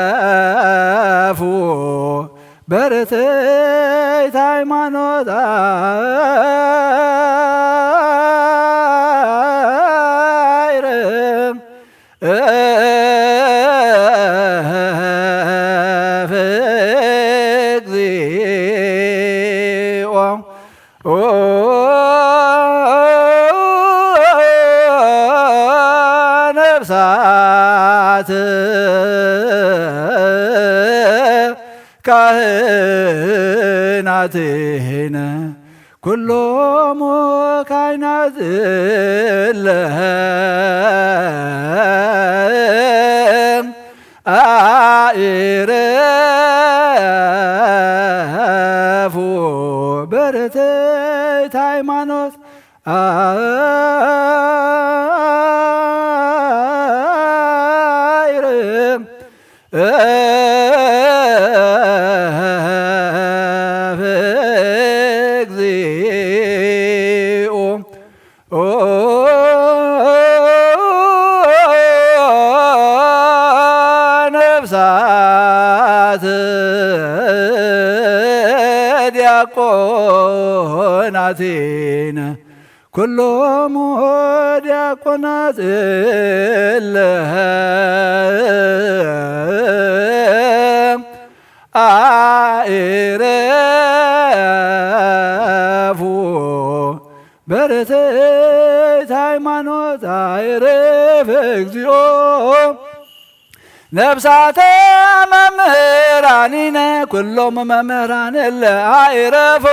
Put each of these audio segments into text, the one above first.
አኢረፉ በርትዕት ሃይማኖት ነፍሳት ካህናትነ ኩሎሙ ካህናት አኢረፉ በርትዕት ሃይማኖት ነፍሳት ዲያቆናቲነ ኩሎሙ ዲያቆናት አኢረፉ በርትዕት ሃይማኖት አይረፍ እግዚኦ ነፍሳተ መምህራኒነ ኩሎሙ መምህራን አኢረፉ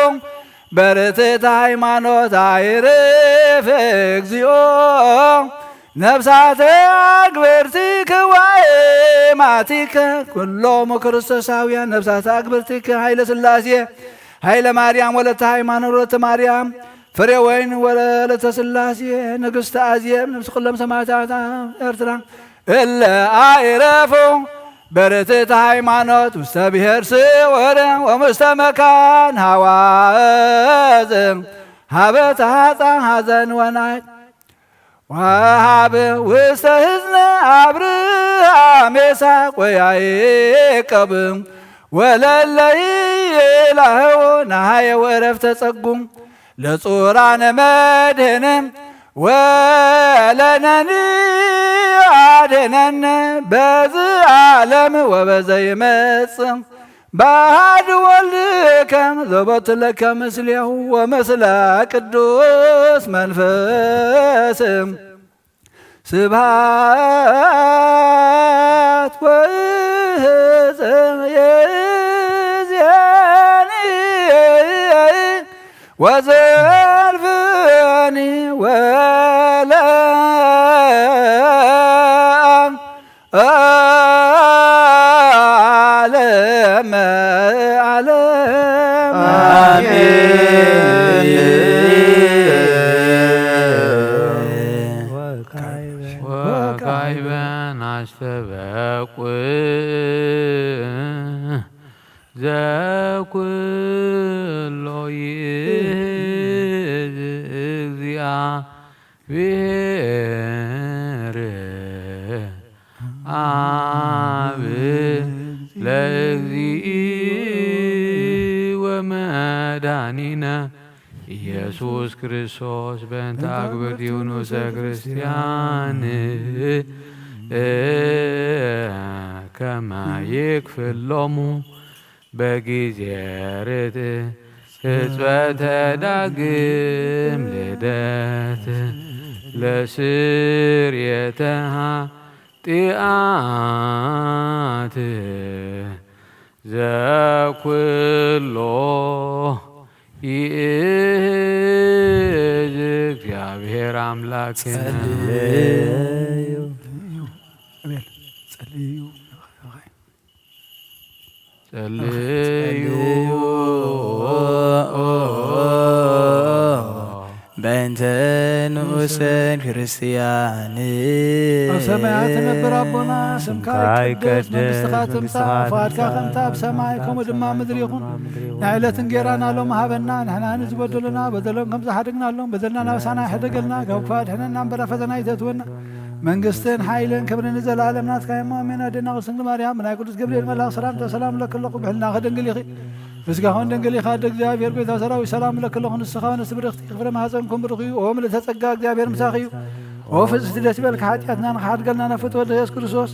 በርትዕት ሃይማኖት አይረፍ እግዚኦ ነፍሳተ አግብርቲከ ወአእማቲከ ኩሎሙ ክርስቶሳውያን ነፍሳተ አግብርቲከ ኃይለ ሥላሴ ኃይለ ማርያም ወለተ ሃይማኖት ወለተ ማርያም ፍሬ ወይን ወለተ ሥላሴ ንግሥተ አዜብ ነፍስ ኩሎም ሰማዕታት ኤርትራ እለ አኢረፉ በርትዕት ሃይማኖት ውስተ ብሔር ስውር ወውስተ መካን ሐዋዝ ሀበ ተሐፃ ሐዘን ወናይ ወሀበ ውስተ ሕዝነ አብርሃም ይስሐቅ ወያዕቆብ ወለለ ይላህው ነሐየ ወዕረፍተ ጸጉም ለጹራነ መድኅን ወለነኒ አድኅነነ በዚህ ዓለም ወበዘይመጽእ በአሐዱ ወልድከ ዘቦቱ ለከ ምስሌሁ ወምስለ ቅዱስ መንፈስ ስብሐት ወይእዜኒ ወዘልፍኒ ወለዓለመ ዓለም አሜን። ወካዕበ ናስተበቁዕ ዘኩሎ ይእዝ እግዚአብሔር አብ ለእግዚእ ወመድኃኒነ ኢየሱስ ክርስቶስ በእንተ አግብርቲሁ ንዑሰ ክርስቲያን ከመ ይክፍሎሙ በጊዜ ርትዕ ሕጽበተ ዳግም ልደት ለስርየተ ኃጢአት ዘኩሎ ይእዝ እግዚአብሔር አምላክነ ጸልዩ በእንተ ንዑሰ ክርስቲያን ሰማያት ነበር አቦና ስምካ ይቀደስ መንግሥትከ ትምጻእ ፈቃድከ ከመ በሰማይ ከመ ድማ ምድር ይኩን ንዕለት እንጀራና ሎሙ ሀበና ንሕና ንዝበደሉና በደሎም ከም ዝሓደግና ሎም በደልና ናብሳና ይሕደገልና ካብ ክፉ አድኅነና እምበረ ፈተና ይእትወና መንግስትን ኃይልን ክብርን ዘላለም ናትካ አሜን። አደና ቅድስት ማርያም ናይ ቅዱስ ገብርኤል መልአክ ሰላም ለክለኹ ብሕልና ከደንግል ይኺ ምስጋኹን ደንግል ይኻ እግዚአብሔር ቤተ ሰራዊት ሰላም ለክለኹ ንስኻ ንስብርኽቲ ክብረ ማኅፀንኩም ብርኽ እዩ ኦ ምልዕተ ጸጋ እግዚአብሔር ምሳኺ እዩ ኦ ፍጽምቲ ደስ ይበልካ ኃጢአትና ንኽሓድገልና ነፍት ወልደ ኢየሱስ ክርስቶስ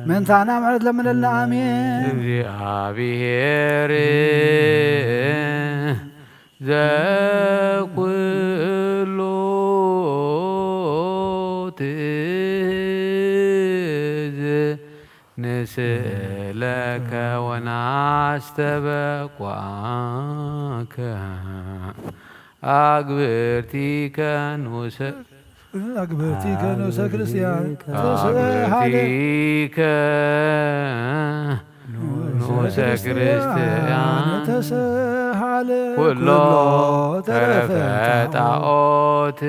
ምንታና ምሕረት ለምነልና አሜን። እግዚአብሔር ዘኩሎ ንስእለከ ወናስተበቋከ አግብርቲከ ንዑሰ ክርስቲያን አግብርቲከ ንዑሰ ክርስቲያን ተሰሃለ ኩሎ ተረፈ ጣዖት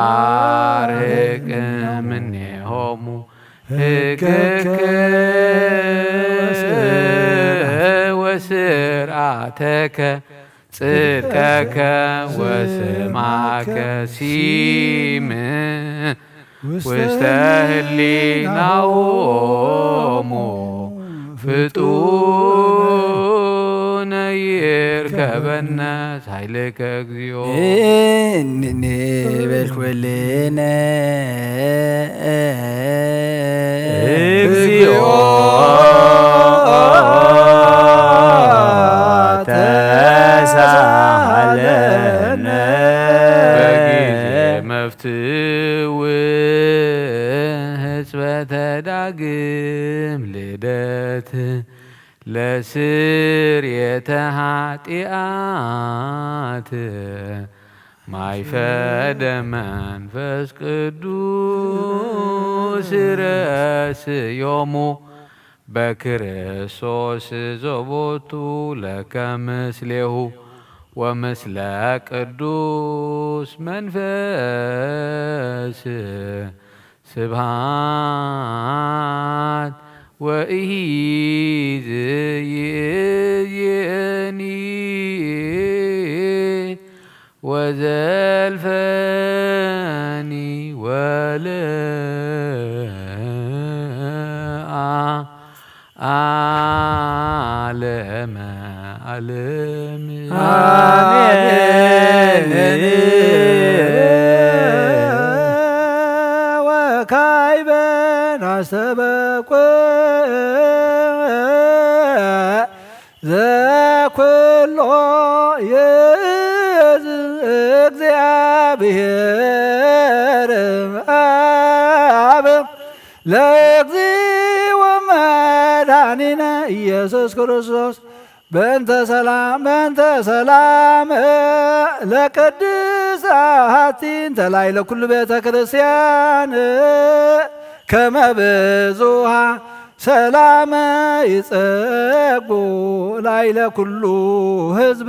አርቅ እምኔሆሙ ሕግከ ወስርዓተከ ጽድቀከ ወስምዓከ ሲም ውስተ ህሊናሆሙ ፍጡነ ይርከበነ ኃይልከ እግዚኦ ንብል ኩልነ እግዚኦ ተሳሃለነ በጊዜ መፍትው ሕጽበተ ዳግም ልደት ለስርየተ ኃጢአት ማይፈደ መንፈስ ቅዱስ ረስዮሙ በክርስቶስ ዘቦቱ ለከ ምስሌሁ ወምስለ ቅዱስ መንፈስ ስብሃት ወኢይእዜኒ ወዘልፈኒ ዓለመ ዓለም አሜን። ወካዕበን አስተበቁ ዘኩሎ እግዚአብሔር አብ ለእግዚእ ወመድኃኒነ ኢየሱስ ክርስቶስ በእንተ ሰላም ለቅድስት ሀቲን ተላይ ለኩሉ ቤተ ክርስቲያን ከመ ብዙኃ ሰላም ይጸጉ ላይ ለኩሉ ሕዝብ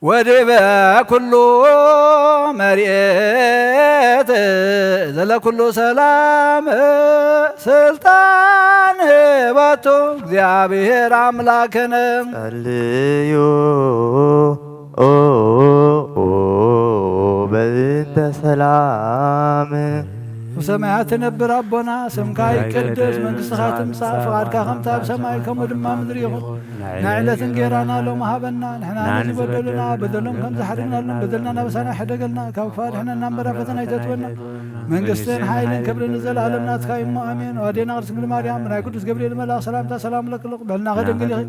ወዲበ ኩሉ መርኤት ዘለኩሉ ሰላም ስልጣን ባቶ እግዚአብሔር አምላክነ ጸልዩ በእንተ ሰላም ሰማያት ነብር አቦና ስምካ ይቀደስ መንግሥትኻ ትምጻእ ፈቃድካ ከምታ ብሰማይ ከምኡ ድማ ምድሪ ይኹን ንዕለት እንጀራና ሎሚ ሃበና ንሕና ንዝበደሉና በደሎም ከም ዝሓድግናሎም በደልና ናበሳና ይሕደገልና ካብ ክፋድሕና እምበራ ፈተና ይተትወና መንግስትን ኃይልን ክብርን ዘለዓለም ናትካ እሞ አሜን። አዴና ቅድስት ድንግል ማርያም ናይ ቅዱስ ገብርኤል መልአክ ሰላምታ ሰላም ለክለኹ በልና ከደንግል ይኺ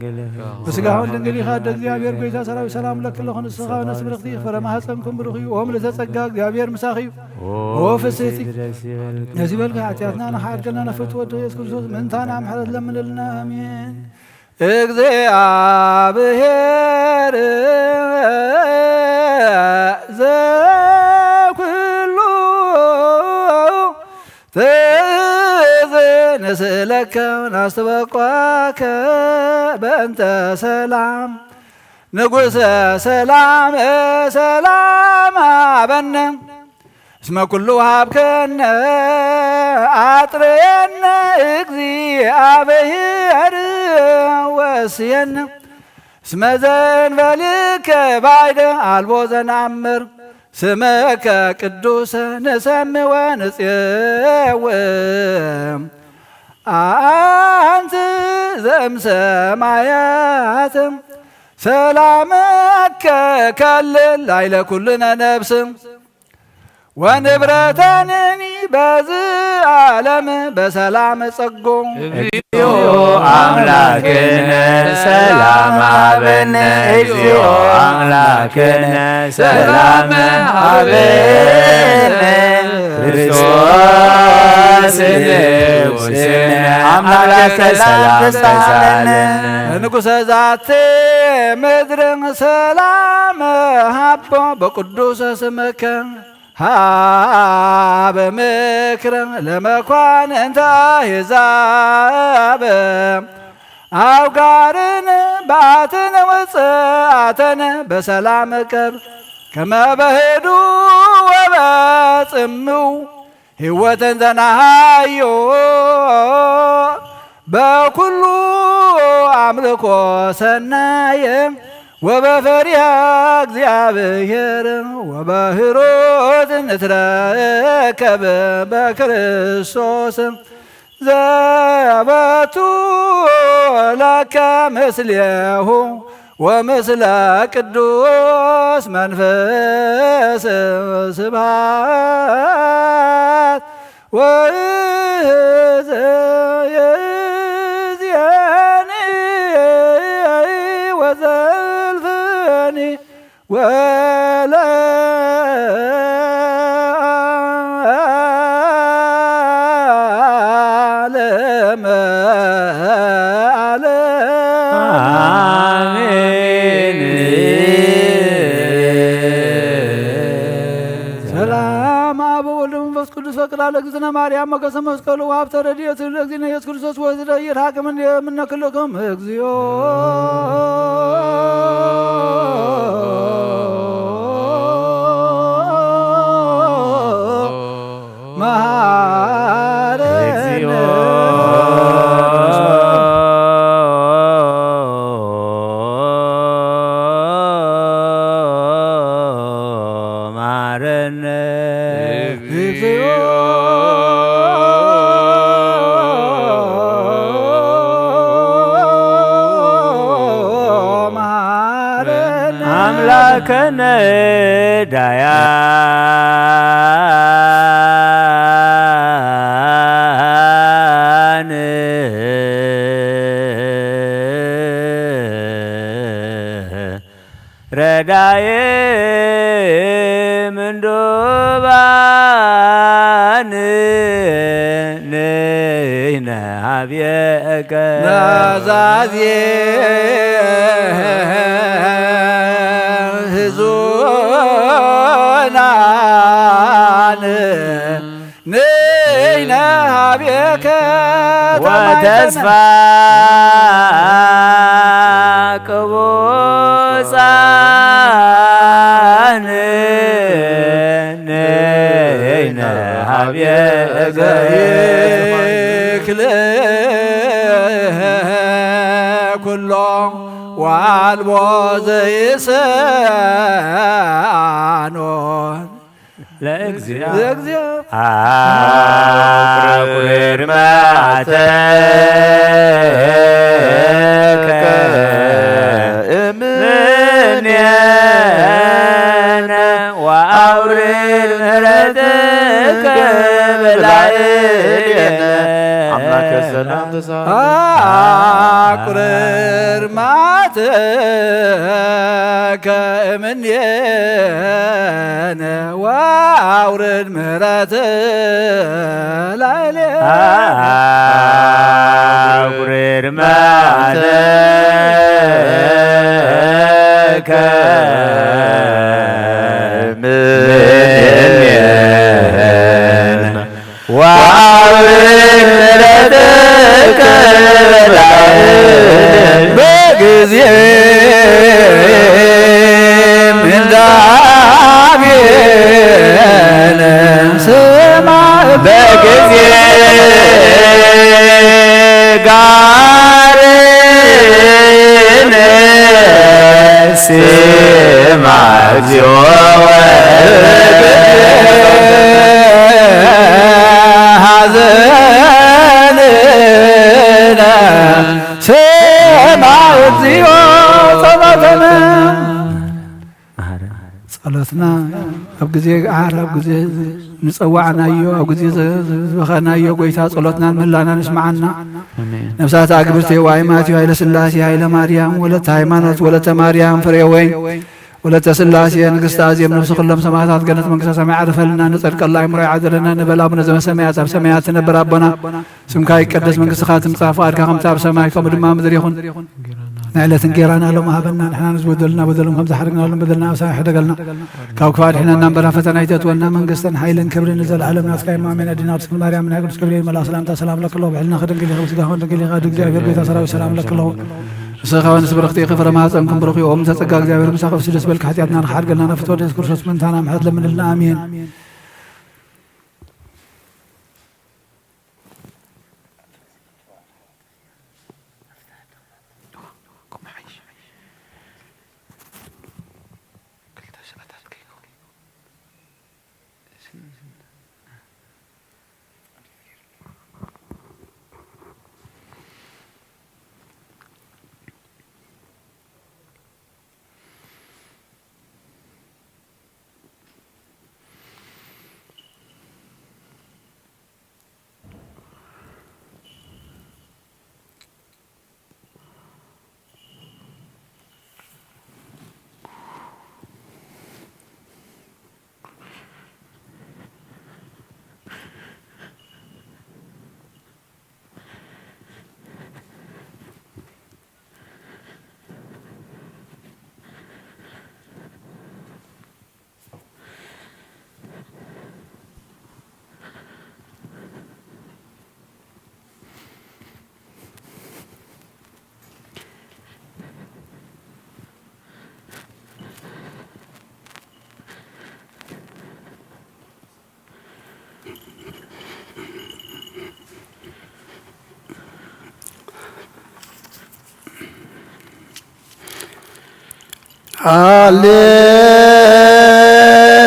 ብስጋሁን ድንግል ኢኻ ደ እግዚአብሔር ጌታ ሰራዊት ሰላም ለክለኹ ንስኻ ነስብርኽቲ ፍረ ማኅፀንኩም ብሩኽ እዩ ኦ ምልዕተ ጸጋ እግዚአብሔር ምሳኺ እዩ ኦ ፍስሕቲ ነዚ በልካ ኃጢአትና ንሓድገልና ነፍት ወልደ ኢየሱስ ክርስቶስ ምንታና ምሕረት ለምንልና አሜን። እግዚአብሔር ዘኩሉ ንስእለከ ናስተበቋከ በእንተ ሰላም ንጉሰ ሰላም ሰላም አበነ እስመ ኩሉ ሃብከነ አጥረየነ እግዚአብሔር ወስየነ እስመ ዘእንበልከ ባዕደ አልቦ ዘነአምር ስመከ ቅዱስ ንሰምዕ ወንፄውእ አንት ዘእምሰማያት ሰላመከ ከልል ላዕለ ኩልነ ነፍስ ወንብረተንኒ በዝህ ዓለም በሰላም ጸጎ እግዚኦ አምላክነ ሰላም ሀበነ እግዚኦ አምላክነ ሰላም ሀበነ ክርስቶስ ንጉሥነ አምላከ ሰላም ተሳለነ ንጉሠ ዛቲ ምድር ሰላም ሀቦ በቅዱሰ ስምከ ሀበ ምክረ ለመኳንንተ አሕዛብ አውጋርን ባትን ወጽአተን በሰላም ቀር ከመ በሄዱ ወበጽምው ሕይወትን ዘናሃዮ በኩሉ አምልኮ ሰናየ ወበፈሪሃ እግዚአብሔር ወበሂሩት ንትረከብ በክርስቶስ ዘበቱ ለከ ምስሌሁ ወምስለ ቅዱስ መንፈስ ስብሐት ወይእዜኒ ወዘልፍኒ ወለዓለመ አሜን። ሰላም አብ ወወልድ ወመንፈስ ቅዱስ ፈቅድ አለ እግዝእትነ ማርያም ሞገሰ መስቀሉ ወሀብተ ረድኤት ለእግዚእነ ኢየሱስ ክርስቶስ ወዝረ ይርሐቅም እምነክልክም እግዚኦ መሐረነ ማረነ እግዚኦ መሐረነ አምላከነ ዳያን ረዳዬ ምንዱባን ንሕነ ኀቤከ ናዛዜ ሕዙናን ንሕነ ኀቤከ ወተስፋ ቅቡፃን ንሕነ ኀቤከ ዘይክል ኩሎ ወአልቦ ዘይሳኖ ለእግዚአብሔር ለእግዚአብሔር አቁር ማዕተከ እምኔነ ወአውርድ ምሕረትከ በላዕሌነ አምላከ ሰላም አቁርር ማዕተከ እምኔነ ወአውርድ ምሕረትከ ላዕሌነ አቁርር ማዕተከ እምኔነ ወአውርድ ምሕረትከ በላዕሌነ በጊዜ ምንዳቤነ ስማ በጊዜ ጋርን ስማ እግዚኦ ሐዘንነ ስማ እግዚኦ ጸሎተነ ጸሎትና ኣብ ግዜ ዓር ኣብ ግዜ ንጸዋዕናዮ ኣብ ግዜ ዝበኸናዮ ጎይታ ጸሎትና ምህላና ንስማዓና ነፍሳት አግብርቴ ዋይማትዮ ኃይለ ሥላሴ ኃይለ ማርያም ወለተ ሃይማኖት ወለተ ማርያም ፍሬወይ ወለተ ሥላሴ ንግሥተ አዜብ ነፍሲ ኩሎም ሰማዕታት ገነት መንግሥተ ሰማይ ዓርፈልና ንጸድቀላ አእምሮ ይዓድለና ንበል አቡነ ዘበሰማያት ኣብ ሰማያት ትነብር አቦና ስምካ ይቀደስ መንግሥትኻ ትምጻእ ፈቃድካ ከምቲ ኣብ ሰማይ ከምኡ ድማ ምድሪ ይኹን نعلة جيرانا لهم هبنا نحن نزودلنا بدلهم هم زحرقنا لهم بدلنا وسايح حدقلنا كوكفار حنا نمبر فتنا يتتونا من قصتن حيلا كبر نزل على ناس كاين ما من ادينا رسول مريم من هاكم سكبرين ملا سلام لك الله بحلنا خدن قلي خمس دهون قلي غادق جابر بيت صلاه والسلام لك الله سخاوان سبرختي غفر ما صنكم برخي ام تتقاق جابر مساقف سدس بالك حتياتنا نحرقنا نفتو نذكر شو من ثانا محد لمن لنا امين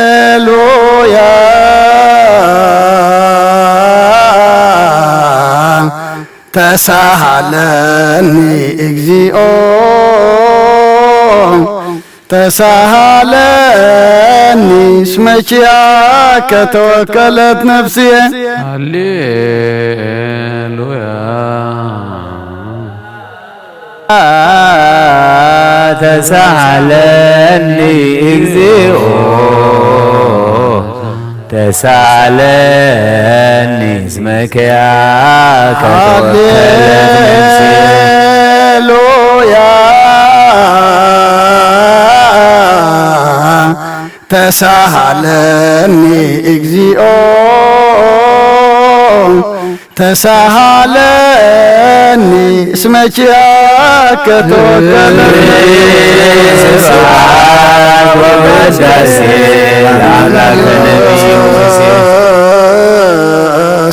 هاليلويا تسهلني እግዚኦ تسهلني اسمك ከተወከለት ነፍሴ ሃሌሉያ تسهلني እግዚኦ تسهلني اسمك ከተወከለት ነፍሴ هاليلويا تسهلني እግዚኦ تسهلني اسمك ከተወከለት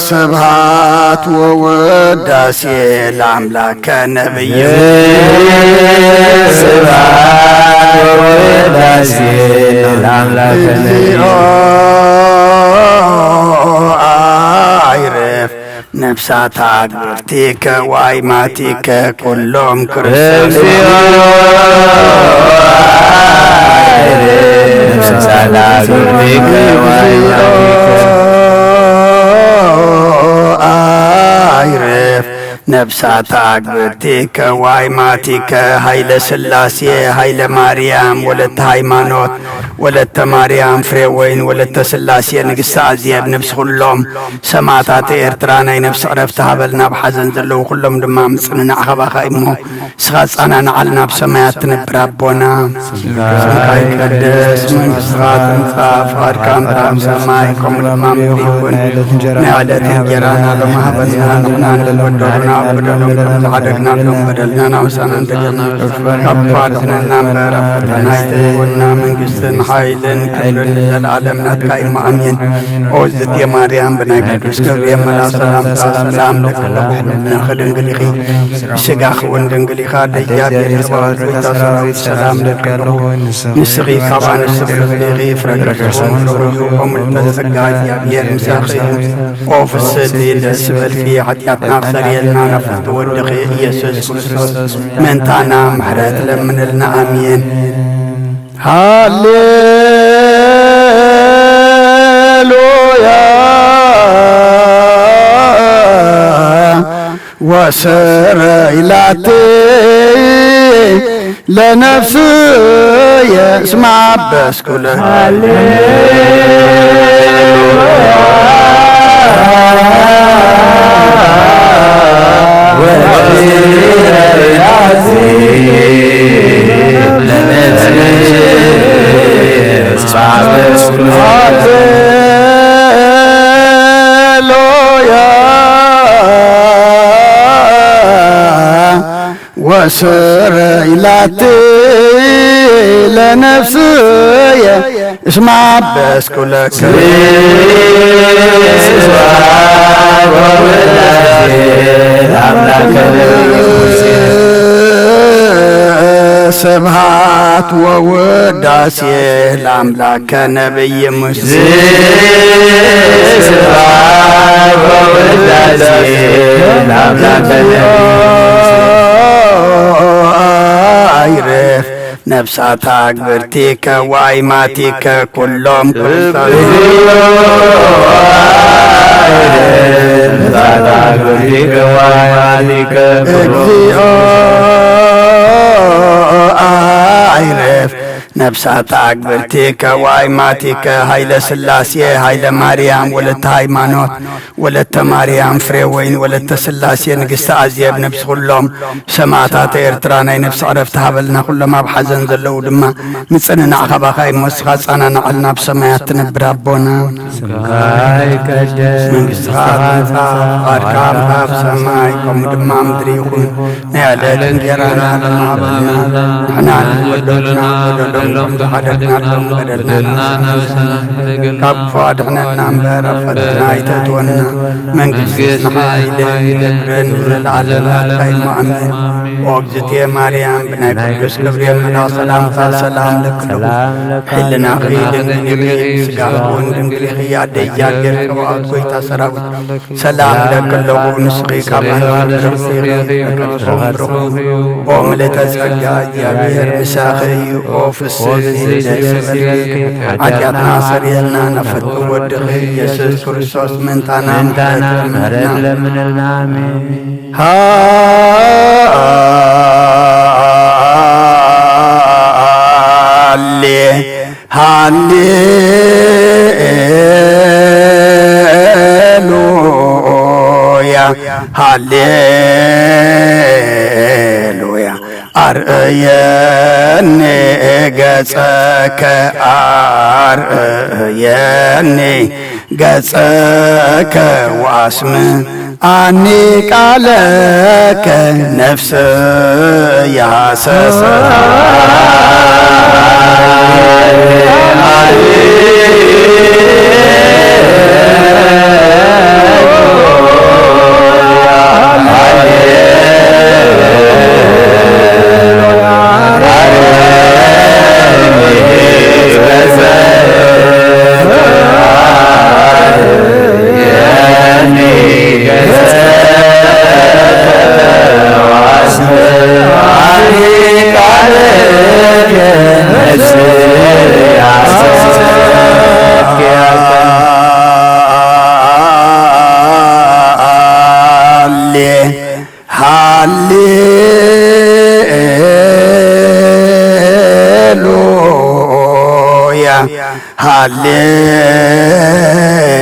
ስብሐት ወውዳሴ ለአምላከ ነቢይ ስብሐት ወውዳሴ ለአምላከ ነቢይ አይረፍ ነፍሳት አግብርቲከ ዋይማቲከ ኩሎም ክርስቶስ ነፍሳት አግብርቲከ አይረፍ ነፍሳት አግብርቲከ ዋይማቲከ ኃይለ ሥላሴ ኃይለ ማርያም ወለተ ሃይማኖት ወለተ ማርያም ፍሬ ወይን ወለተ ሥላሴ ንግሥተ አዜብ ነፍሲ ኩሎም ሰማዕታት ኤርትራ ናይ ነፍሲ ዕረፍቲ ሃበልና ብሓዘን ዘለዉ ኩሎም ድማ ምጽንናዕ ኸባኻ እሞ ስኻ ጻናን ዓልና ብሰማያት ትነብር ኣቦና ስምካ ይቀደስ መንግሥትኻ ትምጻእ ፈቃድካ ኣብ ሰማይ ከምኡ ድማ ምድሪ ይኩን ናይ ዕለት እንጀራና ሎሚ ሃበና ንሕና ንበደሉና በደሎም ዝዓደግና ሎም በደልና ናውሳና እንደገና ካብ ክፋትነና እምበር ኣብ ፈተና ኣይትግበና መንግሥትን ኃይልን ክብርን ለዘላለም ናትካይ ማአሜን ኦዝት የማርያም ብናይ ቅዱስ ገብርኤል መልአክ ሰላምታ ሰላም ለከለኹም ንኽድንግል ኢኺ ብስጋኽ እውን ድንግል ኢኻ ደእግዚአብሔር የሰራዊት ጌታ ሰራዊት ሰላም ለከለኹ ንስኺ ካብ ኣንስቲ ፍልፍል ኢኺ ፍረድረገሰን ፍሩዩ ኦምልተ ጸጋ እግዚአብሔር ምሳኺ ኦ ፍስቲ ደስ በልኪ ኃጢአትና ክሰርየልና ናፍቲ ወድኺ ኢየሱስ ክርስቶስ መንታና ምሕረት ለምንልና አሜን። ሃሌሉያ ወሰረይላቴ ለነፍስየ እስመ አበስኩ ለከ ወሰረይላቴ ለነፍስየ እስመ አበስኩ ለከ ስብሐት ወውዳሴ ለአምላከ ነቢይ ሙሴ ስብሐት ወውዳሴ ለአምላከ አይረፍ ነፍሳት አግብርቲከ ወአይማቲከ ኩሎም እግዚኦ አይረፍ ነፍሳት አግብርቲከ ወአይማቲከ ኃይለ ሥላሴ ኃይለ ማርያም ወለተ ሃይማኖት ወለተ ማርያም ፍሬ ወይን ወለተ ሥላሴ ንግሥተ አዜብ ነብስ ኩሎም ሰማዕታተ ኤርትራ ናይ ነፍሲ ዕረፍቲ ሃበልና ኩሎም ኣብ ሓዘን ዘለዉ ድማ ንጽንናዕ ኻባኻ ይመወስኻ ጻናናዕልና ብሰማያት ትነብር ኣቦና መንግሥትኻ ትምጻእ ፈቃድካ ኣብ ሰማይ ከምኡ ድማ ምድሪ ይኹን ናይ ዕለት እንጀራና ሃበና ንሕና ንወለድና በደሎም ሓደግናሎም በደልናና ካብ ክፉ ኣድሕነና እምበር ኣብ ፈተና ኣይተእትወና መንግሥትና ኃይልን ክብርን ዘለዓለም ናትካይ አሜን። ኦ እግዝእትየ ማርያም ብናይ ቅዱስ ገብርኤል መልአክ ሰላምታ ሰላም ለክለኹ ሕልናኺ ድንግል ኢኺ ስጋኺ እውን ድንግል ኢኺ ኣደ እግዚአብሔር ቅብኣት ጐይታ ሰራዊት ሰላም ለክለኹ ንስኺ ካብ ኦ ምልዕተ ጸጋ እግዚአብሔር ምሳኺ እዩ ኦ ፍስሕቲ ደስ በልኪ ኃጢአትና ሰርየልና ናፍቲ ወድኺ ኢየሱስ ክርስቶስ መንታና ምሕረት ለምንልና አሜን። ሃሌሉያ ሃሌሉያ አርእየኒ ገጸከ አርእየኒ ገጸከ ወአስም አኒ ቃለከ ነፍስ ያሰሰ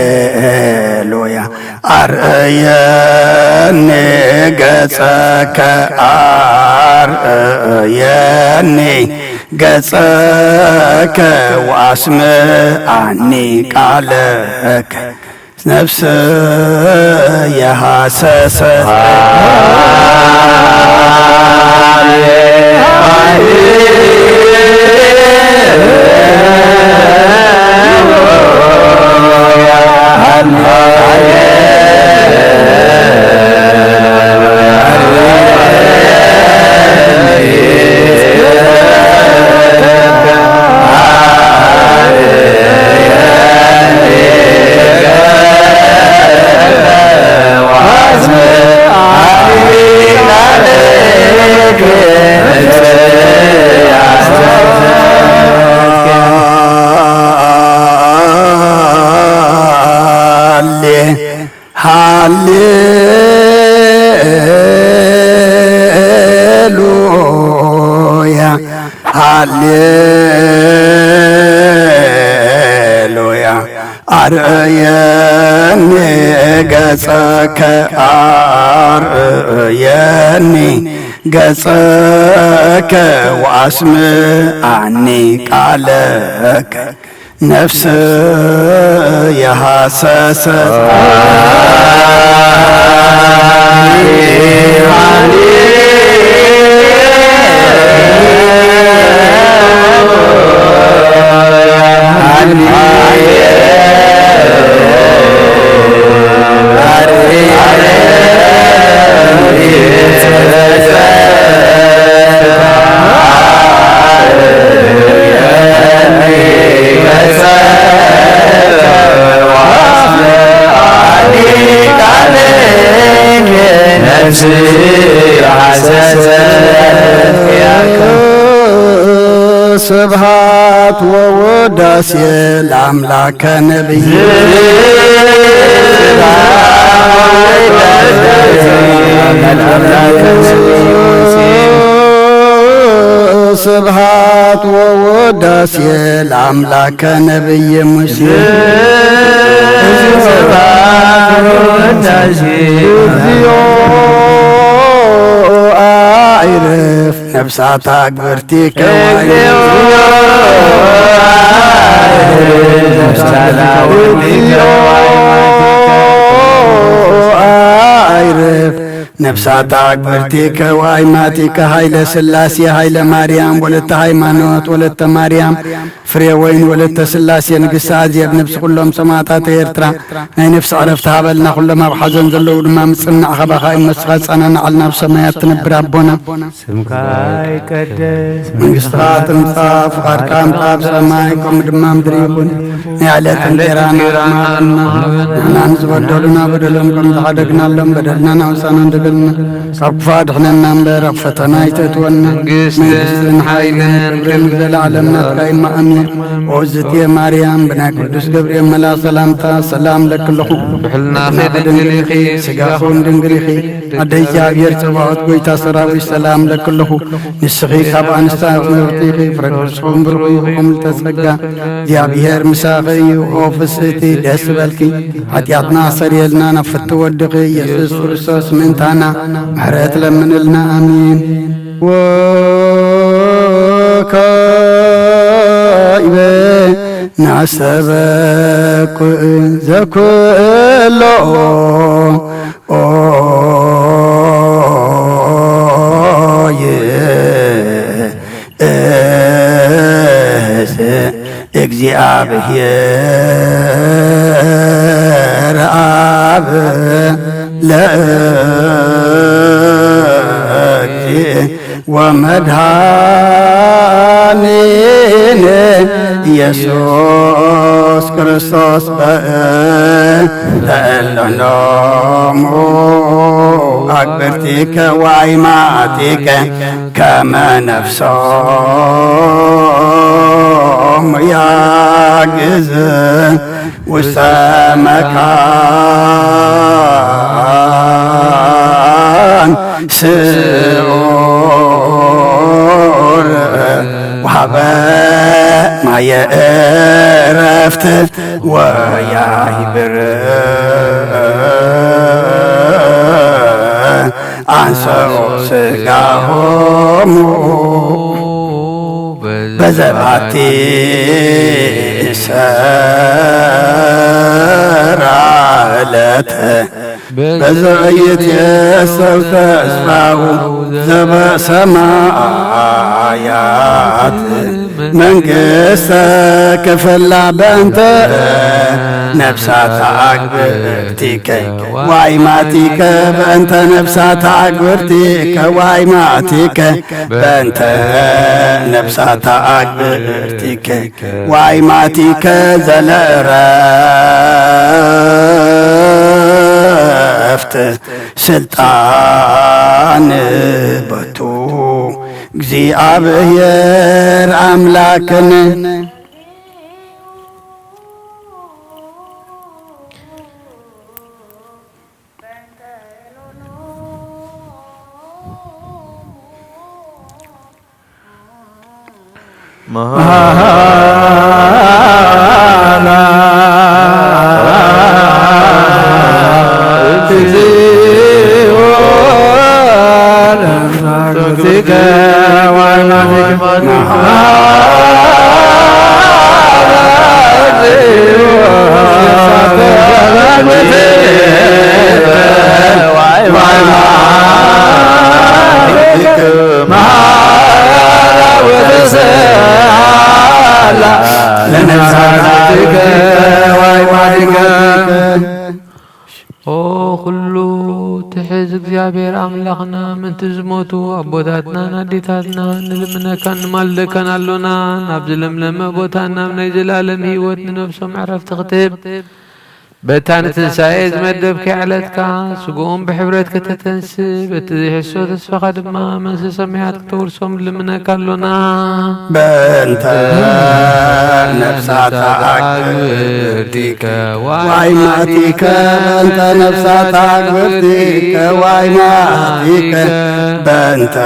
ሃሌሉያ አርእየኒ ገጸከ አርእየኒ ገጸከ ወአስምዓኒ ቃለከ ነፍስ የሐሰሰ ሃሌሉያ ሃሌሉያ አርየኒ ገጸከ አርየኒ ገጸከ ወአስምዓኒ ቃለከ ነፍስ የሐሰሰ ስብሃት ወወዳሴ ለአምላከ ነቢይ ስብሃት ወወዳሴ ለአምላከ ነቢይ ሙሴ አይረፍ ነፍሳት አግብርቲከ አይረፍ ነፍሳት አግብርቲከ ወአይማቲከ ኃይለ ሥላሴ ኃይለ ማርያም ወለተ ሃይማኖት ወለተ ማርያም ፍሬ ወይን ወለተ ሥላሴ ንግሥቲ አዜብ ነፍሲ ኩሎም ሰማዕታት ኤርትራ ናይ ነፍሲ ዕረፍቲ ሃበልና ኩሎም ኣብ ሓዘን ዘለዉ ድማ ምጽናዕ ኸባኻ ይመስኻ ጸናና ዓልና ኣብ ሰማያት ትነብር ኣቦና ስምካ ይቀደስ መንግሥትኻ ትምጻእ ፍቓድካ እምታ ኣብ ሰማይ ከምኡ ድማ ምድሪ ይኹን ናይ ዕለት እንጀራና ሃበና ንሕና ንዝበደሉና በደሎም ከም ዝሓደግናሎም በደልና ናውፃና እንደገልና ካብ ክፉ ኣድሕነና እምበር ኣብ ፈተና ይተእትወና መንግሥትን ሓይልን ክብርን ዘለዓለም ናትካ ኢማ ኣሜን ወእግዝእትየ ማርያም ብናይ ቅዱስ ገብርኤል መልአክ ሰላምታ ሰላም ለክለኹ ብሕልና ድንግል ኢኺ ስጋኹን ድንግል ኢኺ ኣደ እግዚኣብሔር ጽባዖት ጐይታ ሰራዊት ሰላም ለክለኹ ንስኺ ካብ ኣንስታ ምርጢ ኢኺ ፍረ ክርስቶስ ብሩኽ ኢኹም ልተጸጋ እግዚኣብሔር ምሳኺ እዩ ኦ ፍስእቲ ደስ በልኪ ኃጢአትና ሰሪየልና ናብ ፍቲ ወድኺ ኢየሱስ ክርስቶስ ምእንታና ምሕረት ለምንልና ኣሜን ወካይበ ናሰበኩዕ ዘኩሎ እግዚአብሔር አብ ለእግዚእ ወመድኃኒነ ኢየሱስ ክርስቶስ በእለሎሙ አግብርቲከ ወአይማቲከ ከመ ነፍሶሙ ያግዝ ውስተ መካን ስዑር ወሀበ ማየ ዕረፍት ወያይብር አንሰኦ ሥጋሆሙ በዘባቲ ሰራዕለተ በዘይትየሰብ ተስፋሁ ዘበሰማያት መንግሥተ ክፍላ በእንተ ነፍሳት አግብርቲከ ወአይማቲከ በእንተ ነፍሳት አግብርቲከ ወአይማቲከ በእንተ ነፍሳት አግብርቲከ ወአይማቲከ ዘለዕረፍት ስልጣን በቱ እግዚአብሔር አምላክን ኩሉ ትሕዝ እግዚአብሔር አምላኽና ምንቲ ዝሞቱ አቦታትና ናዴታትና ንልምነካ ንማልደካን አሎና ናብ ዝለምለመ ቦታ ናብ ናይ ዘላለም ህይወት ንነብሶም ዕረፍቲ ክትህብ በታ ንትንሳኤ ዝመደብከ ዕለትካ ስጉኦም ብሕብረት ከተተንስብ እቲ ዘይሕሶ ተስፋኻ ድማ መንግሥተ ሰማያት ክተውርሶም ልምነካ አሎና በእንተ ነፍሳታ አግብርቲከ ዋይማቲከ በእንተ ነፍሳታ አግብርቲከ ዋይማቲከ በእንተ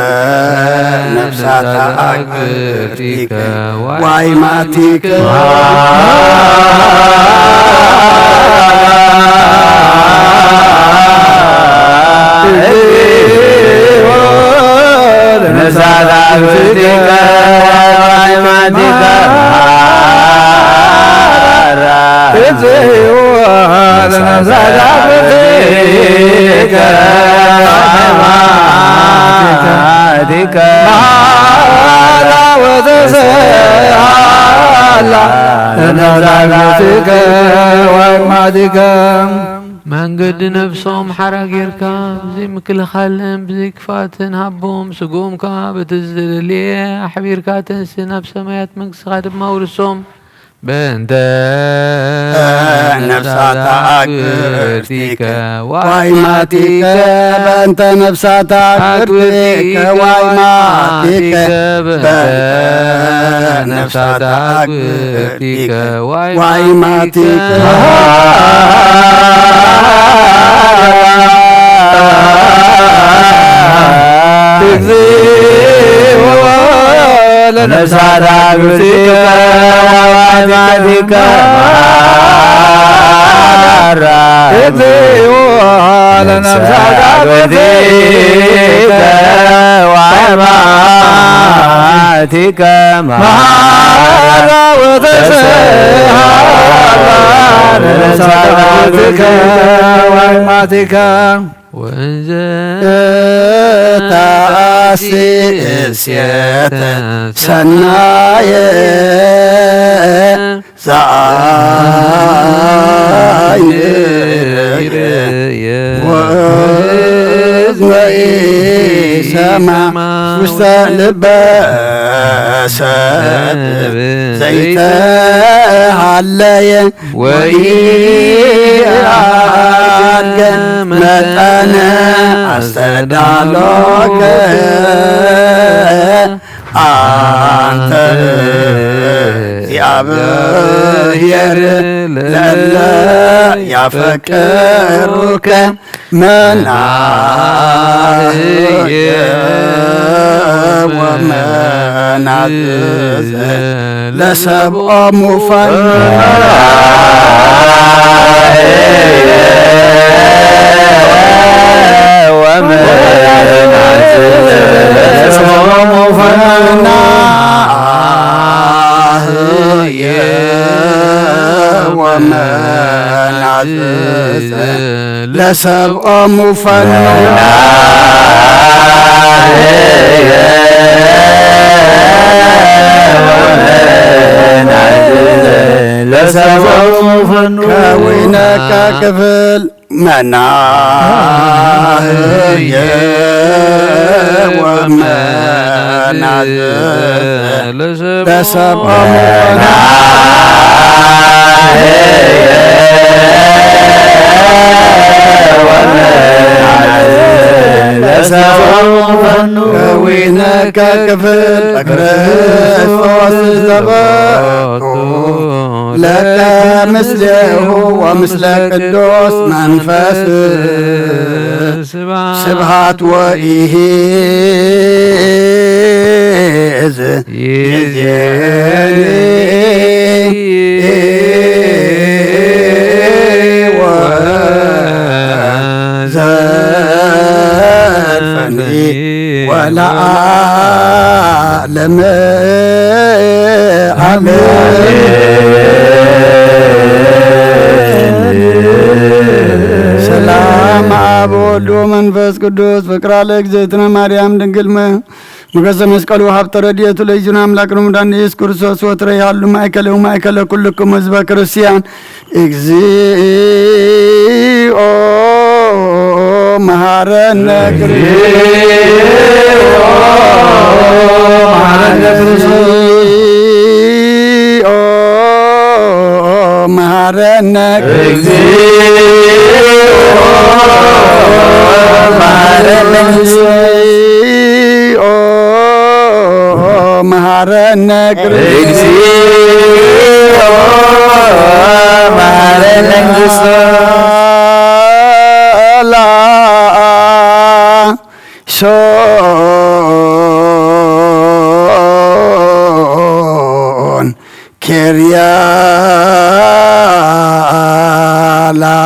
ነፍሳታ አግብርቲከ ዋይማቲከ መንገድ ነብሶም ሓራጌርካ ብዘይ ምክልኻልን ብዘይ ክፋትን ሃቦም ስጉምካ በቲ ዝደልየ ኣሕቢርካ ተንስ ናብ ሰማያት መንግሥትኻ ድማ ውርሶም በእንተ ነፍሳታ አግብርቲከ ዋይማቲከ በእንተ ነፍሳታ አግብርቲከ ዋይማቲከ በእንተ ነፍሳታ አግብርቲከ ዋይማቲከ ለነፍሳታ አግብርቲከ ዋይማቲከ እግዚኦ ለነፍሳታ አግብርቲከ ዋይማቲከ መሐላ ወተስሃላ ለነፍሳታ አግብርቲከ ዋይማቲከ ወእንዘ ታእስየተ ሰናየ ዘአይን ወእዝነ ኢሰማ ውስተ ልበ ሰብ ዘይተሃለየ ወኢአድገ መጠነ አስተዳሎከ አንተ እግዚአብሔር ለለ ያፈቅሩከ መናህየ ወመናዝዘ ለሰብኦሙ ለሰብኦሙ ፈኑና ለሰብኦሙ ፈኑ ከወይነከ ክፍል መናህየ ወመናዝዘ ለሰብኦሙ ከዊነከ ክፍል በክርስቶስ ዘበቱ ለከ ምስሌሁ ወምስለ ቅዱስ መንፈስ ስብሐት ወኢሕዝ ዘልፈኒ ወለዓለመ ሰላም አብ ወወልድ ወመንፈስ ቅዱስ ፍቅራ ለእግዝእትነ ማርያም ድንግል ሞገሰ መስቀሉ ሀብተ ረድኤቱ ለይእዜነ አምላክነ መድኃኒነ ኢየሱስ ክርስቶስ ወትረ ያሉ ማእከለ ኩልክሙ ሕዝበ ክርስቲያን እግዚኦ መሐረነ መሐረነ መሐረነ እግዚኦ መሐረነ ሶን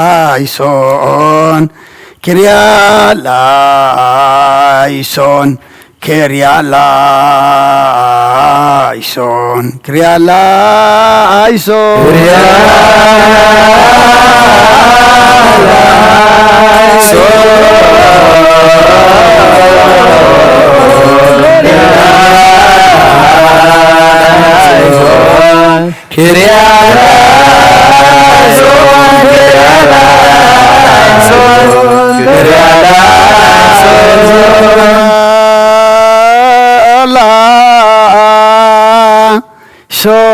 ኬርያላይሶን ኬርያላይሶን ኬርያላይሶን ሶን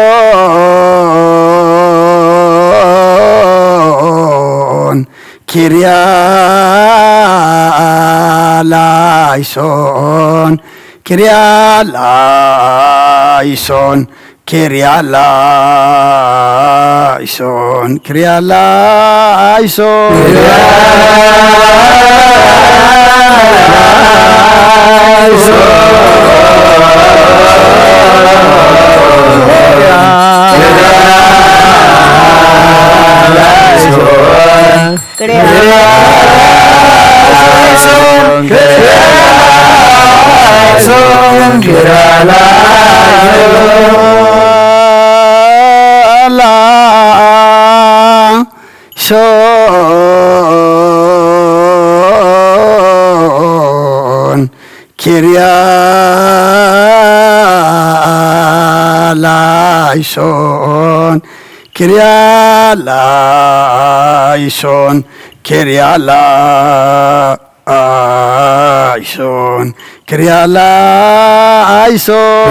ኪርያላይሶን ኪርያላይሶን ኪርያላይሶን ኪርያላይሶን ሶን ኪርያላይሶን ኪርያላይሶን ኪርያላይሶን ኪርያላይሶን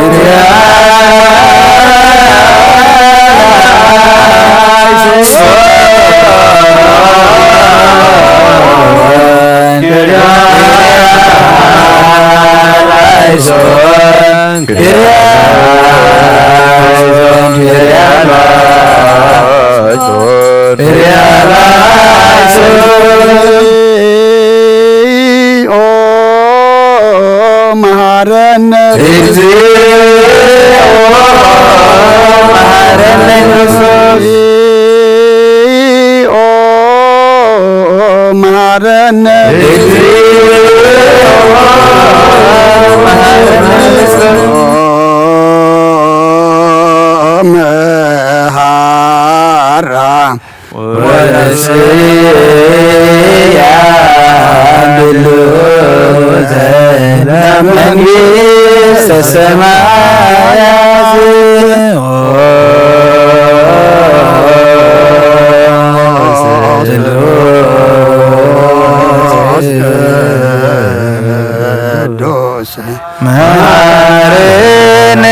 መሐረነ መሐረነ መሐራ ወነስያ ብሉተ ለመንግሥተ ሰማያት መሐረነ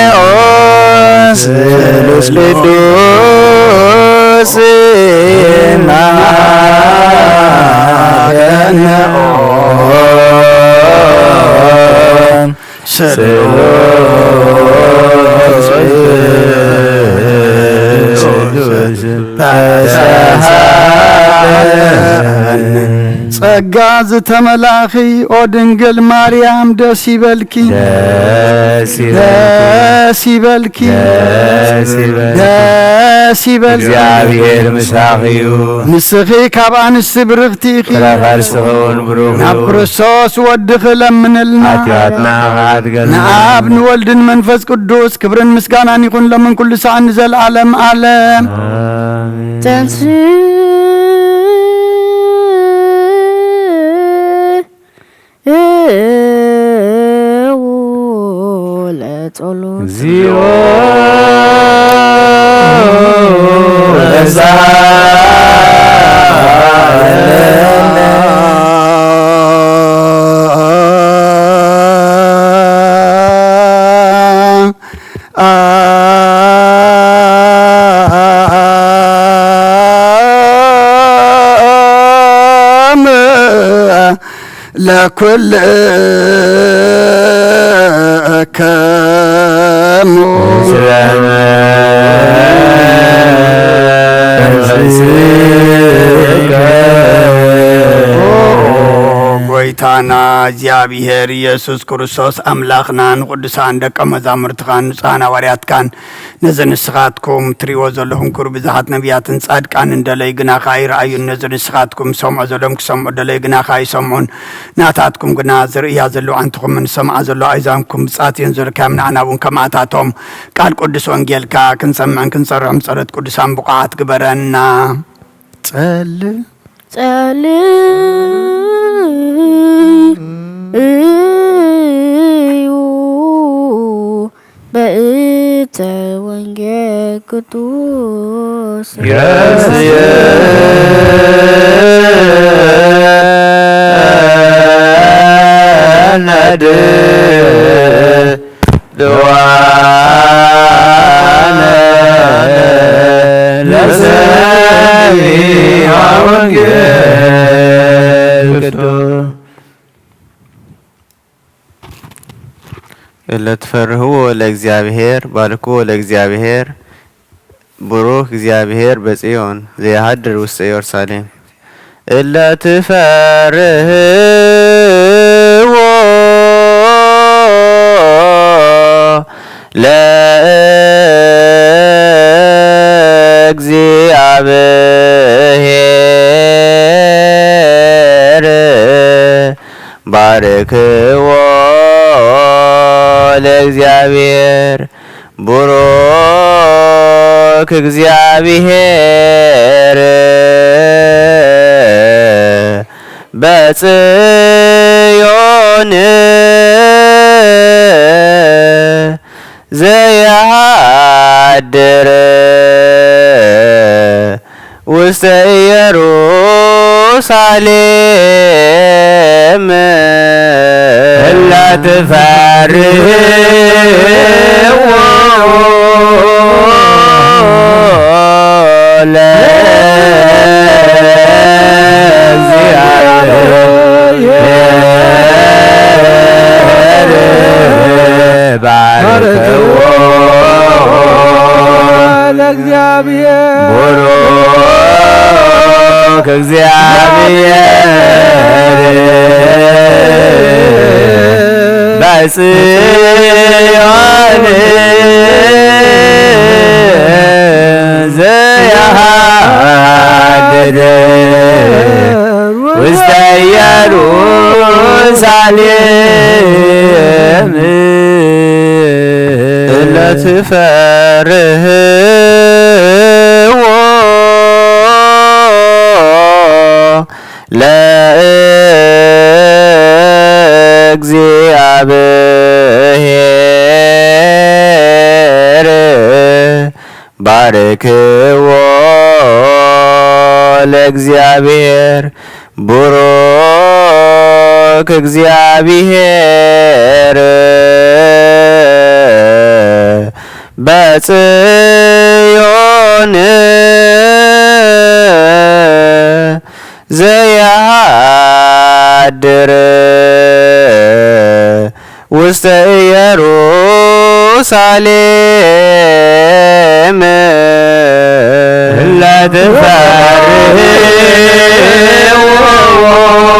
ስሉስ ቅዱስ መሐረነ ጸጋ ዝተመላኺ ኦ ድንግል ማርያም ደስ ይበልኪ ደስ ይበልኪ ደስ ይበልኪ እግዚአብሔር ምሳኺዩ ንስኺ ካብ አንስቲ ብርኽቲ ኢኺ ረኻርስኹን ብሩኽ ናብ ክርስቶስ ወድኺ ለምንልና ኃጢአትና አትገልና ንአብ ንወልድን መንፈስ ቅዱስ ክብርን ምስጋናን ይኹን ለምን ኩሉ ሰዓት ንዘለዓለም ዓለም እግዚኦ ለኩል ከሙ ጎይታና እግዚአብሔር ኢየሱስ ክርስቶስ አምላኽናን ቅዱሳን ደቀ መዛሙርትኻን ንጹሐን ሐዋርያትካን ነዘንስኻትኩም ትሪእዎ ዘለኹም ክቡር ብዙሓት ነቢያትን ጻድቃን እንደለይ ግናኻ ይረአዩን ነዘንስኻትኩም ሰምዖ ዘሎም ክሰምዑ ደለይ ግናኻ ይሰምዑን ናታትኩም ግና ዝርእያ ዘለዉ አንትኹምን ሰምዓ ዘሎ ኣይዛንኩም ብጻትየን ዘለካዮም ንዓና እውን ከማእታቶም ቃል ቅዱስ ወንጌልካ ክንሰምዕን ክንሰርሖም ጸሎት ቅዱሳን ብቑዓት ግበረና ጸልእ በእተ ወንጌል ቅዱስ የስየነድ ድዋነ ለሰሚዐ ወንጌል ቅዱስ ለትፈርህዎ ለእግዚአብሔር ባርክዎ ለእግዚአብሔር ቡሩክ እግዚአብሔር በጽዮን ዘያድር ውስተ ኢየሩሳሌም ለትፈርህዎ ለእግዚአብሔር ባርክዎ ለእግዚአብሔር ቡሩክ እግዚአብሔር በጽዮን ዘያድር ውስተ ኢየሩሳሌም ለትፈርህዎ ለእግዚአብሔር ባርክዎ ለእግዚአብሔር ቡሩክ እግዚአብሔር በጽዮን ዘያድር ውስተ ኢየሩሳሌም ለትፈርህዎ ለእግዚአብሔር ባርክዎ ለእግዚአብሔር ቡሩክ እግዚአብሔር በጽዮን ዘያድር ውስተ ኢየሩሳሌም ለትፈርህዎ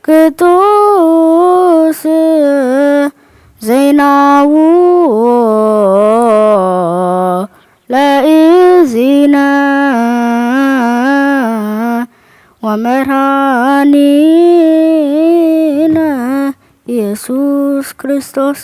ቅዱስ ዜናው ለእዚነ ወመድኃኒነ ኢየሱስ ክርስቶስ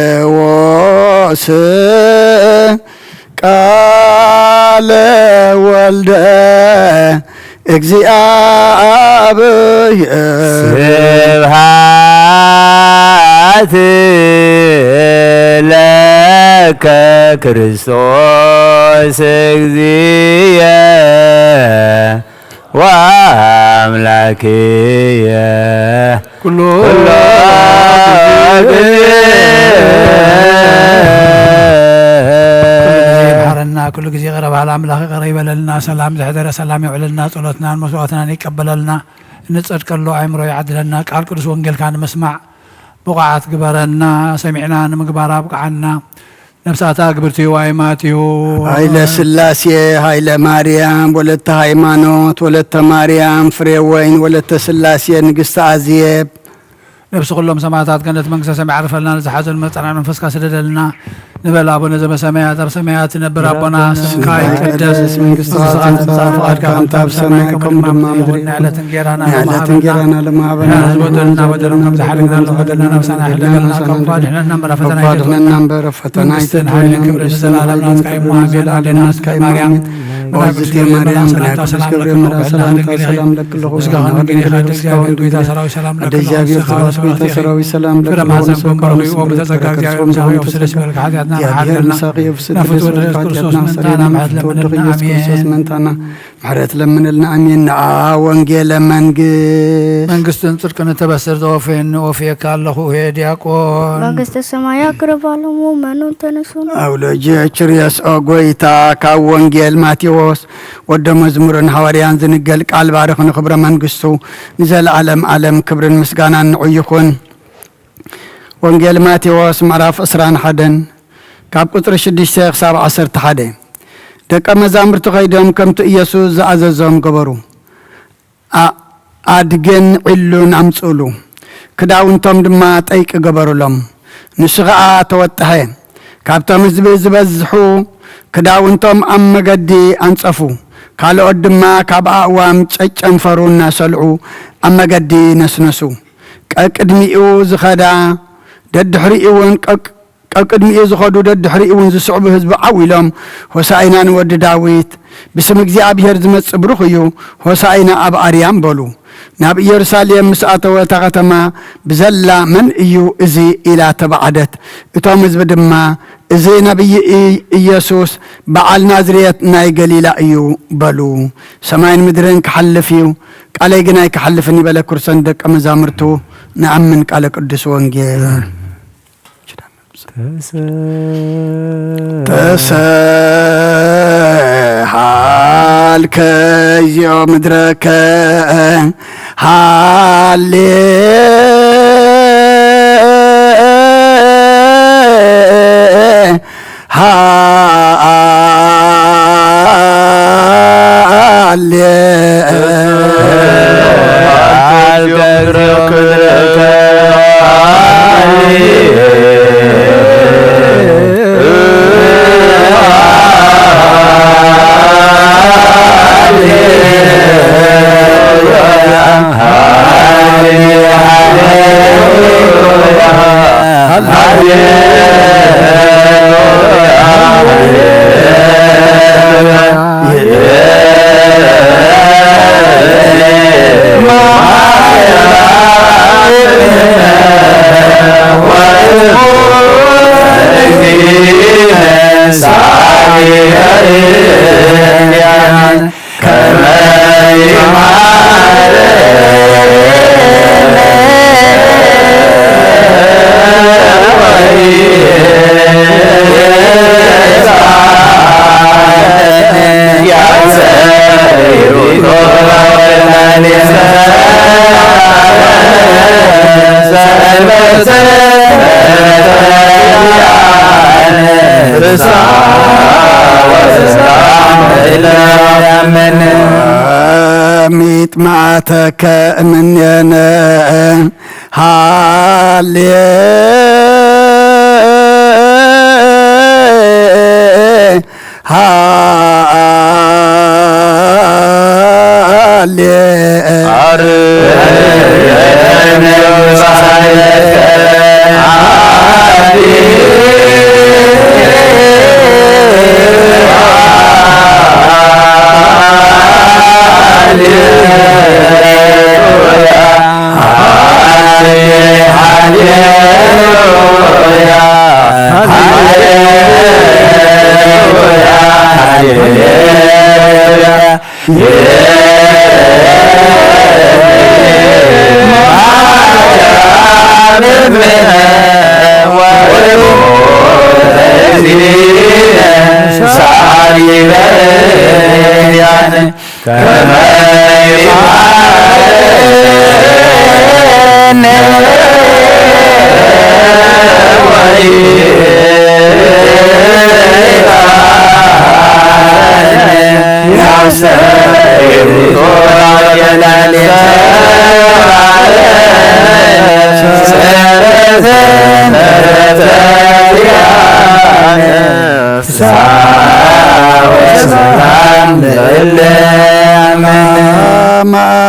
ማቴዎስ ቃለ ወልደ እግዚአብሔር ስብሐት ለከ ክርስቶስ እግዚእየ ወአምላክየ ኩሎ كل جزء قرب على أملاك قريب لنا سلام زهدر سلام يعلنا صلاتنا مسواتنا يقبل لنا نتصدق الله عمره يعدلنا قال قدس وانجيل كان مسمع بقعات قبرنا سمعنا مقبرة بقعنا نفساتا قبرتي وايماتيو هايل سلاسي هايل ماريام ولت هايمانوت ولت مريم فريوين ولت سلاسي نقست عزيب نفس كلهم سماعات كانت منقسة سمع عرف لنا زحاز المطرع من فسكا سددلنا نبل أبونا زم سماعات أب سماعات نبر أبونا سمكاي قدس سقات صافات كم تاب سماكم دم نعلة تنجيرانا لما بنا ودلنا ودلنا زحلنا ودلنا نفسنا حلقنا كم قادحنا نمبر فتنا يتن حالي كبر السلام ناس كاي مهاجل علينا ناس كاي مريم وعزتي مريم بنات سلام لك الله وسقانا نقني خادم جاوين دويتا سراوي سلام لك الله سراوي سلام لك فرما زنكم برغي وبتزقاق جاوين مساوي وفسرش ملك حاجاتنا حاجاتنا نفت ودرس كرسوس منتانا محرت لمن لنا أمين وانجيل منقست انترك نتبسر دوفين وفيك الله هي دياقون መንግሥተ ሰማይ ያቅርባሉ ሙመኑን ተነሱን አውለጀ ችሪያስ ኦጎይታ ካብ ወንጌል ማቴዎስ ወደ መዝሙርን ሐዋርያን ዝንገል ቃል ባረኽን ክብረ መንግስቱ ንዘለዓለም ዓለም ክብርን ምስጋናን ንዑይኹን ወንጌል ማቴዎስ ምዕራፍ 21 ካብ ቁጥሪ 6 ክሳብ 11 ደቀ መዛሙርቱ ኸይዶም ከምቲ ኢየሱስ ዝኣዘዞም ገበሩ ኣድገን ዒሉን ኣምጽሉ ክዳውንቶም ድማ ጠይቂ ገበሩሎም ንስغዓ ተወጥሐ ካብቶም ህዝቢ ዝበዝሑ ክዳውንቶም ኣብ መገዲ አንጸፉ ካልኦት ድማ ካብ ኣእዋም ጨጨንፈሩ እናሰልዑ ኣብ መገዲ ነስነሱ ቀቅድሚኡ ዝኸዳ ደድሕሪኡን ቀቅድሚኡ ዝኸዱ ደድሕሪኡን ዝስዕቡ ህዝቢ ዓዊሎም ሆሳኢና ንወዲ ዳዊት ብስም እግዚአብሔር ዝመጽእ ብሩኽ እዩ ሆሳኢና ኣብ ኣርያም በሉ ናብ ኢየሩሳሌም ምስ ኣተወታ ከተማ ብዘላ መን እዩ እዚ ኢላ ተባዓደት እቶም ህዝቢ ድማ እዚ ነቢይ ኢየሱስ በዓል ናዝሬት ናይ ገሊላ እዩ በሉ ሰማይን ምድርን ክሓልፍ እዩ ቃለይ ግን ኣይክሓልፍን ይበለ ክርስቶስ ደቀ መዛሙርቱ ንኣምን ቃለ ቅዱስ ወንጌል ተሰሃልከ እዚኦ ምድረከ ሃሌ ميتمعتك من ينا هالي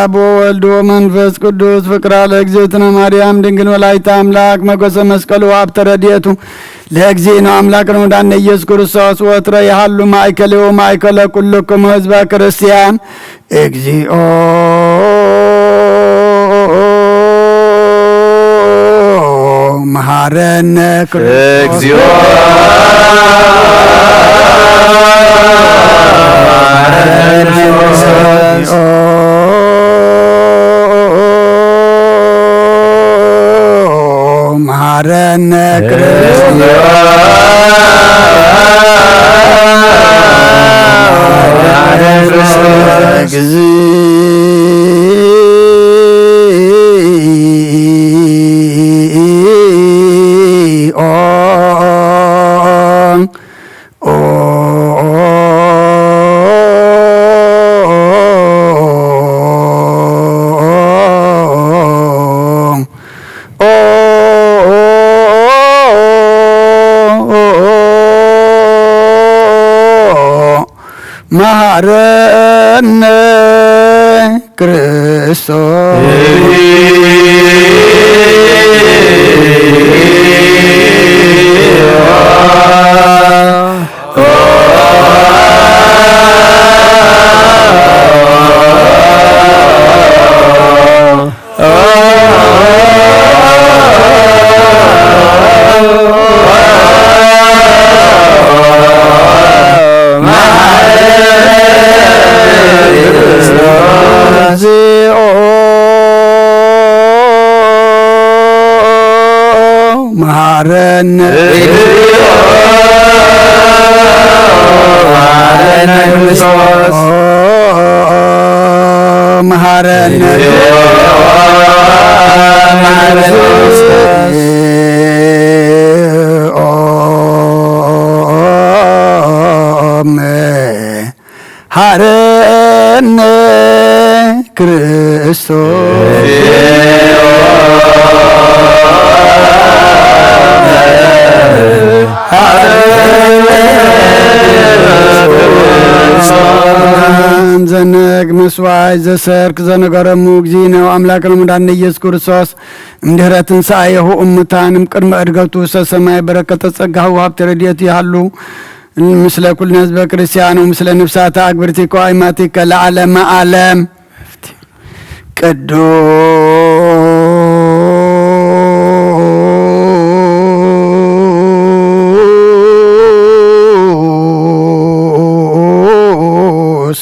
አብ ወልድ ወመንፈስ ቅዱስ ፍቅራ ለእግዝእትነ ማርያም ድንግል ወላዲተ አምላክ መጎሰ መስቀሉ ሀብተ ረድኤቱ ለእግዚእነ አምላክነ ወዳነ ኢየሱስ ክርስቶስ ወትረ ያህሉ ማእከለ ወማእከለ ኩልክሙ ህዝበ ክርስቲያን እግዚኦ መሐረነ እግዚኦ መሐረነ መሐረነ ክርስቶስ መሐረነ ክርስቶስ መሐረነ መሐረነ ክርስቶስ ዘነግ መስዋዕት ዘሰርክ ዘነገረሙ እግዚእነ አምላክነ መድኃኒነ ኢየሱስ ክርስቶስ እምድኅረ ትንሣኤሁ እሙታን ቅድመ ዕርገቱ ሰማይ በረከተ ጸጋሁ ሀብተ ረድኤቱ ይሃሉ ምስለ ኩልነ ህዝበ ክርስቲያኑ ምስለ ነፍሳተ አግብርቲከ ወአእማቲከ ለዓለመ ዓለም ቅዱስ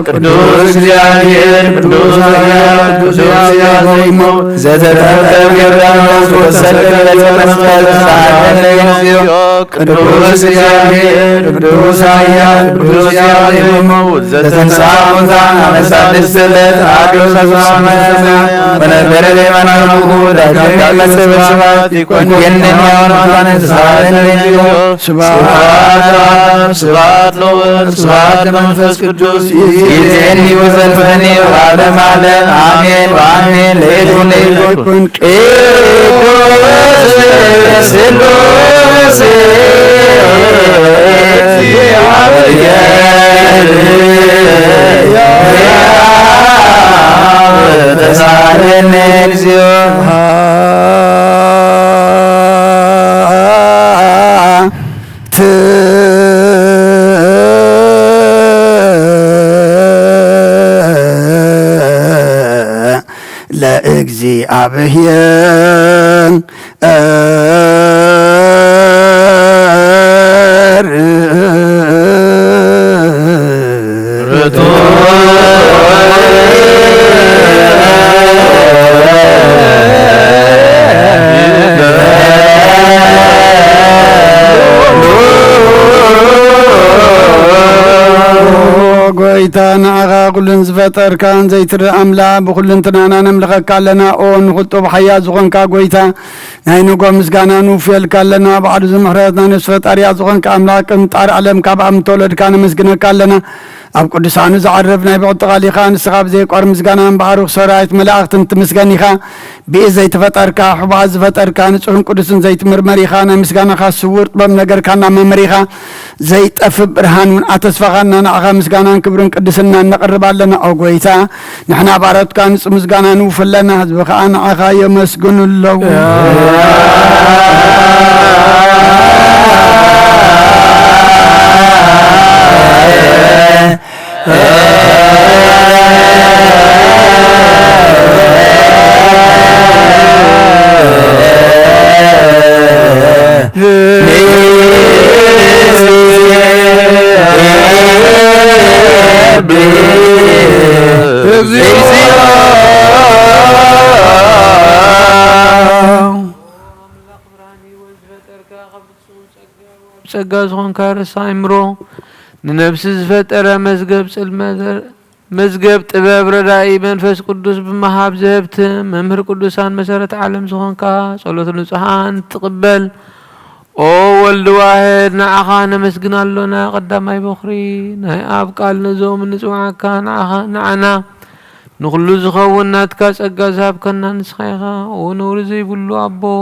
ቅዱስ እግዚአብሔር ቅዱስ ቅዱስ ዘተጠበብ ገብረመንፈስ ወሰልከ ለመስቀል ሳለነ ቅዱስ እግዚአብሔር ቅዱስ ኃያል ቅዱስ እግዚአብሔር ዘተንሥአ እሙታን አመሳልስት ዕለት አግብር ሰማያት ወነበረ በየማናሁ ዳግም በስብሐት ይኰንነ ሙታነ ተሳለነ ስብሐት ስብሐት ለወልድ ስብሐት ለመንፈስ ቅዱስ ይእዜኒ ወዘልፈኒ ወለዓለመ ዓለም አሜን ወአሜን። ለይኩን ለይኩን ቅዱስ ሥሉስ ተሳለነ እግዚኦ ጎይታ ንዓኻ ኩሉን ዝፈጠርካን ዘይትርኢ ኣምላኽ ብኩሉን ትናና ነምልኸካ ኣለና ኦ ንኽልጦ ብሓያል ዝኾንካ ጎይታ ናይ ንጎ ምስጋና ንውፍየልካ ኣለና ባዕሉ ዝምሕረትና ነፍሲ ፈጣሪያ ዝኾንካ ኣምላኽ ቅንጣር ዓለም ካብ ኣብ ምተወለድካ ነመስግነካ ኣለና ኣብ ቅዱሳኑ ዝዓርፍ ናይ ብቕጥቓል ኢኻ ንስኻ ብዘይቋር ምስጋናን ባዕሩኽ ሰራዊት መላእኽትን ትምስገን ኢኻ ብኢድ ዘይተፈጠርካ ሕቡዓት ዝፈጠርካ ንጹሕን ቅዱስን ዘይትምርመር ኢኻ ናይ ምስጋናኻ ስውር ጥበብ ነገርካና መምህር ኢኻ ዘይጠፍእ ብርሃን እውን ኣተስፋኻና ንዓኻ ምስጋናን ክብርን ቅድስና ነቕርብ ኣለና ኦ ጎይታ ንሕና ባሮትካ ንጹህ ምስጋና ንውፍ ኣለና ህዝቢ ከዓ ንዓኻ የመስግኑ ኣለዉ زخون كارس عمرو ننفس زفتر مزقب سلمدر مزقب طباب ردائي منفس قدوس بمهاب زهبت ممهر قدوسان مسارة عالم زخون كا صلوة نصحان تقبل او ولد واحد نعخانا مسقنا لنا قدام اي بخري ناي اب قال نزوم نسوعكا نعنا نخلو زخون ناتكا سقا زهب كنا نسخيخا ونور زي بلو ابو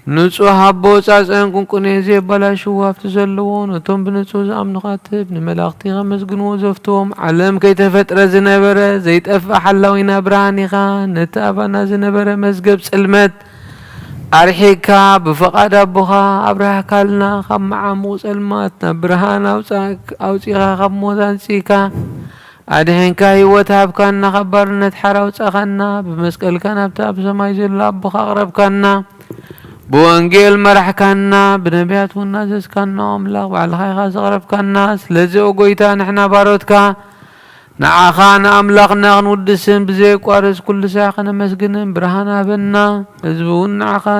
نصوح ابو صاصن كونكوني زي بلا شواف تزلون وتم بنصو زام نخاتب نملاختي مسقن وزفتهم علم كي تفتر زنبره زي تفح حلوينا برانيخا نتابنا زنبره مسقب سلمت أرحيكا بفقاد أبوها أبرح كالنا خم عمو سلماتنا برهان أوسيخا خموزان سيكا أدهن كاي وتاب كان خبر نتحرى وسخنا بمسكال كان بتاب سماي زل أبوها أغرب كنا بوانجيل مرح كنا بنبيات والنازس كنا أملاق وعلى خيخا زغرب كنا سلزي وقويتا نحنا باروتكا نعخانا أملاقنا غنودسن بزيك وارز كل ساقنا مسقنا برهانا بنا ازبون نعخا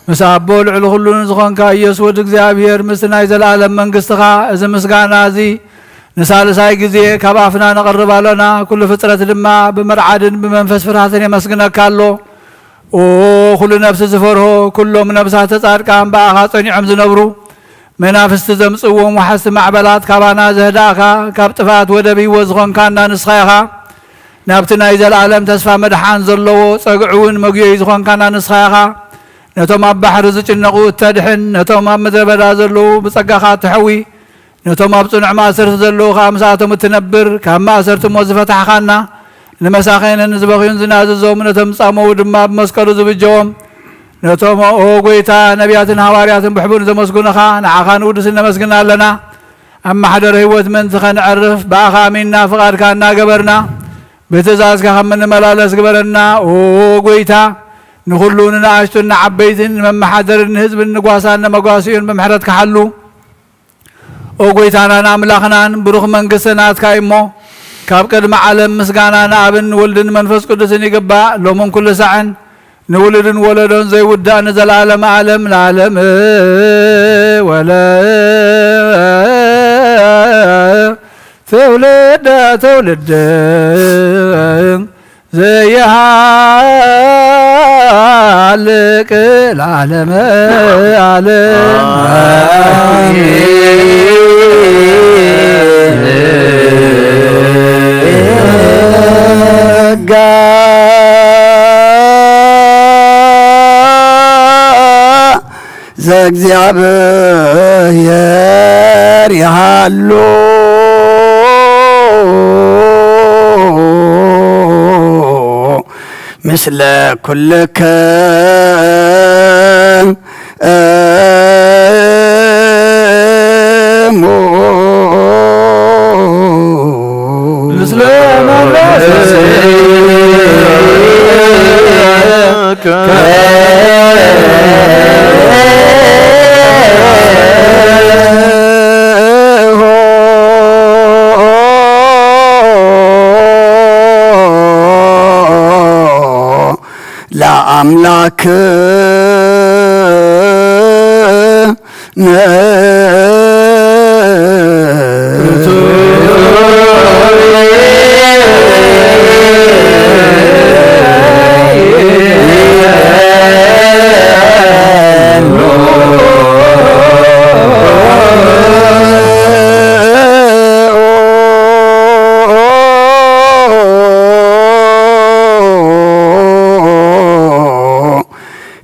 مسابو العلو كلون زخون كا يسود እግዚአብሔር ምስና ይዘላለም መንግስትኻ እዚ ምስጋና እዚ ንሳልሳይ ጊዜ ከባፍና ነቀርባለና ኩሉ ፍጥረት ድማ በመርዓድን በመንፈስ ፍርሃትን የመስግነካሎ ኦ ኩሉ ነፍስ ዝፈርሆ ኩሎም ነፍሳት ጻድቃን በአኻ ጸኒዖም ዝነብሩ መናፍስት ዘምጽዎም ወሐስ ማዕበላት ካባና ዘህዳኻ ካብ ጥፋት ወደ ህይወት ዝኾንካና ንስኻኻ ናብትና ይዘላለም ተስፋ መድሓን ዘለዎ ጸግዑን መግዮ ዝኾንካና ንስኻኻ نتوم بحر زچنقو تدحن نتوم مدربدا زلو بصقاخا تحوي نتوم بصنع ما سرت زلو خامساتهم تنبر كما سرت موزفتحخانا لمساخين نزبخين زناززوم نتوم صامو دما بمسكرو زبجوم نتوم او غويتا نبياتن حوارياتن بحبون زمسكونخا نعخان ودسن مسكنا لنا اما حضر هيوت من تخن عرف باخامينا فقاد كانا قبرنا بتزاز كخمن ملالس قبرنا او غويتا نخلون نعشتن عبيتن من محضر الحزب النقواسان مقواسيون بمحرت كحلو او قويتانا ناملاخنان بروخ منقسنات كايمو كاب قدم عالم مسقانا نابن ولدن منفس قدسن يقبا لو من كل سعن نولدن ولدن زي ودان زل عالم عالم العالم ولا تولد زيها لك العالم عالم زእግዚአብሔር ያሉ مثل كلك لأملاك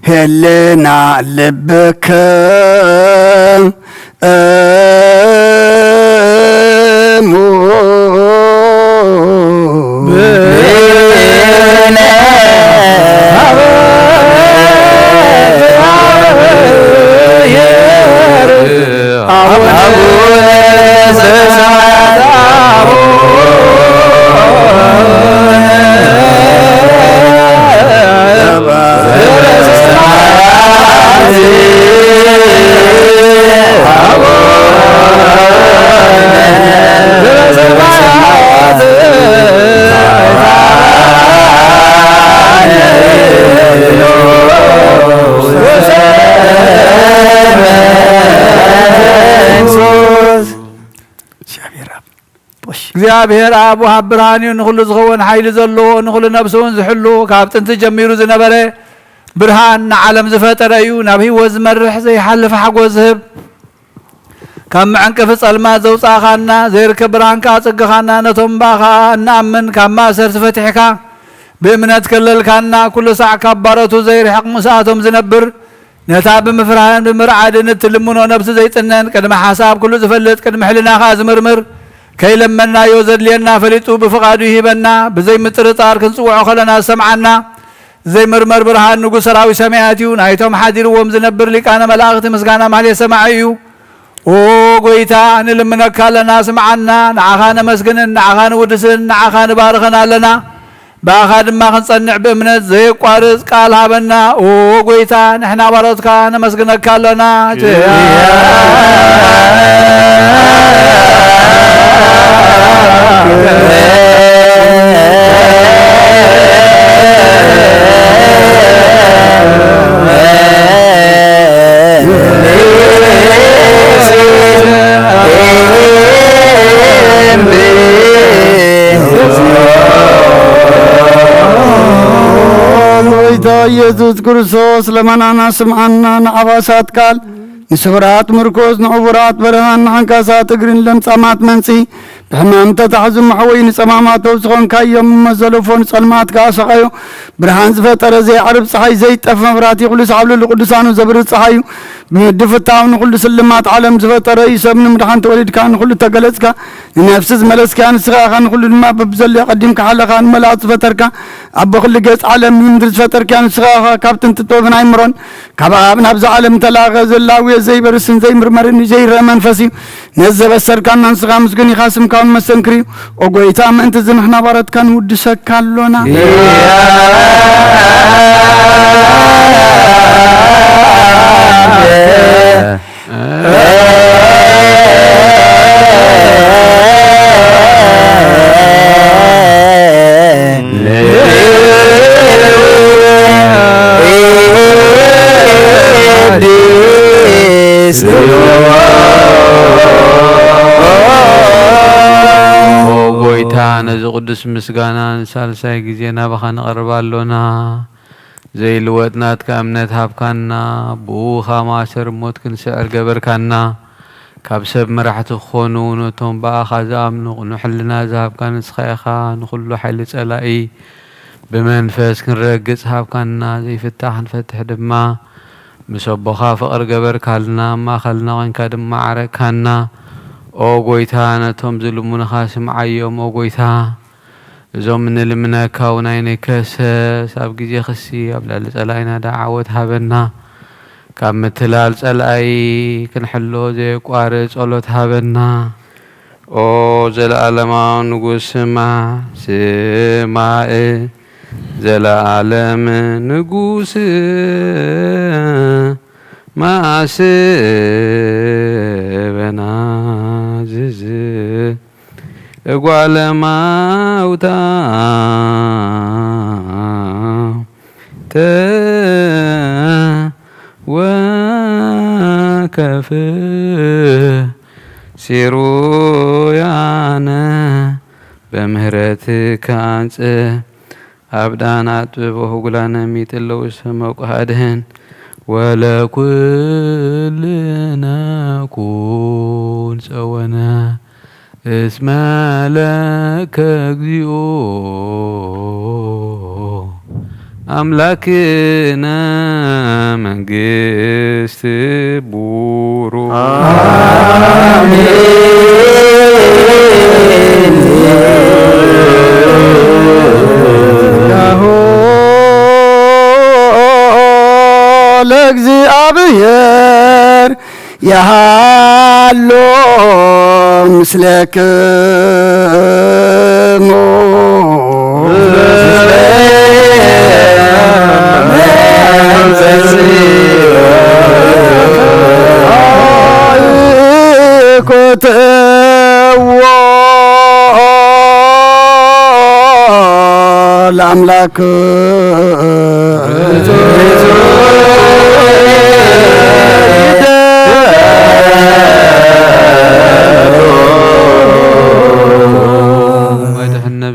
هلنا لبك أمو እግዚአብሔር አብ ወሃብ ብርሃን እዩ ንኹሉ ዝኸውን ሓይሊ ዘለዎ ንኹሉ ነብሲ እውን ዝሕሉ ካብ ጥንቲ ጀሚሩ ዝነበረ ብርሃን ንዓለም ዝፈጠረ እዩ ናብ ህይወት ዝመርሕ ዘይሓልፍ ሓጎስ ዝህብ ካብ መዕንቅፊ ጸልማት ዘውፃእኻና ዘይርከብ ብርሃንካ ኣጽግኻና ነቶም ባኻ እናኣምን ካብ ማእሰር ዝፈቲሕካ ብእምነት ከለልካና ኩሉ ሳዕ ካብ ባረቱ ዘይርሕቕ ምስኣቶም ዝነብር ነታ ብምፍራህን ብምርዓድን እትልምኖ ነብሲ ዘይጥነን ቅድሚ ሓሳብ ኩሉ ዝፈልጥ ቅድሚ ሕልናኻ ዝምርምር ከይለመናዮ ዘድልየና ፈሊጡ ብፍቓዱ ይሂበና ብዘይ ምጥርጣር ክንጽውዖ ከለና ዝሰምዓና ዘይምርመር ብርሃን ንጉሥ ሰራዊት ሰማያት እዩ ናይቶም ሓዲርዎም ዝነብር ሊቃነ መላእኽቲ ምስጋና ማህሌት ሰማዒ እዩ ኦ ጎይታ ንልምነካ ኣለና ስምዓና ንዓኻ ነመስግንን ንዓኻ ንውድስን ንዓኻ ንባርኸን ኣለና ባኻ ድማ ክንጸንዕ ብእምነት ዘይቋርጽ ቃል ሃበና ኦ ጎይታ ንሕና ባሮትካ ነመስግነካ ኣለና ኢየሱስ ክርስቶስ ለመናና ስምዓና ንዓባሳት ቃል ንስብራት ምርኮስ ንዕቡራት በረሃን ንሓንካሳት እግርን ለምጻማት መንጺ ብሕማም ተታሕዙ ማሕወይ ንጸማማት ተውስኾንካዮም መዘለፎን ጸልማት ካሰቓዮ ብርሃን ዝፈጠረ ዘይዓርብ ፀሓይ ዘይጠፍ መብራህቲ ኩሉ ሰዓብሉ ቅዱሳኑ ዘብርህ ፀሓዩ ብምድፍታው ንኩሉ ስልማት ዓለም ዝፈጠረ እዩ ሰብ ንምድሓን ተወሊድካ ንኩሉ ተገለጽካ ንነፍሲ ዝመለስካ ንስኻ ንኩሉ ድማ በብዘለየ ቀዲምካ ሓለኻ ንመላእክት ዝፈጠርካ ኣቦ ኩሉ ገጽ ዓለም ምድሪ ዝፈጠርካ ንስኻ ካብ ጥንቲ ጥበብን ኣይምሮን ካብ ኣብ ናብዚ ዓለም ተላኸ ዘላዊ ዘይበርስን ዘይምርመርን ዘይርአ መንፈስ እዩ ነዘበሰርካና ንስኻ ምስጉን ኢኻ ስምካ መሰንክሪ ኦ ጎይታ ምእንቲ ዝንሕና ባረትካ ንውድሰካ ኣሎና ነዚ ቅዱስ ምስጋናን ሳልሳይ ጊዜ ናባኻ ነቐርባሎና ዘይልወጥናትካ እምነት ሃብካና ብኡኻ ማእሰር ሞት ክንስዕር ገበርካና ካብ ሰብ መራሕቲ ክኾኑ ነቶም በኣኻ ዝኣምኑ ንሕልና ዝሃብካ ንስኻ ኢኻ ንኩሉ ሓይሊ ጸላኢ ብመንፈስ ክንረግጽ ሃብካና ዘይፍታሕ ክንፈትሕ ድማ ምስ ኣቦኻ ፍቕሪ ገበርካልና ማእኸልና ኮንካ ድማ ዓረግካና ኦ ጎይታ ነቶም ዝልሙንኻ ስምዓዮም ኦ ጎይታ እዞም ንልምነካ እውን ኣይነከሰስ ኣብ ግዜ ክሲ ኣብ ልዕሊ ጸላኢና ዳዓወት ሃበና ካብ ምትላል ጸላኢ ክንሕሎ ዘየቋርጽ ጸሎት ሃበና ኦ ዘለኣለማዊ ንጉስ ስማዕ ዘለኣለም ንጉስ ማእስበና ዝዝ እጓለ ማውታ ተወከፍ ሲሩያነ በምህረትከ አንጽሕ አብዳናት በሁጉላነ ሚጥለው ሰመቋድህን ወለኩልነ ኩን ጸወነ እስመ ለከ እግዚኦ አምላክነ መንግስት ቡሩ አሜን ያሆ ለእግዚአብሔር ያሃሎ ምስለክሙ ኮተዎ ለአምላክ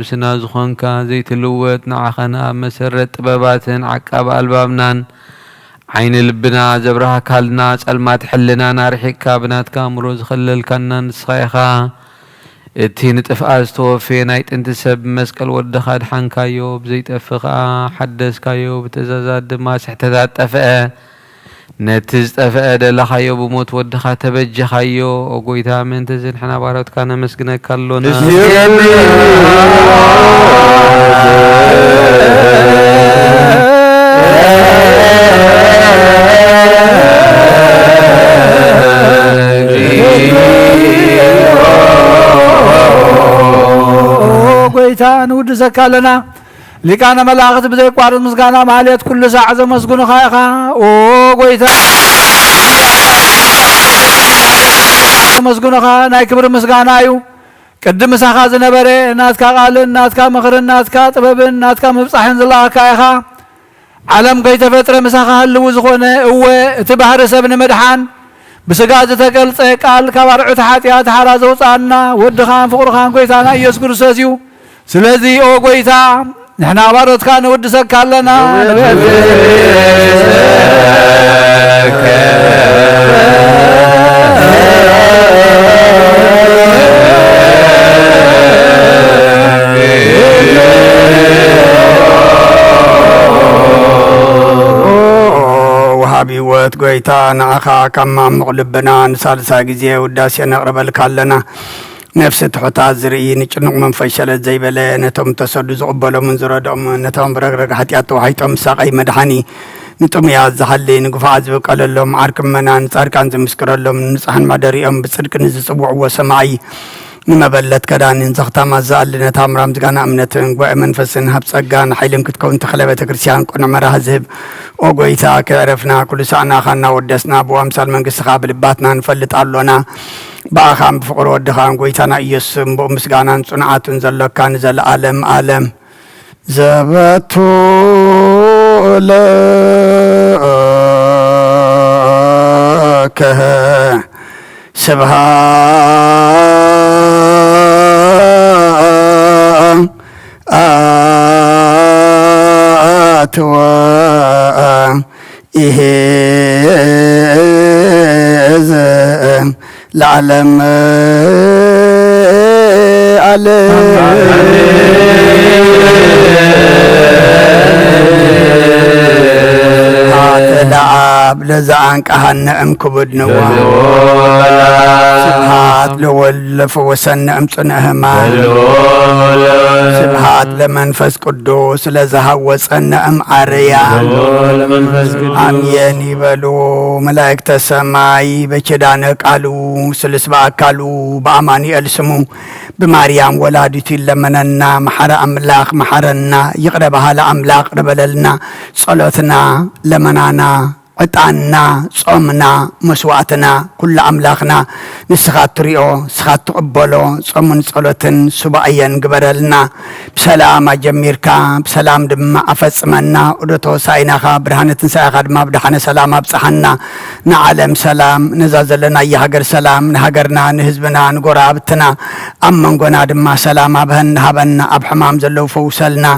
ንጉስنا زخونكا زيت اللوت نعخنا مسرت طبباتن عقاب البابنان عين لبنا زبرها كالنا سلمات حلنا نارحكا بناتكا مروز خلل كنا نسخيخا اتي نتفقازتو في نايت انتسب مسكال ودخاد حنكايو بزيت افقا حدث كايو بتزازات دماس احتذات افقا نتز افقا دلخايو بموت ودخا تبجخايو وقويتا من تزن حنا بارات كان مسكنا كالونا قويتا نود زكالنا لكان ملاغت بزي قوارد مسغانا ماليت كل ساعة مسغون خايخا او قويتا مسغون خا ناي كبر مسغانا يو قدم مساخا زنبري ناتكا قالن ناتكا مخرن ناتكا طببن ناتكا مبصحن زلا كايخا عالم قيت فترة مساخا هلو زخونه هو تبهر سبن مدحان بسقاز تقلص قال كبارع تحاتيات حراز وصانا ودخان فقرخان قويتانا يسوع كريستوس يو سلازي او قويتا نحنا بارت كان ودسك لنا وهابي وات قويتا نعخا كما مقلبنا نسالسا جزيه وداسي نقرب لنا نفس تحتاز زري نچنق من فشلت زي بلا نتم تسد زقبلو من زردم نتم برغرغ حتيات وحيتم ساقي مدحني نتم يا زحلي نقفاز بقللهم عاركم منان صاركان زمسكرلهم نصحن مدريهم بصدق نزصبع وسمعي نمبلت كدان نزختا مازال نتامرام زغانا امنتن ومنفسن حبصغان حيلم كتكون تخلبه كريستيان قنا مرهزب او غيتا كعرفنا كل ساعنا خنا ودسنا بو امثال منغس خابل باتنا نفلط علونا باخام فقر ودخان غيتانا يسم بو مسغانان صنعاتن زلكان زل عالم عالم زبتو لك سبحات وإهز العالم لعب لزعنك هنأم كبد نوا سبحات لولف وسنأم صنهما سبحات لمنفس قدوس لزهوس أنأم عريا عميان يبلو ملائكة السماي بچدانك قالو سلسبا قالو بأماني ألسمو بماريام ولادتي لمننا محر أملاق محرنا يقربها لأملاق ربللنا صلاتنا لمنانا عطانا صومنا مسواتنا كل أملاقنا نسخات تريو سخات تقبلو صومن صلاتن سبعين قبرلنا بسلام جميركا بسلام دم أفصمنا ودتو سايناخا برهانتن سايخا دم بدحنا سلام أبصحنا نعلم سلام نزازلنا يهجر سلام نهجرنا نهزبنا نقرابتنا أمنقنا دم سلام أبهن هبنا أبحمام زلو فوسلنا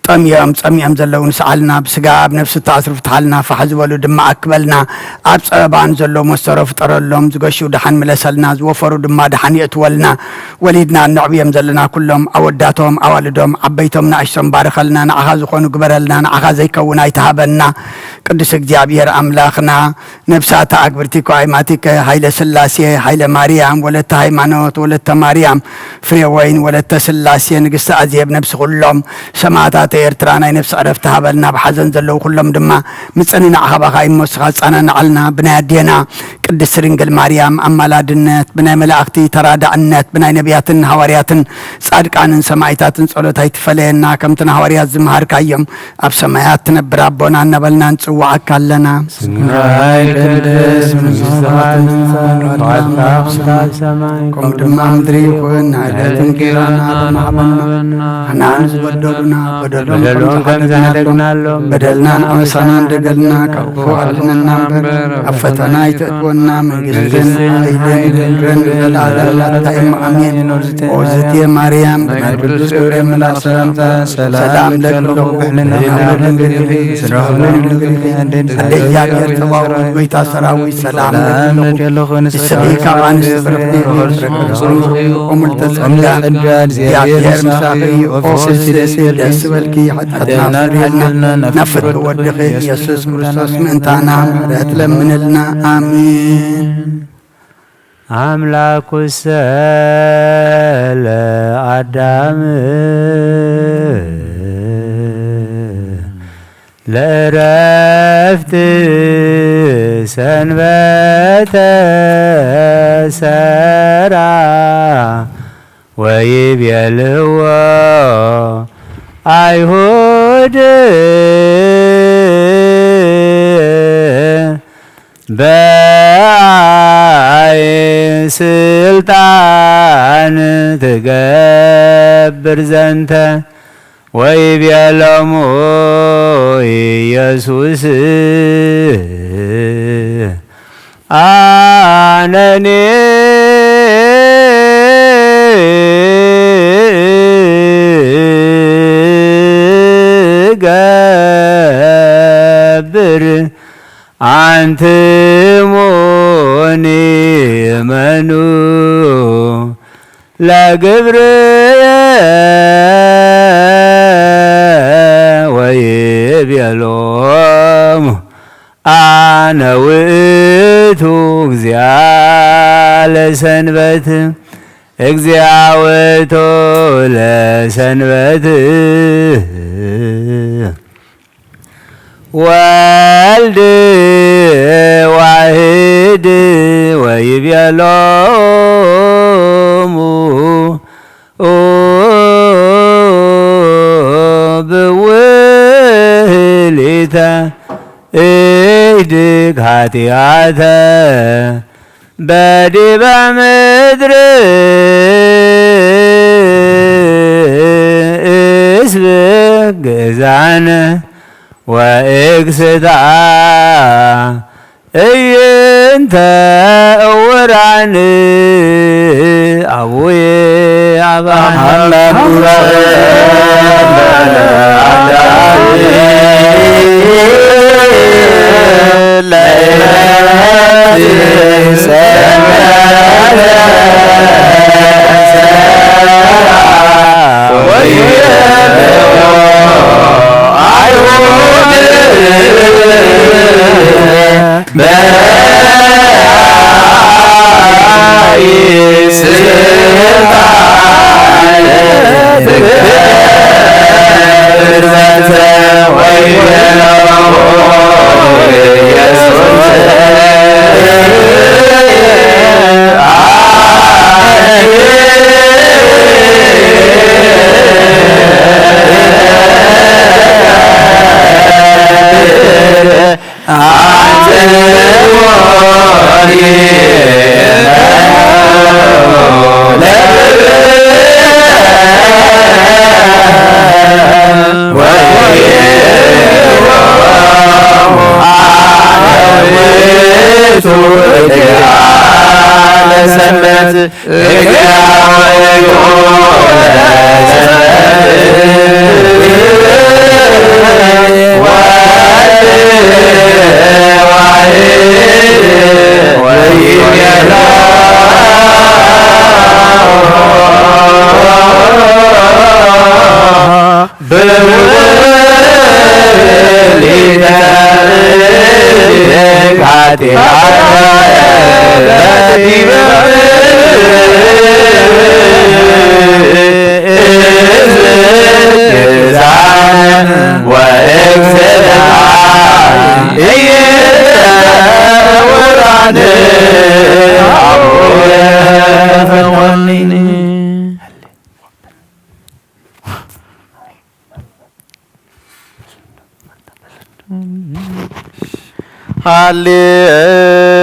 طميام زلو نسعلنا بسقاب نفس التعصرف تحلنا فحزولو دم أكبلنا أبصابان زلو مصرف طرلهم زقشو دحن ملسلنا زوفرو دم دحن يتولنا وليدنا النعبيم زلنا كلهم أوداتهم أوالدهم عبيتهم نعشتهم بارخلنا نعخاز خونو قبرلنا نعخاز يكونا يتهبنا قدس اجزابير أملاخنا نفسات أكبرتك وعيماتك هايل سلاسي هايل ماريام ولت هايمانوت ولت ماريام فريوين ولت سلاسي نقص أزيب نفس كلهم سماتات إيرترانا نفس عرفت هبلنا بحزن زلو كلهم دما مصننا عخبا يمس خاصنا علنا بنادينا قدس رنجل مريم امالادنت بناي ملاእክቲ ተራዳእነት بناي ነቢያትን ሐዋርያትን ጻድቃንን ሰማዕታትን ጸሎታይ ትፈለየና ከምተና ሐዋርያት ዝመሃርካዮም ኣብ ሰማያት ትነብር አቦና ነበልና ንጽዋዕ ካለና ስምራይ ቅድስ ምስጋና ወጣት ሰማይ ቆምድማ ምድሪ ኮን አይደትን ጌራና ማመና አናን ዝበደሉና በደል በደሎም ከምዛህደግናሎም በደልናን አመሳና እንደገልና ከፎ አድነና ነበር አፈተና ይተጥወና መንግስትን አይደን ለዓለም አሜን ኦዝቴ ማርያም በቅዱስ ገብርኤል መልአክ ሰላምታ ሰላም ለክሎ በህልና ስለሆነ ለእግዚአብሔር ተባው ቤታ ሰራዊት ሰላም ለክሎ ስቢካ አንስ ፍርፍር ኦሙልተ ጸጋ እግዚአብሔር ምሳኺ ኦፍስ ደስ በልኪ ሐጥና ብልና ነፍር ወድኺ ኢየሱስ ክርስቶስ ምንታና ምሕረት ለምንልና አሜን አምላኩሰ ለአዳም ለእረፍት ሰንበተ ሰራ ወይቤልዎ አይሁድ ስልጣን ትገብር ዘንተ ወይቤሎሙ ኢየሱስ አነኒ ገብር አንትሙኒ እመኑ ለግብርየ ወይቤሎሙ አነ ውእቱ እግዚአ ለሰንበት እግዚአ ውእቱ ለሰንበት ወልድ ዋሕድ ወይቤሎሙ ብውህሊተ እይድግ ኃጢአተ በዲበ ምድር እስብክ ግእዛነ ወእክስታ እይንተ እውራን አቡዬ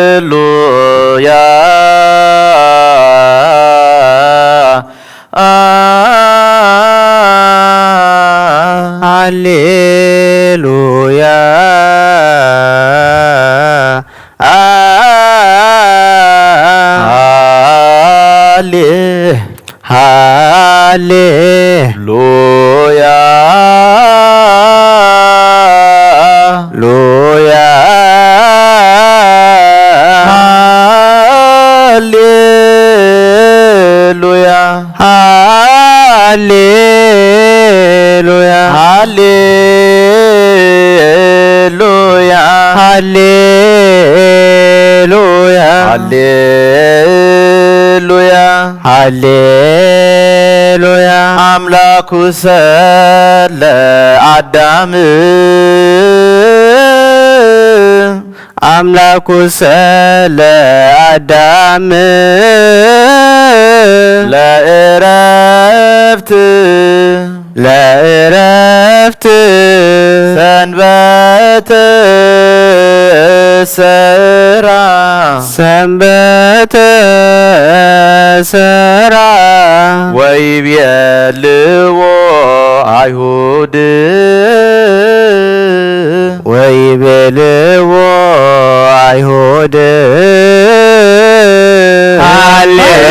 ሃሌሉያ ሃሌሉያ ሃሌሉያ ሎያ ሃሌሉያ ሃሌሉያ ሃሌሉያ ሃሌሉያ ሃሌሉያ ሃሌሉያ አምላኩ ሰለ አዳም አምላኩ ሰለ አዳም ለእረፍት ሰንበተ ሰራ ሰንበተ ሰራ ወይቤልዎ አይሁድ ወይቤልዎ አይሁድ ሃሌሉያ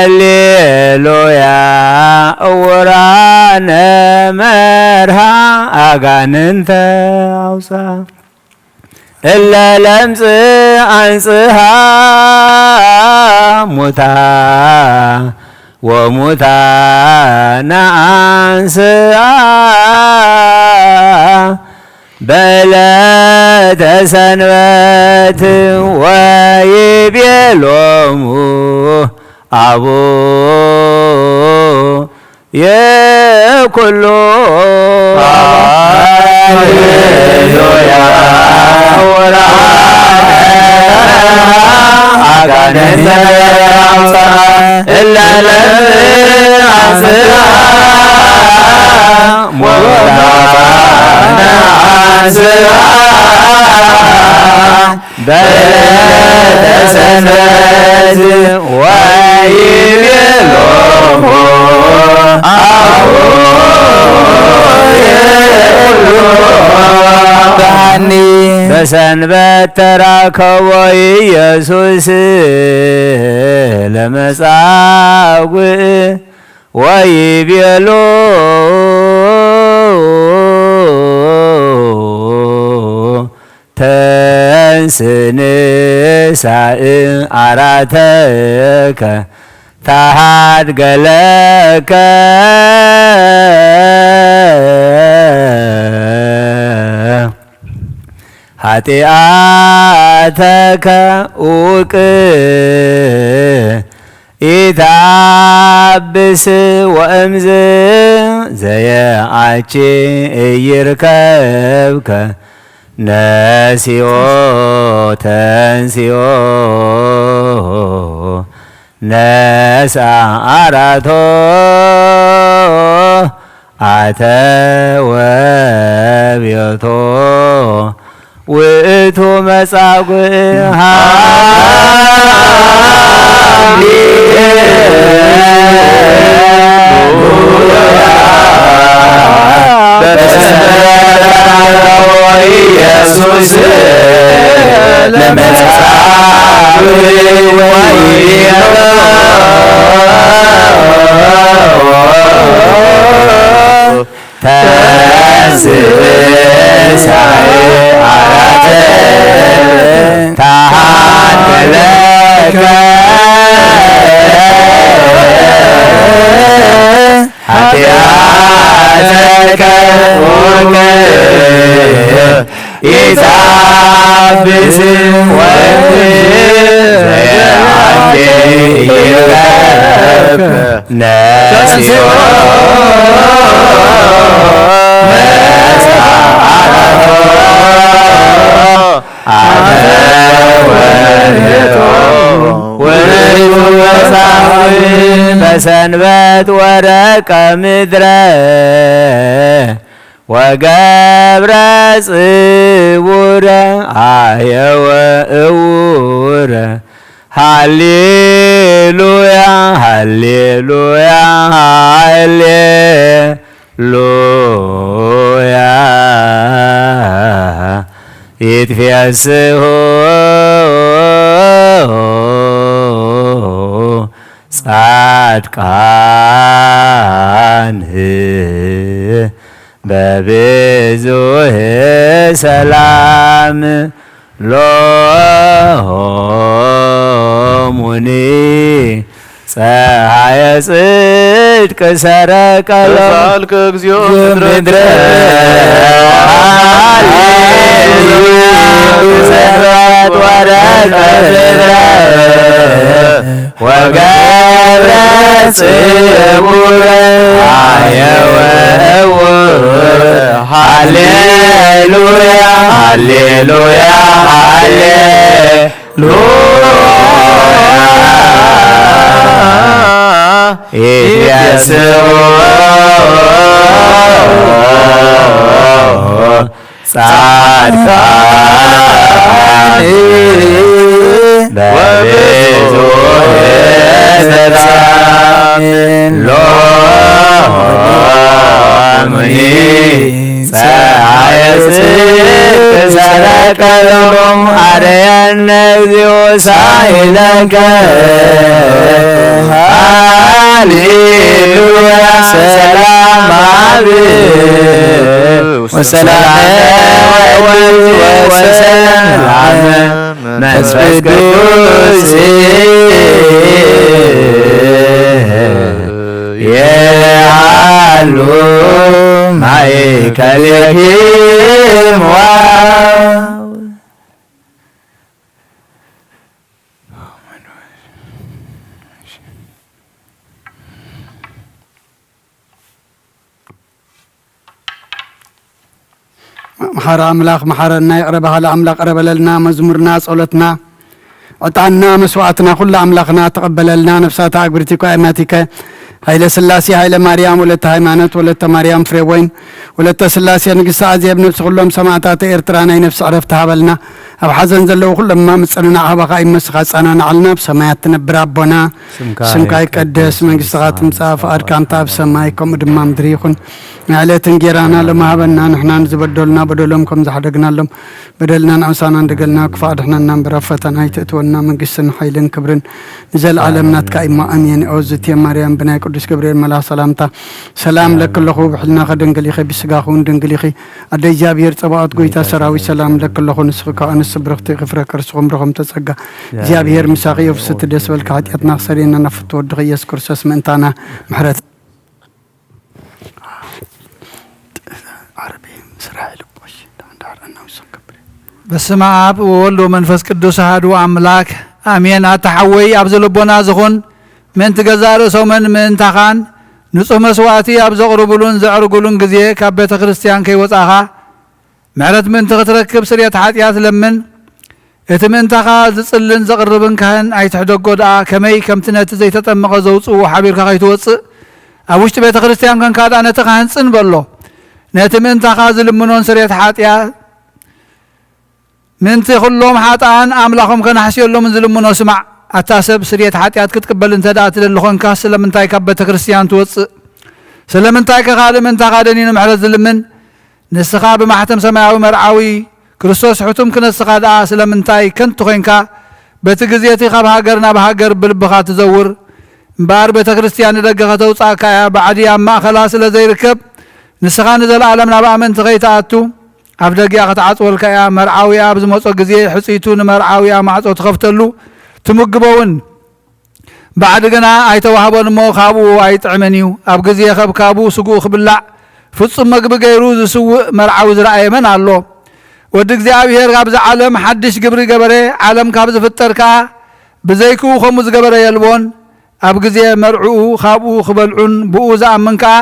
ሃሌሉያ እውራነ መርሃ አጋንንተ አውፃ እለ ለምጽ አንጽሃ ሙታ ወሙታነ አንስአ በዕለተ ሰንበት ወይቤሎሙ የኩሉ ሃሌሉያ አጋንንተ አውፃ እለ ለምጽ ሙታነ አንስአ በዕለተ ሰንበት ወይቤሎሙ በሃኒ በሰንበት ተራከቦ ኢየሱስ ለመጻጉዕ ወይቤሎ ተንስንሳእ አራተከ ታሃድገለከ ኃጢአተከ ውቅ ኢታብስ ወእምዝ ዘየአቺ ኢይርከብከ ነሲኦ ተንሲኦ ነሳ አራቶ አተወብዮቶ ውእቱ መጻጉዕ ኢየሱስ ለመጻጉዕ ተንሥእ አራተ ታሃድገለከ ኃጢአተከ ውቅ ኢታብስ ወእምዝ ዘየአቺ ኢይርከብከ ነሲኦ በሰንበት ወረቀ ምድረ ወገብረ ጽውረ አየወ እውረ ሃሌሉያ ሃሌሉያ ሃሌሉያ ይትፌስሑ ጻድቃን በብዙሕ ሰላም ሎሙኒ ፀሐየ ጽድቅ ሰረቀ ለልከ እግዚኦ ምድረ ሰንበት ወረቀ ምድረ ወገብረ ጽውረ አየወ እውረ ሃሌሉያ ሃሌሉያ ሃሌሉያ ኢየሱስ ጻድቃን በብዙሕ ሰላም ሎሙኒ ፀሐየ ጽድቅ ሰረቀ ሎሙ አርየነ እግዚኦ ሳይለከ ሃሌሉያ ሰላም አብ ወሰላም ወወልድ ወሰላም መንፈስ ቅዱስ የሃሉ ማእከሌክሙ መሐረ አምላክ መሐረና ይቅረ ባህለ አምላክ ቀረበለልና መዝሙርና ጸሎትና ዕጣንና መስዋዕትና ኩሉ አምላክና ተቀበለልና ነፍሳታ አግብርቲከ አእማቲከ ኃይለ ሥላሴ ኃይለ ማርያም ወለተ ሃይማኖት ወለተ ማርያም ፍሬወይን ወለተ ሥላሴ ንግሥቲ አዜብ ነፍሲ ኩሎም ሰማዕታት ኤርትራ ናይ ነፍሲ ዕረፍቲ ሃበልና ኣብ ሓዘን ዘለዉ ኩሎም ምፅንና ሃበኻ ይመስኻ ጸናናዓልና ብሰማያት ትነብር ኣቦና ስምካ ይቀደስ መንግሥትኻ ትምጻእ ፈቃድካ እንተ ኣብ ሰማይ ከምኡ ድማ ምድሪ ይኹን ንዕለትን ጌራና ለማሃበና ንሕና ንዝበደሉና በደሎም ከም ዝሓደግናሎም በደልና ንኣምሳና እንደገልና ክፋድሕናና እምበረ ፈተና ይትእትወና መንግስትን ኃይልን ክብርን ንዘለዓለም ናትካ ኢማ ኣሜን። ኦዝትየ ማርያም ብናይ ቅዱስ ገብርኤል መልአክ ሰላምታ ሰላም ለክለኹ ብሕልና ከደንግል ኢኺ ብስጋኹን ድንግል ኢኺ ኣደ እግዚአብሔር ጸባኦት ጎይታ ሰራዊት ሰላም ለክለኹ ንስኺ ካብ ኣንስቲ ብርኽቲ ክፍረ ክርስኹም ረኸም ተጸጋ እግዚአብሔር ምሳኺ የፍስቲ ደስ በልካ ኃጢአትና ክሰሪና ናፍቲ ወድኺ ኢየሱስ ክርስቶስ ምእንታና ምሕረት በስመ አብ ወወልድ ወመንፈስ ቅዱስ አሐዱ አምላክ አሜን። አታሐወይ ኣብ ዘለቦና ዝኹን ምእንቲ ገዛ ርእሶምን ምእንታኻን ንጹህ መስዋዕቲ ኣብ ዘቕርብሉን ዘዕርጉሉን ግዜ ካብ ቤተ ክርስቲያን ከይወፃኻ ምሕረት ምእንቲ ክትረክብ ስርየት ኃጢአት ለምን እቲ ምእንታኻ ዝጽልን ዘቕርብን ካህን ኣይትሕደጎ ደኣ ከመይ ከምቲ ነቲ ዘይተጠመቐ ዘውፅኡ ሓቢርካ ከይትወፅእ ኣብ ውሽጢ ቤተ ክርስቲያን ኮንካ ደኣ ነቲ ካህን ጽን በሎ ነቲ ምእንታኻ ዝልምኖን ስርየት ኃጢአት ምንቲ ኩሎም ሓጣን ኣምላኾም ከናሕስየሎም ዝልምኖ ስማዕ ኣታሰብ ስርየት ኃጢአት ክትቅበል እንተ ደኣ ትደሊ ኾንካ ስለምንታይ ካብ ቤተ ክርስቲያን ትወፅእ ስለምንታይ ከኻልእ ምእንታኻ ደኒኑ ምሕረት ዝልምን ንስኻ ብማሕተም ሰማያዊ መርዓዊ ክርስቶስ ሕቱም ክነስኻ ደኣ ስለምንታይ ከንቱ ኾንካ በቲ ግዜቲ ካብ ሃገር ናብ ሃገር ብልብኻ ትዘውር እምበር ቤተ ክርስቲያን ንደገ ከተውፃእካ እያ ባዕዲ ኣብ ማእኸላ ስለ ዘይርከብ ንስኻ ንዘለዓለም ናብ ኣመንቲ ከይተኣቱ ኣብ ደጊኣ ከተዓጽወልካ እያ መርዓዊያ ኣብ ዝመጾ ግዜ ሕፂቱ ንመርዓዊያ ማዕጾ ትኸፍተሉ ትምግበውን ባዕዲ ግና ኣይተዋህቦን እሞ ካብኡ ኣይጥዕመን እዩ ኣብ ግዜ ኸብ ካብኡ ስጉኡ ክብላዕ ፍጹም መግቢ ገይሩ ዝስውእ መርዓዊ ዝረኣየ መን ኣሎ ወዲ እግዚኣብሔር ካብዚ ዓለም ሓድሽ ግብሪ ገበረ ዓለም ካብ ዝፍጠር ከዓ ብዘይክኡ ከምኡ ዝገበረ የልቦን ኣብ ግዜ መርዑኡ ካብኡ ክበልዑን ብኡ ዝኣምን ከዓ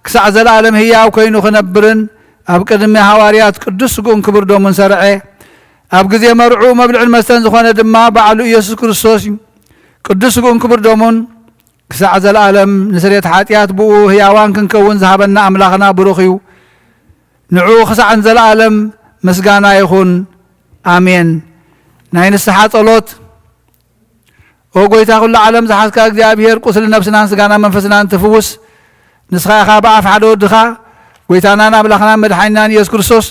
ክሳዕ ዘለዓለም ህያው ኮይኑ ክነብርን ኣብ ቅድሚ ሃዋርያት ቅዱስ ስጉኡን ክብር ዶሙን ሰርዐ ኣብ ግዜ መርዑ መብልዕን መስተን ዝኾነ ድማ ባዕሉ ኢየሱስ ክርስቶስ ቅዱስ ስጉኡን ክብር ዶሙን ክሳዕ ዘለዓለም ንስርየት ኃጢአት ብኡ ህያዋን ክንከውን ዝሃበና ኣምላኽና ብሩኽ እዩ ንዑ ክሳዕን ዘለዓለም ምስጋና ይኹን ኣሜን። ናይ ንስሓ ጸሎት ኦ ጎይታ ኩሉ ዓለም ዝሓዝካ እግዚኣብሔር ቁስሊ ነብስናን ስጋና መንፈስናን ትፍውስ ንስኻ ኢኻ ብኣፍ ሓደ ወድኻ ጎይታናን ኣምላኽናን መድሓኒናን ኢየሱስ ክርስቶስ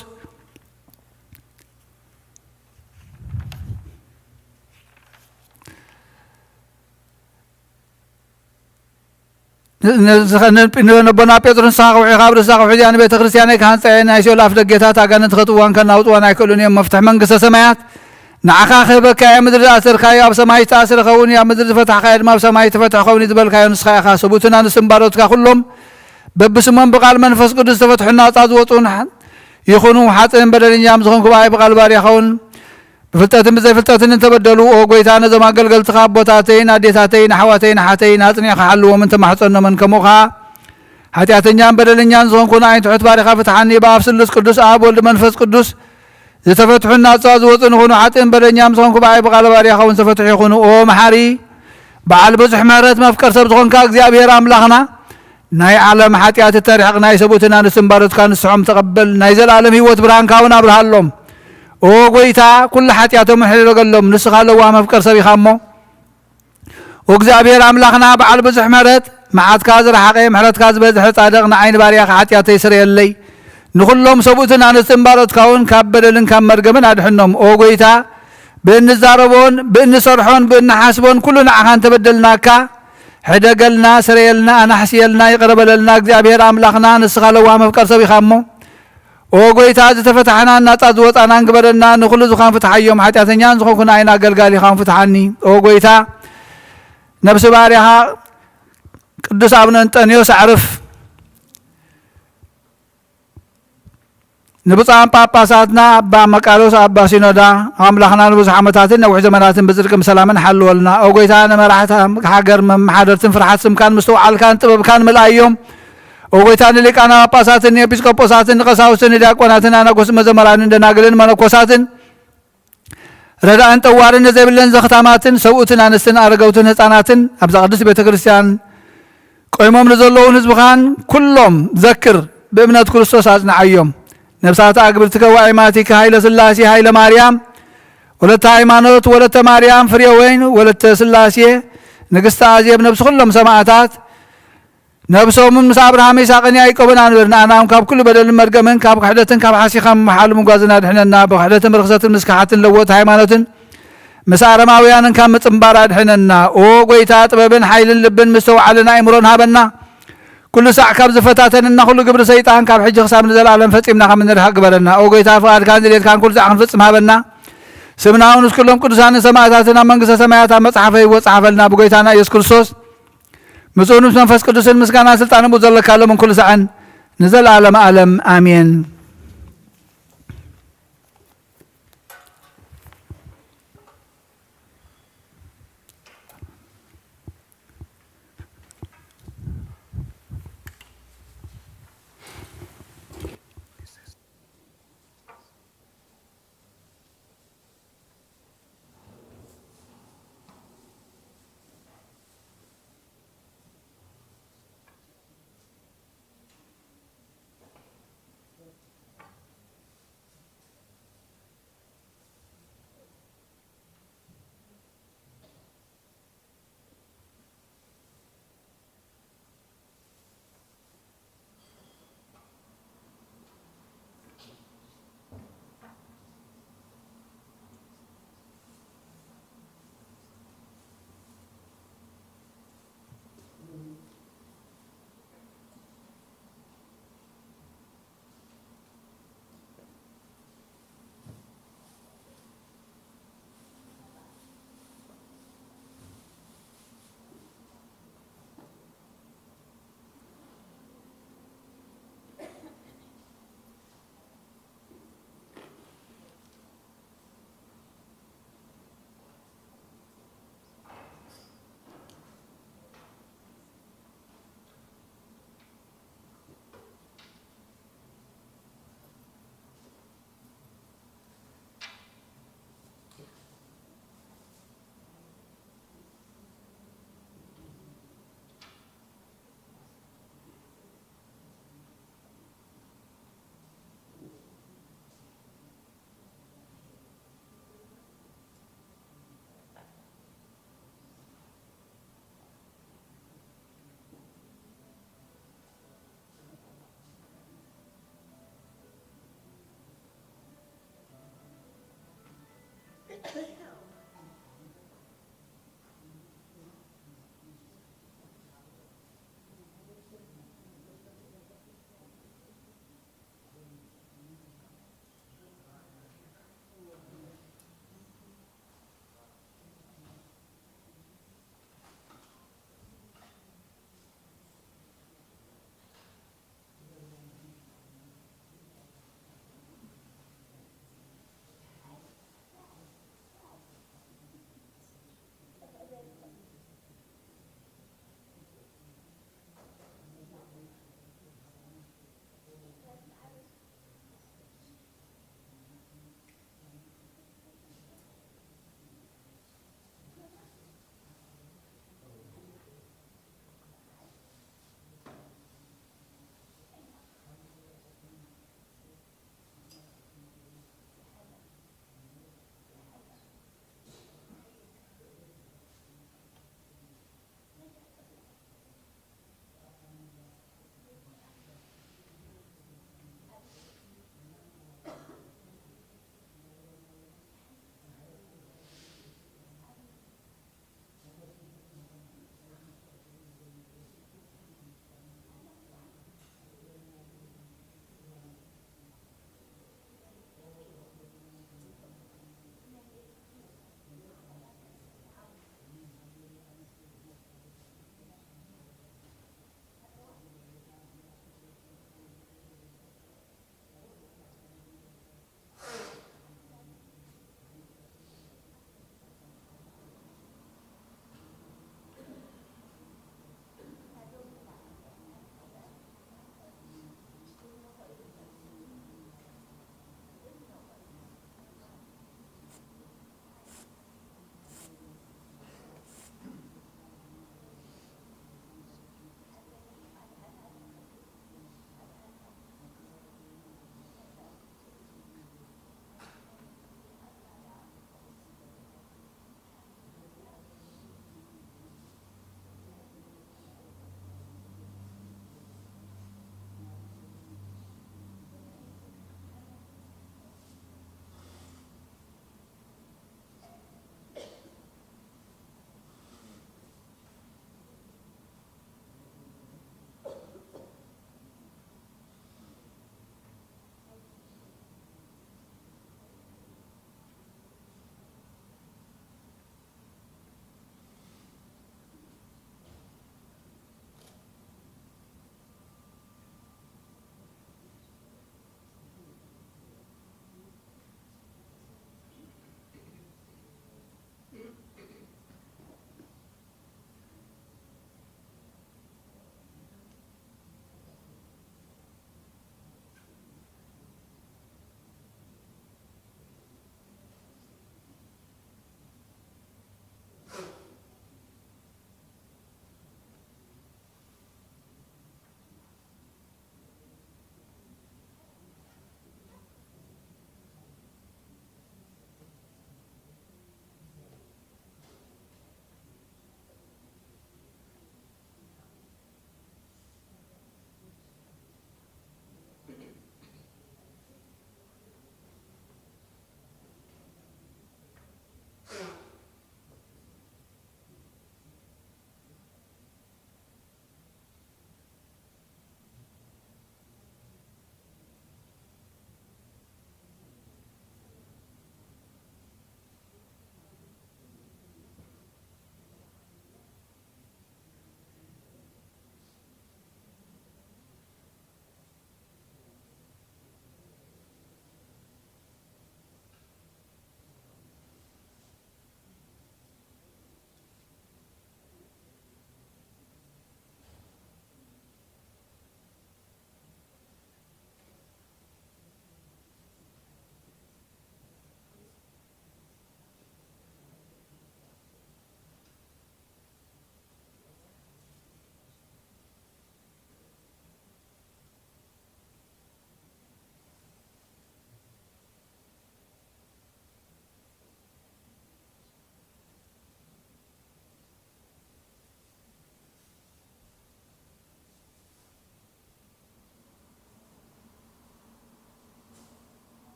ነቦና ጴጥሮስ ንስኻ ቁዒኻ ኣብ ርእስኻ ቁሕዚያ ንቤተ ክርስቲያነይ ካህንፀየ ናይ ሲኦል ኣፍ ደጌታት ኣጋንንት ከጥዋን ከናውጥዋን ኣይክእሉን እዮም መፍትሒ መንግስተ ሰማያት ንዓኻ ክህበካ እያ ምድሪ ዝኣሰርካዮ ኣብ ሰማይ ዝተኣስረ ኸውን ኣብ ምድሪ ዝፈታሕካዮ ድማ ኣብ ሰማይ ትፈትሕ ኸውን ዝበልካዮ ንስኻ ኢኻ ሰቡእትና ንስምባሮትካ ኩሎም በብስሞም ብቃል መንፈስ ቅዱስ ተፈትሑና ነፃ ዝወጡን ይኹኑ ሓጥን በደለኛም ዝኾንኩ ብኣይ ብቃል ባርያኸውን ብፍልጠትን ብዘይፍልጠትን እንተበደሉ ኦ ጎይታ ነዞም ኣገልገልትኻ ኣቦታተይን ኣዴታተይን ኣሕዋተይን ኣሓተይን ኣጽኒዕኻ ሓልዎምን ተማሕፀኖምን ከምኡ ከዓ ኃጢአተኛን በደለኛን ዝኾንኩ ንዓይን ትሑት ባሪኻ ፍትሓኒ ብኣብ ስሉስ ቅዱስ ኣብ ወልዲ መንፈስ ቅዱስ ዝተፈትሑና ነፃ ዝወፁን ይኹኑ ሓጥን በደለኛም ዝኾንኩ ብኣይ ብቃል ባርያኸውን ዝተፈትሑ ይኹኑ ኦ መሓሪ በዓል ብዙሕ ምሕረት መፍቀር ሰብ ዝኾንካ እግዚኣብሔር ኣምላኽና ናይ ዓለም ኃጢአት ተሪሕቕ ናይ ሰቡእትና ንስምባሮትካ ንስሖም ተቐበል ናይ ዘለዓለም ህይወት ብርሃንካ እውን ኣብርሃሎም ኦ ጎይታ ኩሉ ኃጢአቶም ሕረገሎም ንስኻ ለዋ መፍቀር ሰብ ኢኻ እሞ ኦ እግዚአብሔር ኣምላኽና በዓል ብዙሕ ምሕረት መዓትካ ዝረሓቐ ምሕረትካ ዝበዝሐ ጻድቕ ንዓይኒ ባርያኻ ኃጢአተይ ስርየለይ ንኹሎም ሰቡእትና ንስምባሮትካ እውን ካብ በደልን ካብ መርገምን ኣድሕኖም ኦ ጎይታ ብእንዛረቦን ብእንሰርሖን ብእንሓስቦን ኩሉ ንዓኻ እንተበደልናካ ሕደገልና ስርየልና ኣናሕስየልና ይቕረበለልና እግዚአብሔር ኣምላኽና ንስኻ ለዋ መፍቀር ሰብ ኢኻ እሞ ኦ ጎይታ ዝተፈታሕና ናፃ ዝወፃና እንግበረና ንኹሉ ዝኾን ፍትሓዮም ኃጢአተኛን ዝኾንኩ ንዓይና ኣገልጋሊ ኢኻውን ፍትሓኒ ኦ ጎይታ ነብሲ ባርያኻ ቅዱስ ኣቡነ እንጠንዮስ ኣዕርፍ ንብፃን ጳጳሳትና ኣባ መቃሎስ ኣባ ሲኖዳ ኣምላኽና ንብዙሕ ዓመታትን ነዊሕ ዘመናትን ብጽድቅን ሰላምን ሓልወልና ኦ ጎይታ ንመራሕቲ ሃገር መማሓደርትን ፍርሓት ስምካን ምስትውዓልካን ጥበብካን ምልኣዮም ኦ ጎይታ ንሊቃና ጳጳሳትን ኤጲስቆጶሳትን ንቀሳውስትን ንዲያቆናትን ኣናጎስን መዘመራንን ደናግልን መነኮሳትን ረዳእን ጠዋርን ዘይብለን ዘኽታማትን ሰብኡትን ኣንስትን ኣረገውትን ህፃናትን ኣብዛ ቅድስት ቤተ ክርስቲያን ቆይሞም ንዘለውን ህዝብኻን ኩሎም ዘክር በእምነት ክርስቶስ አጽናዓዮም ነፍሳት አግብርት ከዋይ ማቲከ ኃይለ ሥላሴ ኃይለ ማርያም ወለተ ሃይማኖት ወለተ ማርያም ፍሬ ወይን ወለተ ሥላሴ ንግሥተ አዜብ ነፍስ ኩሎም ሰማዕታት ነፍሶም ምስ አብርሃም ይስሐቅን ያዕቆብን አንበርና አናም ካብ ኩሉ በደልን መርገምን ካብ ክሕደትን ካብ ሓሲኻም መሓሉም ጓዝና ድሕነና ብክሕደትን ርክሰትን ምስካሓትን ለወጥ ሃይማኖትን ምስ አረማውያንን ካብ ምጽምባር አድሕነና ኦ ጎይታ ጥበብን ኃይልን ልብን ምስተውዓልን አእምሮን ሃበና ኩሉ ሳዕ ካብ ዝፈታተንና ኩሉ ግብሪ ሰይጣን ካብ ሕጂ ክሳብ ንዘላለም ፈጺምና ከም ንርሃ ግበረና ኦ ጎይታ ፍቃድካን ድሌትካን ኩሉ ሳዕ ክንፍጽም ሃበና ስምናውን እስኩሎም ቅዱሳንን ሰማዕታትን ኣብ መንግስተ ሰማያት ኣብ መጽሓፈ ሕይወት ጻሕፈልና ብጎይታና ኢየሱስ ክርስቶስ ምጽኡን ምስ መንፈስ ቅዱስን ምስጋና ስልጣን ሙት ዘለካሎም ኩሉ ሳዕን ንዘላለም ዓለም አሜን።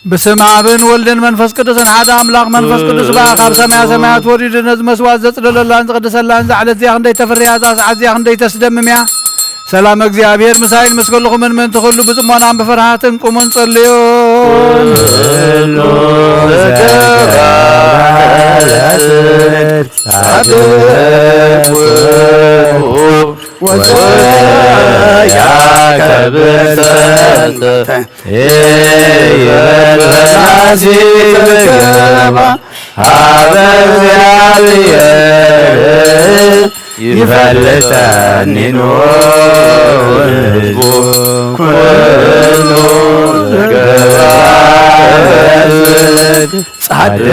بسم عبن ولدن منفس قدسن حدا أملاق منفس قدس باقاب سماع سماعات وريد نز مسوات زطل الله انز قدس الله انز على زياخ اندي تفريات عزياخ اندي تسدمميا سلام እግዚአብሔር مسائل مسكلكم من تخلو بصمونا بفرحاتن قومن صليون يفلتني نور كل جبال صدق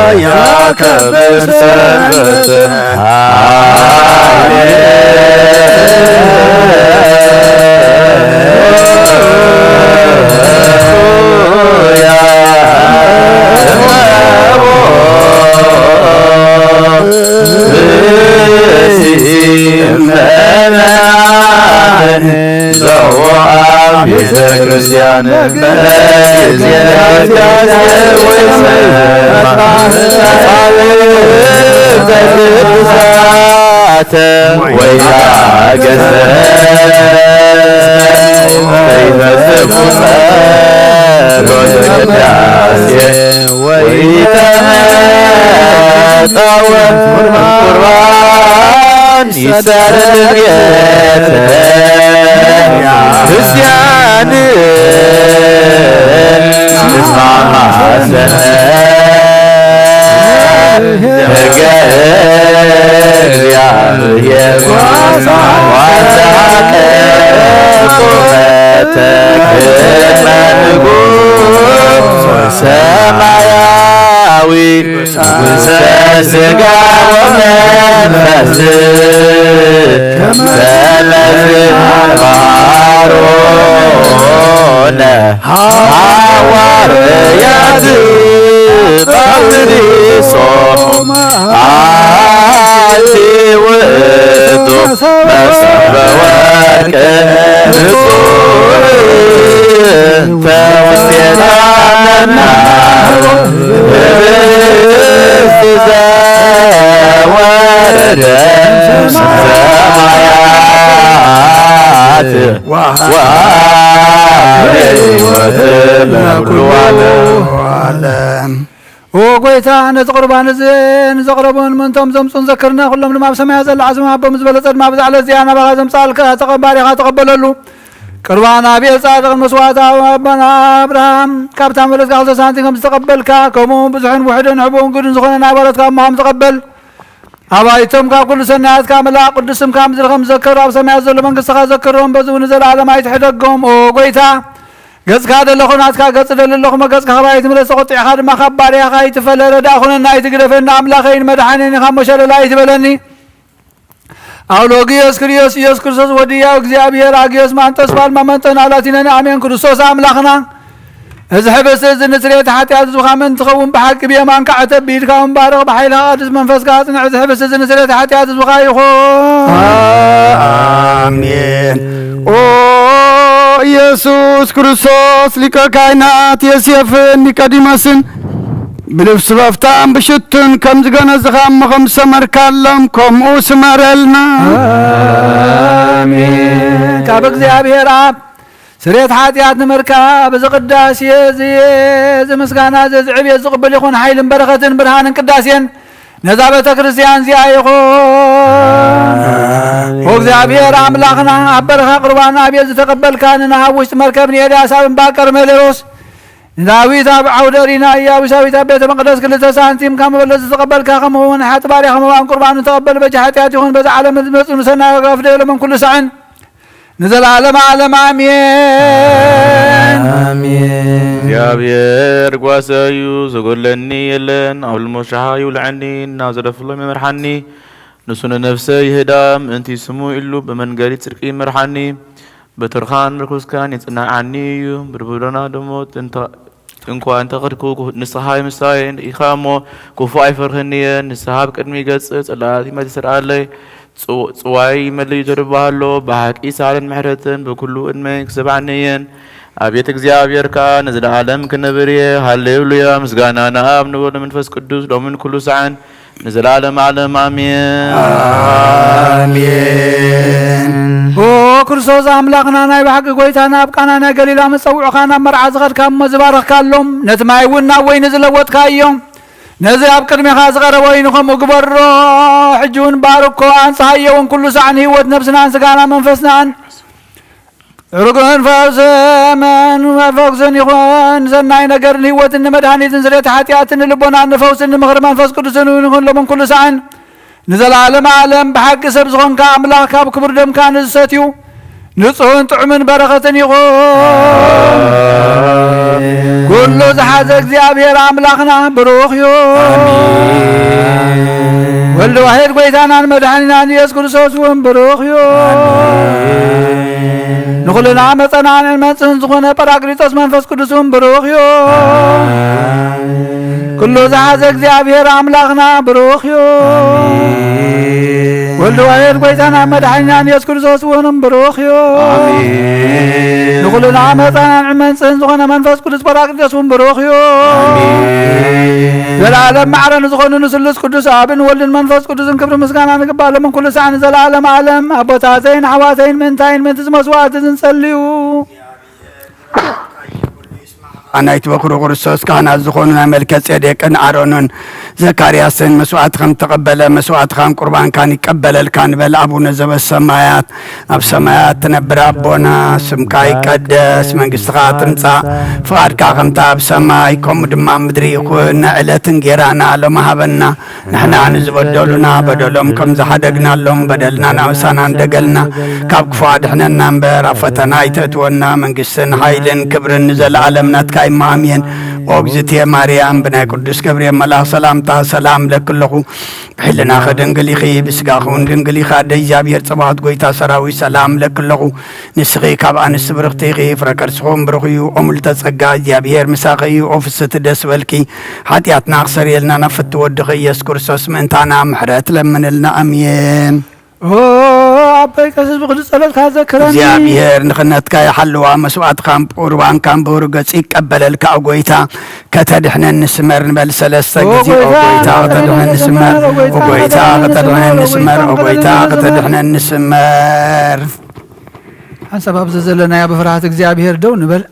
وياك بسنته ክርስቲያን ክርስቲያን ሰማያዊ ስጋ ወመንፈስ ተመዝባሮነ ሐዋርያት ጳውሎሶም አንቲ ውእቱ መሶበ ወርቅ ንጹሕ ተውስቴታና ህብስት ዘወረደ ሰማያት ወሕይወት ለኩሉ ዓለም وقويتا أنا تقربان زين زقربون من تم زمصون ذكرنا كلهم لما بسمع زل عزم أبو مزبلة ما بز على زيانة بغازم سالك تقبلي تقبل له قربان أبي صادق المسوات أبنا إبراهيم كابتن ولد قال سانتي كم تقبل كم بزحن وحدين عبون قدن زخنا نابلت كم ما تقبل أبايتم كل سنة كاملة قدسم كام زل خم ذكر أو سمع زل من قصة ذكرهم بزون زل على ما يتحدقهم وقويتا قص كذا لخونات كقص للخم قص كهرايت من السقط أحد ما خبر يا خايت فلا داخل النايت قرفنا أملاخين مدحنين خمس لا يتبلني أولوجيوس كريوس يسكرسوس وديا وجزابير أجيوس ما أنت سبال ما أنت نالاتنا نعمين كرسوس أملاخنا إذا حبست النسرية حتى أتزوخ من تخون بحق بيا ما انكعتب بيد كون بارغ بحيلها قادس من فسقاتنا إذا حبست النسرية حتى أتزوخ يخون آمين ኢየሱስ ክርስቶስ ሊቀ ካህናት ዮሴፍን ኒቆዲሞስን ብልብስ በፍታም ብሽቱን ከም ዝገነዝኻሞ ከም ሰመርካሎም ከምኡ ስመረልና አሜን። ካብ እግዚአብሔር አብ ስሬት ኃጢአት ንምርካብ ዝቅዳሴ ዝምስጋና ዝዕብየት ዝቕበል ይኹን ሓይልን በረኸትን ብርሃንን ቅዳሴን ነዛ ቤተ ክርስቲያን እዚኣ ይኹን ወእግዚአብሔር አምላኽና ኣብ በረኻ ቁርባን ኣብየት ዝተቐበልካንና ኣብ ውሽጢ መርከብ ንኤልያስ ኣብ እምባ ቀርሜሎስ ዳዊት ኣብ ዓውደ ሪና ኢያቡሳዊት ኣብ ቤተ መቅደስ 2 ሳንቲም ካብ መበለት ዝተቐበልካ ከምኡውን ሓቲ ባርያ ከምኡን ቁርባን ተቐበል በጂ ኃጢአት ይኹን በዚ ዓለም ዝመፁ ንሰናይ ወግራ ፍደሎ ምን ኩሉ ሰዕን ንዘላለም ዓለም አሜን አሜን። እግዚአብሔር ጓሰዩ ዘጎለኒ የለን አሁልሞ ሻሃ ይውልዐኒ ናብ ዘደፍሎም ይመርሓኒ ንሱነ ነፍሰይ ይህዳም እንቲ ስሙ ኢሉ በመንገዲ ጽድቂ ይመርሓኒ በትርኻን ርኩስካን የጽናዓኒ እዩ ብርብዶና ደሞ እንኳ እንተ ኸድኩ ንስሓ ምሳይን ኢኻ እሞ ክፉ ኣይፈርህንየን ንስሓ ብቅድሚ ገጽ ጸላእት ይመት ይስርዓለይ ጽዋይ መልይ ተርባሃሎ በሐቂ ሳለን ምሕረትን በኩሉ እድሜ ክሰባንየን አቤት እግዚአብሔር ካ ነዘላለም ክነብርየ ሃሌሉያ ምስጋና ናብ ንወለ መንፈስ ቅዱስ ሎምን ኩሉ ሰዓን ነዘላለም ዓለም አሜን አሜን ኦ ክርስቶስ አምላክና ናይ በሐቂ ጎይታና አብቃና ናይ ገሊላ መጸውዕኻና መርዓ ዝኸድካ መዝባረኽካሎም ነቲ ማይውና ወይኒ ዝለወጥካዮም ነዚ ኣብ ቅድሚኻ ዝቐረበ ወይንኹም ግበሮ ሕጂውን ባርኮ አንጽሃየውን ኩሉ ሰዓን ህይወት ነብስናን ስጋና መንፈስናን ርጉን ፈውስን መፈውስን ይኹን ሰናይ ነገርን ህይወትን መድኃኒትን ስርየት ኃጢአትን ልቦናን ፈውስን ምኽሪ መንፈስ ቅዱስን ይኹን ሎምን ኩሉ ሰዓን ንዘላለም ዓለም ብሓቂ ሰብ ዝኾንካ ኣምላኽ ካብ ክቡር ደምካ ንዝሰትዩ ንጹህን ጥዑምን በረኸትን ይኹን ኩሉ ዝሓዘ እግዚአብሔር ኣምላኽና ብሩኽ እዩ ወልድ ዋሕድ ጎይታናን መድኃኒናን ኢየሱስ ክርስቶስ እውን ብሩኽ እዩ ንኹልና መጸናዕን መንጽህን ዝኾነ ጰራቅሊጦስ መንፈስ ቅዱስ እውን ብሩኽ እዩ ኩሉ ዝሓዘ እግዚአብሔር ኣምላኽና ብሩኽ እዩ ወልድ ዋሕድ ጎይታናን መድኃኒናን ኢየሱስ ክርስቶስ እውን ብሩኽ እዩ ንኹልና መጸናዕን መንጽህን ዝኾነ መንፈስ ቅዱስ ጰራቅሊጦስ እውን ብሩኽ እዩ ዘላለም ማዕረን ዝኾኑ ንስሉስ ቅዱስ አብን ወልድን መንፈስ ቅዱስን ክብሪ ምስጋና ንግባሎምን ኩሉ ሰዓን ዘላለም ዓለም አቦታተይን ሓዋተይን ምንታይን ምንትዝ መስዋዕት ዝንጸልዩ አናይት በኩሩ ክርስቶስ ካህናት ዝኾኑ ናይ መልከ ጼዴቅን አሮንን ዘካርያስን መስዋዕት ከም ተቀበለ መስዋዕት ከም ቁርባን ካን ይቀበለልካ ንበል አቡነ ዘበሰማያት ኣብ ሰማያት ትነብር አቦና ስምካ ይቀደስ መንግስትኻ ትምጻእ ፍቃድካ ከምታ ኣብ ሰማይ ከምኡ ድማ ምድሪ ይኹን ንዕለትን ጌራና ሎሚ ሃበና ንሕና ንዝበደሉና በደሎም ከም ዝሓደግናሎም በደልና ናብሳና እንደገልና ካብ ክፉ አድሕነና እምበር ኣብ ፈተና ይተእትወና መንግስትን ሓይልን ክብርን ንዘለዓለም ናትካ ኢማምየን ኦግዝቴ ማርያም ብናይ ቅዱስ ገብርኤል መልአክ ሰላምታ ሰላም ለክለኹ ብሕልና ኸድንግል ኢኺ ብስጋኹን ድንግል ኢኻ ደ እግዚአብሔር ጽባኦት ጎይታ ሰራዊት ሰላም ለክለኹ ንስኺ ካብ ኣንስቲ ብርኽቲ ኢኺ ፍረ ከርስኹም ብሩኽ እዩ ኦሙልተ ጸጋ እግዚአብሔር ምሳኺ እዩ ኦ ፍስቲ ደስ በልኪ ኃጢአትና ክሰሪየልና ናብ ፍቲ ወድኺ ኢየሱስ ክርስቶስ ምእንታና ምሕረት ለምንልና አሜን አባይ ከስብ ቅዱስ ጸሎት ካዘክረን እግዚአብሔር ንኽነትካ ይሓልዋ መስዋዕት ካም ቁርባን ካም ብሩህ ገጽ ይቀበለልካ ጎይታ ከተድሕነን ንስመር ንበል ሰለስተ ጊዜ ጎይታ ከተድሕነን ንስመር ጎይታ ከተድሕነን ንስመር ጎይታ ከተድሕነን ንስመር ሓንሳብ ኣብ ዘለናያ ብፍርሃት እግዚአብሔር ደው ንበል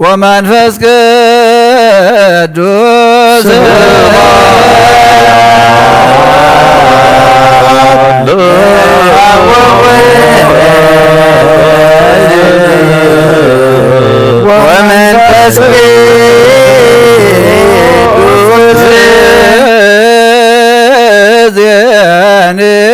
ومنفس قدوس ومنفس قدوس زياني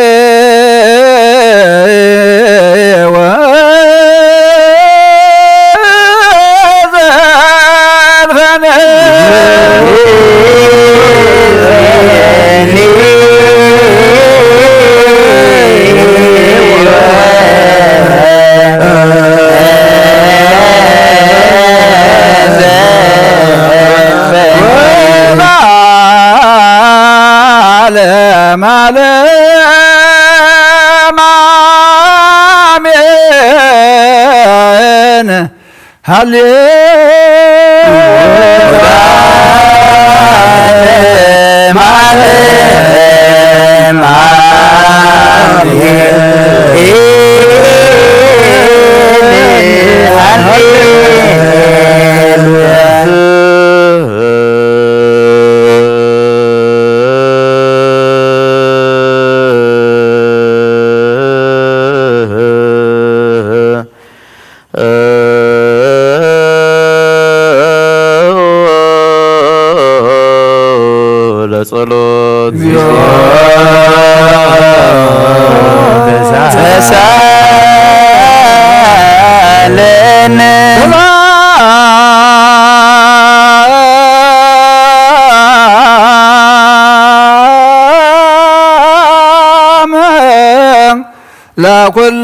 لا كلكم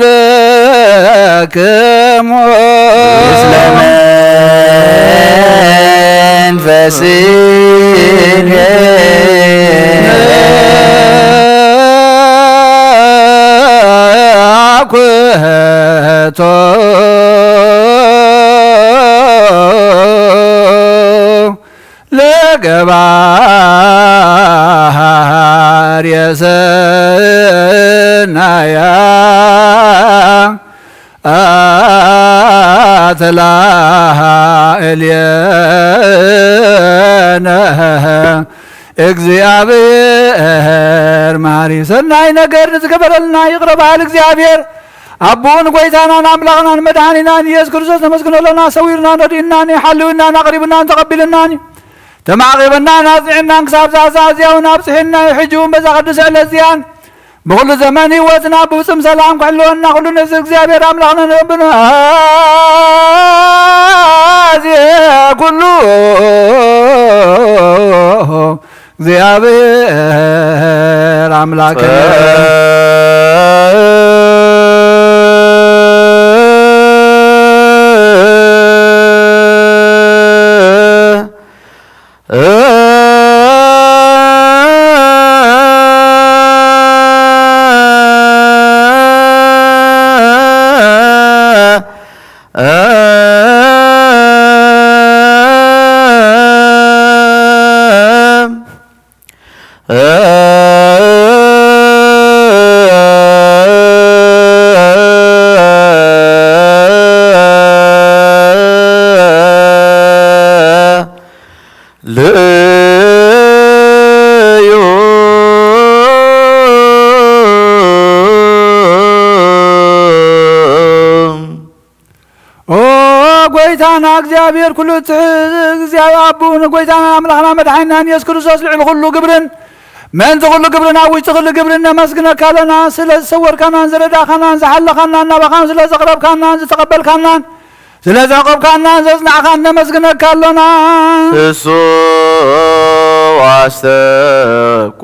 إسلام فسيل أكوهتو لقبار يسنايا أتلاها إلينا እግዚአብሔር ማሪ ሰናይ ነገር ንዝገበረልና ይቅረባል። እግዚአብሔር አቡን ጎይታናን አምላኽናን መድኃኒናን ኢየሱስ ክርስቶስ ተመስግኖለና ሰዊርና ነዲናን ሓልውናን አቅሪብናን ተቀቢልናን ተማቒበናን አጽዕናን ክሳብ ዛዛዝያውን አብጽሕና ሕጂውን በዛ ቅዱስ ዕለዚያን በኩሉ ዘመን ህይወትና ብፍጹም ሰላም ክሕልወና ኩሉ ነፍሲ እግዚአብሔር አምላኽና ነብና ኩሉ እግዚአብሔር አምላክ ጎይታና እግዚአብሔር ኩሉ እግዚአብሔር አቡነ ጎይታና አምላኽና መድኃኒና ኢየሱስ ክርስቶስ ልዕል ኩሉ ግብርን መንዝ ኩሉ ግብርና ውሽጢ ኩሉ ግብርን ነመስግነካ ኣለና ስለ ዝሰወርካናን ዝረዳእካናን ዝሓለኻናን ናባኻን ስለ ዘቕረብካናን ዝተቐበልካናን ስለ ዘዕቆብካናን ዘጽናዕካን ነመስግነካ ኣለና እሱ ዋስተብቁ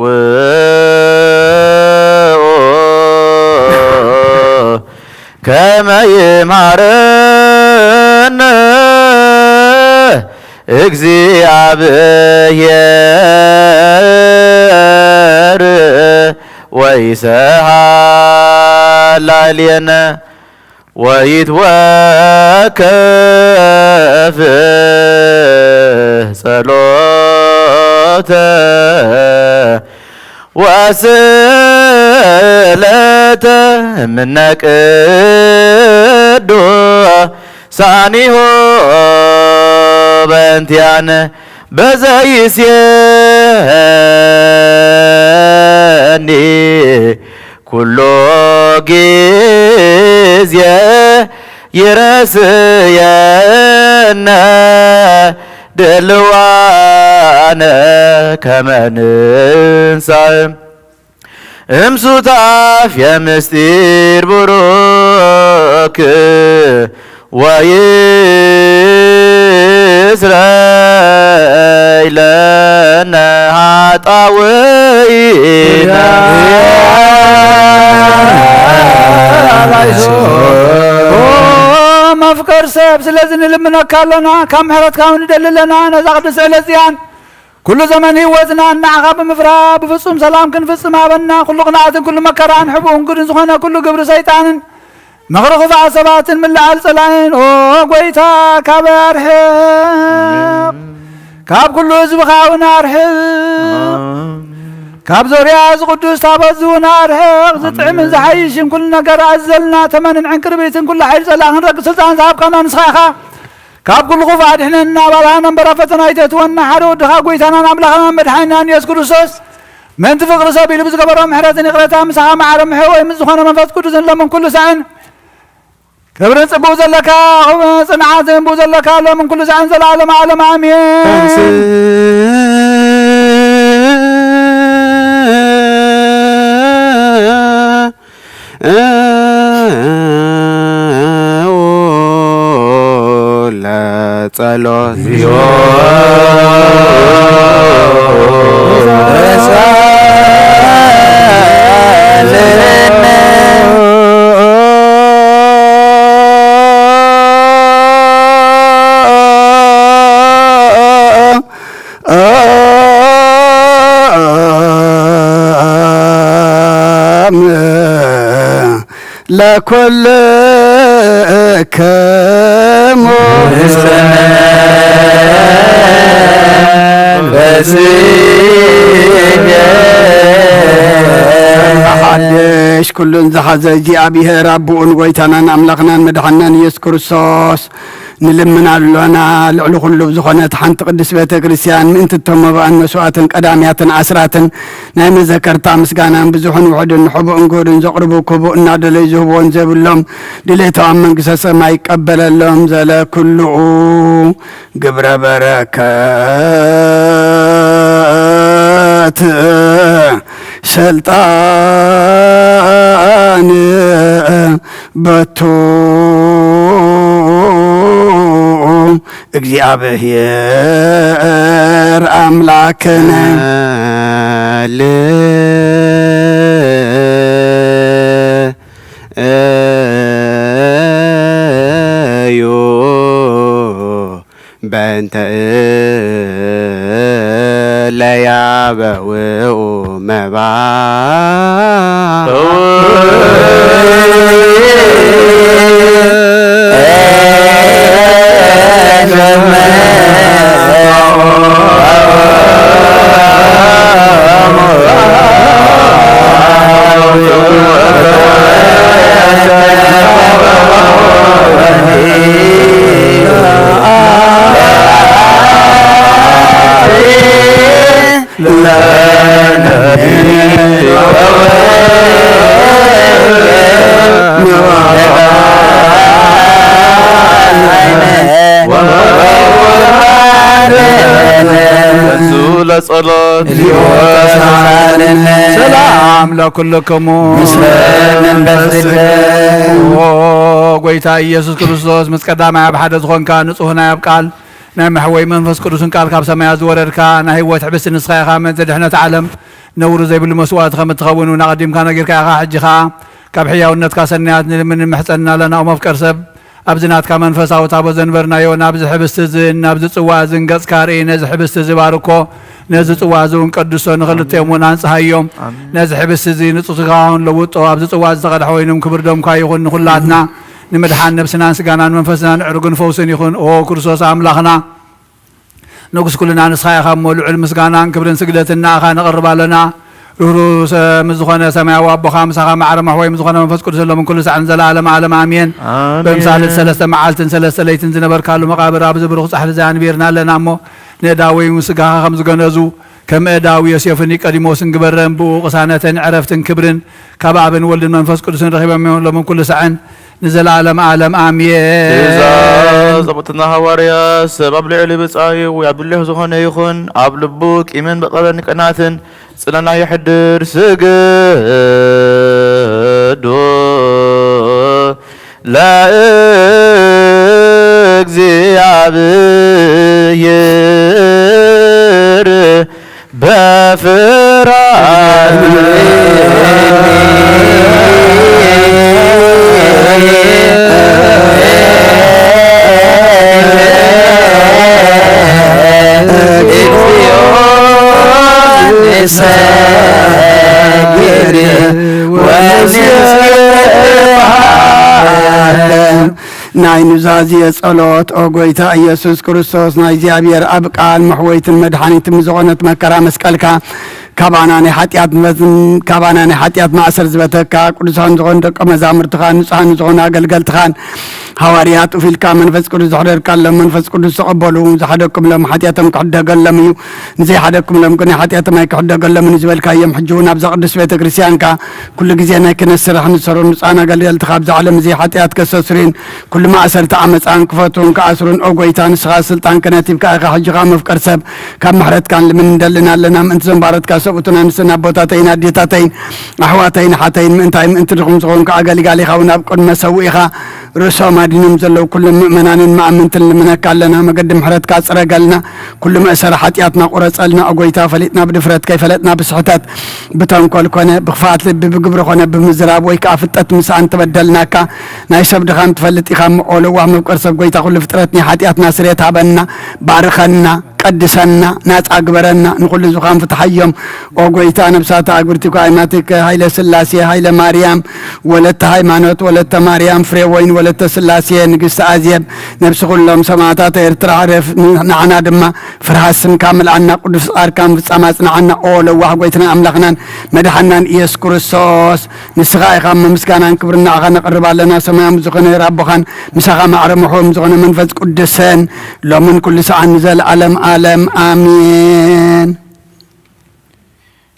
ከመ ይምሃረነ እግዚአብሔር ወይሰሃል ላዕሌነ ወይትወከፍ ጸሎተ ወስእለተ እምነ ቅዱሳኒሁ በእንቲአነ በዘይሴኒ ኩሎ ጊዜ ይረስየነ ድልዋነ ከመ ንንሣእ እምሱታፍ የምስጢር ቡሩክ ወይስረይ ለነ ኃጣውኢነ መፍቀር ሰብ ስለዚህ ንልምነካ ኣለና ካብ ምሕረትካ ንደልለና ነዛ ቅዱስ ዕለት እዚያን ኩሉ ዘመን ህይወትና እናዓኻ ብምፍራ ብፍጹም ሰላም ክንፍጽም ሃበና ኩሉ ቅንዓትን ኩሉ መከራን ሕቡእን ጉድን ዝኾነ ኩሉ ግብሪ ሰይጣንን ምኽሪ ክፉዓት ሰባትን ምልዓል ጸላእን ጎይታ ካብ ኣርሕቕ ካብ ኩሉ ህዝብኻ እውን ኣርሕቕ ካብ ዞርያ ዝቅዱስ ታበዝ እውን ኣርሕቕ ዝጥዕምን ዝሓይሽን ኩሉ ነገር ኣዘልና ተመንን ዕንቅርቢትን ኩሉ ሓይሊ ጸላእ ክንረግፅ ስልጣን ዝሃብካና ንስኻ ኢኻ ካብ ኩሉ ኹፍ ኣድሕነና ባልሃና እምበራ ፈተና ይተትወና ሓደ ወድኻ ጎይታናን ኣምላኽናን መድሓኒናን ኢየሱስ ክርስቶስ ምንቲ ፍቅሪ ሰብ ኢሉ ብዝገበሮ ምሕረትን ይቕረታ ምሳኻ ማዕረ ምሕረ ወይ ምስ ዝኾነ መንፈስ ቅዱስን ለምን ኩሉ ሰዕን ክብርን ጽቡቕ ዘለካ ጽንዓትን ብኡ ዘለካ ለምን ኩሉ ሰዕን ዘለዓለም ዓለም ኣሜን ለጸሎት ለኩልክሙ ሓድሽ ኩሉን ዝሓዘ እግዚኣብሔር ኣቦኡን ጎይታናን ኣምላኽናን መድሓኒናን ኢየሱስ ክርስቶስ ንልምን ኣለና ልዕሊ ኩሉ ዝኾነት ሓንቲ ቅድስት ቤተ ክርስቲያን ምእንቲ እተመብአን መስዋዕትን ቀዳምያትን ኣስራትን ናይ መዘከርታ ምስጋናን ብዙሕን ውሕድን ሕቡእን ጉህድን ዘቕርቡ ክቡእ እናደለዩ ዝህብዎን ዘብሎም ድሌታዊ መንግስተ ሰማይ ይቀበለሎም ዘለ ኩልኡ ግብረ በረከት ስልጣን በቱ እግዚአብሔር አምላክነ ልዩ በእንተ ለያበውኡ መባ እግዚኦ ተሳሃለነ ሰላም ለኩልክሙ ምስለን በዝለ ጎይታ ኢየሱስ ክርስቶስ ምስ ቀዳማይ ኣብ ሓደ ዝኾንካ ንጹህና ኣብ ቃል ናይ መሕወይ መንፈስ ቅዱስን ቃል ካብ ሰማያ ዝወረድካ ናይ ህይወት ሕብስቲ ንስኻ ኢኻ መን ዘድሕነት ዓለም ነውሩ ዘይብሉ መስዋዕት ከም እትኸውን ናቐዲምካ ነጊርካ ኢኻ ሕጂ ኸዓ ካብ ሕያውነትካ ሰናያት ንልምን ምሕፀና ኣለና ኦ መፍቀር ሰብ ኣብዚ ናትካ መንፈሳዊ ታቦ ዘንበርናዮ ናብዚ ሕብስቲ እዚ ናብዚ ጽዋዕ እዚ ገጽካ ርኢ ነዚ ሕብስቲ እዚ ባርኮ ነዚ ጽዋዕ እዚ እውን ቀድሶ ንኽልቴኦም እውን አንጽሃዮም ነዚ ሕብስቲ እዚ ንጹስኻውን ለውጦ ኣብዚ ጽዋዕ ዝተቐድሐ ወይንም ክብር ደምካ ይኹን ንኹላትና ንምድሓን ነብስናን ስጋናን መንፈስናን ዕርጉን ፈውስን ይኹን ኦ ክርስቶስ ኣምላኽና ንጉስ ኩልና ንስኻ ኢኻ እሞ ልዑል ምስጋናን ክብርን ስግደትን ንኣኻ ነቕርብ ኣለና ሩህሩህ ምዝኾነ ሰማያዊ ኣቦኻ ምሳኻ ማዕረ ማሕወይ ምዝኾነ መንፈስ ቅዱስ ሎምን ኩሉ ሰዓን ዘለዓለም ዓለም ኣሜን በምሳሌት 3 መዓልትን 3 ለይትን ዝነበርካሉ መቃብር ኣብዚ ብሩኽ ጻሕሊ ዘኣንቢርና ኣለና እሞ ንእዳወይ ስጋኻ ከም ዝገነዙ ከም እዳዊ ዮሴፍን ኒቆዲሞስን ግበረን ብኡ ቅሳነትን ዕረፍትን ክብርን ካብ ኣብን ወልድን መንፈስ ቅዱስን ረኺቦም ሎምን ኩሉ ሰዓን ንዘላለም ዓለም ኣሜን ትእዛዝ ኣቦትና ሃዋርያ ሰብ ኣብ ልዕሊ ብጻዩ ወይ ኣብ ብልሕ ዝኾነ ይኹን ኣብ ልቡ ቂምን በቐለን ቅናትን ጽለና ይሕድር ስግዶ ለእግዚአብሔር በፍርሃት ናይ ኑዛዜ ጸሎት ኦ ጎይታ ኢየሱስ ክርስቶስ ናይ እግዚአብሔር ኣብ ቃል መሕወይትን መድኃኒትን ዝኾነት መከራ መስቀልካ ካባና ናይ ኃጢአት ማእሰር ዝበተካ ቅዱሳን ዝኾኑ ደቀ መዛሙርትኻ ንጹሓን ዝኾኑ ኣገልገልትኻን ሃዋርያት ኡፊልካ መንፈስ ቅዱስ ዝሕደርካሎም መንፈስ ቅዱስ ተቐበሉ ዝሓደኩምሎም ኃጢአቶም ክሕደገሎም እዩ ንዘይሓደኩምሎም ግን ኃጢአቶም ኣይክሕደገሎም ዝበልካዮም ሕጂ እውን ኣብዛ ቅዱስ ቤተ ክርስቲያንካ ኩሉ ግዜ ናይ ክህነት ስራሕ ንሰሩ ንጹሓን ኣገልገልትኻ ኣብዚ ዓለም እዚ ኃጢአት ከሰስሩን ኩሉ ማእሰርቲ ዓመፃን ክፈቱን ከኣስሩን ኦ ጎይታ ንስኻ ስልጣን ክህነት ሂብካ ኢኻ ሕጂኻ መፍቀር ሰብ ካብ ምሕረትካን ልምን እንደልና ኣለና ምእንቲ ዘንባረትካ ሰብኡትና ንስና ኣቦታተይን ኣዴታተይን ኣሕዋተይን ሓተይን ምእንቲ ድኹም ዝኾንካ ኣገልጋሊ ኢኻ እውን ኣብ ቅድመ ሰውእ ኢኻ ርእሶም ኣዲኖም ዘለዉ ኩሎም ምእመናንን ማእምንትን ልምነካ ኣለና መገዲ ምሕረትካ ፅረገልና ኩሉ መእሰሪ ኃጢአትና ቁረፀልና ኦ ጎይታ ፈሊጥና ብድፍረት ከይፈለጥና ብስሕተት ብተንኰል ኮነ ብኽፍኣት ልቢ ብግብሪ ኮነ ብምዝራብ ወይ ከዓ ፍጠት ምሳእን ተበደልናካ ናይ ሰብ ድኻም ትፈልጥ ኢኻ እሞ ለዋህ መፍቀር ሰብ ጎይታ ኩሉ ፍጥረትኒ ኃጢአትና ስርየት ሃበና ባርኸና ቀድሰና ናጻ ግበረና ንኩሉ ዙኻን ፍትሐዮም ኦ ጎይታ ነብሳታ አግብርቲካ አይማቲከ ኃይለ ስላሴ ኃይለ ማርያም ወለተ ሃይማኖት ወለተ ማርያም ፍሬ ወይን ወለተ ስላሴ ንግስተ አዝየብ ነብስ ኩሎም ሰማዕታት ኤርትራ ዓረፍ ንዓና ድማ ፍርሃት ስምካ መልዓና ቅዱስ ጻድቃን ፍጻመ ጽናዓና ኦ ለዋህ ጎይትና አምላኽናን መድኃናን ኢየሱስ ክርስቶስ ንስኻ ኢኻ ምስጋናን ክብርና ኢኻ ነቕርብ ኣለና ሰማያዊ ዝኾነ ረቦኻን ምሳኻ ማዕረ መሖም ዝኾነ መንፈስ ቅዱስን ሎምን ኩሉ ሰዓን ዘለዓለም ዓለም አሜን።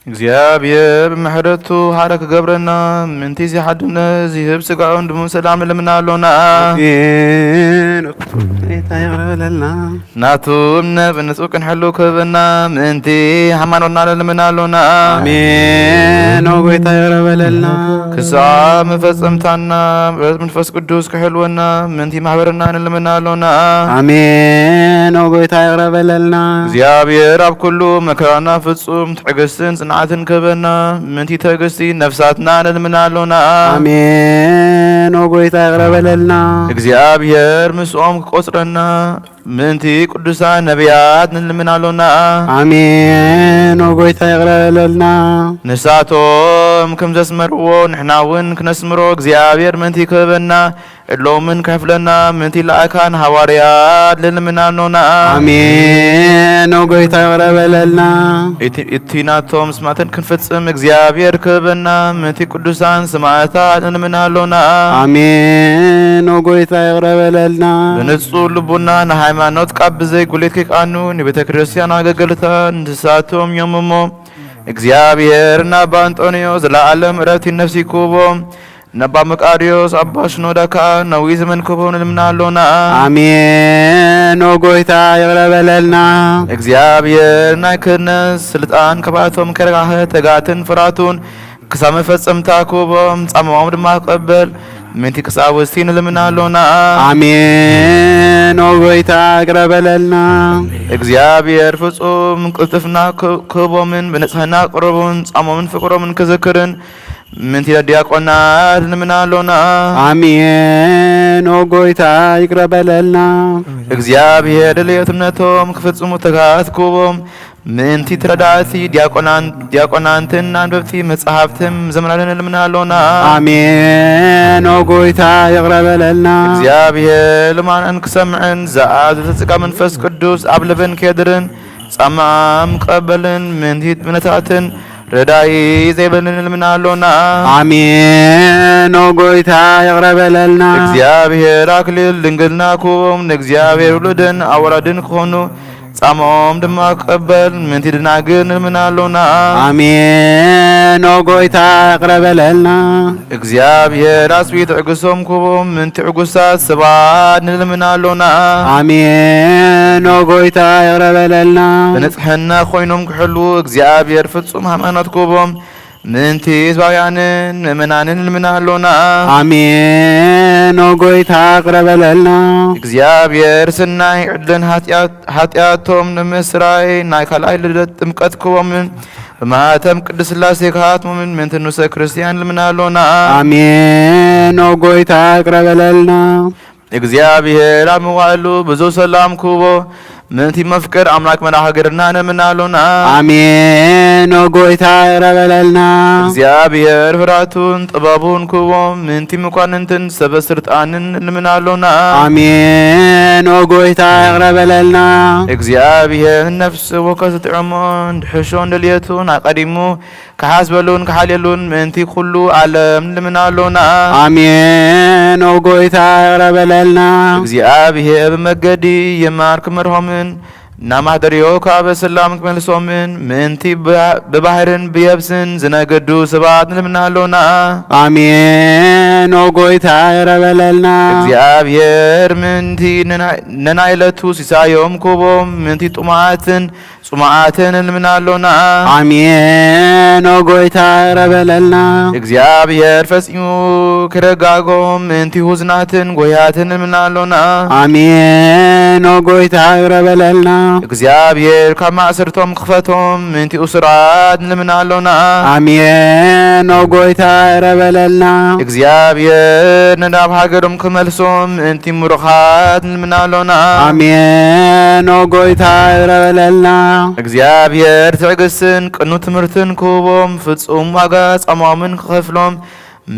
እግዚአብሔር በምሕረቱ ሐረክ ገብረና ምንቲ ሲሐድነ ዚህብ ስጋውን ድሙ ሰላም ለምናሎና አሜን። ይታየረለልና ናቱ እምነት በንጹህ ክንሕሉ ክብና ምንቲ ሃይማኖትና ለምናሎና አሜን። ኦ ጎይታ ይረበለልና ክሳብ መፈጸምታና መንፈስ ቅዱስ ክሕልወና ምንቲ ማህበርና ለምናሎና አሜን። ኦ ጎይታ ይረበለልና እግዚአብሔር ኣብ ኩሉ መከራና ፍጹም ትዕግስትን ጽናዕትን ክበና ምንቲ ትዕግስቲ ነፍሳትና ነልምናሎና አሜን። ኦ ጎይታ ይረበለልና እግዚአብሔር ምስኦም ክቆጽረና ምንቲ ቅዱሳን ነቢያት ነልምናሎና አሜን። ኦ ጎይታ ይረበለልና ንሳቶም ከም ዘስመርዎ ንሕና እውን ክነስምሮ እግዚአብሔር ምንቲ ክበና ዕሎምን ከፍለና ምንቲ ለአካን ሐዋርያት ነልምናሎና አሜን። ኦ ጎይታ ይረበለልና ኢቲናቶም ስማተን ክንፈጽም እግዚአብሔር ክበና ምንቲ ቅዱሳን ሰማዕታት ነልምናሎና አሜን። ኦ ጎይታ ይረበለልና በንጹህ ልቡና ሃይማኖት ቃብ ዘይ ጉሌት ከቃኑን የቤተ ክርስቲያን አገልግሎታ እንድሳቶም የምሞ እግዚአብሔርና በአንጦኒዮ ዘለዓለም ዕረፍት ነፍሲ ኩቦ نبا مقاريوس أبا شنودكا نوي زمن كبون المنالونا آمين وقويتا يغلب لنا እግዚአብሔር ናይ ክህነት ስልጣን ከባቶም ከረጋህ ተጋትን ፍራቱን ክሳመ ፈጽምታ ኩቦም ጻማም ድማ ቀበል ምንቲ ክሳውስቲ ንልምናሎና آمين وقويتا يغلب لنا እግዚአብሔር ፍጹም ቅልጥፍና ኩቦምን በንጽህና ቅርቡን ጻማምን ፍቅሮምን ክዝክርን ምንቲ ዲያቆናት ንልምናሎና آمين وقويتا يغلب لنا እግዚአብሔር ለየትነቶም ክፍጽሙ ተጋት ኩቦም ምንቲ ትረዳቲ ዲያቆናንትን አንበብቲ መጽሐፍትም ዘመናልን ልምናሎና آمين وقويتا يغلب لنا እግዚአብሔር ለማን ክሰምዕን ዘአብ ተጽቃ መንፈስ ቅዱስ አብለበን ከድርን ጻማም ቀበልን ምንቲ ምነታትን ረዳይ ዘይበልን ልምናሎና آمين وقويتا يغلب لنا እግዚአብሔር አክሊል ድንግልና ኩቦም ለእግዚአብሔር ውሉድን አወራድን ክሆኑ ጻማም ድማ ቀበል ምንቲ ድናግን ልምናሎና آمين وقويتا يغلب لنا እግዚአብሔር አስቢት ዕጉሶም ኩቦም ምንቲ ዕጉሳት ሰባት ንልምናሎና آمين وقويتا يغلب لنا በንጽሕና ኮይኖም ክሕሉ እግዚአብሔር ፍጹም ሃይማኖት ኩቦም ምንቲ ህዝባውያንን ምእመናንን ልምናሎና آمين وقويتا يغلب لنا እግዚአብሔር ስናይ ዕድልን ኃጢአቶም ንምስራይ ናይ ካልኣይ ልደት ጥምቀት ኩቦምን በማኅተም ቅድስት ሥላሴ ካህትሞምን ምንቲ ንሰ ክርስቲያን ልምናሎና آمين وقويتا يغلب لنا እግዚአብሔር ኣብ መዋዕሉ ብዙ ሰላም ኩቦ ምንቲ መፍቅር አምላክ መናሃገርና ንምናሎና آمين وقويتا يغلب لنا እግዚአብሔር ፍራቱን ጥበቡን ኩቦም ምንቲ መኳንንትን ሰበስልጣንን ልምናሎና آمين وقويتا يغلب لنا እግዚአብሔር ነፍስ ወከት ጥዕሞን ድሕሾን ድልየቱን አቀዲሙ ከሐስበሉን ከሐሌሉን ምንቲ ኩሉ ዓለም ልምናሎና آمين وقويتا يغلب لنا እግዚአብሔር በመገዲ የማርክ መርሆምን ናማደሪዮ ካብ ሰላም ክመልሶምን ምንቲ በባህርን ብየብስን ዝነገዱ ሰባት ልምናሎና آمين وقويتا يغلب لنا እግዚአብሔር ምንቲ ነናይለቱ ሲሳዮም ኩቦም ምንቲ ጡማዓትን ልምናሎና آمين وقويتا يغلب لنا እግዚአብሔር ፈጺሙ ክረጋጎም ምንቲ ሁዝናትን ጎያትን ልምናሎና آمين وقويتا يغلب لنا እግዚአብሔር ካብ ማእሰርቶም ክፈቶም ምንቲ እስራት ልምናሎና آمين وقويتا يغلب لنا እግዚአብሔር ነናብ ሃገሮም ክመልሶም ምንቲ ምሩኻት ልምናሎና آمين وقويتا يغلب لنا እግዚአብሔር ትዕግስትን ቅኑ ትምህርትን ክህቦም ፍጹም ዋጋ ጻማምን ክኸፍሎም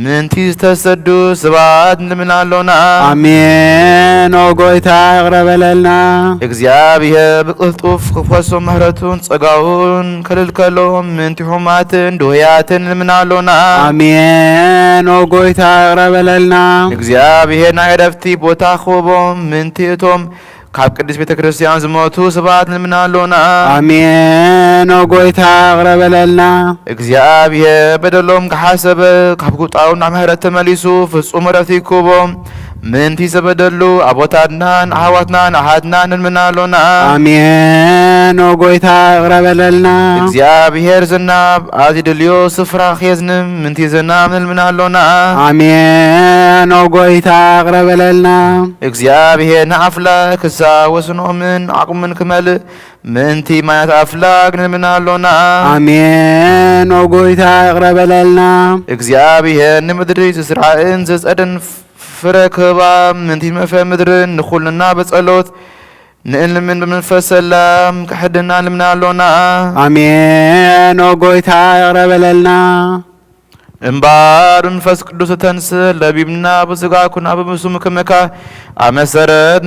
ምንቲ ዝተሰዱ ሰባት ልምናሎና آمين وقويتا يغلب لنا እግዚአብሔር ብቅልጡፍ ክፈሶም ምህረቱን ጸጋውን ከልልከሎም ምንቲ ሕማትን ድውያትን ልምናሎና آمين وقويتا يغلب لنا እግዚአብሔር ናይ ዕረፍቲ ቦታ ክህቦም ምንቲ እቶም ካብ ቅድስት ቤተ ክርስቲያን ዝሞቱ ሰባት ልምናሎና آمين وقويتا يغلب لنا እግዚአብሔር በደሎም ከሐሰበ ካብ ቁጣውን ናብ ምህረት ተመሊሱ ፍጹም ዕረፍቲ ክህቦም ምንቲ ዘበደሉ አቦታትናን አህዋትናን አሃድናን ልምናሎና آمين وقويتا يغلب لنا እግዚአብሔር ዝናብ አዚድልዮ ስፍራ ኼዝንም ምንቲ ዝናብ ልምናሎና آمين وقويتا يغلب لنا እግዚአብሔር ንኣፍላክ ክሳወስኖምን ዓቕምን ክመልእ ምንቲ ማያት ኣፍላክ ልምናሎና آمين وقويتا يغلب لنا እግዚአብሔር ንምድሪ ዝስራዕን ዝጸድን ፍረ ክህባ ምንቲ መፈ ምድርን ንኹልና በጸሎት ንእልምን በመንፈስ ሰላም ክሕድና ልምናሎና آمين وقويتا يغلب لنا እምባር መንፈስ ቅዱስ ተንስ ለቢብና በስጋ ኩና በምሱም ከመካ አመሰረት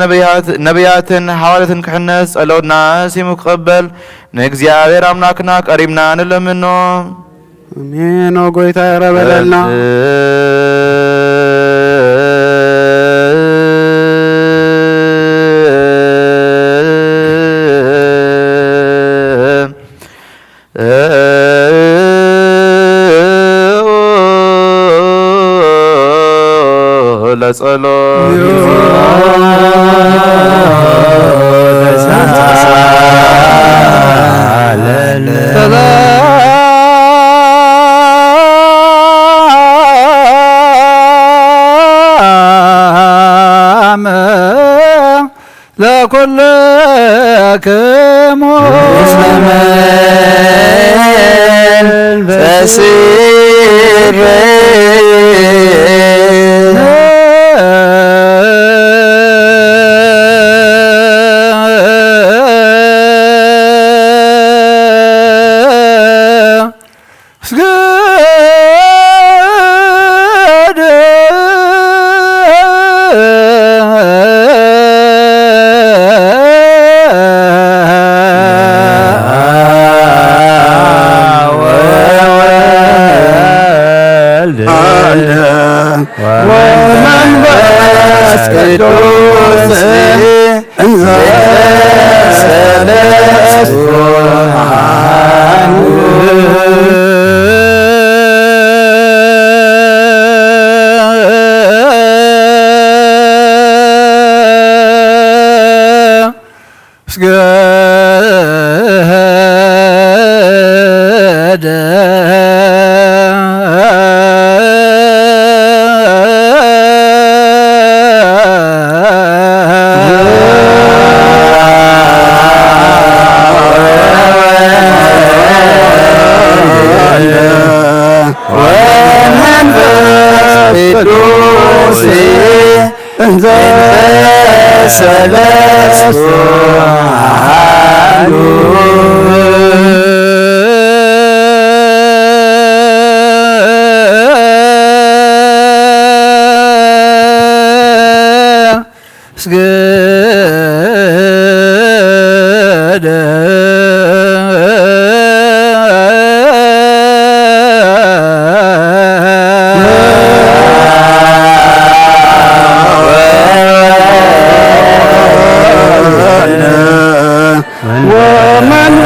ነቢያትን ሐዋርያትን ክሕነስ ጸሎትና ሲሙ ክቀበል ንእግዚአብሔር አምላክና ቀሪብና ንለምኖ آمين وقويتا يغلب لنا ለጸሎት ለኩልክሙ በስር ወመንፈስ ቅዱስ እንዘ ሰለስቱ እንዘ ሰለስቱ አሐዱ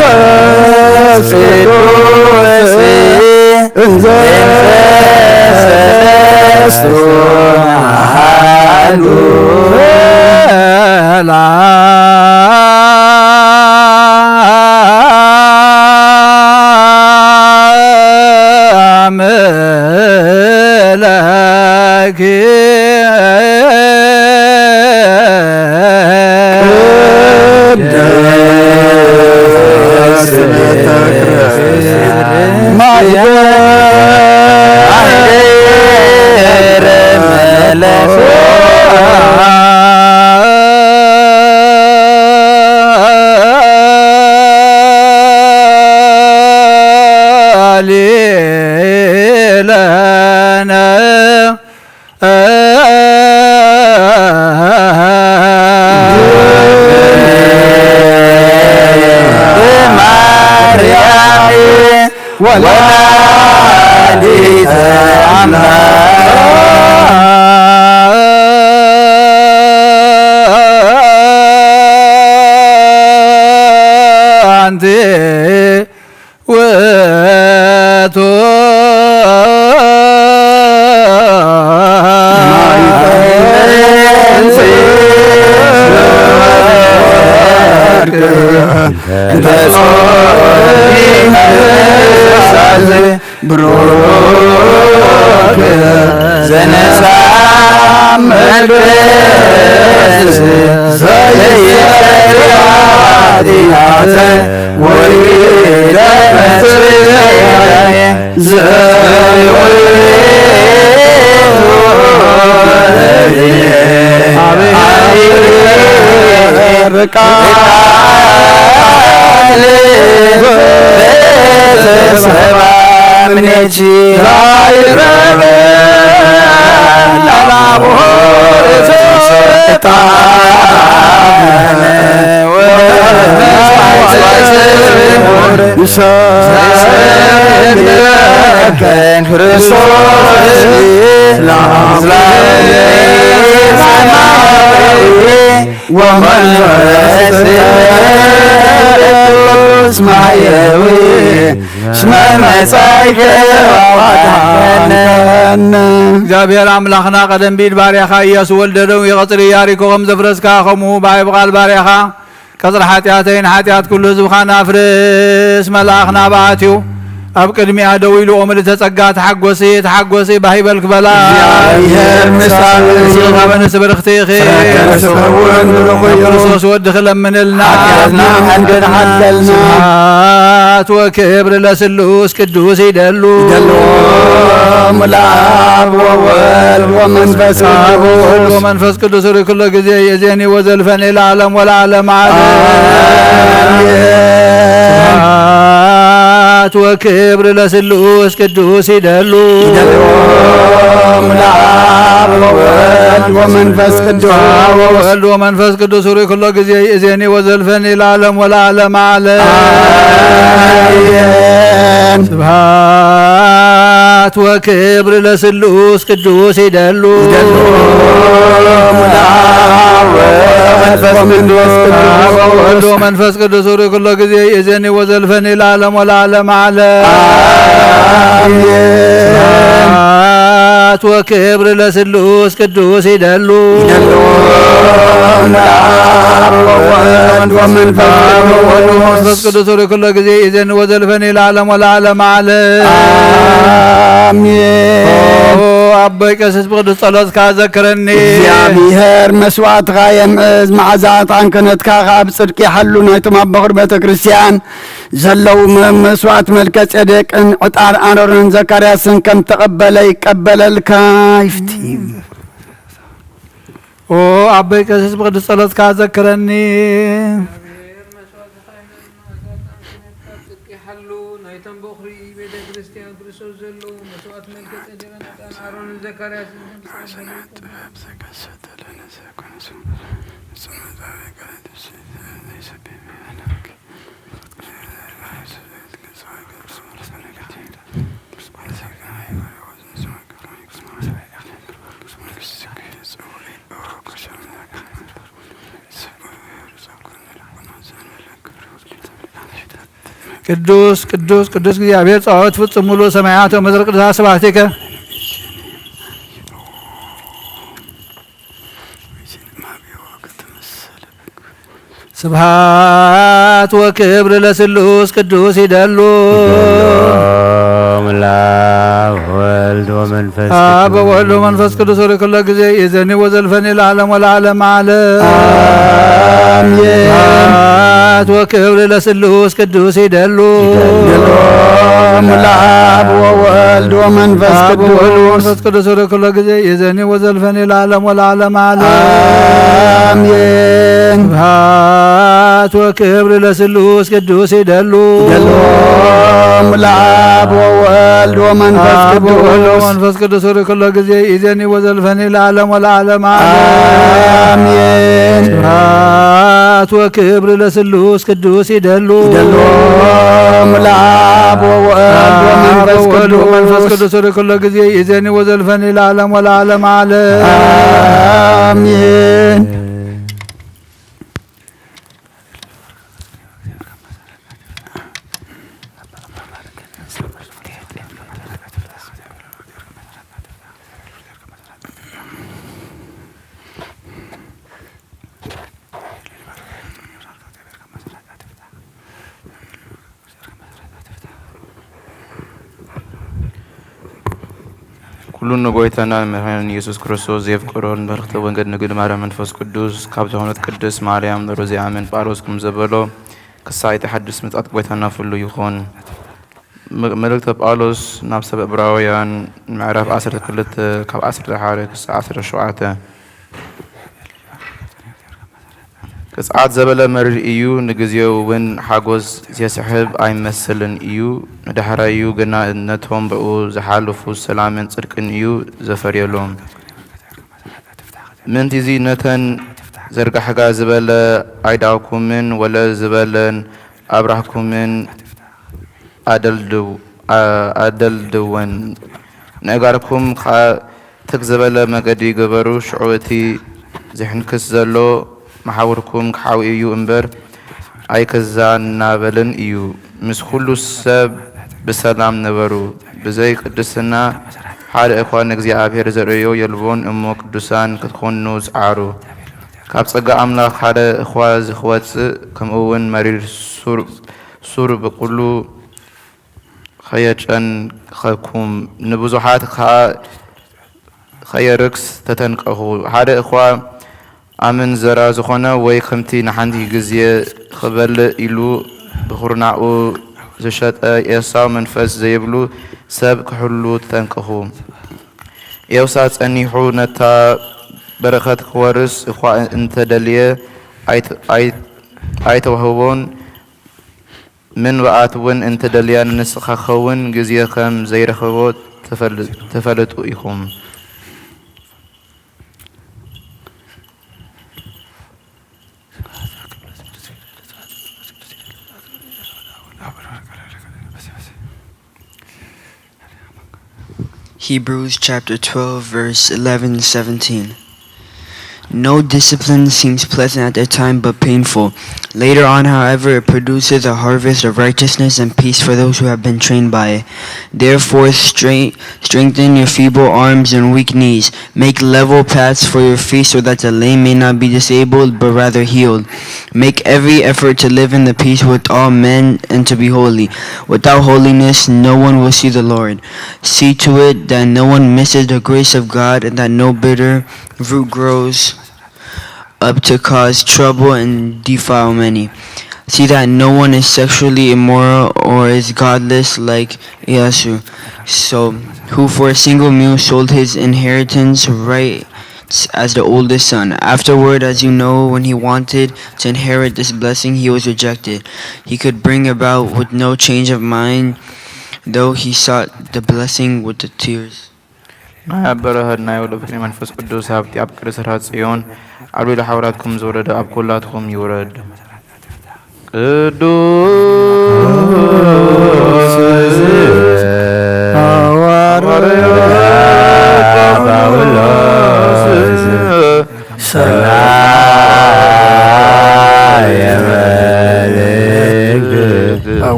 ወመንፈስ ቅዱስ እንዘ ሰለስቱ አሐዱ አምላኬ ወላዲተ አምላክ አንቲ ውእቱ ብሩክ ዘነሳ መንፈስ ዘየያቲያተ ወይደ መስያየ ምኔቺ ራይረበ ላላቦሬ ጣነ ወሰለከን ክርስቶስ ላዝላዬ ወመንፈስ ቅዱስ ማየዊ እስመ መጻእከ ወአድኀነነ እግዚአብሔር አምላኽና ቀደም ቢል ባርያኻ ኢያሱ ወልደደው የቀጽሪ ያሪኮ ከም ዘፍረስካ ከምኡ ባይብቃል ባርያኻ ቀጽሪ ኃጢአተይን ኃጢአት ኩሉ ህዝብኻ ናፍርስ መልአኽና በኣትዩ ኣብ ቅድሚያ ደው ኢሉ ኦምል ተጸጋ ተሓጐሲ ባሂበልክ በላ እግዚአብሔር ምስለ በንስ ብርኽቲኺ ክርስቶስ ወዲ ክለምንልና መንገድ ሓለልና ስብሐት ወክብር ለስሉስ ቅዱስ ይደሉ ለአብ ወወልድ ወመንፈስ ቅዱስ ወመንፈስ ቅዱስ ሪ ኩሎ ጊዜ የዜኒ ወዘልፈኒ ለዓለም ወለዓለም ዓለም ወክብር ለስሉስ ቅዱስ ይደሉ ለአብ ወወልድ ወመንፈስ ቅዱስ ሪ ኩሎ ጊዜ የዜኒ ወዘልፈኒ ለዓለም ወለዓለም ዓለም ስብሐት ወክብር ለስሉስ ቅዱስ ይደሉ ወወልድ ወመንፈስ ቅዱስ ሪ ኩሎ ጊዜ የዜኒ ወዘልፈኒ ለዓለም ወለዓለም ዓለም ስብሐት ወክብር ለስሉስ ቅዱስ ይደሉ ወመንፈስ ቅዱስ ሪ ኩሎ ጊዜ የዜኒ ወዘልፈኒ ለዓለም ወለዓለም ዓለም አሜን። አበይ ቀሲስ ብቅዱስ ጸሎትካ ዘክረኒ እግዚአብሔር መስዋዕትኻ የምእዝ መዓዛት አንክነትካ ኣብ ጽድቂ ይሓሉ ናይቶም ኣብ በኽሪ ቤተ ክርስቲያን ዘለው መስዋዕት መልከ ጼዴቅን ዕጣን አሮንን ዘካርያስን ከም ተቐበለ ይቀበለልካ ይፍቲ ኦ አበይ ቀሲስ ብቅዱስ ጸሎትካ ዘክረኒ ቅዱስ ቅዱስ ቅዱስ እግዚአብሔር ጸዋት ፍጹም ሙሉ ሰማያት ወምድር ቅዱሳት ስብሐቲከ ስብሐት ወክብር ለስሉስ ቅዱስ ይደሉ ወልድ ወመንፈስ አብ ወወልድ ወመንፈስ ቅዱስ ሪ ኩሎ ጊዜ የዘኒ ወዘልፈኒ ለዓለም ወለዓለም ዓለም ስብሐት ወክብር ለስሉስ ቅዱስ ይደሉ ለአብ ወወልድ ወመንፈስ ቅዱስ ሪ ኩሎ ጊዜ የዘኒ ወዘልፈኒ ለዓለም ወለዓለም ዓለም አሜን። ስብሐት ወክብር ለስሉስ ቅዱስ ይደሉ ለአብ ወወልድ ወመንፈስ ቅዱስ ሪ ኩሎ ጊዜ የዘኒ ወዘልፈኒ ለዓለም ወለዓለም አሜን። ስብሐት ወክብር ለስሉስ ቅዱስ ይደሉ ለአብ ወወልድ ወመንፈስ ቅዱስ ሪ ኩሎ ጊዜ የዘኒ ወዘልፈኒ ለዓለም ወለዓለም ዓለም አሜን። ኩሉን ጎይታና መድኃኒታችን ኢየሱስ ክርስቶስ ዘፍቅሮን በረከተ ወንጌል ንግድ ማርያም መንፈስ ቅዱስ ካብ ዝኾነት ቅድስት ማርያም ሮዚ አሜን ጳውሎስ ከም ዘበሎ ክሳይ ተሐድስ ምጽአት ጎይታና ፍሉ ይኹን መልእክተ ጳውሎስ ናብ ሰብ ዕብራውያን ምዕራፍ 12 ካብ 11 ክሳብ 17 ክጽዓት ዘበለ መሪር እዩ ንግዚኡ እውን ሓጎስ ዘስሕብ ኣይመስልን እዩ ንዳሕራዩ ግና ነቶም ብኡ ዝሓልፉ ሰላምን ጽድቅን እዩ ዘፈርየሎም ምንቲ እዚ ነተን ዘርጋሕጋ ዝበለ ኣይዳውኩምን ወለ ዝበለን ኣብራህኩምን ኣደልድወን ንእጋርኩም ትክ ዝበለ መገዲ ገበሩ ሽዑ እቲ ዝሕንክስ ዘሎ ማሕበርኩም ክሓዊ እዩ እምበር ኣይከዛናበልን እዩ ምስ ኩሉ ሰብ ብሰላም ነበሩ ብዘይ ቅድስና ሓደ እኳ ንእግዚአብሔር ዘርእዮ የልቦን እሞ ቅዱሳን ክትኮኑ ጻዕሩ ካብ ጸጋ ኣምላኽ ሓደ እኳ ዝኽወጽእ ከምኡውን መሪር ሱር ብቁሉ ኸየጨንኸኩም ንብዙሓት ኸየርክስ ተጠንቀኹ ሓደ እኳ ኣምን ዘራ ዝኾነ ወይ ከምቲ ንሓንቲ ግዜ ክበልዕ ኢሉ ብኹርናኡ ዝሸጠ ኤሳው መንፈስ ዘይብሉ ሰብ ክሕሉ ተጠንቀኹ ኤውሳ ጸኒሑ ነታ በረኸት ክወርስ እኳ እንተደልየ ኣይተዋህቦን ምን በኣት እውን እንተደልያ ንስኻ ኸውን ግዜ ከም ዘይረኸቦ ተፈልጡ ኢኹም Hebrews chapter 12 verse 11 and 17. No discipline seems pleasant at the time but painful. Later on, however, it produces a harvest of righteousness and peace for those who have been trained by it. Therefore, strengthen your feeble arms and weak knees. Make level paths for your feet so that the lame may not be disabled but rather healed. Make every effort to live in the peace with all men and to be holy. Without holiness, no one will see the Lord. See to it that no one misses the grace of God and that no bitter root grows up to cause trouble and defile many. See that no one is sexually immoral or is godless like Esau, who for a single meal sold his inheritance rights as the oldest son. Afterward, as you know, when he wanted to inherit this blessing, he was rejected. He could bring about with no change of mind, though he sought the blessing with the tears. برهدنا يولد في منفس قدوس هابتي أب كرسرات صيون عبد لحوراتكم زورد أب كلاتكم يورد قدوس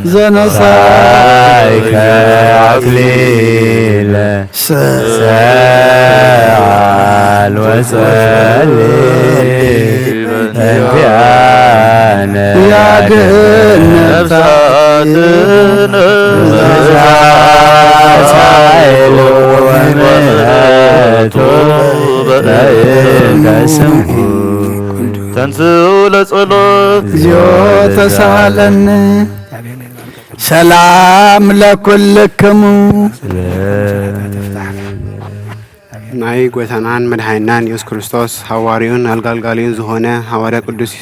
زنصايك أكليل سعال وسلي أنبيانا يا نفساتنا سعيل ومناتو بأيك سمكو تنسو لصلوت زيو تسالن سلام لكلكم ናይ ጎይታናን መድኃኒናን ኢየሱስ ክርስቶስ ሐዋርዩን አልጋልጋሊን ዝኾነ ሐዋርያ ቅዱስ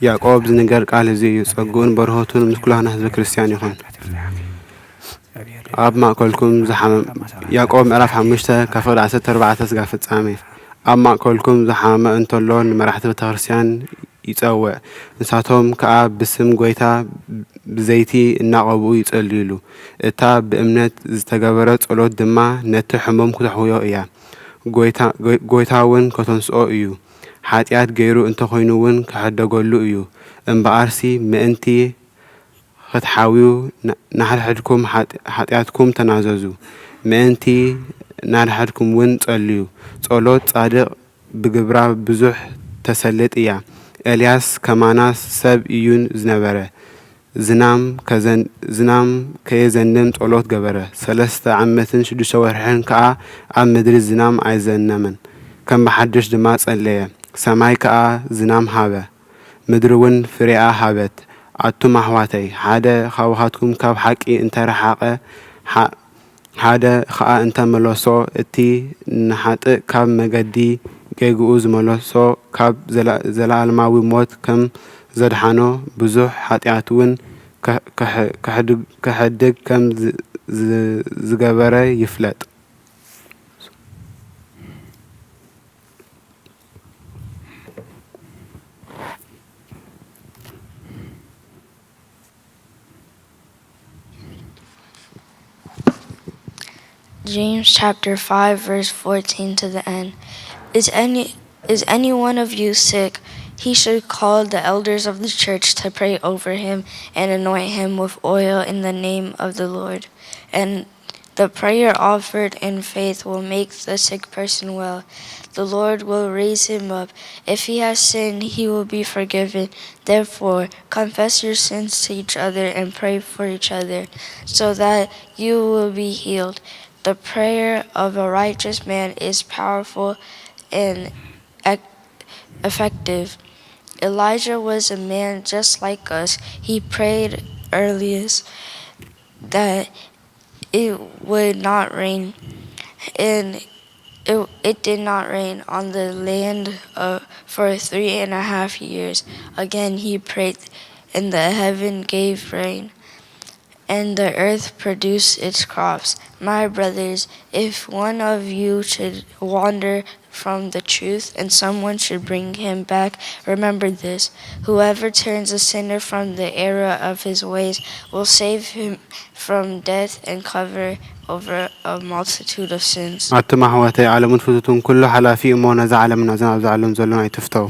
ያዕቆብ ዝንገር ቃል እዚ እዩ ጸጉን በረኸቱን ምስ ኩላና ህዝበ ክርስቲያን ይኹን ኣብ ማእከልኩም ዝሓመም ያዕቆብ ምዕራፍ 5 ክፍል 14 እስከ ፍጻሜ ኣብ ማእከልኩም ዝሓመ እንተሎ ንመራሕቲ ቤተ ክርስቲያን ይጸውዕ ንሳቶም ከኣ ብስም ጎይታ ብዘይቲ እናቐብኡ ይጸልዩሉ እታ ብእምነት ዝተገበረ ጸሎት ድማ ነቲ ሕመም ክትሕውዮ እያ ጎይታውን ከተንስኦ እዩ ኃጢአት ገይሩ እንተኾይኑውን ክሕደገሉ እዩ እምበኣርሲ ምእንቲ ክትሓዊዩ ናሕድሕድኩም ኃጢአትኩም ተናዘዙ ምእንቲ ናሕድሕድኩምውን ጸልዩ ጸሎት ጻድቕ ብግብራ ብዙሕ ተሰልጥ እያ ኤልያስ ከማናስ ሰብ እዩን ዝነበረ ዝናም ከየዘንም ጸሎት ገበረ 3 ዓመትን 6 ወርሕን ከኣ ኣብ ምድሪ ዝናም ኣይዘነመን ከም በሓድሽ ድማ ጸለየ ሰማይ ከኣ ዝናም ሃበ ምድሪውን ፍሬኣ ሃበት ኣቱም ኣሕዋተይ ሓደ ኻብኻትኩም ካብ ሓቂ እንተረሓቐ ሓደ ከኣ እንተመለሶ እቲ ንሓጥእ ካብ መገዲ ገይግኡ ዝመለሶ ካብ ዘለዓለማዊ ሞት ከም ዘድሓኖ ብዙሕ ኃጢአትውን ከሕድግ ከም ዝገበረ ይፍለጥ James chapter 5 verse 14 to the end. Is any one of you sick? he should call the elders of the church to pray over him and anoint him with oil in the name of the Lord. And the prayer offered in faith will make the sick person well. The Lord will raise him up. If he has sinned, he will be forgiven. Therefore, confess your sins to each other and pray for each other, so that you will be healed. The prayer of a righteous man is powerful and effective. Elijah was a man just like us. He prayed earliest that it would not rain, and it did not rain on the land for 3.5 years. Again he prayed, and the heaven gave rain, and the earth produced its crops. My brothers, if one of you should wander from the truth and someone should bring him back, remember this: whoever turns a sinner from the error of his ways will save him from death and cover over a multitude of sins. أتما حواتي عالم فتوتون كل حلافي أمونا زعلمنا زعلم زلنا يتفتو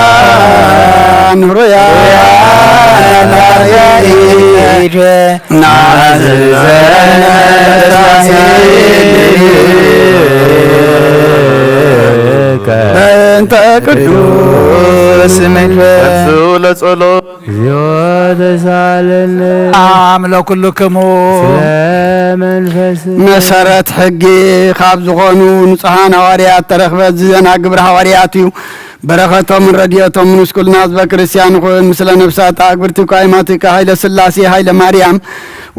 ቅዱሳን ሩያን ያይድ ናዝዘነ በእንተ ቅዱስ መንፈስ ለጸሎት ዘወተሳለን አምለኩልክሙ መንፈስ መሰረት ሕጊ ካብ ዝኾኑ ንጹሓን ሐዋርያት ተረኽበት ዝዘና ግብረ ሐዋርያት እዩ በረኸቶም ረድኤቶም ምስ ኩልና ህዝበ ክርስቲያን ይኹን ምስለ ነፍሳት አግብርቲ ቋይማቲከ ኃይለ ሥላሴ ኃይለ ማርያም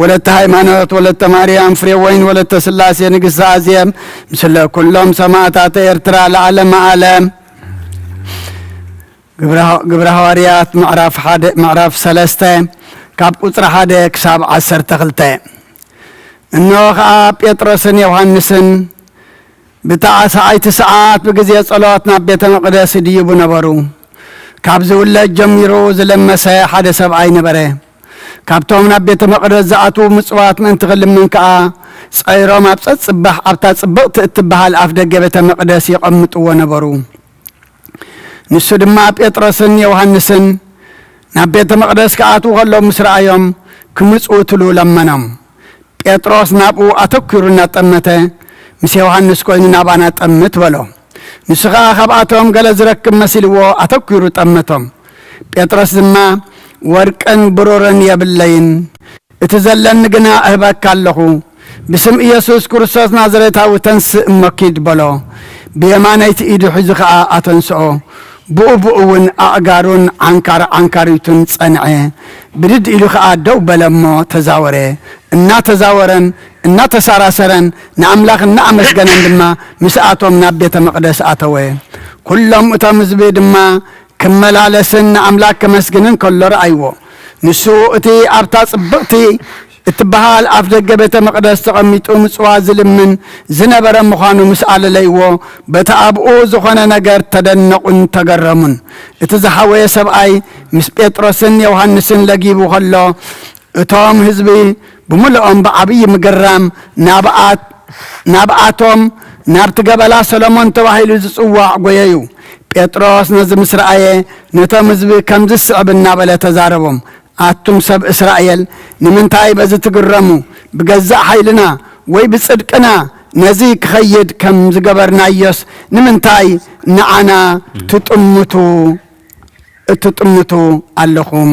ወለተ ሃይማኖት ወለተ ማርያም ፍሬ ወይን ወለተ ሥላሴ ንግሥተ አዜብ ምስለ ኩሎም ሰማዕታተ ኤርትራ ለዓለመ ዓለም። ግብረ ሐዋርያት ምዕራፍ 3 ካብ ቁጽሪ 1 ክሳብ 12 እነሆ ከዓ ጴጥሮስን ዮሐንስን ብተዓሳዓይቲ ሰዓት ብጊዜ ጸሎት ናብ ቤተ መቅደስ ድይቡ ነበሩ። ካብ ዝውለድ ጀሚሩ ዝለመሰ ሓደ ሰብኣይ ነበረ። ካብቶም ናብ ቤተ መቅደስ ዝኣትዉ ምጽዋት ምእንቲ ክልምን ከዓ ጸይሮም ኣብ ጸጽባሕ ኣብታ ጽብቕቲ እትበሃል ኣፍ ደገ ቤተ መቅደስ ይቐምጥዎ ነበሩ። ንሱ ድማ ጴጥሮስን ዮሐንስን ናብ ቤተ መቅደስ ክኣትዉ ከሎም ምስ ረኣዮም ክምጽኡ ትሉ ለመኖም። ጴጥሮስ ናብኡ ኣተኲሩ እናጠመተ ምስ ዮሐንስ ኮይኑ ናባና ጠምት በሎ። ንሱ ከዓ ካብኣቶም ገለ ዝረክብ መሲልዎ ኣተኲሩ ጠመቶም። ጴጥሮስ ድማ ወርቅን ብሩርን የብለይን፣ እቲ ዘለኒ ግና እህበካ ኣለኹ። ብስም ኢየሱስ ክርስቶስ ናዝሬታዊ ተንስእ እሞኪድ በሎ። ብየማነይቲ ኢዱ ሒዙ ከዓ ኣተንስኦ። ብኡብኡ እውን ኣእጋሩን ዓንካሪቱን ጸንዐ። ብድድ ኢሉ ከዓ ደው በለሞ ተዛወረ። እናተዛወረን እናተሳራሰረን ንኣምላኽ እናኣመስገነን ድማ ምስኣቶም ናብ ቤተ መቅደስ ኣተወ። ኩሎም እቶም ህዝቢ ድማ ክመላለስን ንኣምላክ ከመስግንን ከሎ ረኣይዎ። ንሱ እቲ ኣብታ ጽብቕቲ እትበሃል ኣፍ ደገ ቤተ መቅደስ ተቐሚጡ ምጽዋት ዝልምን ዝነበረ ምዃኑ ምስ ኣለለይዎ በቲ ኣብኡ ዝኾነ ነገር ተደነቁን ተገረሙን። እቲ ዝሓወየ ሰብኣይ ምስ ጴጥሮስን ዮሐንስን ለጊቡ ከሎ እቶም ህዝቢ ብምልኦም ብዓብዪ ምግራም ናብኣቶም ናብቲ ገበላ ሰሎሞን ተባሂሉ ዝጽዋዕ ጐየዩ። ጴጥሮስ ነዚ ምስ ረአየ ነቶም ህዝቢ ከምዚ ስዕብ እናበለ ተዛረቦም። ኣቱም ሰብ እስራኤል ንምንታይ በዚ ትግረሙ? ብገዛእ ኃይልና ወይ ብጽድቅና ነዚ ክኸይድ ከም ዝገበርናዮስ ንምንታይ ንዓና ትጥምቱ ኣለኹም?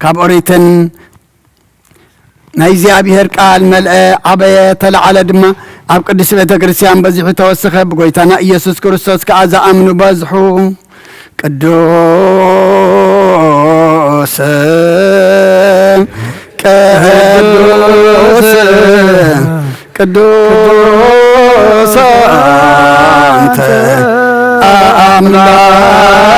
ካብ ኦሪትን ናይ እግዚኣብሔር ቃል መልአ ዓበየ ተለዓለ ድማ ኣብ ቅዱስ ቤተ ክርስቲያን በዚሑ ተወሰኸ። ብጎይታና ኢየሱስ ክርስቶስ ከዓ ዝኣምኑ በዝሑ ቅዱስ አንተ አምላክ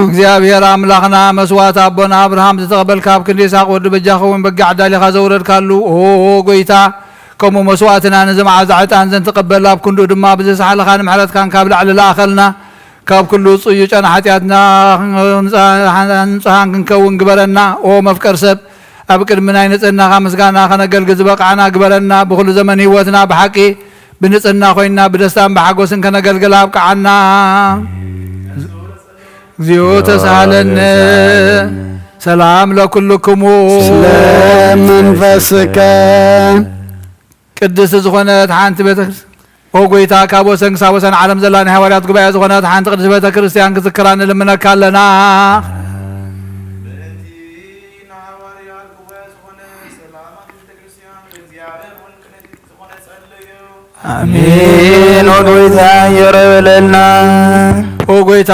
እግዚአብሔር አምላኽና መስዋዕት አቦና አብርሃም ዝተቀበል ካብ ክንዲ ይስሐቅ ወዲ በጃኸውን በጋዕ ዳሊኻ ዘውረድ ካሉ ኦ ጎይታ ከምኡ መስዋዕትና ንዝመዓዝ ዕጣን ዘን ተቀበል ኣብ ክንዱ ድማ ብዘሰሓለኻ ንምሕረትካን ካብ ላዕሊ ለኣኸልና ካብ ኩሉ ጽዩ ጨና ሓጢኣትና ንጹሃን ክንከውን ግበረና ኦ መፍቀር ሰብ ኣብ ቅድሚ ናይ ንጽህናኻ ምስጋና ከነገልግል ዝበቕዓና ግበረና ብኩሉ ዘመን ህይወትና ብሓቂ ብንጽህና ኮይና ብደስታን ብሓጎስን ከነገልግል ኣብቅዓና እግዚኦ ተሳሃለነ ሰላም ለኩልክሙ መንፈስከ ቅድስት ዝኾነት ሓንቲ ቤተክርስቲያን ኦ ጎይታ ካብ ወሰን ክሳብ ወሰን ዓለም ዘላ ናይ ሃዋርያት ጉባኤ ዝኾነት ሓንቲ ቅድስት ቤተክርስቲያን ክዝክራ ንልምነካ ኣለና አሜን። ኦ ጎይታ ይረበለልና ኦ ጎይታ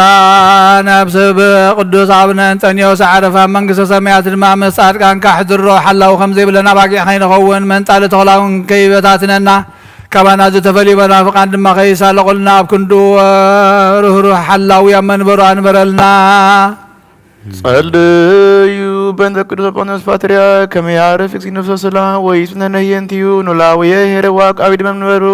ነብሰብ ቅዱስ አብነ እንጠንዮስ ዓረፋ መንግስተ ሰማያት ድማ ምስ ጻድቃን ካሕድሮ ሓላው ከምዘይብለና ባጊዕ ኸይንኸውን መንጣሊ ተኽላውን ከይበታትነና ካባና ዝተፈልዩ መናፍቃን ድማ ከይሳለቁልና ኣብ ክንዱ ርህሩህ ሓላዊ ኣብ መንበሩ አንበረልና ጸልዩ በእንተ ቅዱስ ጳውሎስ ፓትርያርክ ከመ ያዕርፍ እግዚእ ነፍሰ ሰላም ወይጹነ ነህየንቲዩ ኖላውየ ሄረዋቅ አቢድ መንበሩ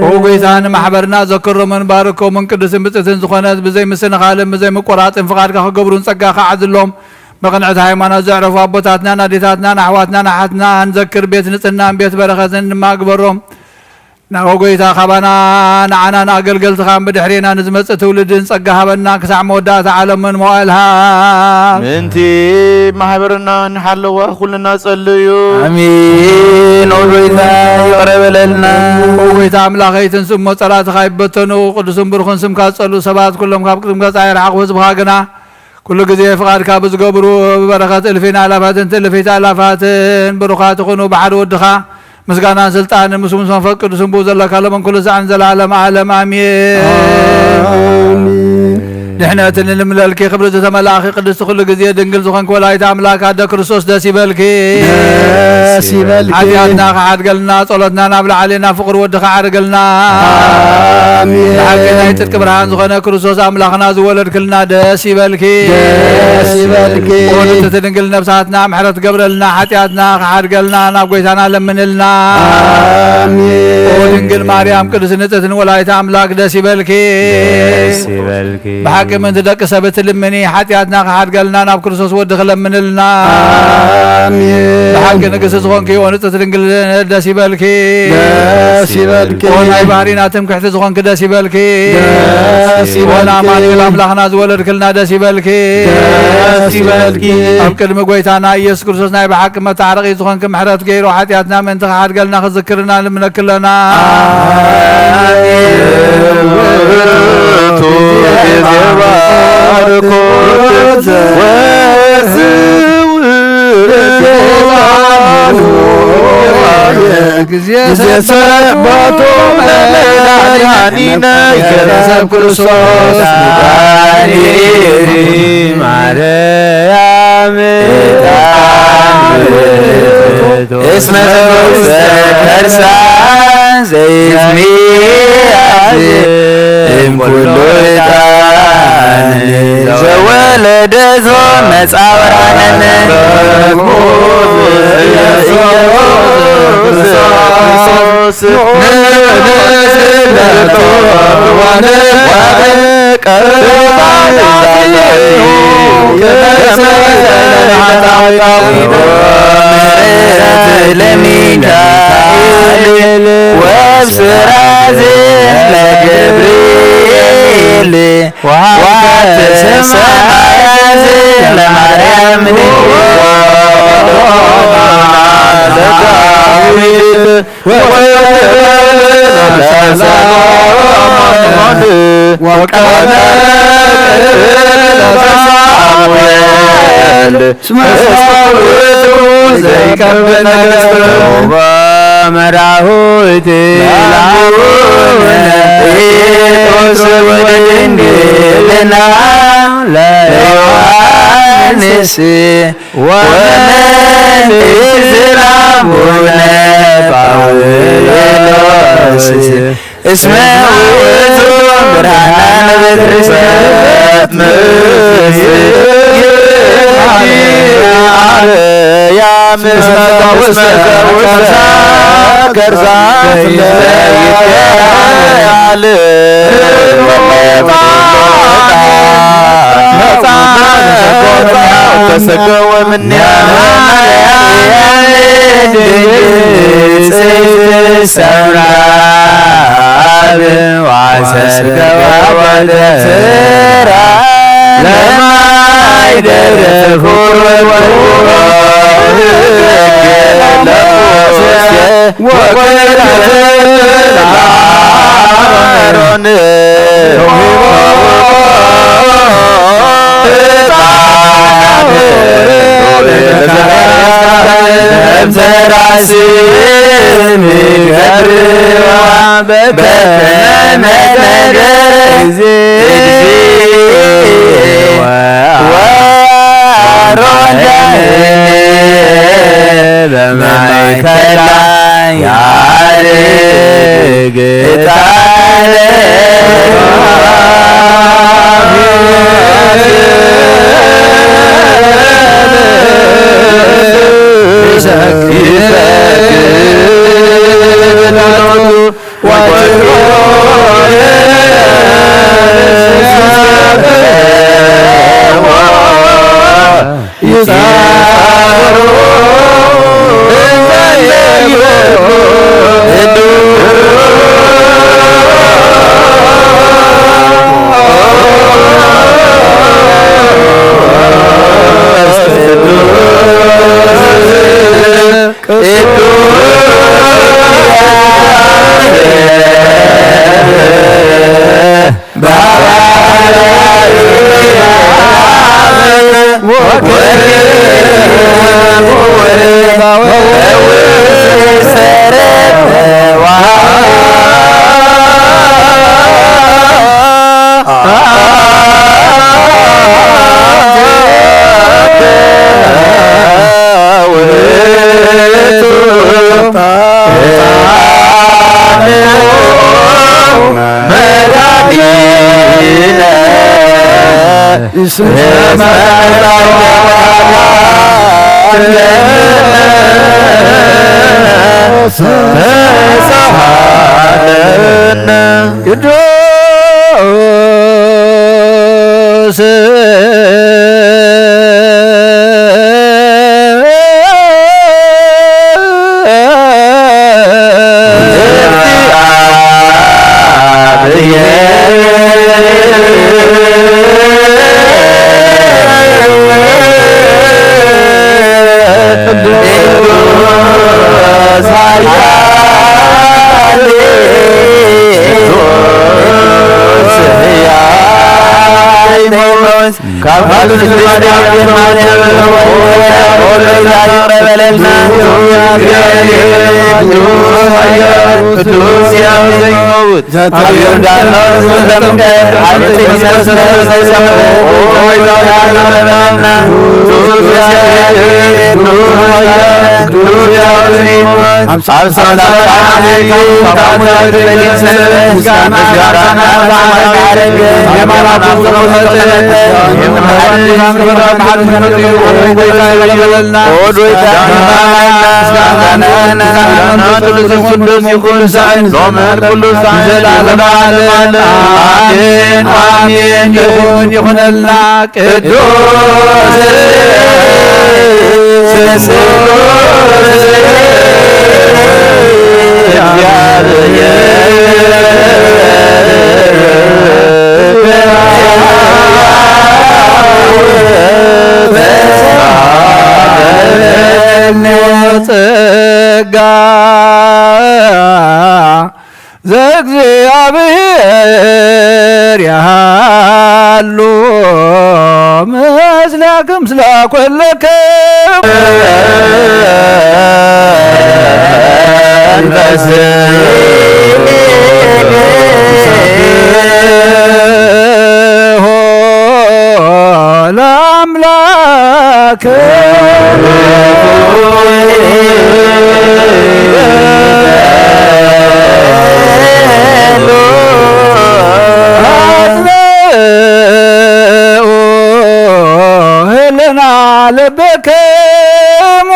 ኦ ጎይታ ንማሕበርና ዘክሮ መንባርኮምን ቅዱስን ብፅትን ዝኾነት ብዘይ ምስንኻልን ብዘይ ምቆራፅን ፍቓድካ ክገብሩን ጸጋኻ ዓዝሎም በቅንዕት ሃይማኖት ዘዕረፉ ኣቦታትናን ኣዴታትናን ኣሕዋትናን ኣሓትና ንዘክር ቤት ንጽህናን ቤት በረኸትን ድማ ግበሮም ናኦ ጎይታ ካባና ንዓና ንኣገልገልትኻ ብድሕሪና ንዝመጽእ ትውልድን ጸጋ ሃበና ክሳዕ መወዳእታ ዓለምን መዋእልሃ ምንቲ ማሕበርና ንሓለዋ ኩልና ጸልዩ አሜን። ኦ ጎይታ ይቅረበለልና ኦ ጎይታ ኣምላኸይትን ስሞ ጸላእትኻ ይበተኑ ቅዱስን ብሩኽን ስምካ ዝጸልኡ ሰባት ኩሎም ካብ ቅድምካ ጻይርሓቑ ህዝብኻ ግና ኩሉ ግዜ ፍቓድካ ብዝገብሩ ብበረኸት እልፊን ኣላፋትን ትእልፊት ኣላፋትን ብሩኻት ይኹኑ ብሓደ ወድኻ ምስጋናን ስልጣንን ምስ መንፈስ ቅዱስን ብኡ ዘለካ ለመን ኩሉ ሰዓን ዘለዓለም ዓለም አሜን። ድሕነትን ንምለልኪ ክብሪ ዝተመላእኺ ቅድስቲ ኩሉ ግዜ ድንግል ዝኾንክ ወላዲተ ኣምላክ ኣደ ክርስቶስ ደስ ይበልኪ ሓጢኣትና ከሓድገልና ጸሎትና ናብ ላዕሊ ናብ ፍቕሪ ወድኻ ዓርገልና ብሓቂ ናይ ጽድቂ ብርሃን ዝኾነ ክርስቶስ ኣምላኽና ዝወለድክልና ደስ ይበልኪ ንእቲ ድንግል ነብሳትና ምሕረት ገብረልና ሓጢኣትና ከሓድገልና ናብ ጎይታና ለምንልና ድንግል ማርያም ቅድስት ንጽሕትን ወላዲተ ኣምላክ ደስ ይበልኪ ብሓቂ ምንቲ ደቂ ሰብ እትልምኒ ሓጢኣትና ከሓድገልና ናብ ክርስቶስ ወዲ ክለምንልና ብሓቂ ንግስቲ ዝኾንኪ ኦ ንጽሕቲ ድንግል ደስ ይበልኪ ናይ ባህሪና ትምክሕቲ ዝኾንኪ ደስ ይበልኪ ኦና ኣማኑኤል ኣምላኽና ዝወለድክልና ደስ ይበልኪ ኣብ ቅድሚ ጎይታና ኢየሱስ ክርስቶስ ናይ ብሓቂ መታረቂ ዝኾንኪ ምሕረት ገይሩ ሓጢኣትና ምንቲ ከሓድገልና ክዝክርና ልምነክለና ጊዜ ሰባቶ መድኃኒነ ይገረሰብ ክርስቶስ ማርያም እስመ ተውስተ ከርሳን ዘይዝሚያዝ እምኩሉ ዕጣን ዘወለደቶ መጻወራነነ ለሚካኤል ሚካኤል ወብስራዝ ለገብርኤል ዋተ ሰማያት ለማርያም መራሁት ላሁነ ወድንግልና ለዮሐንስ ወመንዝራቡነ ጳውሎስ እስመ ውእቱ ብርሃነ በክርስቶስ ተሰገወ ምንያ ሰምራብ ዋሰርገዋ ወደስራ ለማይደረ ፍቁር ቅዱስ ጸጋ ዘእግዚአብሔር ያሉ ምስላክም ስላኮለከም ለአምላክ ህልና ልብክሙ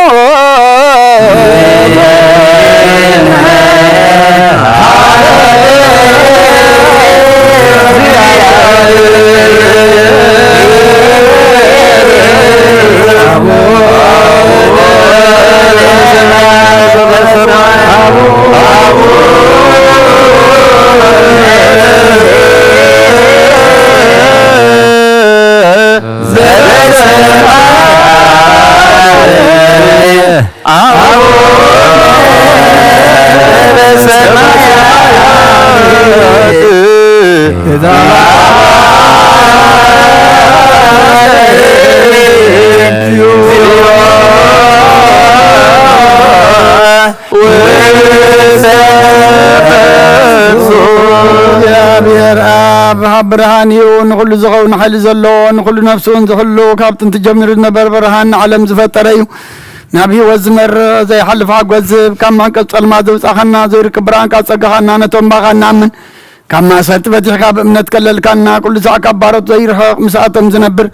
ብርሃን ይሁን ኩሉ ዝኸውን ሓይሊ ዘለዎ ንኩሉ ነፍሱን ዝኽሉ ካብ ጥንቲ ጀሚሩ ዝነበረ ብርሃን ዓለም ዝፈጠረ እዩ ናብ ህይወት ዝመርእ ዘይሓልፍ ሓጎስ ዝህብ ካብ መንቀጽ ጸልማት ዘውፃኸና ዘይርክብ ብርሃን ካብ ጸጋኻና ነቶም ባኻ ንኣምን ካብ ማእሰርቲ በቲሕካ ብእምነት ከለልካና ኩሉ ሰዕ ካብ ባሮት ዘይርሕቕ ምስኣቶም ዝነብር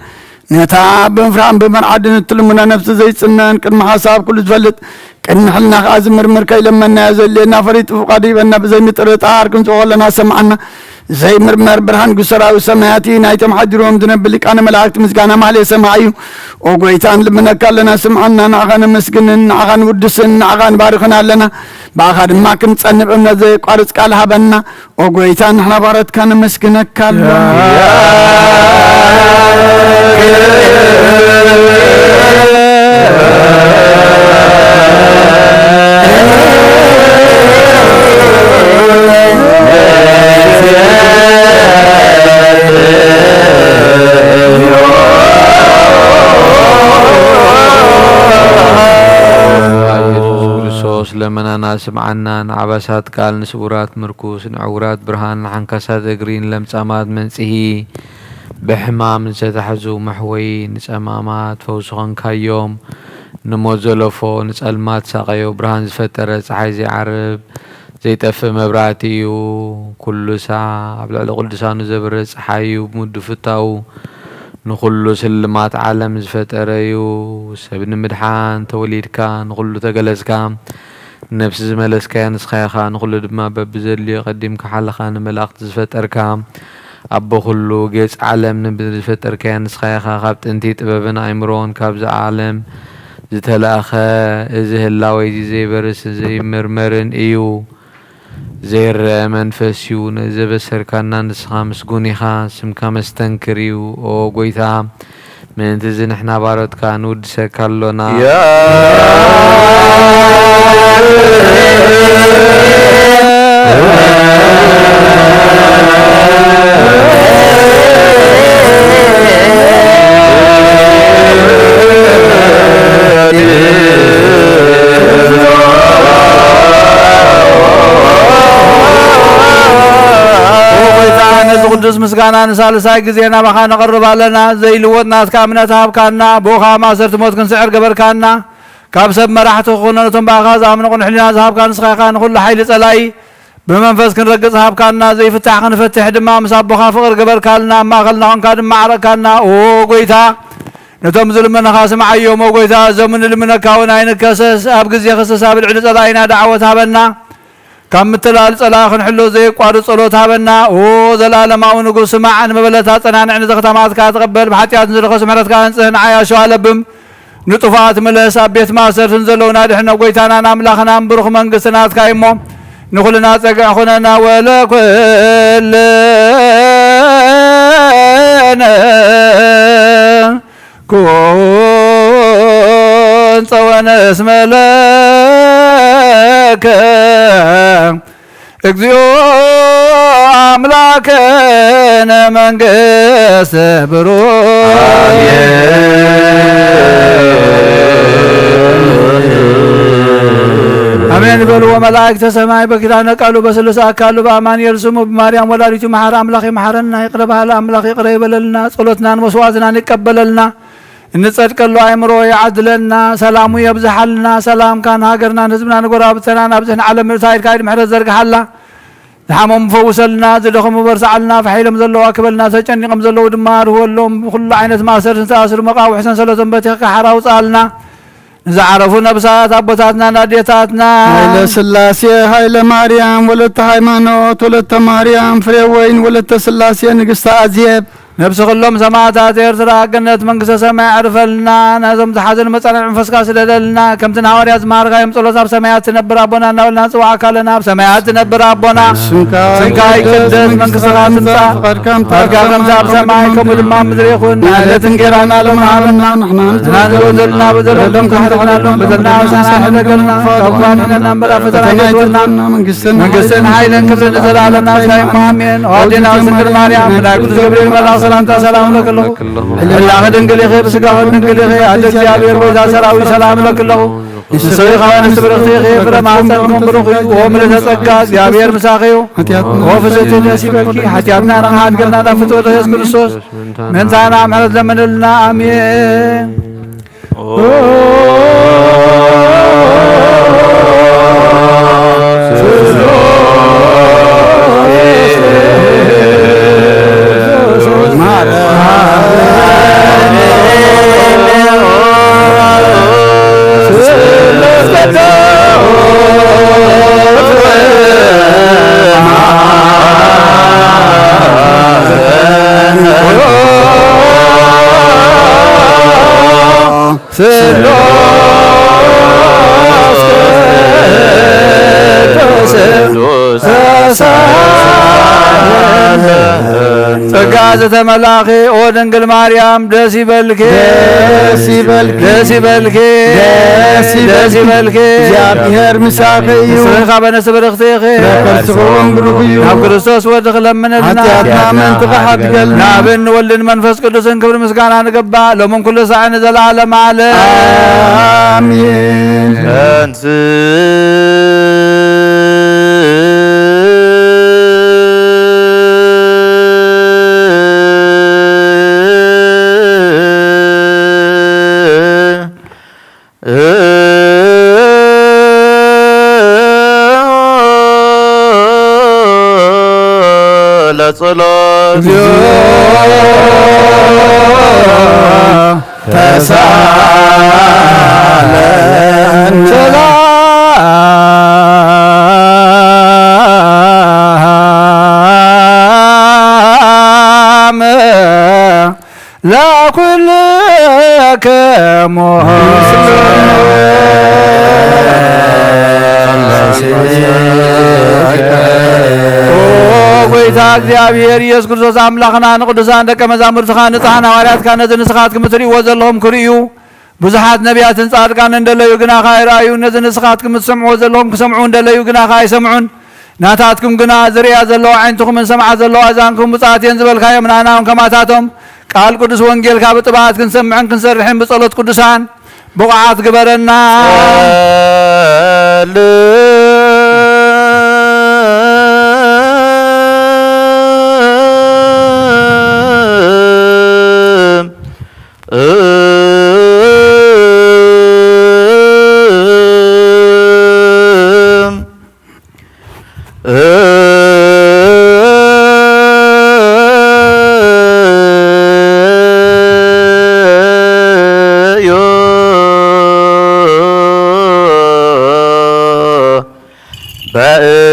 ነታ ብምፍራን ብመርዓድን እትልሙና ነፍሲ ዘይጽነን ቅድሚ ሓሳብ ኩሉ ዝፈልጥ ቅድሚ ሕልና ከዓ ዝምርምር ከይለመናዮ ዘድልየና ፈሪጡ ፍቓዱ ይበና ብዘይምጥርጣር ክንጽኦ ከለና ሰማዓና ዘይምርመር ብርሃን ጉሰራዊ ሰማያት ናይቶም ሓዲሮም ዝነብል ሊቃነ መላእክቲ ምስጋና ማህሌ ሰማዕ እዩ ኦ ጐይታን ልምነካ ኣለና ስምዓና ንዓኻ ነመስግንን ንዓኻ ንውድስን ንዓኻ ንባርኽን ኣለና ብኣኻ ድማ ክንጸንብ እምነት ዘይቋርጽ ቃል ሃበና ኦ ጐይታ ንሕና ባረትካ ነመስግነካ ኣለና ለመናና ስምዓና ንዓባሳት ቃል ንስውራት ምርኩስ ንዕውራት ብርሃን ንሓንካሳት እግሪን ለምጻማት መንጽሂ ብሕማም ንዘተሓዙ መሕወይ ንጸማማት ፈውሲ ኾንካዮም ንሞት ዘለፎ ንጸልማት ሳቐዮ ብርሃን ዝፈጠረ ፀሓይ ዘይዓርብ ዘይጠፍእ መብራህቲ እዩ ኩሉ ሳዕ ኣብ ልዕሊ ቅዱሳኑ ዘብረ ፀሓይ እዩ ብምድፍታው ንኩሉ ስልማት ዓለም ዝፈጠረ እዩ ሰብ ንምድሓን ተወሊድካ ንኩሉ ተገለጽካ ነፍሲ ዝመለስካያ ንስኻይኻ ንኩሉ ድማ በብዘድልዮ ቀዲምካ ሓለኻ ንመላእኽቲ ዝፈጠርካ ኣቦ ኩሉ ጌጽ ዓለም ንምድሪ ዝፈጠርካያ ንስኻይኻ ካብ ጥንቲ ጥበብን ኣእምሮን ካብዚ ዓለም ዝተላእኸ እዚ ህላወይ ዘይበርስ ዘይምርመርን እዩ ዘይርአ መንፈስ እዩ ነዘበሰርካና ንስኻ ምስጉን ኢኻ ስምካ መስተንክር እዩ ኦ ጐይታ ምእንቲ እዚ ንሕና ባሮትካ ንውድሰካ ኣሎና ቅዱስ ምስጋና ንሳልሳይ ጊዜ ናባኻ ነቐርብ ኣለና ዘይልወጥ ናትካ እምነት ሃብካና ብኡኻ ማእሰርቲ ሞት ክንስዕር ገበርካና ካብ ሰብ መራሕቲ ክኾነ ነቶም ባኻ ዝኣምኑ ቁንሕሊና ዝሃብካ ንስኻይኻ ንኹሉ ሓይሊ ጸላይ ብመንፈስ ክንረግጽ ሃብካና ዘይፍታሕ ክንፈትሕ ድማ ምስ ኣቦኻ ፍቕር ገበርካልና ኣብ ማእኸልና ኾንካ ድማ ዓረቕካና ኦ ጐይታ ነቶም ዝልመናኻ ስምዓዮም ኦ ጐይታ እዞም ንልምነካ እውን ኣይንከሰስ ኣብ ግዜ ክስስ ኣብ ልዕሊ ጸላኢና ዳዕወት ሃበና ካብ ምትላል ጸላኢ ክንሕሎ ዘይቋርጽ ጸሎት ሃበና ኦ ዘለኣለማዊ ንጉስ ስማዕ ንመበለታ ጸናንዕ ንዘኽተማትካ ተቐበል ብሓጢኣት ንዝረኸሱ ምሕረትካ ንጽህን ዓያሾ ኣለብም ንጡፋት ምለስ ኣብ ቤት ማእሰርትን ዘለውና ድሕነ ጐይታናን ኣምላኽናን ብሩኽ መንግስቲ ናትካ እሞ نخلنا تقع خننا ولا كلنا كون صوانا اسم لك اكزيو أملاكنا من قس برو አሜን በሉ። ወመላእክተ ሰማይ በኪዳነ ቃሉ በስሉስ አካሉ በአማን የርሱሙ በማርያም ወላዲቱ መሐራ አምላክ ይመሐረና ይቅር በሃላ አምላክ ይቅር ይበለልና ጸሎትናን መስዋዕትናን ይቀበለልና እንጸድቀሉ አእምሮ ያዕድለና ሰላሙ የብዝሐልና ሰላም ካን ሀገርናን ህዝብናን ጎራብተናን አብዝሕን ዓለም ሳይድ ካይድ ምሕረት ዘርግሐላ ዝሓሞም ፈውሰልና ዝደኸሙ በርሳዓልና ፈሒሎም ዘለዋ ክበልና ተጨኒቆም ዘለዉ ድማ ርህወሎም ኩሉ ዓይነት ማእሰር ዝተኣስሩ መቃውሒ ሰንሰለቶም በቲኽካ ሓራውፃልና ንዝዓረፉ ነብሳት አቦታትና ናዴታትና ኃይለ ሥላሴ ኃይለ ማርያም ወለተ ሃይማኖት ወለተ ማርያም ፍሬ ወይን ወለተ ሥላሴ ንግሥተ አዜብ ነብስ ኩሎም ሰማዕታት ኤርትራ ገነት መንግስተ ሰማይ አዕርፈልና ነዞም ዝሓዘን መጻንዕ መንፈስካ ስደደልና ከምቲ ሐዋርያት ዝማርካዮም ጸሎት ኣብ ሰማያት ትነብር አቦና እናበልና ንጽዋዕ ካለና ኣብ ሰማያት ትነብር አቦና ስምካ ይቅደስ መንግሥትካ ትምጻእ ፈቃድካ ከምቲ ኣብ ሰማይ ከምኡ ድማ ምድሪ ይኹን ናለት እንጀራና ሎሚ ሃበና ንሕና ዘለና በደለሎም ካሕርሕናሎም በደልና ውሳና ሕደገልና ካብኳንነና እምበራ ፈተና ይገድወና መንግስትን ኃይልን ክብርን ንዘላለምና እስላም አሜን። ኦዲና ስንግል ማርያም ናይ ቅዱስ ገብርኤል መልአክ ሰላምታ ሰላም ለክለሁ እላኸ ድንግል ይኸ ብስጋኸ ድንግል ይኸ አደ እግዚአብሔር ወይዛ ሰራዊ ሰላም ለክለሁ ንስኻ ንስብርኽቲ ይኸ ፍረ ማኅፀን ብሩኽ እዩ ወምልዕተ ጸጋ እግዚአብሔር ምሳኺ እዩ ወፍስሕቲ ደስ ይበልኪ ሓጢአትና ንቕሓት ገልና ፍትወተ ኢየሱስ ክርስቶስ ምንታና ምሕረት ለምንልና አሜን። ጸጋ ዘተመላኺ ኦ ድንግል ማርያም ደስ ይበልኪ ደስ ይበልኪ ደስ ይበልኪ ደስ ይበልኪ እግዚአብሔር ምሳኺ እዩ ስኻ በነፍሲ ብርኽቲ ኢኺ ከርስኽዎም ብሩኽ እዩ ናብ ክርስቶስ ወዲ ክለምንልና ኃጢአትና መንትኻ ሓድገልና ናብን ወልድን መንፈስ ቅዱስን ክብሪ ምስጋና ንግባእ ሎምን ኩሉ ሰዓት ንዘለዓለመ ዓለም አሜን። ለጸሎት ተሳለን ሰላም ለኩልክሙ ጌታ እግዚአብሔር ኢየሱስ ክርስቶስ አምላኽና ንቅዱሳን ደቀ መዛሙርትኻ ንጹሓን ሐዋርያትካ ነዚ ንስኻትኩም እትርእይዎ ዘለኹም ክርእዩ ብዙሓት ነቢያትን ጻድቃን እንደለዩ ግና ካይረአዩ ነዚ ንስኻትኩም እትሰምዕዎ ዘለኹም ክሰምዑ እንደለዩ ግና ካይሰምዑን ናታትኩም ግና ዝርያ ዘለዋ ዓይንትኹምን ሰምዓ ዘለዋ እዛንኩም ብፅዓት እየን ዝበልካዮም ናናውን ከማታቶም ቃል ቅዱስ ወንጌልካ ብጥባት ክንሰምዕን ክንሰርሕን ብጸሎት ቅዱሳን ብቑዓት ግበረና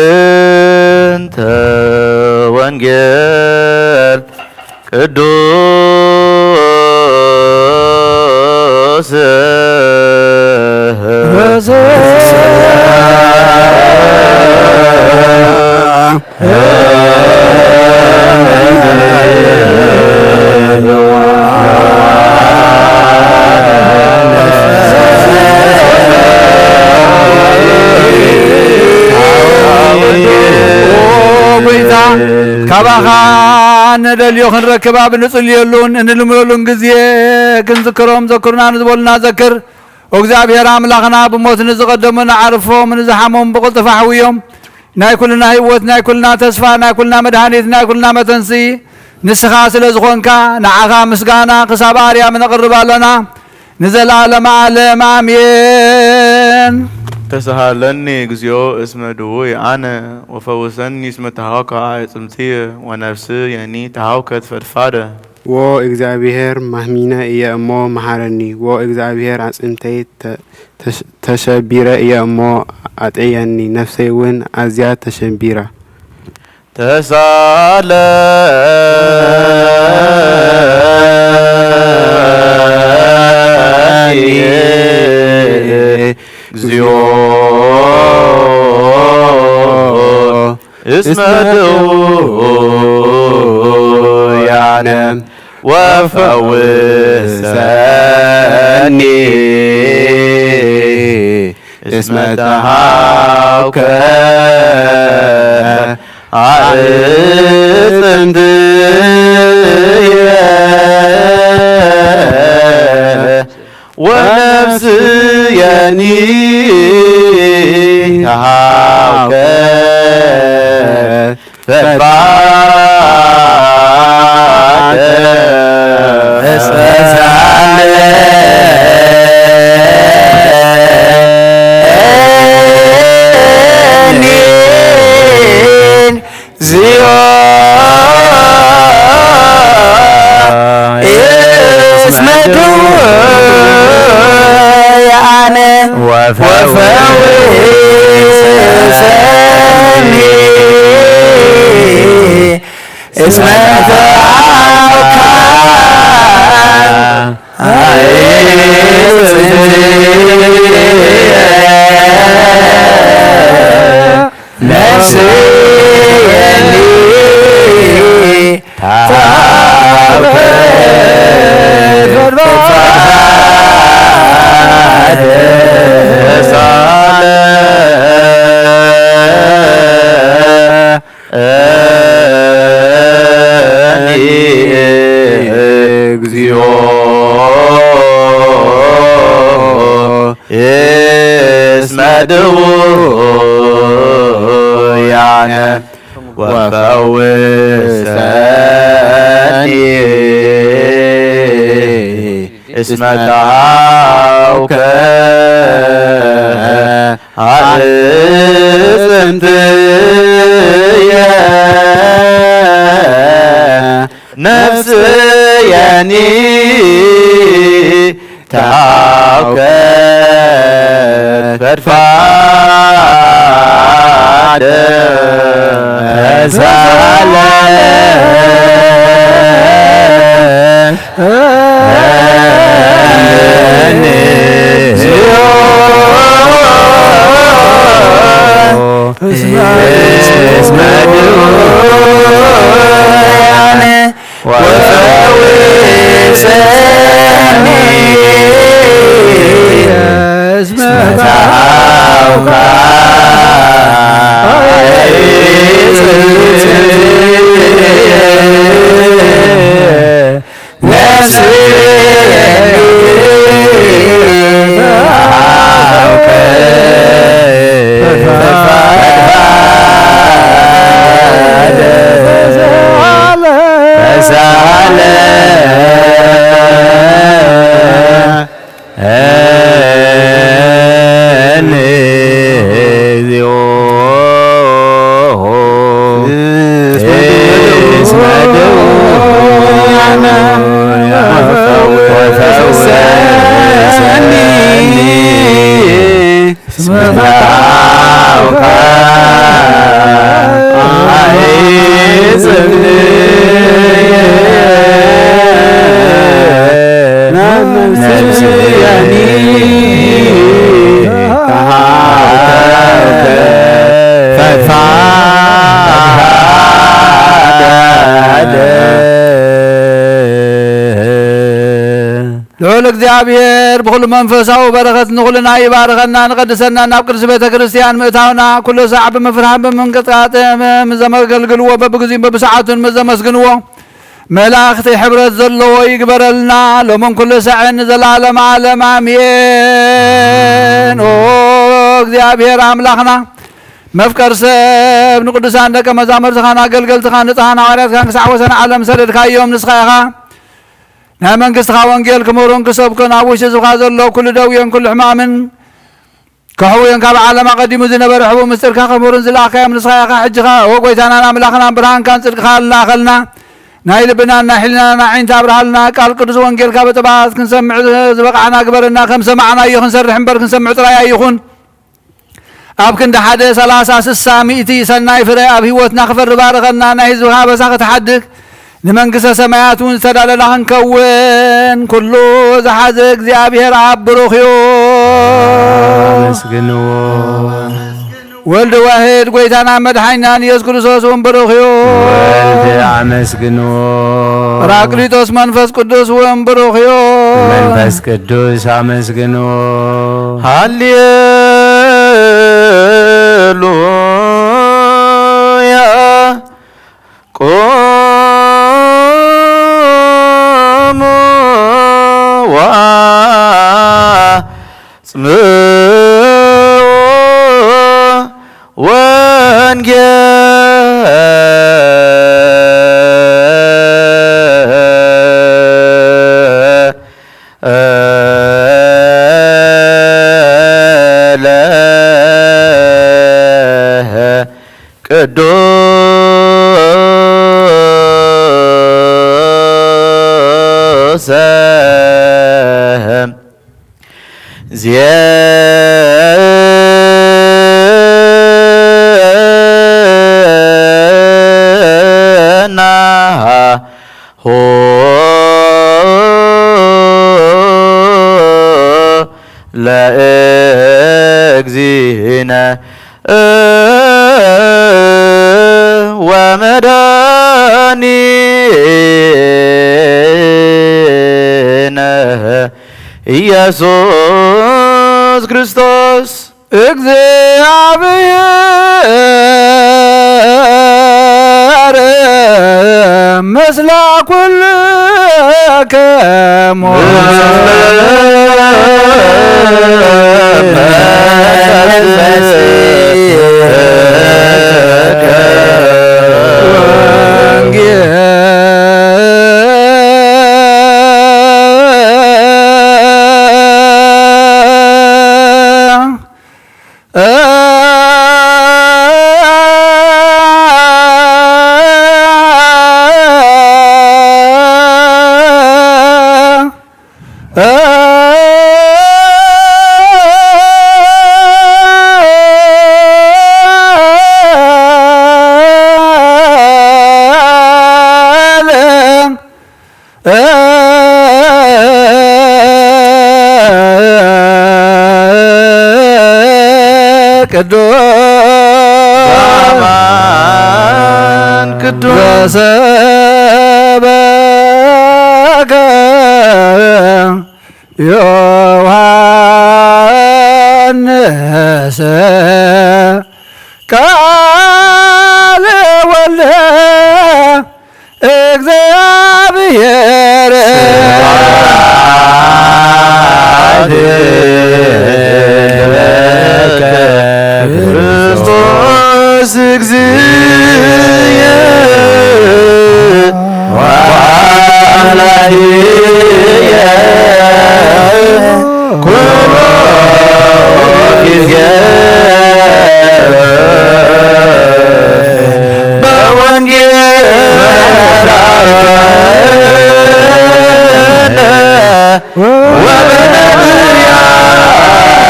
በእንተ ወንጌል ቅዱስ ካባኻ ነደልዮ ክንረክባ ብንጽልየሉን እንልምለሉን ጊዜ ክንዝክሮም ዘክሩና ንዝበሉና ዘክር እግዚአብሔር አምላኽና ብሞት ንዝቀደሙ ንዓርፎም ንዝሓሞም ብቕልጥፍ ኣሕውዮም ናይ ኩልና ህይወት ናይ ኩልና ተስፋ ናይ ኩልና መድኃኒት ናይ ኩልና መተንሲ ንስኻ ስለ ዝኾንካ ንዓኻ ምስጋና ክሳብ ኣርያም ነቕርብ ኣለና ንዘለዓለመ ዓለም ኣሜን። تسهلني እግዚኦ اسم دوي أنا وفوسني اسم تهاوك عصمتي ونفسي يعني تهاوكت فرفادة و እግዚአብሔር ማህሚና እየ እሞ መሐረኒ و እግዚአብሔር አጽንተይ ተሸቢረ እየ እሞ አጥየኒ ነፍሰይ ውን አዝያ ተሸቢራ ተሳለ እግዚኦ اسم دويان وفوسني اسم تهاوك عصمتي ونفسي يعني تهاوك فبعد سالنين زيار اسمته يعني وفوسني اسم تهاوك نفسي لي تهاوك እግዚኦ اسم دويان وفوسني اسم تهاوك عصمتي نفسي يعني تهاوك فرفاد اسم ልዑል እግዚአብሔር ብኩሉ መንፈሳዊ በረኸት ንኹልና ይባርከና ንቀድሰና ናብ ቅዱስ ቤተ ክርስቲያን ምእታውና ኩሉ ሰዓት ብምፍርሃን ብምንቅጥቃጥ ምዘመገልግልዎ በብግዚኡን በብሰዓቱን ምዘመስግንዎ መላእኽቲ ሕብረት ዘለዎ ይግበረልና ሎምን ኩሉ ሰዕን ዘላለም ዓለም አሜን። ኦ እግዚአብሔር አምላኽና መፍቀር ሰብ ንቅዱሳን ደቀ መዛሙርትኻን ኣገልገልትኻን ንፅሓን ሐዋርያትኻን ክሳዕ ወሰን ዓለም ሰደድካዮም ንስኻ ኢኻ ናይ መንግስትኻ ወንጌል ክምሩን ክሰብኩን ኣብ ውሽጢ ህዝብኻ ዘሎ ኩሉ ደውየን ኩሉ ሕማምን كحوين كاب عالم قديم زنبر حبو مسترك خبرون زلاقة من صايقة حجها وقويتنا نملكنا برهان كان صدق خالنا خلنا نايل بنا نحلنا نعين تابرهالنا قال قدس وانجيل كاب تباس كنسمع زبقعنا كبرنا خمسة معنا يخن سر حنبر كنسمع ترايا يخن أبكن دحدة ثلاثة سسا مئتي سناي فري أبي وتنا خفر بارغنا نهزوها بساقة تحدك لمن قصة سمايات ونسدال لهن كون كله زحزق زيابير عبروخيو ولد واحد قويتانا مدحينان يذكر سوس ومبروخيو ولد عمسكنو راقليتوس منفس قدوس ومبروخيو منفس قدوس عمسكنو هاليلويا ኢየሱስ ክርስቶስ እግዚአብሔር ምስለ ኩልክሙ ቅዱስ ሰበከ ዮሐንስ ቃለ ወልደ እግዚአብሔር ክርስቶስ እግዚእየ ወአምላክየ ኩሎ ጊዜ በወንጌል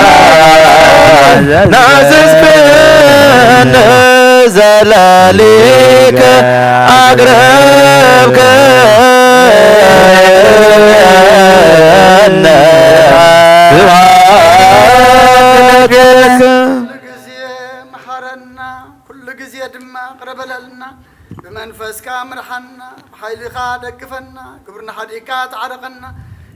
ወበነቢያት ናዘዝክነ ዘላሊከ አቅረብከነ ጊዜ መሐረና ኩሉ ጊዜ ድማ ቅረበለልና ብመንፈስካ ምርሐና ብሓይልኻ ደግፈና ግብርና ሓዲካ ተዓረቐና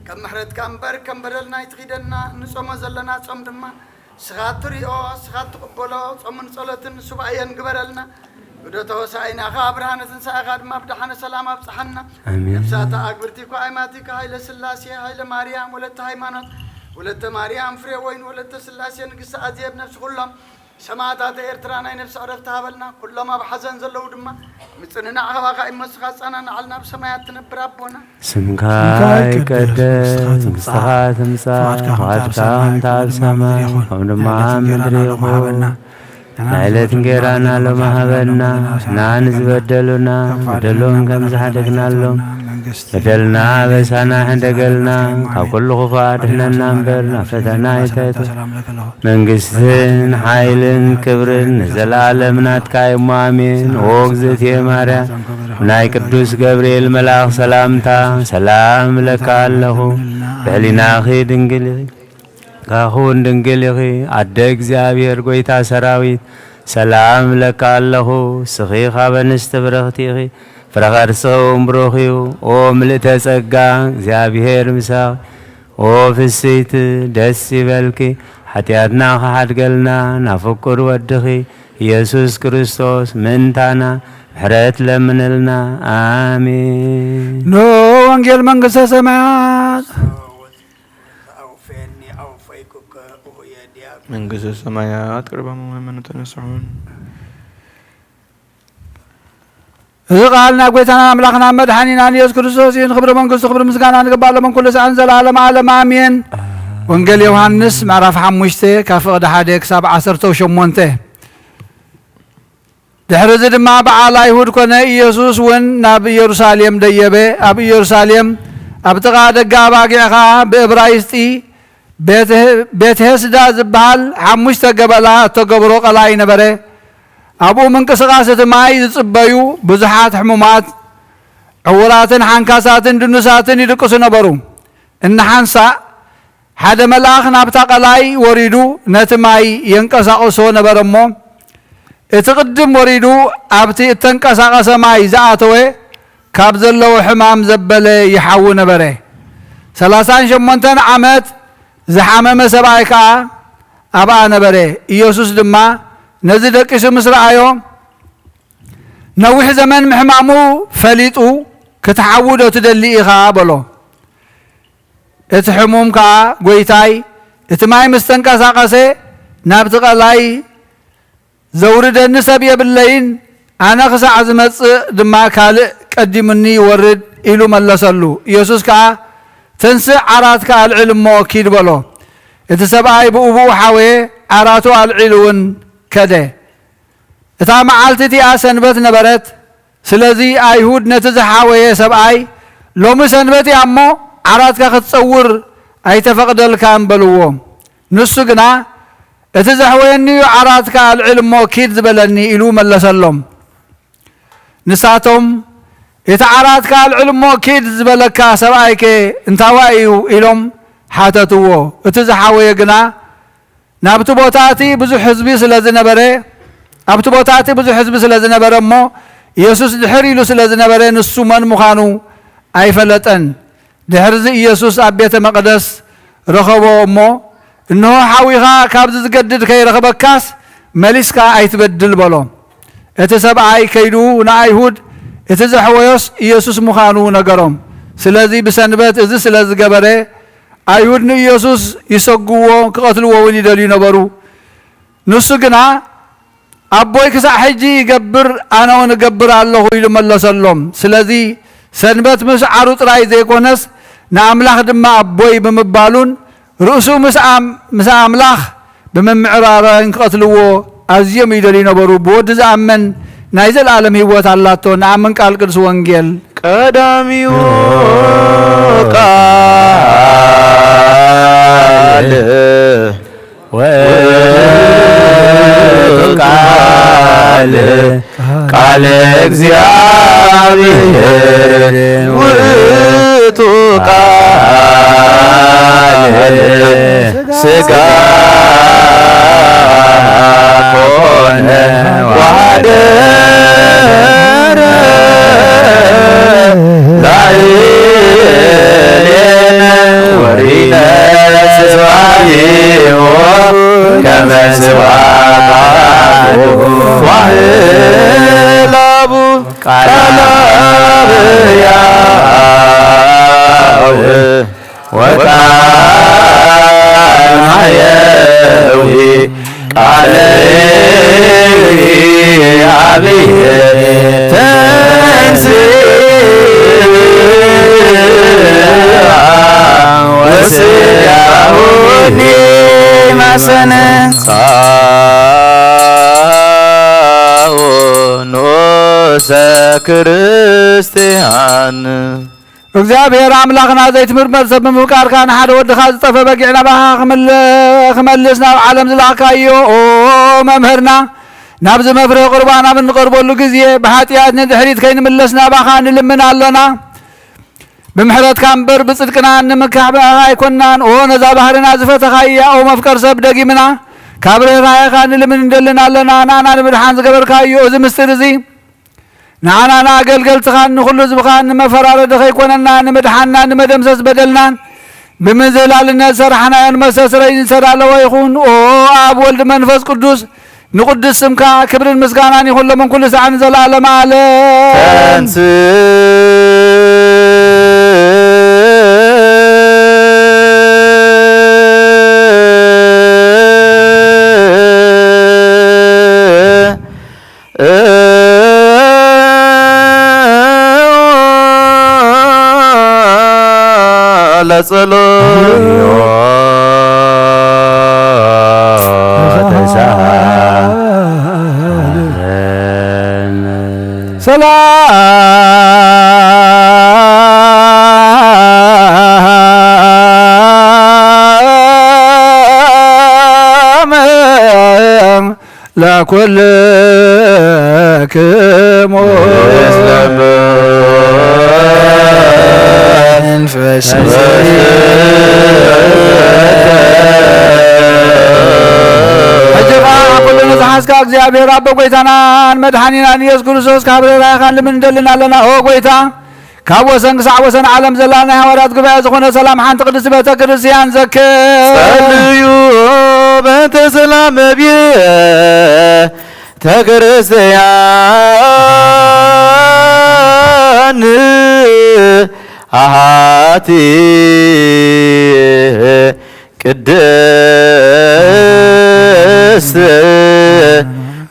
كم محرت كمبر كم بدلنا يتخيدنا نصوم زلنا صوم دما سخات ريو سخات تقبلو صوم صلاتن سبعين قبرلنا بدو توسعينا خابرهنا تنسى غاد ما بدحنا سلام ابصحنا نفسات اكبرتي كو ايماتي هايله سلاسي هايله مريم ولت هيمانوت ولت مريم فري وين ولت سلاسي نقص ازيب نفس كلهم سماعات إيرترانا نفس عرفتها بلنا كلما بحزن زلوا دما متننا عواقع مسخصنا علنا بسمايات نبرابونا سمكاي قدس مسخات مسخات واتكام تاب سماي ودما مدريقو نعلت نجيرانا لما هبنا نانز بدلونا بدلون كم زحدقنا لهم بدلنا بسانا حندقلنا كل خفات احنا ننبرنا فتنا يتيتو منقستن حيلن كبرن زلالمنا تكايم امين وغزت يا مريم ناي قدوس جبريل ملاك سلامتا سلام لك الله بهلنا خي دنجلي ካሁን ድንግል ይኺ አደ እግዚአብሔር ጎይታ ሰራዊት ሰላም ለካ አለሁ ስኺኻ በንስት ብረኽቲ ይኺ ፍረኸርሰውም ብሩኽዩ ኦ ምልእተ ጸጋ እግዚአብሔር ምሳኽ ኦ ፍስይቲ ደስ ይበልኪ ኃጢአትና ኸሓድገልና ናፍቁር ወድኺ ኢየሱስ ክርስቶስ ምንታና ምሕረት ለምንልና አሜን ኖ ወንጌል መንግሥተ ሰማያት መንግሥተ ሰማያት ቅርበ መሆኑን ተነሳሁን ቃልና ጎይታና አምላክና መድኃኒና ኢየሱስ ክርስቶስ ይህን ክብረ መንግሥቱ ክብረ ምስጋና ንገባለ መን ኩሉ ሰዓት ዘላለም ዓለም አሜን። ወንጌል ዮሐንስ ምዕራፍ 5 ከፍቅዲ 1 ክሳብ 18 ድሕሪ እዚ ድማ በዓል አይሁድ ኮነ ኢየሱስ እውን ናብ ኢየሩሳሌም ደየበ ኣብ ኢየሩሳሌም ኣብ ጥቓ ደገ ኣባጊዕኻ ብዕብራይስጢ ቤት ሄስዳ ዝበሃል 5 ገበላ እተገብሮ ቀላይ ነበረ ኣብኡ ምንቅስቃስ እቲ ማይ ዝፅበዩ ብዙሓት ሕሙማት ዕውራትን ሓንካሳትን ድኑሳትን ይድቅሱ ነበሩ እናሓንሳእ ሓደ መልኣኽ ናብታ ቀላይ ወሪዱ ነቲ ማይ የንቀሳቅሶ ነበረ እሞ እቲ ቅድም ወሪዱ ኣብቲ እተንቀሳቀሰ ማይ ዝኣተወ ካብ ዘለዎ ሕማም ዘበለ ይሓው ነበረ 38 ዓመት ዝሓመመ ሰብኣይ ከዓ ኣብኣ ነበረ ኢየሱስ ድማ ነዚ ደቂሱ ምስ ረኣዮ ነዊሕ ዘመን ምሕማሙ ፈሊጡ ክትሓውዶ ትደሊ ኢኻ በሎ እቲ ሕሙም ከዓ ጎይታይ እቲ ማይ ምስ ተንቀሳቀሰ ናብቲ ቀላይ ዘውርደኒ ሰብ የብለይን ኣነ ክሳዕ ዝመፅእ ድማ ካልእ ቀዲሙኒ ይወርድ ኢሉ መለሰሉ ኢየሱስ ከዓ ተንስእ ዓራትካ ኣልዕል እሞ ኪድ በሎ እቲ ሰብኣይ ብኡብኡ ሓወየ ዓራቱ ኣልዒሉ እውን ከደ እታ መዓልቲ እቲኣ ሰንበት ነበረት ስለዚ ኣይሁድ ነቲ ዝሓወየ ሰብኣይ ሎሚ ሰንበት እያ እሞ ዓራትካ ክትፀውር ኣይተፈቅደልካን በልዎ ንሱ ግና እቲ ዘሕወየኒ ዓራትካ ኣልዕል እሞ ኪድ ዝበለኒ ኢሉ መለሰሎም ንሳቶም እቲ ዓራትካ ኣልዕል እሞ ኪድ ዝበለካ ሰብኣይከ እንታዋይ እዩ ኢሎም ሓተትዎ እቲ ዝሓወየ ግና ናብቲ ቦታቲ ብዙሕ ህዝቢ ስለዝነበረ ኣብቲ ቦታቲ ብዙሕ ህዝቢ ስለዝነበረ እሞ ኢየሱስ ድሕር ኢሉ ስለዝነበረ ንሱ መን ምዃኑ ኣይፈለጠን ድሕርዚ ኢየሱስ ኣብ ቤተ መቅደስ ረኸቦ እሞ እንሆ ሓዊኻ ካብዚ ዝገድድ ከይረኸበካስ መሊስካ ኣይትበድል በሎ እቲ ሰብኣይ ከይዱ ንኣይሁድ እቲ ዘሕወዮስ ኢየሱስ ምዃኑ ነገሮም ስለዚ ብሰንበት እዚ ስለዝገበረ ኣይሁድ ንኢየሱስ ይሰግዎ ክቐትልዎ እውን ይደልዩ ነበሩ ንሱ ግና ኣቦይ ክሳዕ ሕጂ ይገብር ኣነ እውን እገብር ኣለኹ ኢሉ መለሰሎም ስለዚ ሰንበት ምስ ዓሩ ጥራይ ዘይኮነስ ንኣምላኽ ድማ ኣቦይ ብምባሉን ርእሱ ምስ ኣምላኽ ብምምዕራርን ክቐትልዎ ኣዝዮም ይደልዩ ነበሩ ብወዲ ዝኣመን ናይ ዘለኣለም ህይወት ኣላቶ ንኣምን ቃል ቅዱስ ወንጌል ቀዳሚው ቃል ቃል እግዚአብሔር ውእቱ ቃል ሥጋ ኮነ ወአደረ ላዕሌነ ስባይዎ ከመ ስብሐት ዋህላቡ ቃላብያው ወቃል ማየዊ ቃለ አብየ ወስጋሁኒ ማሰነ ኖሰ ክርስቲያን እግዚአብሔር አምላኽና ዘይትምርመር ሰብ ብምፍቃርካ ንሓደ ወድኻ ዝጠፈ በጊዕ ናባኻ ክመልስ ናብ ዓለም ዝለኣካዮ ኦ መምህርና ናብዚ መፍርሒ ቁርባን ኣብ እንቐርበሉ ግዜ ብሓጢኣት ንድሕሪት ከይንምለስ ናባኻ ንልምን ኣለና ብምሕረትካ እምበር ብፅድቅና ንምካሕ ኣይኮንናን ኦ ነዛ ባህርና ዝፈተኻያ ኦ መፍቀር ሰብ ደጊምና ካብ ርህራሄኻ ንልምን እንደልን ኣለና ንኣና ንምድሓን ዝገበርካዮ እዚ ምስጢር እዚ ንዓናና ኣገልገልትኻ ንኹሉ ህዝብኻ ንመፈራረዲ ከይኮነና ንምድሓንና ንመደምሰስ በደልናን ብምዝህላልነት ሰራሕናዮ ንመሰስረይ ዝሰዳለዎ ይኹን ኦ ኣብ ወልዲ መንፈስ ቅዱስ ንቅዱስ ስምካ ክብርን ምስጋናን ይኹን ሎምን ኩሉ ሰዓን ዘለዓለም ዓለም ሰላም ለኩልክሙ መንፈስ ኩሉ ዝሓዝካ እግዚአብሔር ኣቦ ጎይታናን መድሓኒናን ኢየሱስ ክርስቶስ ካብ ርህራሄኻን ልምን እንደልን ኣለና ኦ ጎይታ ካብ ወሰን ክሳዕ ወሰን ዓለም ዘላና ናይ ሃዋርያት ጉባኤ ዝኾነ ሰላም ሓንቲ ቅድስቲ ቤተ ክርስቲያን ዘክር ጸልዩ በእንተ ሰላም ቤተ ክርስቲያን አሃቲ ቅድስት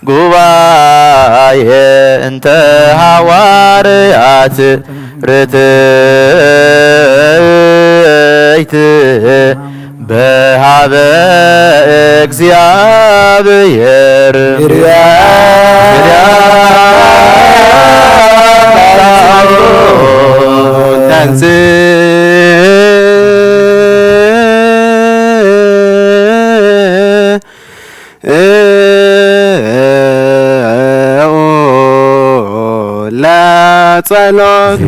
ጉባኤ እንተ ሐዋርያት ርትዕት በሃበ እግዚአብሔር ጸሎት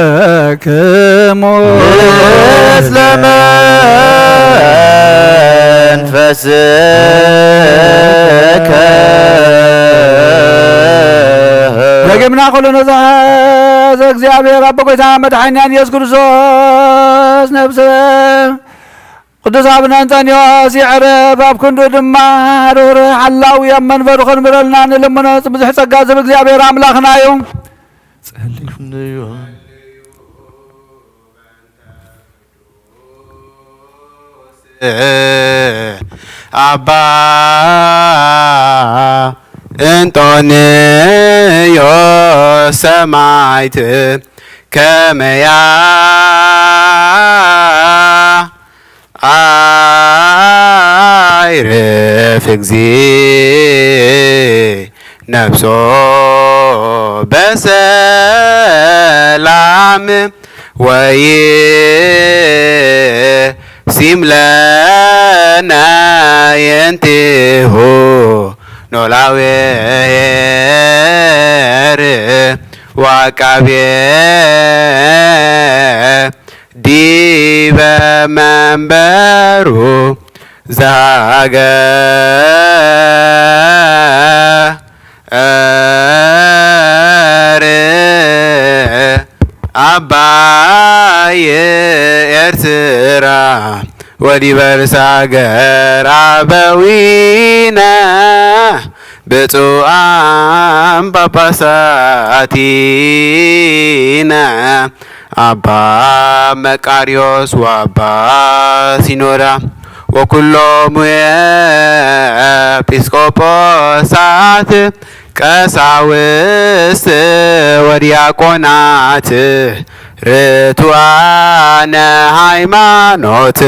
ለኩልክሙ ምስለ መንፈስከ ደግምና ኩሉ ነዛ እግዚአብሔር ኣቦ ጎይታ መድሓኒያን ኢየሱስ ክርስቶስ ነብሰ ቅዱስ አቡነ አንጦንዮስ ይዕረፍ ኣብ ክንዱ ድማ ርህሩህ ሓላዊ ኣብ መንበሩ ክንብረልና ንልምኖ ብዙሕ ጸጋ ዝህብ እግዚአብሔር ኣምላኽና እዩ ጸልዩ አባ እንጦንዮስ ሰማዕት ከመያ አይረፍ እግዚእ ነፍሶ በሰላም ወይ ሲምለና የንቲሁ ኖላዌር ወአቃቤ ዲበ መንበሩ ዘሀገር አባየ ኤርትራ ወዲበ ርእሰ ሀገር አበዊነ ብፁዓን ጳጳሳቲነ አባ መቃርዮስ ወአባ ሲኖዳ ወኩሎሙ ኤጲስቆጶሳት ቀሳውስት ወዲያቆናት ርቱዓነ ሃይማኖት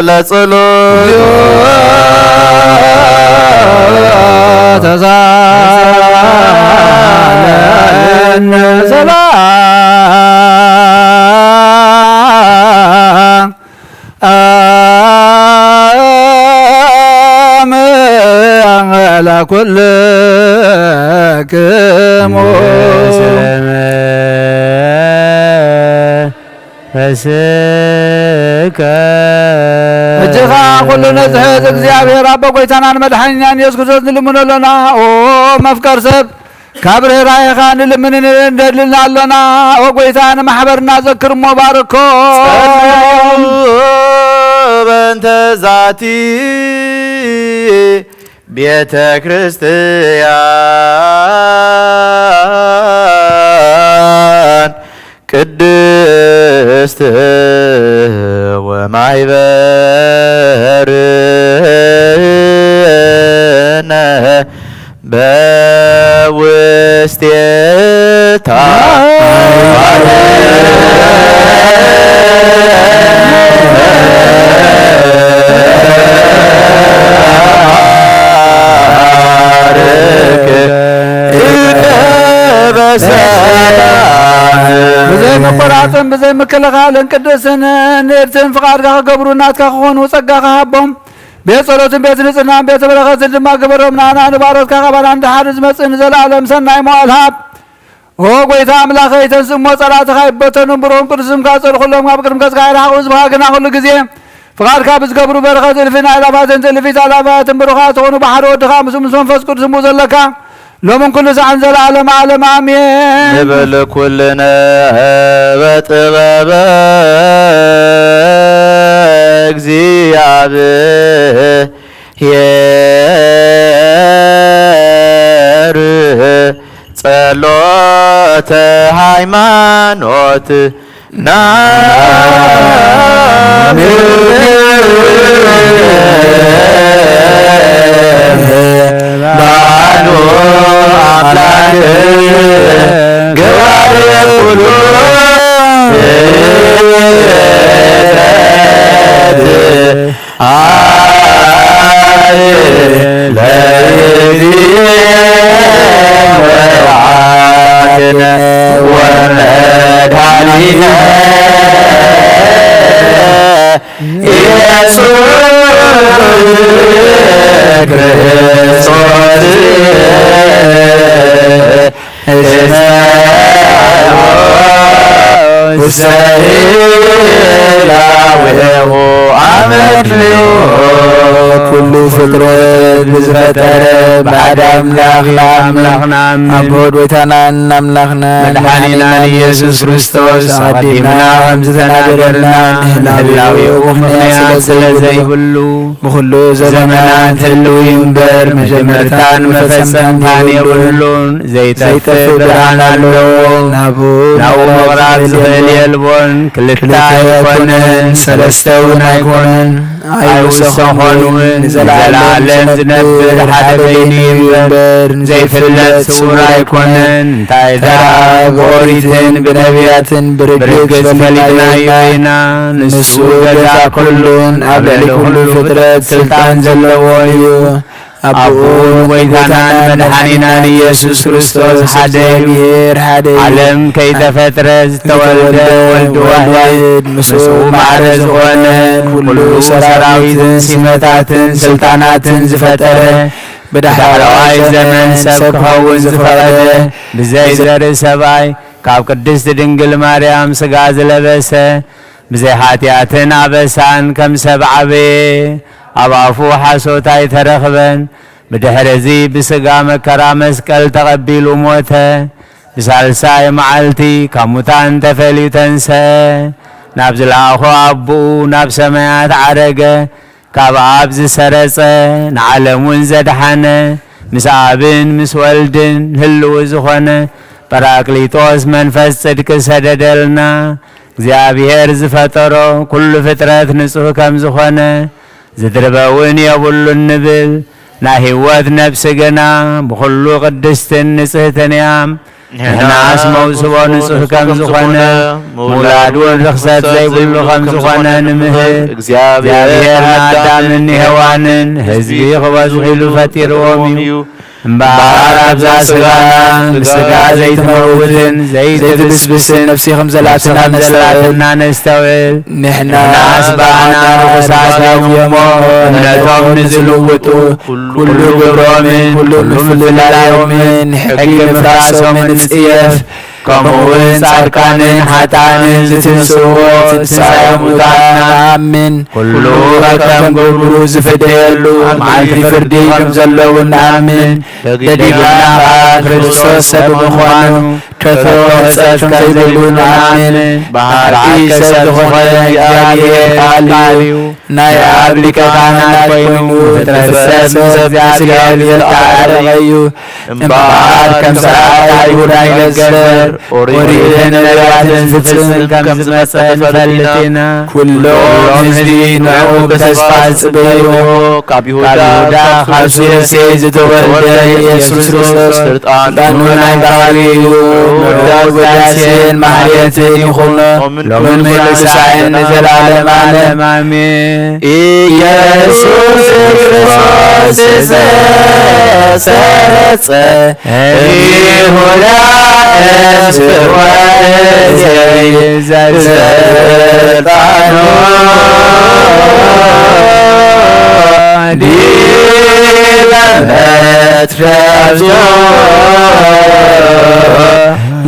ለጸሎት ተዛለነ ሰላም ለኩልክሙ ፈስከ እጅኻ ኩሉ ነዝሕት እግዚአብሔር አቦ ጐይታናን መድኃኒናን ኢየሱስ ክርስቶስ ንልምነሎና ኦ መፍቀር ሰብ ካብ ርኅራኄኻ ንልምንን እንደልልና ኣሎና ኦ ጐይታ ንማሕበርና ዘክርሞ ባርኮ በእንተ ዛቲ ቤተ ክርስቲያን ቅድስት ወማይበርነ በውስቴታ ብዘይ መቆራፅን ብዘይ ምክልኻልን ቅድስን ንእድትን ፍቓድካ ክገብሩ ናትካ ክኾኑ ጸጋኻ ሃቦም ቤት ጸሎትን ቤት ንጽሕናን ቤተ በረኸትን ድማ ግበሮም ናና ንባሮትካ ቐባና እንድሓደ ዝመጽእ ንዘለዓለም ሰናይ መዋዕል ሃብ ኦ ጐይታ ኣምላኸይ ተንስእሞ ጸላእትኻ ይበተኑ ብሮም ቅዱስምካ ጸድኹሎም ኣብ ቅድሚ ገጽካ ይረሓቑ ህዝብኻ ግና ኩሉ ግዜ ፍቓድካ ብዝገብሩ በረኸት እልፍን ኣእላፋትን ትእልፊት ኣእላፋትን ብሩኻት ዝኾኑ ብሓደ ወድኻ ምስ መንፈስ ቅዱስ እሙ ዘለካ ሎምን ኩሉ ሰዓን ዘለዓለም ዓለም ኣሜን ንበል ኩልነ በጥበበ እግዚአብሔር ጸሎተ ሃይማኖት ባኑ አምላክ ገባሬ ሁሉ ወመድኃኒነ ኢየሱስ ክርስቶስ ሰላዌሁ አመክንዮ ኩሉ ፍጥረት ብዝፈጠረ ባዕድ አምላኽ ለአምላኽና አቦድ ጐይታናን አምላኽና መድኃኒናን ኢየሱስ ክርስቶስ አዲምና ከምዝተናገረልና ንህላዌኡ ምኽንያት ስለዘይብሉ ብኩሉ ዘመናት ህልው ይንበር መጀመርታን መፈጸምታን የብሉን ዘይጠፍእ ብርሃን ኣለዎ ናብኡ ምቕራብ ዝኽእል የልቦን ክልተ ኣይኮነን ሰለስተ እውን ኣይኮነን ኣይውሰኾኑን ንዘለዓለም ዝነብር ሓደ በይኒ እምበር ዘይፍለጥ ስውር ኣይኮነን እንታይ ብኦሪትን ብነቢያትን ብርግጽ ፈሊጥናዮ ኢና ንሱ ገዛ ኩሉን ኣብ ልዕሊ ኩሉ ፍጥረት ስልጣን ዘለዎ እዩ أبون ويتنان مدحانينا إيسوس كريستوس حدير عالم كي تفترز تولد ولد واحد مسؤول معرز غنن كل سراويت سمتات سلطانات زفتره بدحرواي زمن سب كون زفرده بزي زر سباي كاب قدست دنجل مريم سغاز لبسه بزي حاتياتن عبسان كم سبعبي أبافو حسوتاي ترخبن بدحرزي بسقا مكرا مسكال تقبيلو موته بسالساي معلتي كموتان تفلي تنسى نابز الأخو أبو ناب سمايات عرقة كاب عبز سرسة نعلمون زدحنة مسابن مسولدن هلو زخنة براكليتوس منفس صدق سددلنا እግዚአብሔር ዝፈጠሮ ኩሉ ፍጥረት ንጹህ ከም ዝኾነ ዝድርበውን የብሉ ንብል ናይ ህይወት ነፍሲ ገና ብኩሉ ቅድስትን ንጽህትን እያም ንሕናስ መውስቦ ንጹህ ከም ዝኾነ ምውላድውን ርክሰት ዘይብሉ ከም ዝኾነ ንምህር እግዚአብሔር ንኣዳምን ሔዋንን ህዝቢ ክበዝሑ ኢሉ ፈጢርዎም እዩ እምበኣር ኣብዛ ስጋና ብስጋ ዘይትመውትን ዘይትብስብስን ነፍሲኹም ዘላትና ነስተውዕል ንሕናስ ባዕና ርኩሳት እዮም እምነቶም ንዝልውጡ ኩሉ ግብሮምን ኩሉ ምፍላዮምን ሕጊ ምፍራሶምን ንጽየፍ ከምኡውን ጻድቃንን ሓጥኣንን ዝትንስዎ ትንሣኤ ሙታን ንኣምን ኩሉ ከም ገብሩ ዝፍደየሉ መዓልቲ ፍርዲ ከም ዘለዉ ንኣምን ደዲግና ክርስቶስ ሰብ ምዃኑ ከተወፀት ከይብሉ ንኣምን ባህርቂ ሰብ ዝኾነ እግዚአብሔር ቃል እዩ ናይ ኣብ ሊቀ ካህናት ኮይኑ ፍጥረት ሰብ እግዚአብሔር ተዓረቀ እዩ እምበኣር ከም ስርዓት ኣይሁድ ኣይነገር ኦሪትን ነቢያትን ዝፍጽም ከም ዝመጸ ንፈልጥ ኢና ኩሎም ህዝቢ ንዕኡ ብተስፋ ዝጽበይዎ ካብ ይሁዳ ካብ ሱሴ ዝተወልደ ኢየሱስ ክርስቶስ ፍርጣኑ ናይ ባህሪ እዩ ምዕዳግ ውዳሴን ማሕሌትን ይኹኖ ሎምን ክሳዕን ንዘላለም ዓለም አሜን ኢየሱስ ክርስቶስ ዘሰረጸ ይሁዳ ዘርጣኖ ዲበበት ረብዞ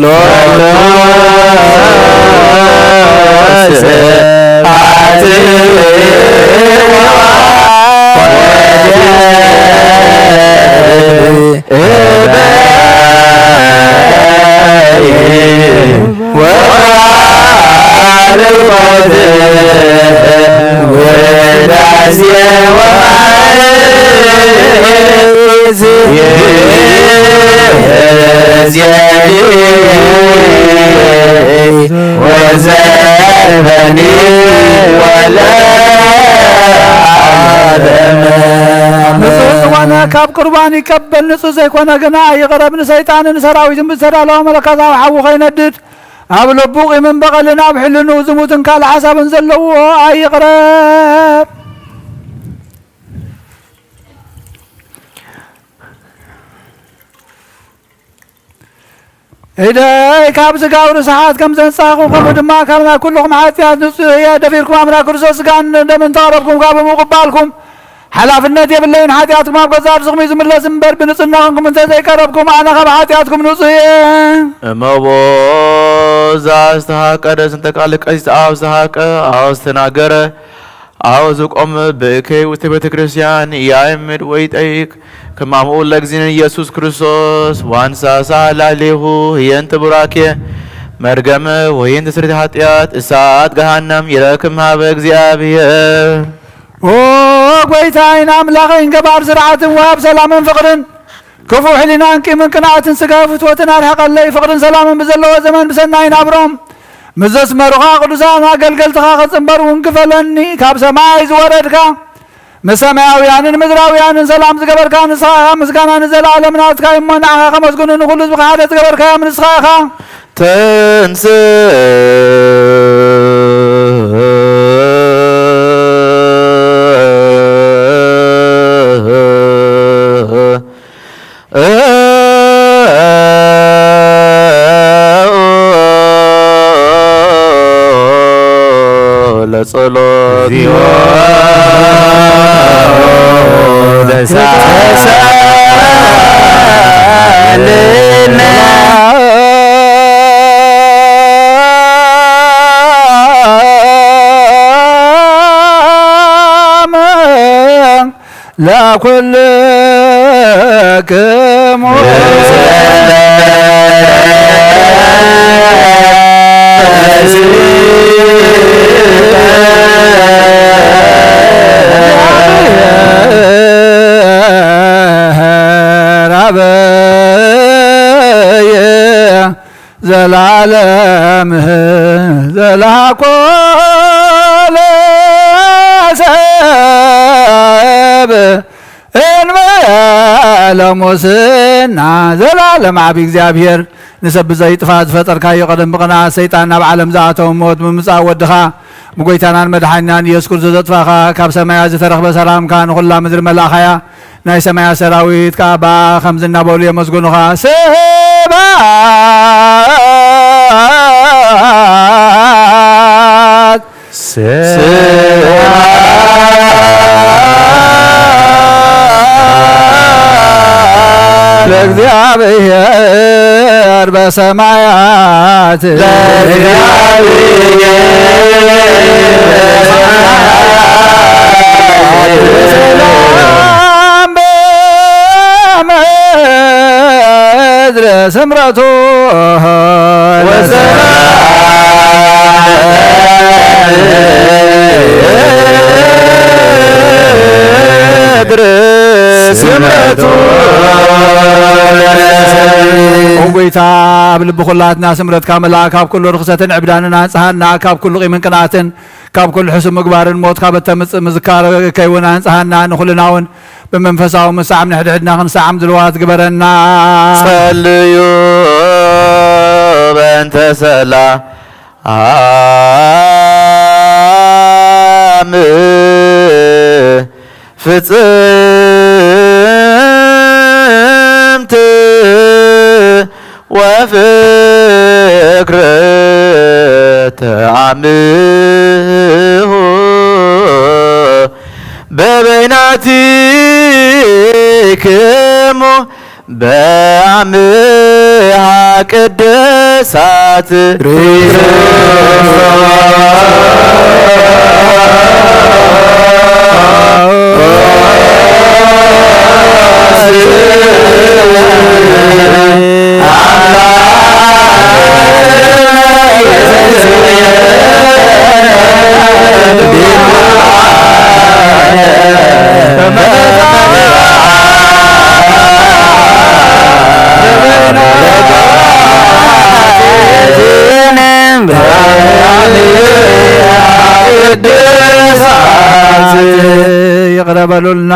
ሎሎስ وزرفني ولا وانا كاب قرباني كبل نصو زيكونا قنا يقرب نسيطان نسراوي بسرا لو ملكاتا وحاو خيندد اب لبوقي من بغلنا بحلنو زموتن كال حساب نزلو اي قرب إذا كابز قاور ساعات كم زنساقو كم دما كمنا كلكم عاتيات نصيحة دفيركم أمنا كرسوس كان من طاربكم قابل مقبالكم حلاف النادي بالليل حاتياتكم أبقى زار زغمي زمن لازم بر بنصنعكم من زي كربكم أنا خب حاتياتكم نصيحة مبوز استحق أدس انتك عليك استحق استناقر أعوذك بكي وتبت كريستيان يامد ويتأيك كما أقول لك زين يسوع كريستوس وانسى سال عليه هي أنت براكي مرجم وهي أنت سرت حتيات ساعات جهنم يراكم هذا እግዚአብሔር وقويتاين أملاقين كبار زرعة واب سلام فقرن كفو حلنا من قناعة سقافت وتنال حق الله فقرن سلام بزلو زمن بسناين أبرم مزس مرغا قدسان قلقل تخاخت انبر ونكفلني كاب سماي زوردك مسماويان مدراويان سلام زقبركا نسخاها مسكانا نزل على مناتك يمنعها خمس قنون نخلص بقعادة زقبركا من نسخاها تنسى እግዚኦ ተሳለነ ለኩልክሙ ረበየ ዘላለም ዘላኮለ ሰብ እንበለ ሙስና ዘላለም ዓብ እግዚአብሔር ንሰብ ዘይጥፋእ ዝፈጠርካዮ ቀደም ብቕንዓት ሰይጣን ናብ ዓለም ዝኣተው ሞት ብምምፃእ ወድኻ ብጎይታናን መድሓኒናን ኢየሱስ ክርስቶስ ዘጥፋእኻ ካብ ሰማያ ዝተረኽበ ሰላምካ ንኹላ ምድሪ መላእኻያ ናይ ሰማያ ሰራዊት ካባ ከምዚ እናበሉ የመስግኑኻ ለእግዚአብሔር በሰማያት ሰላም በምድር ስምረቱ ስምረቱ ጎይታ ብልቢ ኩላትና ስምረትካ መልኣክ ካብ ኩሉ ርክሰትን ዕብዳንን አንጽሃና ካብ ኩሉ ቂምን ቅንኣትን ካብ ኩሉ ሕሱም ምግባርን ሞትካ በተምፅእ ምዝካር ከይውን አንጽሃና ንኩልና እውን ብመንፈሳዊ ምሳዕም ንሕድሕድና ክንሰዓም ዝልዋት ግበረና ጸልዩ በእንተ ሰላም ፍጽምት ወፍቅር ተአምሁ በበይናቲክሙ በአምሃ ቅድሳት ይቅረበሉልና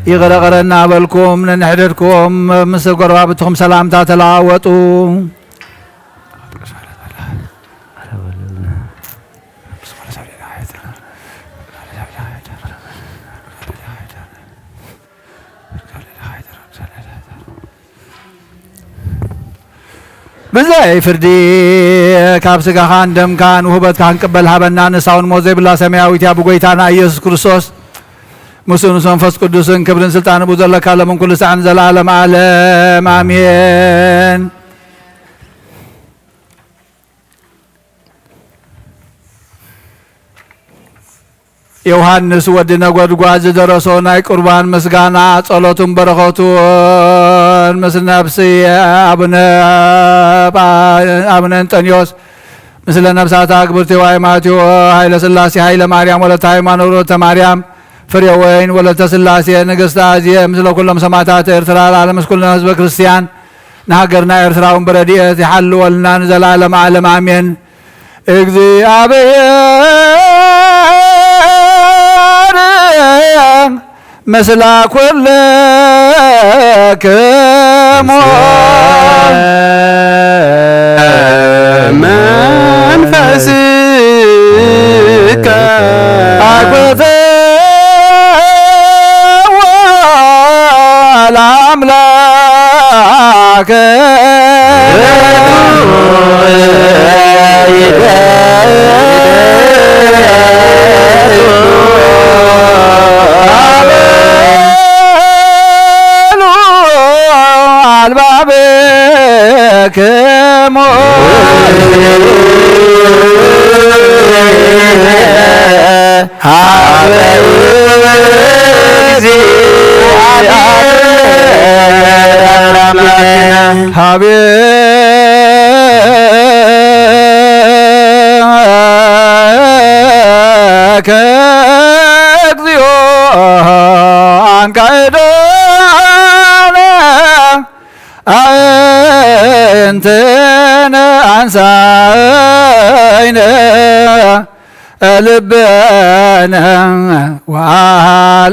ይቅረቀረና በልኩም ነንሕደድኩም ምስ ጎረባብትኩም ሰላምታ ተለዋወጡ ብዘይ ፍርዲ ካብ ስጋኻን ደምካን ውህበትካን ቅበል ሃበና ንሳውን ሞት ዘይብላ ሰማያዊት ያ ብጎይታና ኢየሱስ ክርስቶስ ምስኡ ምስ መንፈስ ቅዱስን ክብርን ስልጣን ብኡ ዘለካ ለምን ኩሉ ሰዓን ዘለዓለም ዓለም አሜን። ዮሐንስ ወዲ ነጎድጓድ ዝደረሶ ናይ ቁርባን ምስጋና ጸሎቱን በረኸቱን ምስ ነፍሲ አቡነ እንጠንዮስ ምስለ ነፍሳት አግብርቲ ዋይማትዮ ኃይለ ሥላሴ ኃይለ ማርያም ወለተ ሃይማኖት ወለተ ማርያም ፍሬ ወይን ወለተ ሥላሴ ንግሥተ አዝየ ምስለ ኩሎም ሰማዕታት ኤርትራ ለዓለም ምስ ኩልና ህዝበ ክርስቲያን ንሃገርና ኤርትራውን በረድኤት ይሓልወልና ንዘላለም ዓለም አሜን። እግዚአብሔር ምስለ ኩልክሙ መንፈስከ አግብቶ ለአምላከ ሀበክሙ ሀቤከ እግዚኦ አንቃዕዶነ አእንትነ አንሳይነ ልበነ ወአልአልነ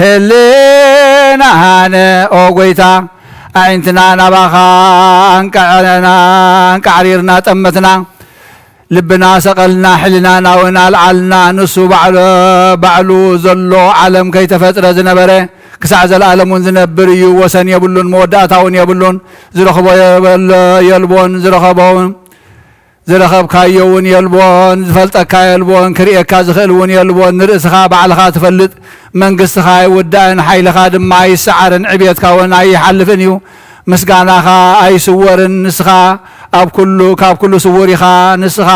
ህሊናነ ኦ ጐይታ አዕይንትና ናባኻ አንቃዕሪርና ጠመትና ልብና ሰቐልና ሕሊናና እውን አልዓልና ንሱ ባዕሉ ዘሎ ዓለም ከይተፈጥረ ዝነበረ ክሳዕ ዘለዓለም እውን ዝነብር እዩ ወሰን የብሉን መወዳእታ እውን የብሉን ዝረኸቦ የልቦን ዝረኸብካዮ እውን የልቦን ዝፈልጠካ የልቦን ክርእየካ ዝኽእል እውን የልቦን ንርእስኻ ባዕልኻ ትፈልጥ መንግስትኻ ይውዳእን ሓይልኻ ድማ ኣይሰዓርን ዕብየትካ እውን ኣይሓልፍን እዩ ምስጋናኻ ኣይስወርን ንስኻ ካብ ኩሉ ስውር ኢኻ ንስኻ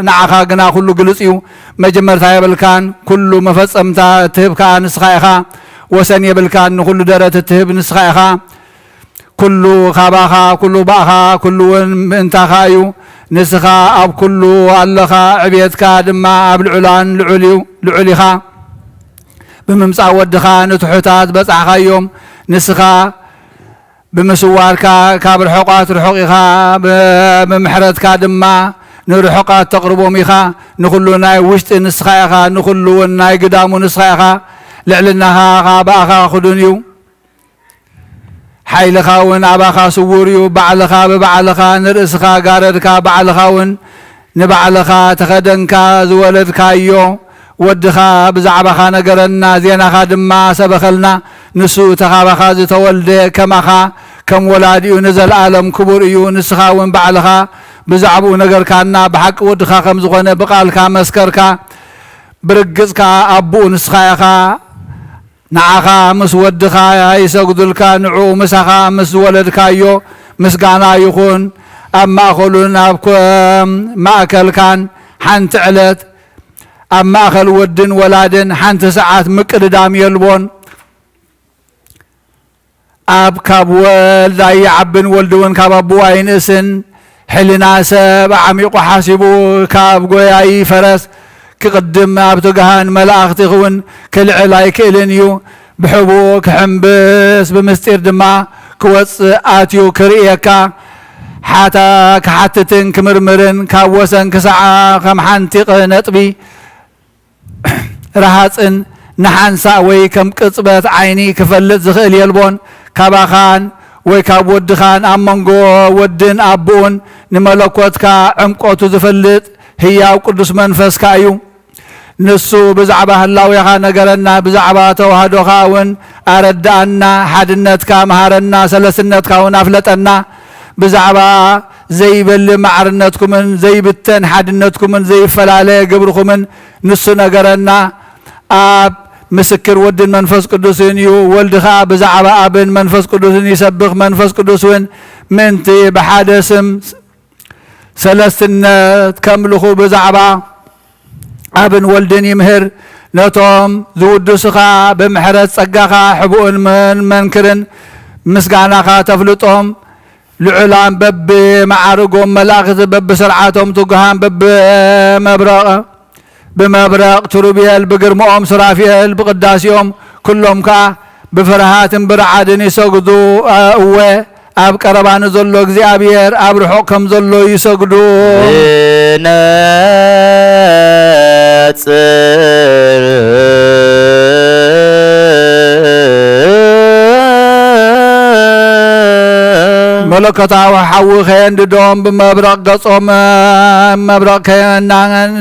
ንዓኻ ግና ኩሉ ግልጽ እዩ መጀመርታ የብልካን ኩሉ መፈጸምታ ትህብካ ንስኻ ኢኻ ወሰን የብልካን ንኩሉ ደረት ትህብ ንስኻ ኢኻ ኩሉ ካባኻ ኩሉ ባእኻ ኩሉ እውን ምእንታኻ እዩ ንስኻ ኣብ ኩሉ ኣለኻ ዕብየትካ ድማ ኣብ ልዑላን ልዑል ኢኻ ብምምጻእ ወድኻ ንትሑታት በጻሕኻዮም ንስኻ ብምስዋርካ ካብ ርሑቃት ርሑቕ ኢኻ ብምሕረትካ ድማ ንርሑቃት ተቕርቦም ኢኻ ንኩሉ ናይ ውሽጢ ንስኻ ኢኻ ንኩሉ እውን ናይ ግዳሙ ንስኻ ኢኻ ልዕልናኻ ባእኻ ክዱን እዩ ሓይልኻ እውን ኣባኻ ስውር እዩ ባዕልኻ ብባዕልኻ ንርእስኻ ጋረድካ ባዕልኻ እውን ንባዕልኻ ተኸደንካ ዝወለድካዮ ወድኻ ብዛዕባኻ ነገረና ዜናኻ ድማ ሰበኸልና ንሱ ተኻባኻ ዝተወልደ ከማኻ ከም ወላዲኡ ንዘለዓለም ክቡር እዩ ንስኻ እውን ባዕልኻ ብዛዕባኡ ነገርካና ብሓቂ ወድኻ ከም ዝኾነ ብቓልካ መስከርካ ብርግጽካ ኣቦኡ ንስኻ ኢኻ ንዓኻ ምስ ወድኻ ይሰግዱልካ ንዕኡ ምሳኻ ምስ ዝወለድካዮ ምስጋና ይኹን ኣብ ማእኸሉን ኣብ ማእከልካን ሓንቲ ዕለት ኣብ ማእኸል ወድን ወላድን ሓንቲ ሰዓት ምቅድዳም የልቦን ኣብ ካብ ወልድ ኣይዓብን ወልዲ እውን ካብ ኣቦኡ ኣይንእስን ሕሊና ሰብ ዓሚቑ ሓሲቡ ካብ ጎያይ ፈረስ ክቅድም ኣብ ትግሃን መላእኽቲ እውን ክልዕል ኣይክእልን እዩ ብሕቡእ ክሕንብስ ብምስጢር ድማ ክወፅእ ኣትዩ ክርእየካ ክሓትትን ክምርምርን ካብ ወሰን ክሳዕ ከም ሓንቲ ነጥቢ ረሃፅን ንሓንሳእ ወይ ከም ቅፅበት ዓይኒ ክፈልጥ ዝኽእል የልቦን ካባኻን ወይ ካብ ወድኻን ኣብ መንጎ ወድን ኣቦኡን ንመለኮትካ ዕምቆቱ ዝፈልጥ ህያው ቅዱስ መንፈስካ እዩ ንሱ ብዛዕባ ህላዊኻ ነገረና ብዛዕባ ተዋህዶኻ እውን ኣረዳእና ሓድነትካ መሃረና ሰለስነትካ እውን ኣፍለጠና ብዛዕባ ዘይበል ማዕርነትኩምን ዘይብተን ሓድነትኩምን ዘይፈላለየ ግብርኩምን ንሱ ነገረና ኣብ ምስክር ወድን መንፈስ ቅዱስን እዩ ወልድኻ ብዛዕባ ኣብን መንፈስ ቅዱስን ይሰብኽ መንፈስ ቅዱስ እውን ምንቲ ብሓደ ስም ሰለስትነት ከምልኹ ብዛዕባ ኣብን ወልድን ይምህር ነቶም ዝውድሱኻ ብምሕረት ጸጋኻ ሕቡእን መንክርን ምስጋናኻ ተፍልጦም ልዑላን በብማዕርጎም መላእኽቲ በብስርዓቶም ትጉሃን بمبرق تروبيل بقرمهم سرافيل بقداسيهم كلهم كا بفرحات برعادن يسجدوا أوه أب كربان زلوا እግዚአብሔር أب رحكم زلوا يسجدوا ملكتا وحوي خيند دوم بمبرق قصهم مبرق كان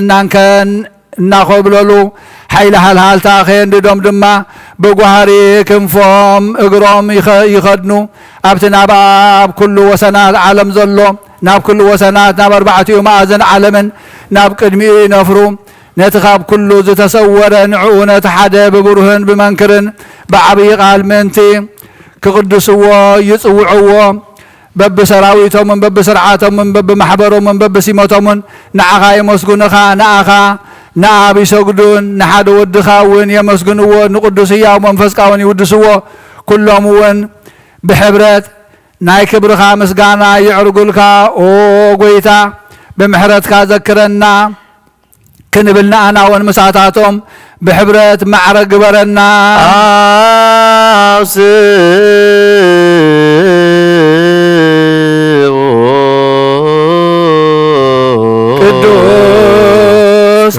نانكن ناخبللو حيل حالتا خيند دوم دما بغواري كنفوم اغروم يخدنو ابتنا باب كل وسنات عالم زلو ناب كل وسنات ناب 4 مآذن عالمن ناب قدمي نفرو نتخاب كله زتسور نعونة حدا ببرهن بمنكرن بعبي قال منتي كقدسوا يصوعوا بب سراويتهم من بب سرعاتهم من بب محبرهم من بب سيمتهم نعخا يمسكنخا نعخا نعبي سجدون نحد ودخاون يمسكنوا نقدسيا ومنفسكاون يودسوا كلهم ون بحبرت ناي كبرخا مسغانا يعرقلكا او غويتا بمحرتكا ذكرنا كنبلنا انا ونمساتاتهم بحبرت معرق برنا قدوس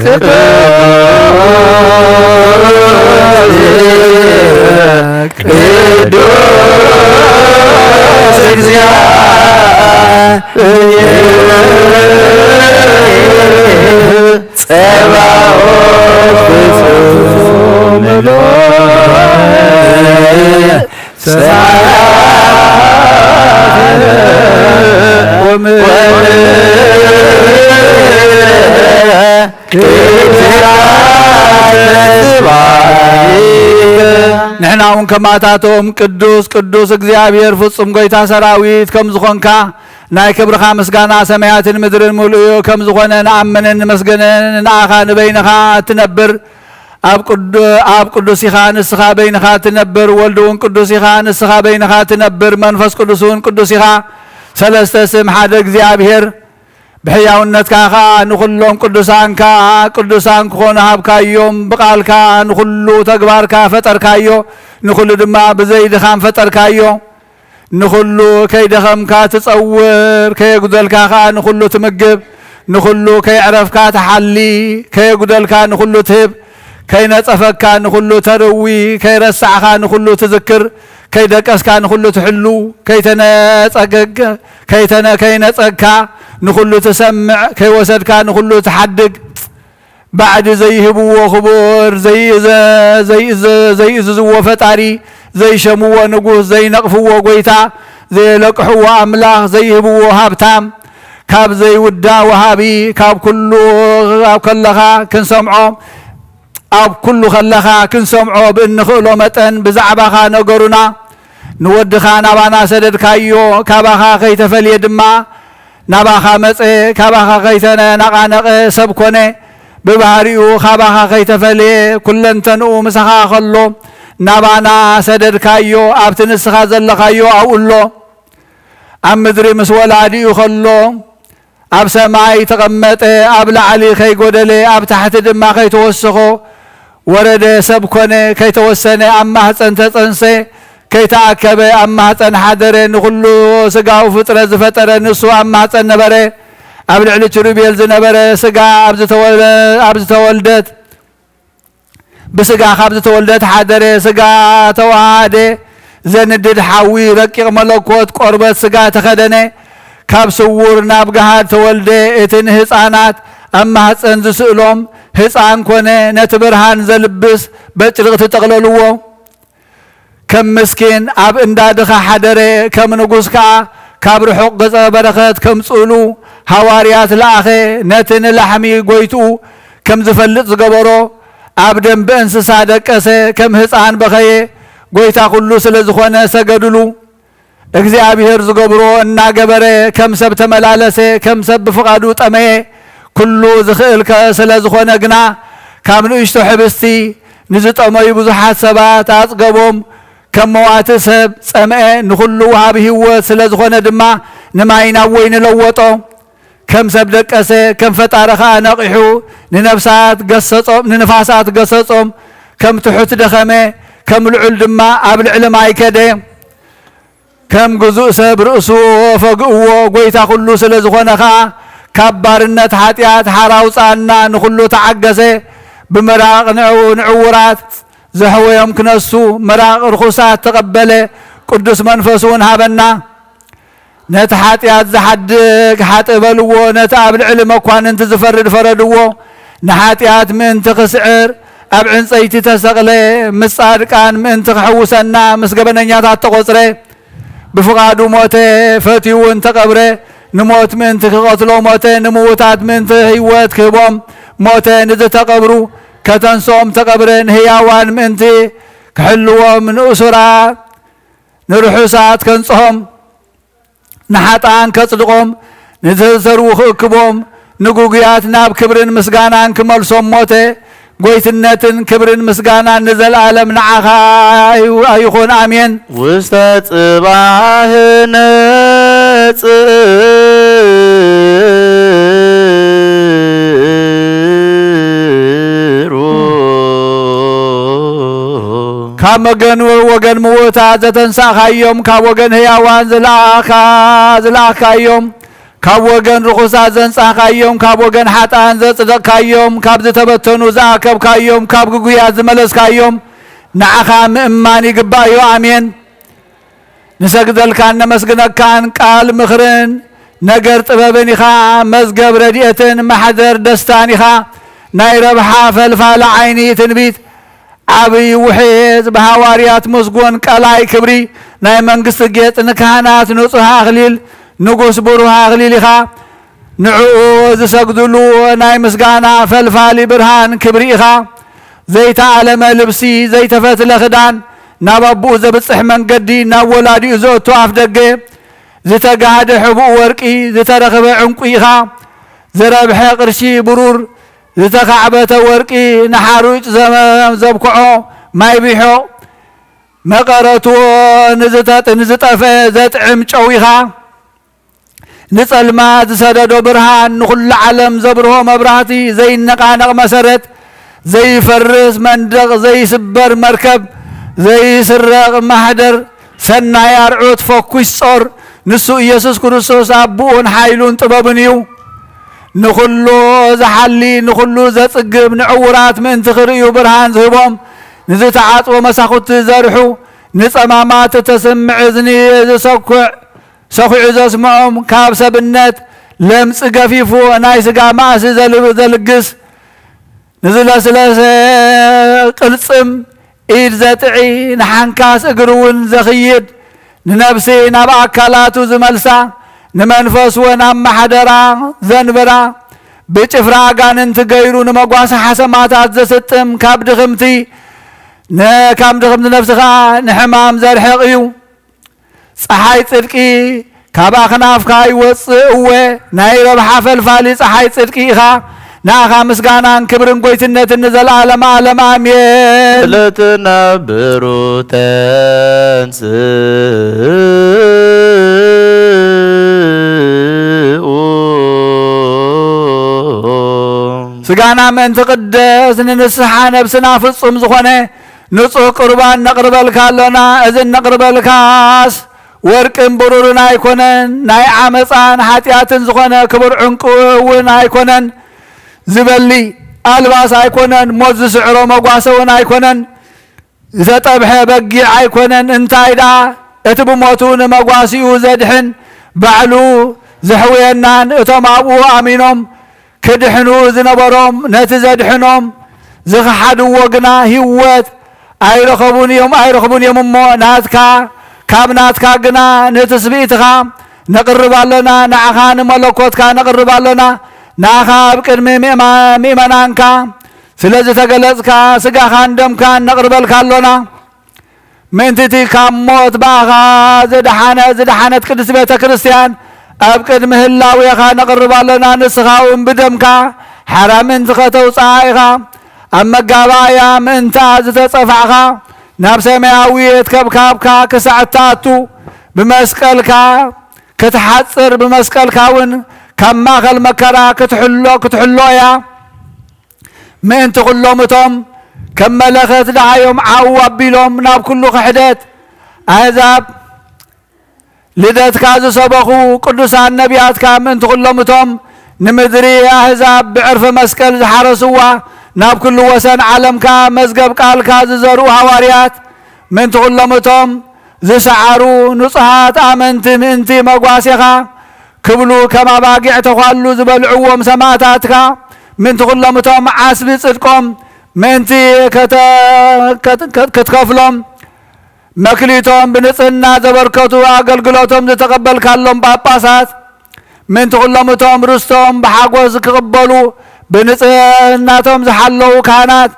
نحن كماتاتهم قدوس قدوس እግዚአብሔር ፍጹም ጎይታ ሰራዊት ከም ዝኾንካ ናይ ክብርኻ ምስጋና ሰማያትን ምድርን ሙሉእ ከም ዝኾነ ንኣምንን መስገንን ንኣኻ ንበይንኻ ትነብር ኣብ ቅዱስ ኢኻ ንስኻ በይንኻ ትነብር ወልድውን ቅዱስ ኢኻ ንስኻ በይንኻ ትነብር መንፈስ ቅዱስን ቅዱስ ኢኻ ሰለስተ ስም ሓደ እግዚአብሔር بحياونتك نخلهم قدسان كون هابكايوم بقالك نخلو تقبارك فتركايو نخلو دما بزيد خام فتركايو نخلو كي دخمك تتصور كي يقدلك نخلو تمقب نخلو كي يعرفك تحلي كي يقدلك نخلو تهب كي نتفك نخلو تروي كي رسعك نخلو تذكر كي دكسك نخلو تحلو كي تنتقق كي نتقك نخلو تسمع كي وسدك نخلو تحدق بعد زي هبو خبور زي زو فتاري زي شمو نقوس زي نقفو قويتا زي لقحو أملاح زي هبو هابتام كاب زي ودا وهابي كاب كلها كنسمعو أب كله خلها كنسمعو بإن خلو متن بزعبها نقرنا نودخا نبانا سدد كايو كابها خي تفلي دما نباخا مصي كاباخا خيتنا نقانق سبكونه ببهاريو خاباخا خيتفلي كلنتنو مسخا خلو نبانا سدد كايو ابتنسخا زلخايو اقولو ام مدري مسولادي خلو اب سماي تقمط اب لعلي خي غدلي اب تحت دما خي توسخو ورد سبكونه كي توسنه اما حصن تصنسه كي تأكب أما حسن حدرين كله سقاو فطرة زفترة نسو أما حسن نبره قبل على شربيل زنبره سقا أبز تولدت بسقا خبز تولدت حدره سقا توهاده زندد حوي رقيق ملكوت قربت سقا تخدنه كاب سور نابقهاد تولده اتن حسانات أما حسن زسئلهم حسان كونه نتبرهان زلبس بچرق تتغللوه كم مسكين اب اندادخ حدره كم نقوسكا كابر حق بركات كم صولو حواريات الاخي نتن لحمي قويتو كم زفلت زقبرو اب دنب انسسا دقسه كم حصان بخيه قويتا كله سلزخونه سجدلو እግዚአብሔር ዝገብሮ እና ገበረ ከም ሰብ ተመላለሰ ከም ሰብ በፍቃዱ ጠመየ ኩሉ ዝኽእል ስለዝኾነ ግና ካብ ንእሽቶ ሕብስቲ ንዝጠመዩ ብዙሓት ሰባት አጽገቦም كموات سب سمع نخل وهاب هو سلازخونه دما نماينا وين لوطو كم سبدك اسه كم فتارخا نقحو ننفسات قصصهم ننفاسات قصصهم كم تحت دخمه كم العل دما ابل علم ايكده كم جزء سب راسو فوقو قويتا كله سلازخونها كبارنت حاتيات حراوصانا نخلو تعجزه بمراق نعورات زحو يوم كنسو مراق رخصات تقبله قدس منفسون هابنا نتحات ياد زحدق حات بلو نتاب العلم وكوان انت زفرد فردو نحات ياد من تخسعر ابعن سيتي تسقلي مساركان من تخحوسنا مسقبنا نياتات تقصري بفقادو موتي فتيو انت قبري نموت من تقتلو موتي نموتات من تهيوات كبوم موتين إذا تقبروا كتنصوم تقبرن هياوان منتي كحلوهم من أسرة نرحسات كنصهم نحطان كصدقهم نتزروا خكبهم نقوقيات ناب كبرن مسقانان كمالصوم موتي قويتنتن كبرن مسقانان نزل عالم نعخا أيخون آمين وستات باهنت كام وغن موتا زتنسا خايوم كا وغن هياوان زلاخا يوم كا وغن رخصا زنسا خايوم كا وغن حطان زصدق خايوم كاب زتبتنو زاكب خايوم كاب غغيا زملس خايوم نعخا مእማን ይግባዮ አሜን ንሰግደልካን ነመስግነካን ቃል ምኽርን ነገር ጥበብን ኢኻ መዝገብ ረድኤትን ማሕደር ደስታን ኢኻ ናይ ረብሓ ፈልፋለ ዓይኒ ትንቢት ዓብይ ውሕዝ በሐዋርያት መስጎን ቀላይ ክብሪ ናይ መንግስት ጌጥ ንካህናት ንጹሕ አኽሊል ንጉስ ብሩህ አኽሊል ኢኻ ንዕኡ ዝሰግድሉ ናይ ምስጋና ፈልፋሊ ብርሃን ክብሪ ኢኻ ዘይተዓለመ ልብሲ ዘይተፈትለ ክዳን ናብ አቡኡ ዘብፅሕ መንገዲ ናብ ወላዲኡ ዘእቱ ኣፍ ደገ ዝተጋሃደ ሕቡእ ወርቂ ዝተረኸበ ዕንቁ ኢኻ ዝረብሐ ቅርሺ ብሩር ዝተኻዕበተ ወርቂ ንሓሩጭ ዘብክዖ ማይ ቢሖ መቐረቱ ንዝጠፈ ዘጥዕም ጨው ኢኻ ንጸልማ ዝሰደዶ ብርሃን ንኹሉ ዓለም ዘብርሆ መብራህቲ ዘይነቃነቕ መሰረት ዘይፈርስ መንደቕ ዘይስበር መርከብ ዘይስረቕ ማሕደር ሰናይ ኣርዑት ፎኩስ ጾር ንሱ ኢየሱስ ክርስቶስ አቡኡን ሓይሉን ጥበብን እዩ ንኹሉ ዝሓሊ ንኹሉ ዘጽግብ ንዕውራት ምእንቲ ክርእዩ ብርሃን ዝህቦም ንዝተዓጽቦ መሳኹቲ ዘርሑ ንጸማማት ተስምዕ እዝኒ ሰኺዑ ዘስምዖም ካብ ሰብነት ለምጽ ገፊፉ ናይ ስጋ ማእሲ ዘልግስ ንዝለስለሰ ቅልጽም ኢድ ዘጥዒ ንሓንካስ እግርውን ዘኽይድ ንነብሲ ናብ ኣካላቱ ዝመልሳ ንመንፈስ ወናብ ማሕደራ ዘንብራ ብጭፍራ አጋንንት ገይሩ ንመጓሳ ሓሰማታት ዘስጥም ካብ ድኽምቲ ነፍስኻ ንሕማም ዘርሕቕ እዩ ፀሓይ ጽድቂ ካብ ኣኽናፍካ ይወፅእ እወ ናይ ረብሓ ፈልፋሊ ፀሓይ ጽድቂ ኢኻ ናኻ ምስጋናን ክብርን ጎይትነትን ንዘለዓለመ ዓለም አሜን ለተናብሩ ስጋና ምእንቲ ቅደስ ንንስሓ ነብስና ፍጹም ዝኾነ ንጹህ ቁርባን ነቕርበልካ ኣሎና እዚ ነቕርበልካስ ወርቅን ብሩርን ኣይኮነን ናይ ዓመፃን ሓጢአትን ዝኾነ ክቡር ዕንቁ እውን ኣይኮነን ዝበሊ አልባስ ኣይኮነን ሞት ዝስዕሮ መጓሰ እውን ኣይኮነን ዘጠብሐ በጊዕ ኣይኮነን እንታይ ዳ እቲ ብሞቱ ንመጓሲኡ ዘድሕን ባዕሉ ዘሕውየናን እቶም ኣብኡ ኣሚኖም ክድሕኑ ዝነበሮም ነቲ ዘድሕኖም ዝኽሓድዎ ግና ህይወት ኣይረኸቡን እዮም እሞ ናትካ ካብ ናትካ ግና ንትስብኢትኻ ነቕርብ ኣለና ንዓኻ ንመለኮትካ ነቕርብ ኣለና ናኻ ኣብ ቅድሚ ምእመናንካ ስለዝተገለጽካ ስጋኻን ደምካን ነቕርበልካ ኣሎና ምእንቲቲ ካብ ሞት ባኻ ዝደሓነት ቅድስቲ ቤተ ክርስቲያን ኣብ ቅድሚ ህላዌኻ ነቕርብ ኣለና ንስኻ እውን ብደምካ ሓራ ምእንቲ ከተውፅኣ ኢኻ ኣብ መጋባእያ ምእንታ ዝተጸፋዕኻ ናብ ሰማያዊት ከብካብካ ክሳዕ እትኣቱ ብመስቀልካ ክትሓጽር ብመስቀልካ እውን ካብ ማእኸል መከራ ክትሕሎ እያ ምእንቲ ኩሎም እቶም ከም መለኸት ደሃዮም ዓው ኣቢሎም ናብ ኩሉ ክሕደት ኣሕዛብ ልደትካ ዝሰበኹ ቅዱሳን ነቢያትካ ምእንቲ ኩሎም እቶም ንምድሪ ኣሕዛብ ብዕርፊ መስቀል ዝሓረስዋ ናብ ኩሉ ወሰን ዓለምካ መዝገብ ቃልካ ዝዘርኡ ሃዋርያት ምእንቲ ኩሎም እቶም ዝሰዓሩ ንጹሓት ኣመንቲ ምእንቲ መጓሴኻ ክብሉ ከም ኣባጊዕ ተኳሉ ዝበልዕዎም ሰማዕታትካ ምእንቲ ኩሎም እቶም ዓስቢ ጽድቆም ምእንቲ ክትከፍሎም መክሊቶም ብንጽህና ዘበርከቱ ኣገልግሎቶም ዝተቐበልካሎም ጳጳሳት ምእንቲ ኩሎም እቶም ርስቶም ብሓጎስ ክቕበሉ بنصناتهم زحلوا كهنات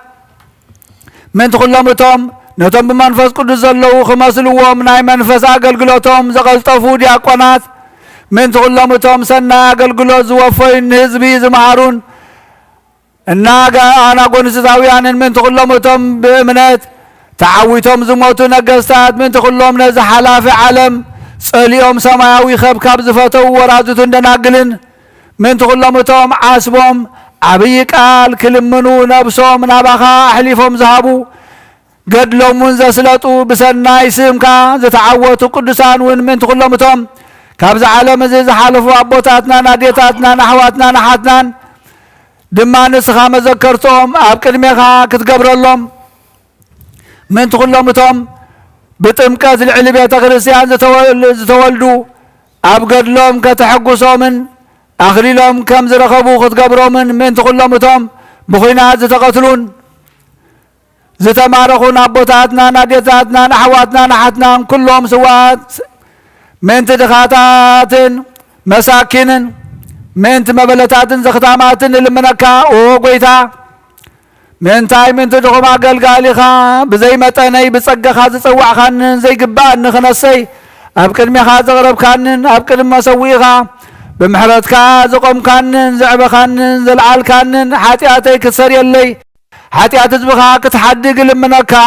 من تخلمتهم نتم بمنفس قدس زلوا خمسلوهم ناي منفس أقلقلوتهم زغلطفوا دياقونات من تخلمتهم سنا أقلقلوت زوفين هزبي زمعرون الناقة أنا قول سزاويان من تخلمتهم بأمنات تعويتهم زموتوا نقستات من تخلهم نزح حلافي عالم صليهم سماوي خب كاب زفتوا ورازتوا اندناقلن من تخلمتهم عاسبهم عبي قال كلمنو نبسهم نابخا حليفهم ذهبوا قد لو منذ سلطوا بسناي سمكا زتعوتوا قدسان وين من تخلمتهم كابز عالم زي حالفوا أبوتاتنا ناديتاتنا نحواتنا نحاتنا دما نسخا مذكرتهم أبقد ميخا كتقبر اللهم من تخلمتهم بتمكاز العلبية كريستيان زتولدوا أبقد لهم كتحقسوا من أخلي لهم كم زرخبوا كتقبروا من تخلمتهم بخينات زتقتلون زتمارخون أبوتاتنا ناديتاتنا نحواتنا نحاتنا كلهم سوات من تدخاتات مساكين من تمبلتات زختامات لمنكا وقويتا من تاي من تدخو معقل قاليخا بزي متاني بصقخا زصوع خانن زي قبان نخنسي أبقد ميخا زغرب خانن أبقد ما سويخا بمحرتكا زقوم خانن زعب خانن زلعال خانن حاتياتي كسر يلي حاتيات زبخا كتحدق لمنكا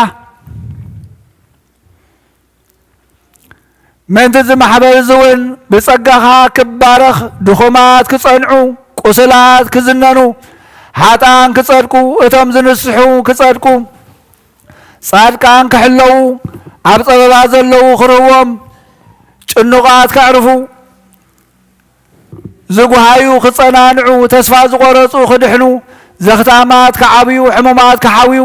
من تزم حبل زون بصقخا كبارخ دخومات كصنعو قسلات كزننو حاتان كصدقو اتم زنسحو كصدقو صادقان كحلو ابصبا زلو خروم ጭንቃት ካዕርፉ ዝጉሃዩ ክጸናንዑ ተስፋ ዝቆረጹ ክድሕኑ ዘኽታማት ከዓብዩ ሕሙማት ከሓዊዩ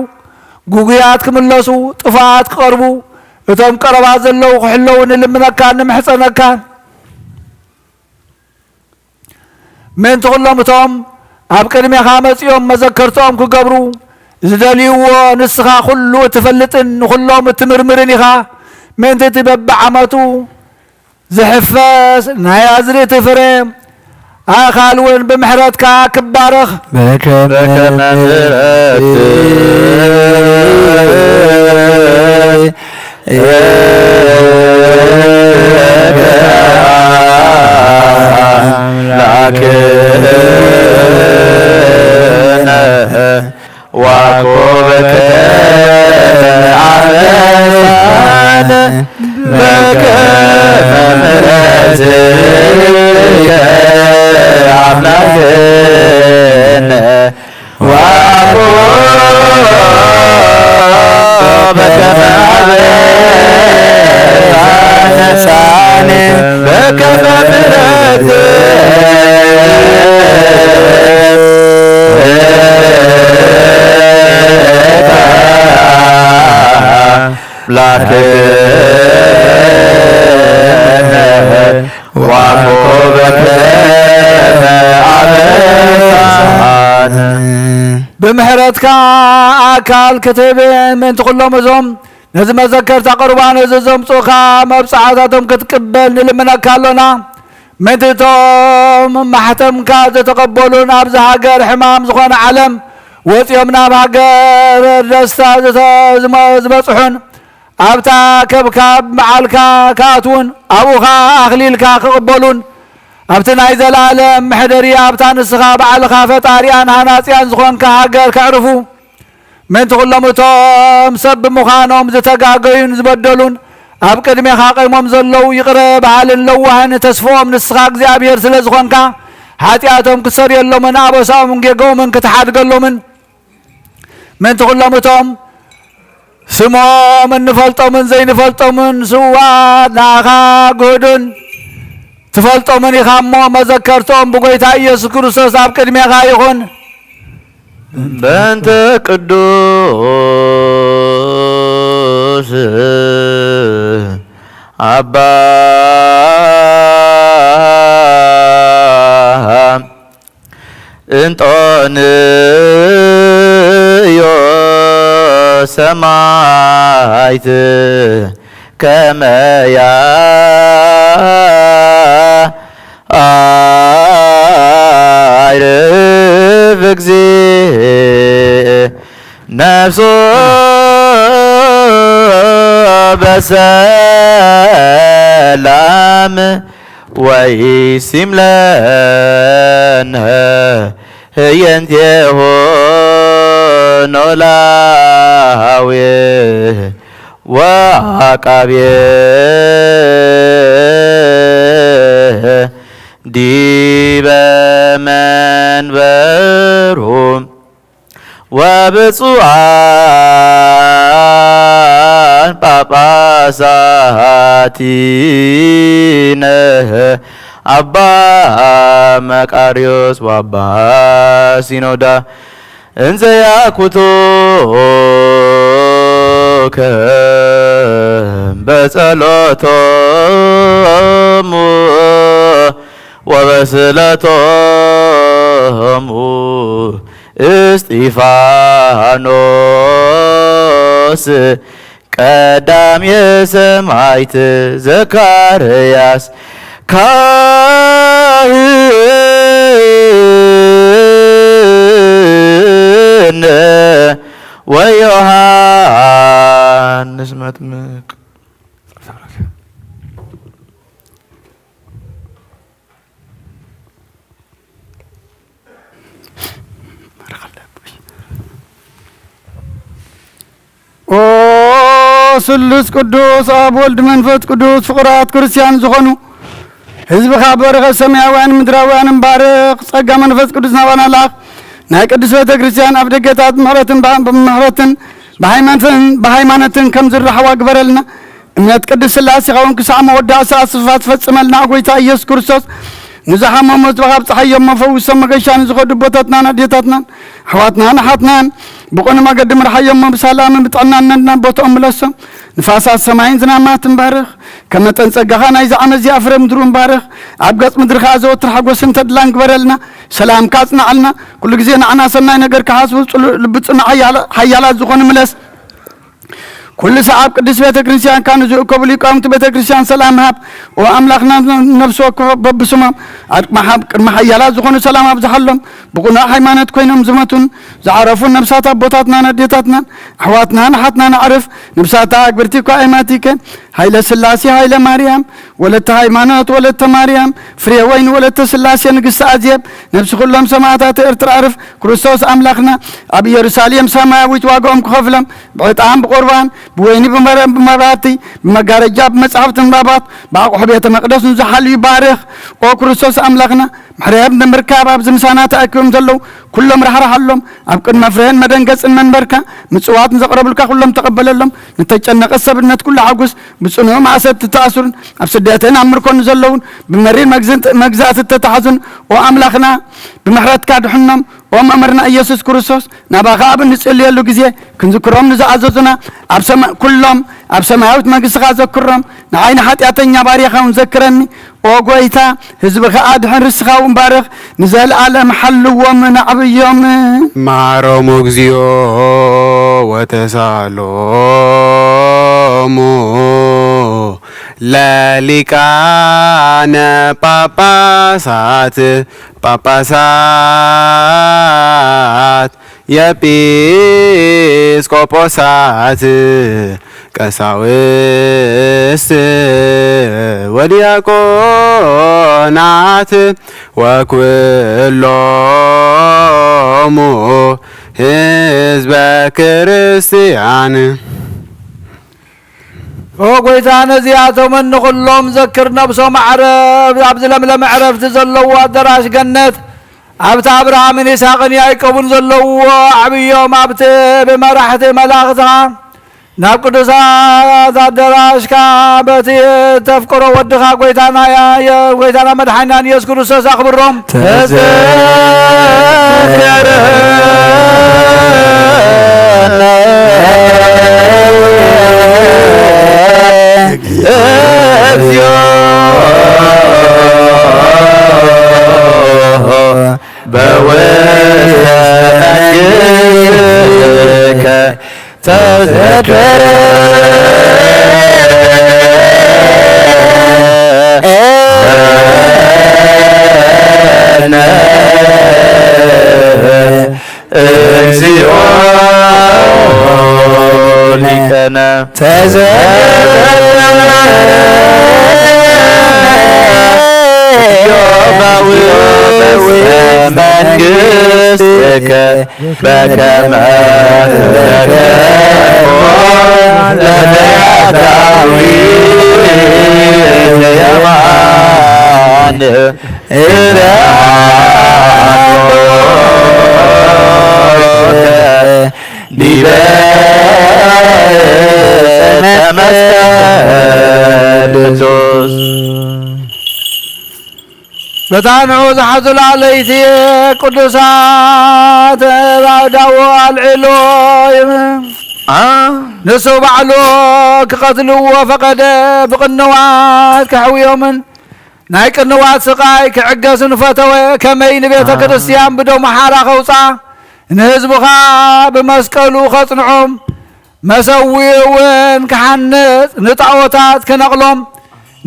ጉጉያት ክምለሱ ጥፋት ክቐርቡ እቶም ቀረባ ዘለው ክሕለው ንልምነካን ንምሕፀነካን من تقولهم توم أبكر مي خامسيوم مذكرتهم كجبرو زدليو نسخة خلو تفلتن خلهم تمرمرني خا من تتبع عمتو زحفاس نايازري تفرم آخالون بمحرتك كبارخ وعقوبك عفان بكفرتك عفلافن وعقوبك عفان بكفرتك لكن وعقوبك عفان بمحرتك أكال كتب من تقولهم زوم نزم ذكرت قربان زوم صوخا مبصعاتهم كتقبل نلمنك لنا من تتوم محتم كاد تقبلون أبز هاجر حمام زخون علم وثيمنا بهاجر رستا زبصحون أبتا كبكاب معالكا كاتون أبوخا أخليلكا كقبلون أبتنا إذا العالم محدري أبتا نسخا بعالخا فتاريان هاناتيان زخون كهاجر كعرفو من تقولهم توم سب مخانهم زتقاقين زبدلون أبقد ميخاقيمهم زلو يقرب حال اللوهن تسفوهم نسخاق زيابير سلزخونكا حاتياتهم كسر يلو من أبوساهم جيقومن كتحاد قلومن من تقولهم توم سمو من نفلطو من زي نفلطو من سواد ناخا قدن تفلطو من يخامو مذكرتهم بقويتا يسو كرسوس أبقد ميخايخون بنت قدوس أبا انتون يو سمايت كما يا عرف እግዚእ ነፍሶ በሰላም ወይሲምለነ ህየንቴሆ ኖላዊ ወአቃቤ ዲበ መንበሩ ወብፁዓን ጳጳሳቲነ አባ መቃርዮስ ወአባ ሲኖዳ እንዘ ያኩቶከ በጸሎቶሙ ወበስለቶሙ እስጢፋኖስ ቀዳሜ ሰማዕት ዘካርያስ ካህን ወዮሐንስ መጥምቅ ኦ ስሉስ ቅዱስ አብ ወልድ መንፈስ ቅዱስ ፍቁራት ክርስቲያን ዝኾኑ ህዝብኻ በረኸ ሰማያውያን ምድራውያን ባርኽ ጸጋ መንፈስ ቅዱስ ናባና ላኽ ናይ ቅዱስ ቤተ ክርስቲያን ኣብ ደገታት ምሕረትን ብሃይማኖትን ከም ዝረሓዋ ግበረልና እምነት ቅዱስ ስላሴ ኻውን ክሳዕ መወዳእታ ስፋት ፈጽመልና ጎይታ ኢየሱስ ክርስቶስ ንዝሓመሙ ህዝብኻ ብፀሓዮም መፈዊሶም መገሻን ዝኸዱ ቦታትናን ኣዴታትናን ኣሕዋትናን ኣሓትናን ብቆነ መገዲ ምርሓዮም ብሰላምን ብጥዕናነትና ቦትኦም ምለሶም ንፋሳት ሰማይን ዝናማትን ባርኽ ከም መጠን ጸጋኻ ናይዚ ዓመት እዚኣ ፍረ ምድሩ ባርኽ ኣብ ገጽ ምድርኻ ዘወትር ሓጐስን ተድላን ግበረልና ሰላምካ ጽናዕልና ኩሉ ግዜ ንዓና ሰናይ ነገር ክሓስቡ ልቢ ጽኑዕ ሓያላት ዝኾኑ ምለስ كل ساعة قدس بيت كريستيان كانوا يؤكبوا لقامة بيت كريستيان سلام هاب وأملاكنا نفسه ببسمام ما هاب ما حيالات زخون سلام هاب زحلهم بقولنا حيمانات كوينهم زمتون زعرفون نفساتها بوتاتنا نديتاتنا حواتنا نحتنا نعرف نفساتها أكبرتي كائماتك هايلا سلاسي هايلا مريم ولت هايمانات ولت مريم فريوين ولت سلاسي نقص أجيب نفس كلهم سماعات ارتعرف كريستوس أملاكنا أبي يرساليم سماوي تواقعهم كخفلهم بعتام بقربان بويني بمراتي بمجارجاب مصحفة مرابات باقو حبيت مقدس نزحل يبارخ او كريستوس أملاكنا محريب نمركاب اب زمسانات اكيوم زلو كلهم رحرحلهم ابقد مفرهن مدنقص المنبركة مصوات نزقرب لك كلهم تقبل لهم نتجنق السبنت كل عقوس بصنهم عسد تتأثرون ابسديتين عمركون زلون بمرين مجزات التتحزن واملاكنا بمحرات كادحنم وأمرنا إيسوس كريستوس نبغى نسأل يلو جزية كنذكرهم نزعزوزنا أبسم كلهم أبسم عود ما قصة ذكرهم نعين حتى أتني باريخا ونذكرني وقويتا حزبك أدحن رسخا ومبارخ نزال على محل ومن عبيهم معرو مجزيو وتسالومو لالكان ጳጳሳት የኤጲስቆጶሳት ቀሳውስት ወዲያቆናት ወኩሎሙ ህዝበ ክርስቲያን وقويتا نزياتهم من كلهم ذكر نفسه معرف عبد لملم معرف تزلوا دراش جنات عبد ابراهيم اسحاق يعقوب زلوا عبيوم عبد بمرحه ملاختها ناب قدسا دراش كابتي تفكروا ودخا قويتانا يا قويتانا مدحنا يذكر السوس اخبرهم تذكر بوجهك تذكر መንግሥትከ በከመ ለፈያታዊ የማን ዲበ መስቀል ክርስቶስ በታንዑ ዝሓዙላ ለይቲ ቅዱሳት ባዳዎ አልዒሎ ንሱ ባዕሉ ክቐትልዎ ፈቐደ ብቕንዋት ከሕውዮምን ናይ ቅንዋት ስቃይ ክዕገስን ፈተወ ከመይ ንቤተ ክርስቲያን ብደሞ ሓራ ኸውፃ ንህዝብኻ ብመስቀሉ ኸጽንዖም መሰዊ እውን ክሓንጽ ንጣዖታት ክነቕሎም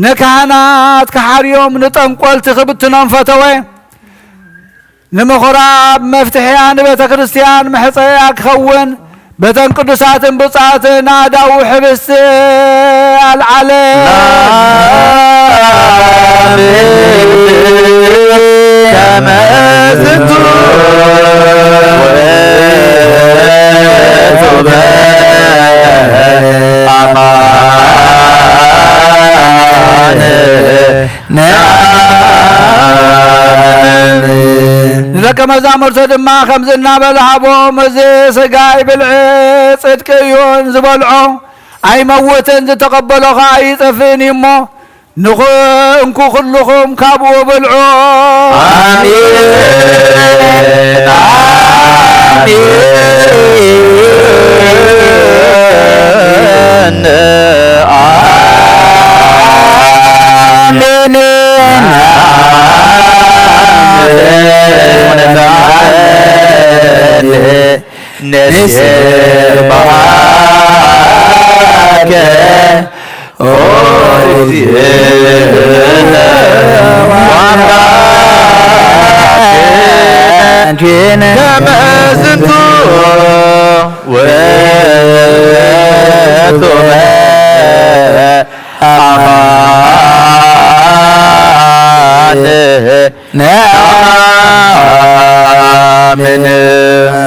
ንካህናት ክሓርዮም ንጠንቈልቲ ክብትኖም ፈተወ ንምኹራብ መፍትሕያ ንቤተ ክርስቲያን መሕፀያ ክኸውን በተን ቅዱሳትን ብጻትን ኣዳው ሕብስቲ ኣልዓለ ከመ ዝንቱ ወቶበ ንደቀ መዛሙርቱ ድማ ከምዚ እናበልሃቦም እዚ ስጋይ ብልዒ ጽድቂ እዩን ዝበልዖ ኣይመውትን ዝተቐበሎኻ ኣይጠፍእን እሞ እንኩ ኩልኹም ካብኡ ብልዑ ነስባከ ኦ እግዚአብሔር ከመ ዝንቱ ወቶበ አማን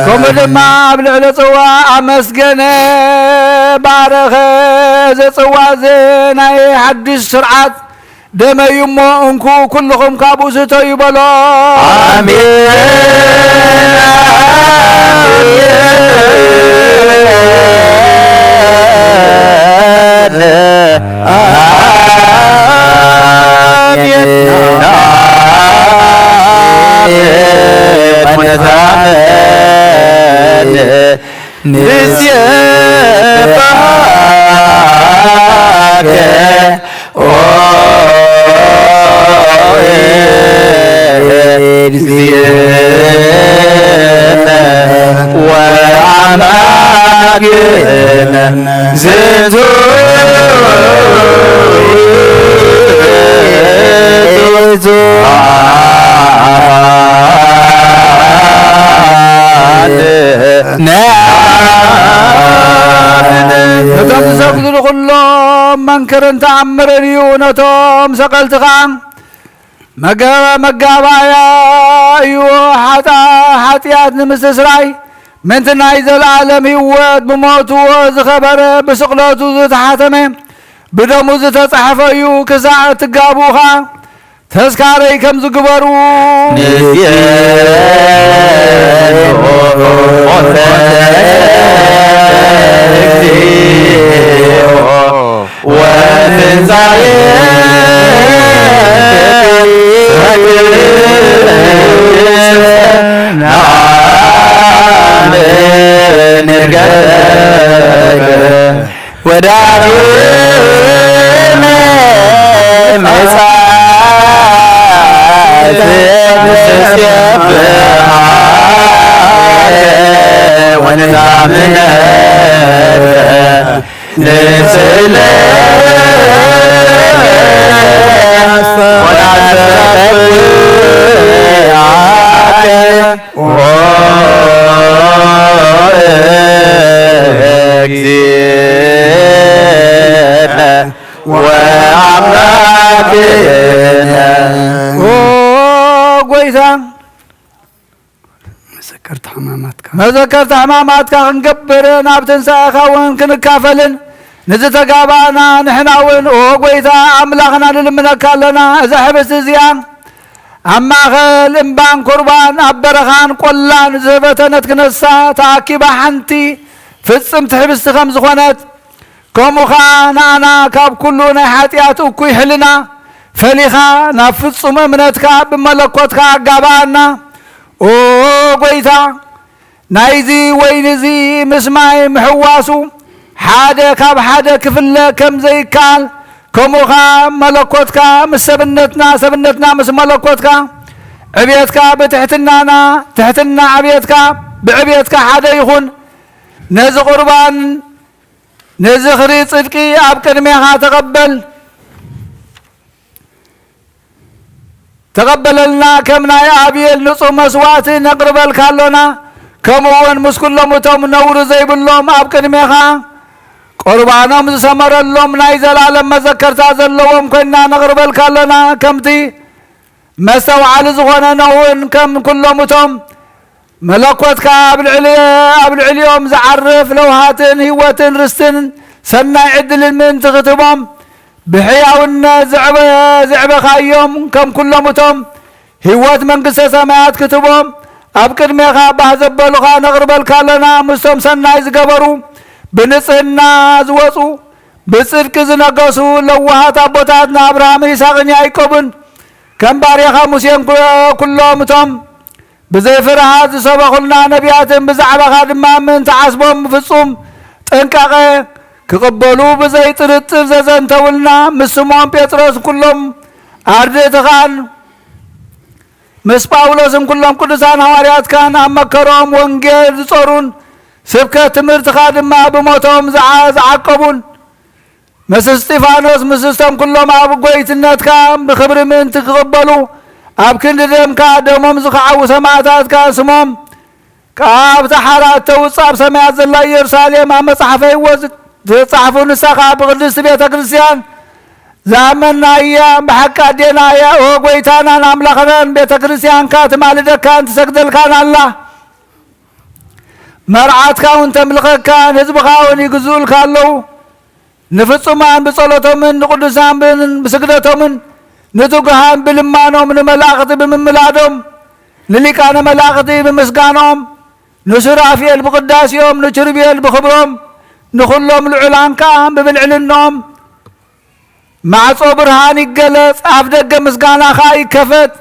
ከምኡ ድማ ኣብ ልዕሊ ጽዋ ኣመስገነ ባረኸ ዘጽዋ እዚ ናይ ሓድሽ ስርዓት ደመዩ እሞ እንኩ ኩልኹም ካብኡ ስተዩ በሎ ነቶም ዝሰግድሉ ኩሎም መንክርን ተኣምርን እዩ ነቶም ሰቐልትኻ መጋባያ እዩ ሓጢኣት ንምስትስራይ ምንቲ ናይ ዘለዓለም ህይወት ብሞትዎ ዝኸበረ ብስቕለቱ ዝተሓተመ ብደሙ ዝተጻሕፈ እዩ ክሳዕ ትጋቡኻ ተስካረይ ከም ዝግበሩ ወትንሣኤ ወዳግመ መጻእከ ወነዛምነከ ንስእለከ ወናስተብዓከ وأملاكنا وقويتا مذكرت حماماتك نقبر نابتن ساخاون كنكافلن نزتقابانا نحناون وقويتا أملاخنا للمنك لنا إذا حبس زيان أما خل إنبان قربان أبرخان قلان زفتنت كنسا تاكيبا حنتي فتصم تحبس خمس خونات كومو خان أنا كاب كلنا حاتيات أكوي حلنا فليخا نفتصم منتك بملكوتك قابانا وقويتا نايزي وينزي مسماي محواسو حاده كاب حاده كفل كم زي كال كموخا ملكوتكا سبنتنا مس ملكوتكا عبيتكا بتحتنا تحتنا عبيتكا بعبيتكا حدا يخون نز قربان نز خري صدقي أبكرميها تقبل لنا كمنا يا أبيل نصوم مسواتي نقرب الكالونا كمون مسكلهم وتوم نور زي باللوم أبكرميها قربانهم سمر اللهم نايزل على مذكرت زلهم كنا نغربل كلنا كمتي مسوا على زغنا نون كم كلهم توم ملكوتك بالعليوم زعرف لوهاتن هواتن رستن سنا عدل من تختبهم بحياونا زعبة خايوم كم كلهم توم هوات من قصة سماعات كتبهم أبكر ميخا بهزبلوخا نغربل كلنا مستم سنا يزقبروا بنصنا زوصو بصدق زنقصو لوهات أبوتاتنا أبراهام إسحاق يعقوب كم باريخا موسى كلهم توم بزي فرحات سبقلنا نبيات بزعبة خادمة من تعصبهم فصوم تنكاقه كقبلوا بزي ترتب ززن تولنا مسمون بيتروس كلهم أردت خان مس باولوسم كلهم قدسان حواريات كان أمكرهم وانجيل صورون سبكة تمرت خادمة بموتهم عقبون مس استيفانوس مسستم كلهم أبو قويت النتكام بخبر من تقبلوا أبكن دم كادمهم زخعوا سماعتات كاسمهم كاب تحرات توصاب سماعت الله يرسالهم أما صحفي وزت تصحفون الساقة بقدس بيت كريستيان زامنا أيام بحق أدينا يا وقويتانا نملخنا بيت كريستيان كاتم على دكان تسجدل كان الله مرعات كون تملخك كان هزب خاون يقزول كالو نفصمان بصلتهم قدسان بسجدتهم نتوقعهم بالمانهم نملاقتي بمملادهم للي كان ملاقتي بمسقانهم نسرافيل بقداسيهم نشربيل بخبرهم نخلهم العلان كام ببالعلنهم مع صبرهان يقلص أفدق مسقانا خاي كفت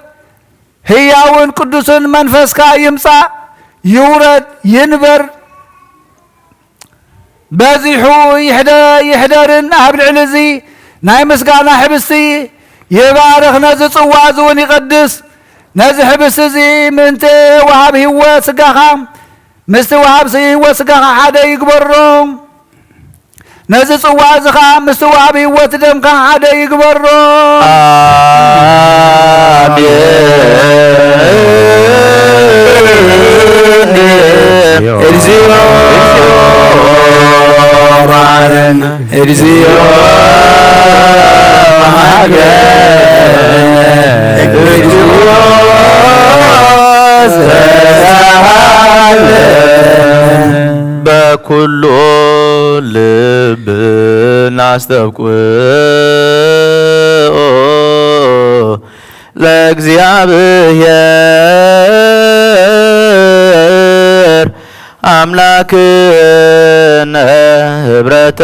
هياون قدس منفس كا يمسا يورد ينبر بازيحو يحدرن أهب العلزي ناي مسقانا حبسي يبارخ نزي صوازون يقدس نزي حبسي منت وهاب هو سقاخا مست وهاب سي هو سقاخا حدا يقبرهم نزي صوازخا مست وهاب هو تدمكا حدا يقبرهم ارزيو بكل لب نستبقوا لእግዚአብሔር አምላክነ ህብረተ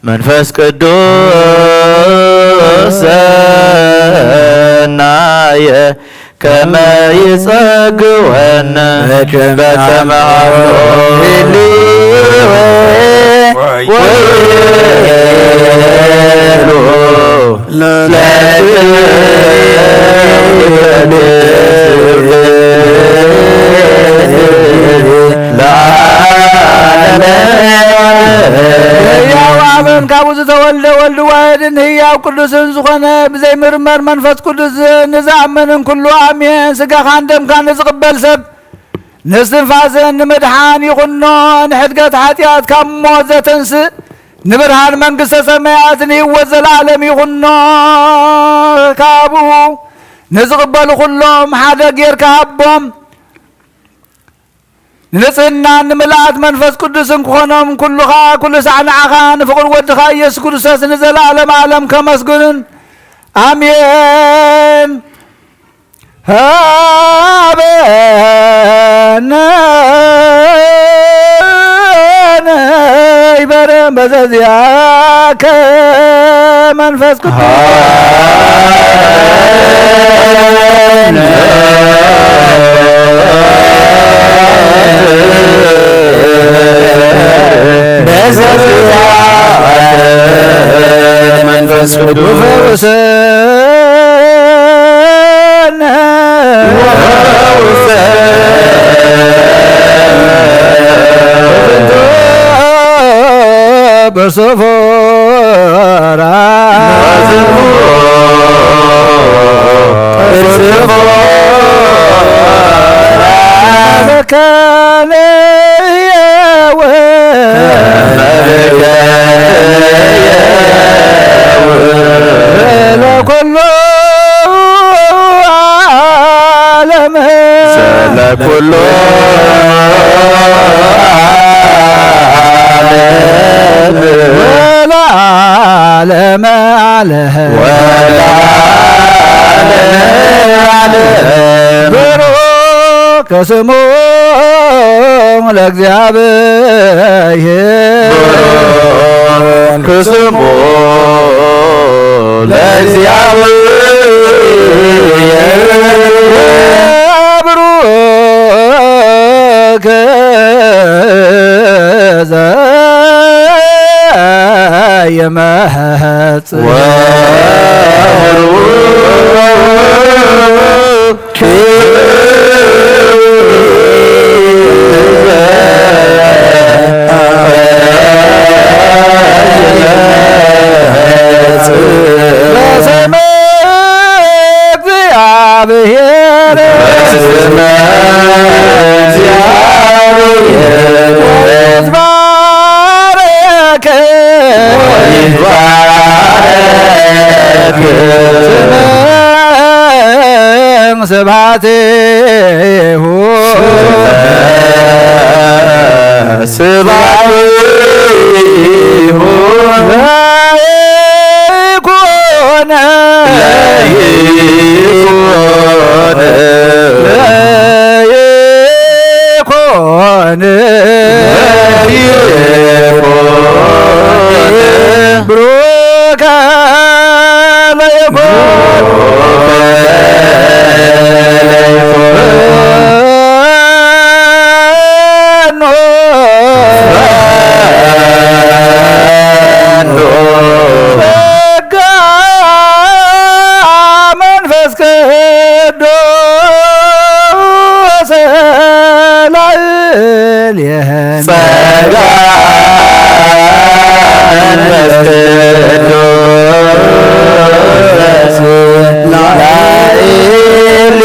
መንፈስ ቅዱስ ሰናየ ከመ ይጸግወነ በከመ كابوز تولد ولد واحد هي وكل سنزخنا بزي مرمر منفس كل نزامن كل عامين سقا خاندم كان نزقبل سب نستنفاس مدحان يغنون حدقت حاتيات كم موزة تنس نبرهان منقصة سماياتني وزلالم يغنو كابو نزغبالو كلهم حدا غير كابهم نصنا نملات منفس قدس نكونهم كلها كل ساعة نعخا نفقر ودخا يسوع كريستوس نزل عالم كمسجون آمين هابنا يبرم بزياك منفس قدس መንፈስ ቅዱስ በሰፈራ መካነ ለኩሉ ዓለም ለኩሉ ወለዓለመ ዓለም ብሩክ ስሙ ለእግዚአብሔር ስሙ ለእግዚአብሔር ብሩክ ዘየመጽእ በስመ እግዚአብሔር ወይትባረክ ስመ ስብሐቲሁ ስብሐቲሁ ለይኩን ብሩከ ጸጋ መንፈስ ቅዱስ ላዕሌነ ጸጋ መንፈስ ቅዱስ ላዕሌነ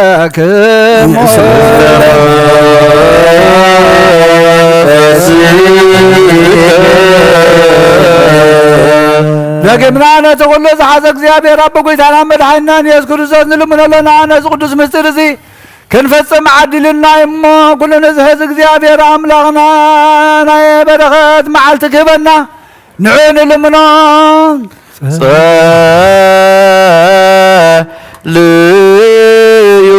ለኩልክሙ ደግምናነ ተኩሉ ዝሓዘ እግዚአብሔር አብ ጎይታና መድሓኒና ኢየሱስ ክርስቶስ ንልምኖ ኣለና ነዚ ቅዱስ ምስጢር እዚ ክንፈጽም ዓዲልና እሞ ኩሉ ንዝሕዝ እግዚአብሔር አምላኽና ናይ በረኸት መዓልቲ ክህበና ንዑ ንልምኖ ጸልዩ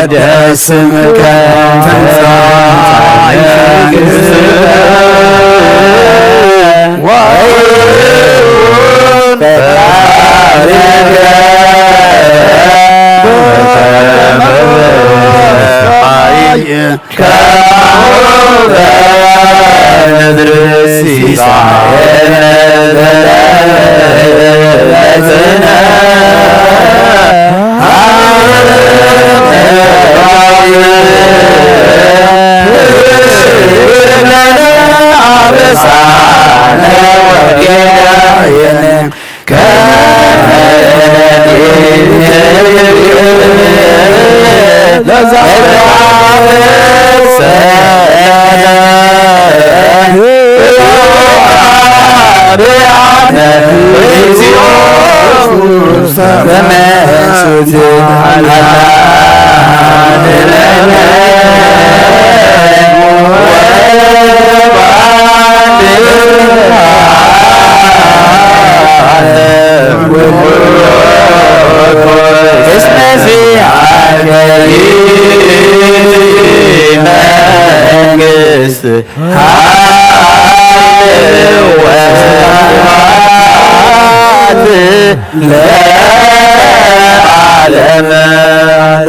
ወደስምከ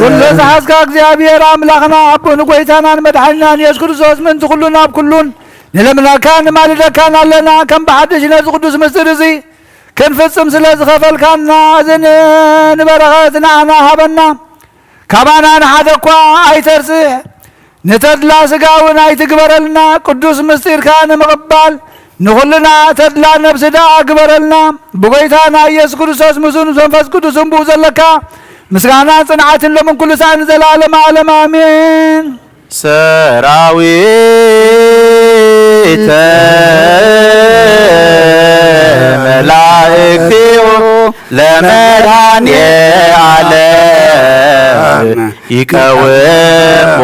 كل زحزك እግዚአብሔር አምላኽና አቡነ ጎይታናን መድኃኒናን ኢየሱስ ክርስቶስ ምን ትኩሉን አብ ኩሉን ንለምናካን ማልደካን አለና ከም በሐድሽ ነዝ ቅዱስ ምስጢር እዚ ክንፍጽም ስለ ዝኸፈልካና እዝን ንበረኸት ንዓና ሃበና ካባና ንሓደ እኳ ኣይተርስሕ ንተድላ ስጋውን ኣይትግበረልና ቅዱስ ምስጢርካ ንምቕባል ንኹልና ተድላ ነብሲ ዳ ግበረልና ብጎይታና ኢየሱስ ክርስቶስ ምስን መንፈስ ቅዱስን ብኡ ዘለካ ምስጋና ጽንዓትን ለምን ኩሉ ሰዓት ዘላለም ዓለም አሜን። ሰራዊተ መላእክቲሁ ለመድኃኔ ዓለም ይቀውሙ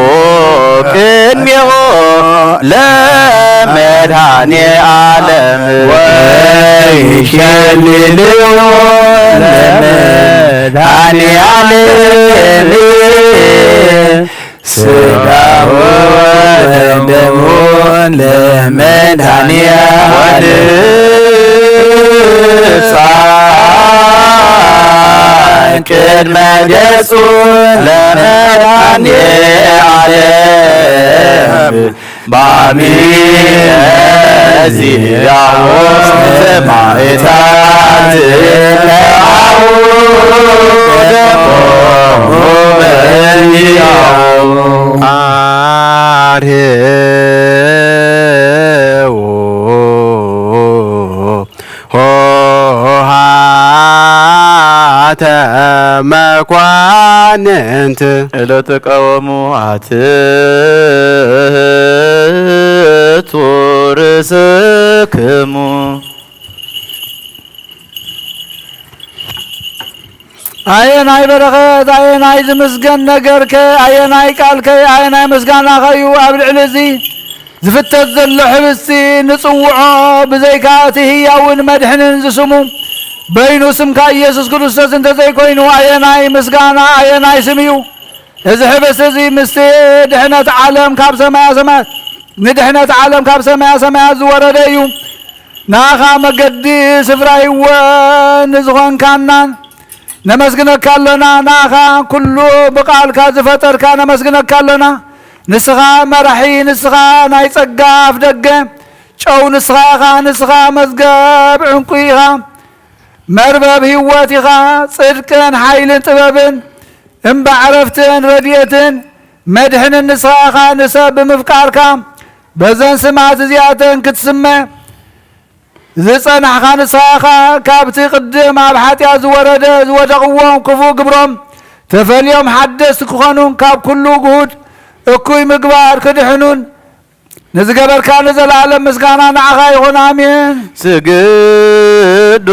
ቅድሜሁ ለመድኃኔ ዓለም ወይሸልልዎ ለመድኃኔ ዓለም ስጋውን ደሙን ለመድኃኔ ዓለም ቅድመ ገጹ ለመድኃኔ ዓለም ባሚዚያው ሰማዕታት ለአሁ ደሞሙ በልያው አርኅዉ ሆሃተ መኳንንት ለተቃወሙ አትቱ ርእስክሙ አየናይ በረኸት አየናይ ዝምስገን ነገርከ አየናይ ቃልከ አየናይ ምስጋና ኸዩ ኣብ ልዕሊ እዚ ዝፍተት ዘሎ ሕብስቲ ንጽውዖ ብዘይካ እቲ ህያውን መድሕንን ዝስሙ በይኑ ስምካ ኢየሱስ ክርስቶስ እንተዘይኮይኑ አየናይ ምስጋና አየናይ ስም እዩ። እዚ ሕብስቲ እዚ ምስቲ ድሕነት ዓለም ካብ ሰማያ ሰማያት ንድሕነት ዓለም ካብ ሰማያ ሰማያት ዝወረደ እዩ። ናኻ መገዲ ስፍራ ይወን ዝኾንካናን ነመስግነካ ኣለና። ናኻ ኩሉ ብቃልካ ዝፈጠርካ ነመስግነካ ኣለና። ንስኻ መራሒ ንስኻ ናይ ጸጋ ኣፍ ደገ ጨው ንስኻ ኢኻ ንስኻ መዝገብ ዕንቁ ኢኻ መርበብ ህይወት ኢኻ ጽድቅን ሓይልን ጥበብን እምባ ዕረፍትን ረድኤትን መድሕንን ንስኻ ኢኻ ንሰብ ብምፍቃርካ በዘን ስማት እዚኣተን ክትስመ ዝጸናሕኻ ንስኻ ኢኻ ካብቲ ቅድም ኣብ ሓጢኣት ዝወረደ ዝወደቕዎም ክፉእ ግብሮም ተፈልዮም ሓደስቲ ክኾኑን ካብ ኩሉ ግሁድ እኩይ ምግባር ክድሕኑን ንዝገበርካ ንዘላለም ምስጋና ንዓኻ ይኹን ኣሜን። ስግዱ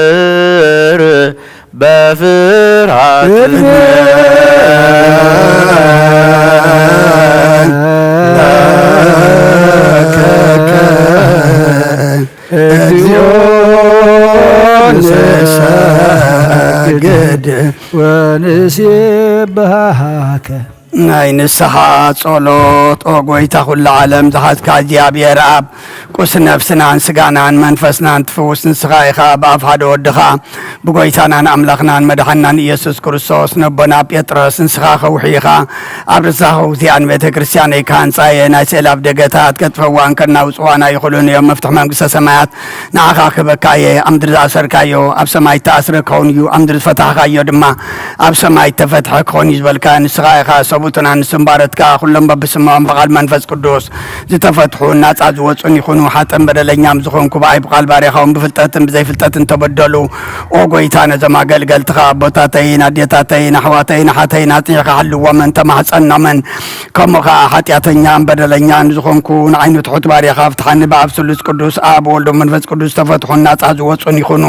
ለእግዚአብሔር በፍርሃት እግዚኦ ንሰግድ ወንሴብሃከ ናይ ንስሓ ጸሎት ኦ ጐይታ ኩሉ ዓለም ዝሓዝካ እግዚኣብሔር ኣብ ቁስ ነፍስናን ስጋናን መንፈስናን ትፍውስ ንስኻ ኢኻ ብኣፍ ሓደ ወድኻ ብጐይታናን ኣምላኽናን መድሓናን ኢየሱስ ክርስቶስ ነቦና ጴጥሮስ ንስኻ ኸውሒ ኢኻ ኣብ ርሳኻ ውትያን ቤተ ክርስቲያን ኢካ ህንጻየ ናይ ስእሊ ኣብ ደገታት ከጥፈዋን ከናውፅዋና ይኽእሉን እዮም መፍትሒ መንግስተ ሰማያት ንዓኻ ክበካየ ኣብ ምድሪ ዝኣሰርካዮ ኣብ ሰማይ ተኣስረ ክኸውን እዩ ኣብ ምድሪ ዝፈታሕካዮ ድማ ኣብ ሰማይ ተፈትሐ ክኸውን እዩ ዝበልካ ንስኻ ኢኻ ሰቡትና ንስምባረትካ ኩሎም በብስምዖም ብቓል መንፈስ ቅዱስ ዝተፈትሑ ናጻ ዝወፁን ይኹኑ ሓጥን በደለኛም ዝኾንኩ ብኣይ ብቓል ባርያኻውን ብፍልጠትን ብዘይፍልጠትን ተበደሉ ኦ ጐይታ ነዞም ኣገልገልትኻ ኣቦታተይን ኣዴታተይን ኣሕዋተይን ኣሓተይን ኣጽኒዕካ ሃልዎምን ተማሕፀኖምን ከምኡ ከዓ ሓጢኣተኛን በደለኛን ዝኾንኩ ንዓይኑ ትሑት ባርያኻ ፍትሓኒ ብኣብ ስሉስ ቅዱስ ኣብ ወልዶ መንፈስ ቅዱስ ተፈትሑን ናጻ ዝወፁን ይኹኑ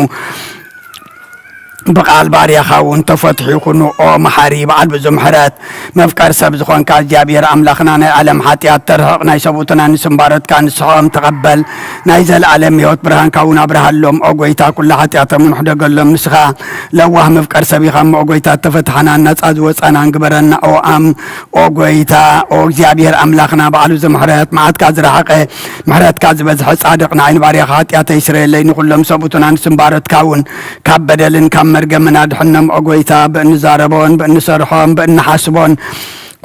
بقال باريا خاون تفتحي خنو او محاري بعد بزو محرات مفكر سب زخوان كاجابير املاخنا ناي عالم حاتيات ترهق ناي سبوتنا نسمبارت كان سحوم تقبل نايزل عالم يوت برهان كاون ابرهالهم او قويتا كل حاتيات من حدا قلهم نسخا لوه مفكر سبي خام او قويتا تفتحنا الناس ازوز انا انقبرنا او ام او قويتا او جابير املاخنا بعلو زو محرات معاد كازر حقه محرات كازر بزحو صادقنا عين باريا حاتيات يسري اللي نقول سبوتنا نسمبارت كاون كابدلن كام مرقمنا دحنم أقويتا بأن زاربون بأن سرحون بأن حاسبون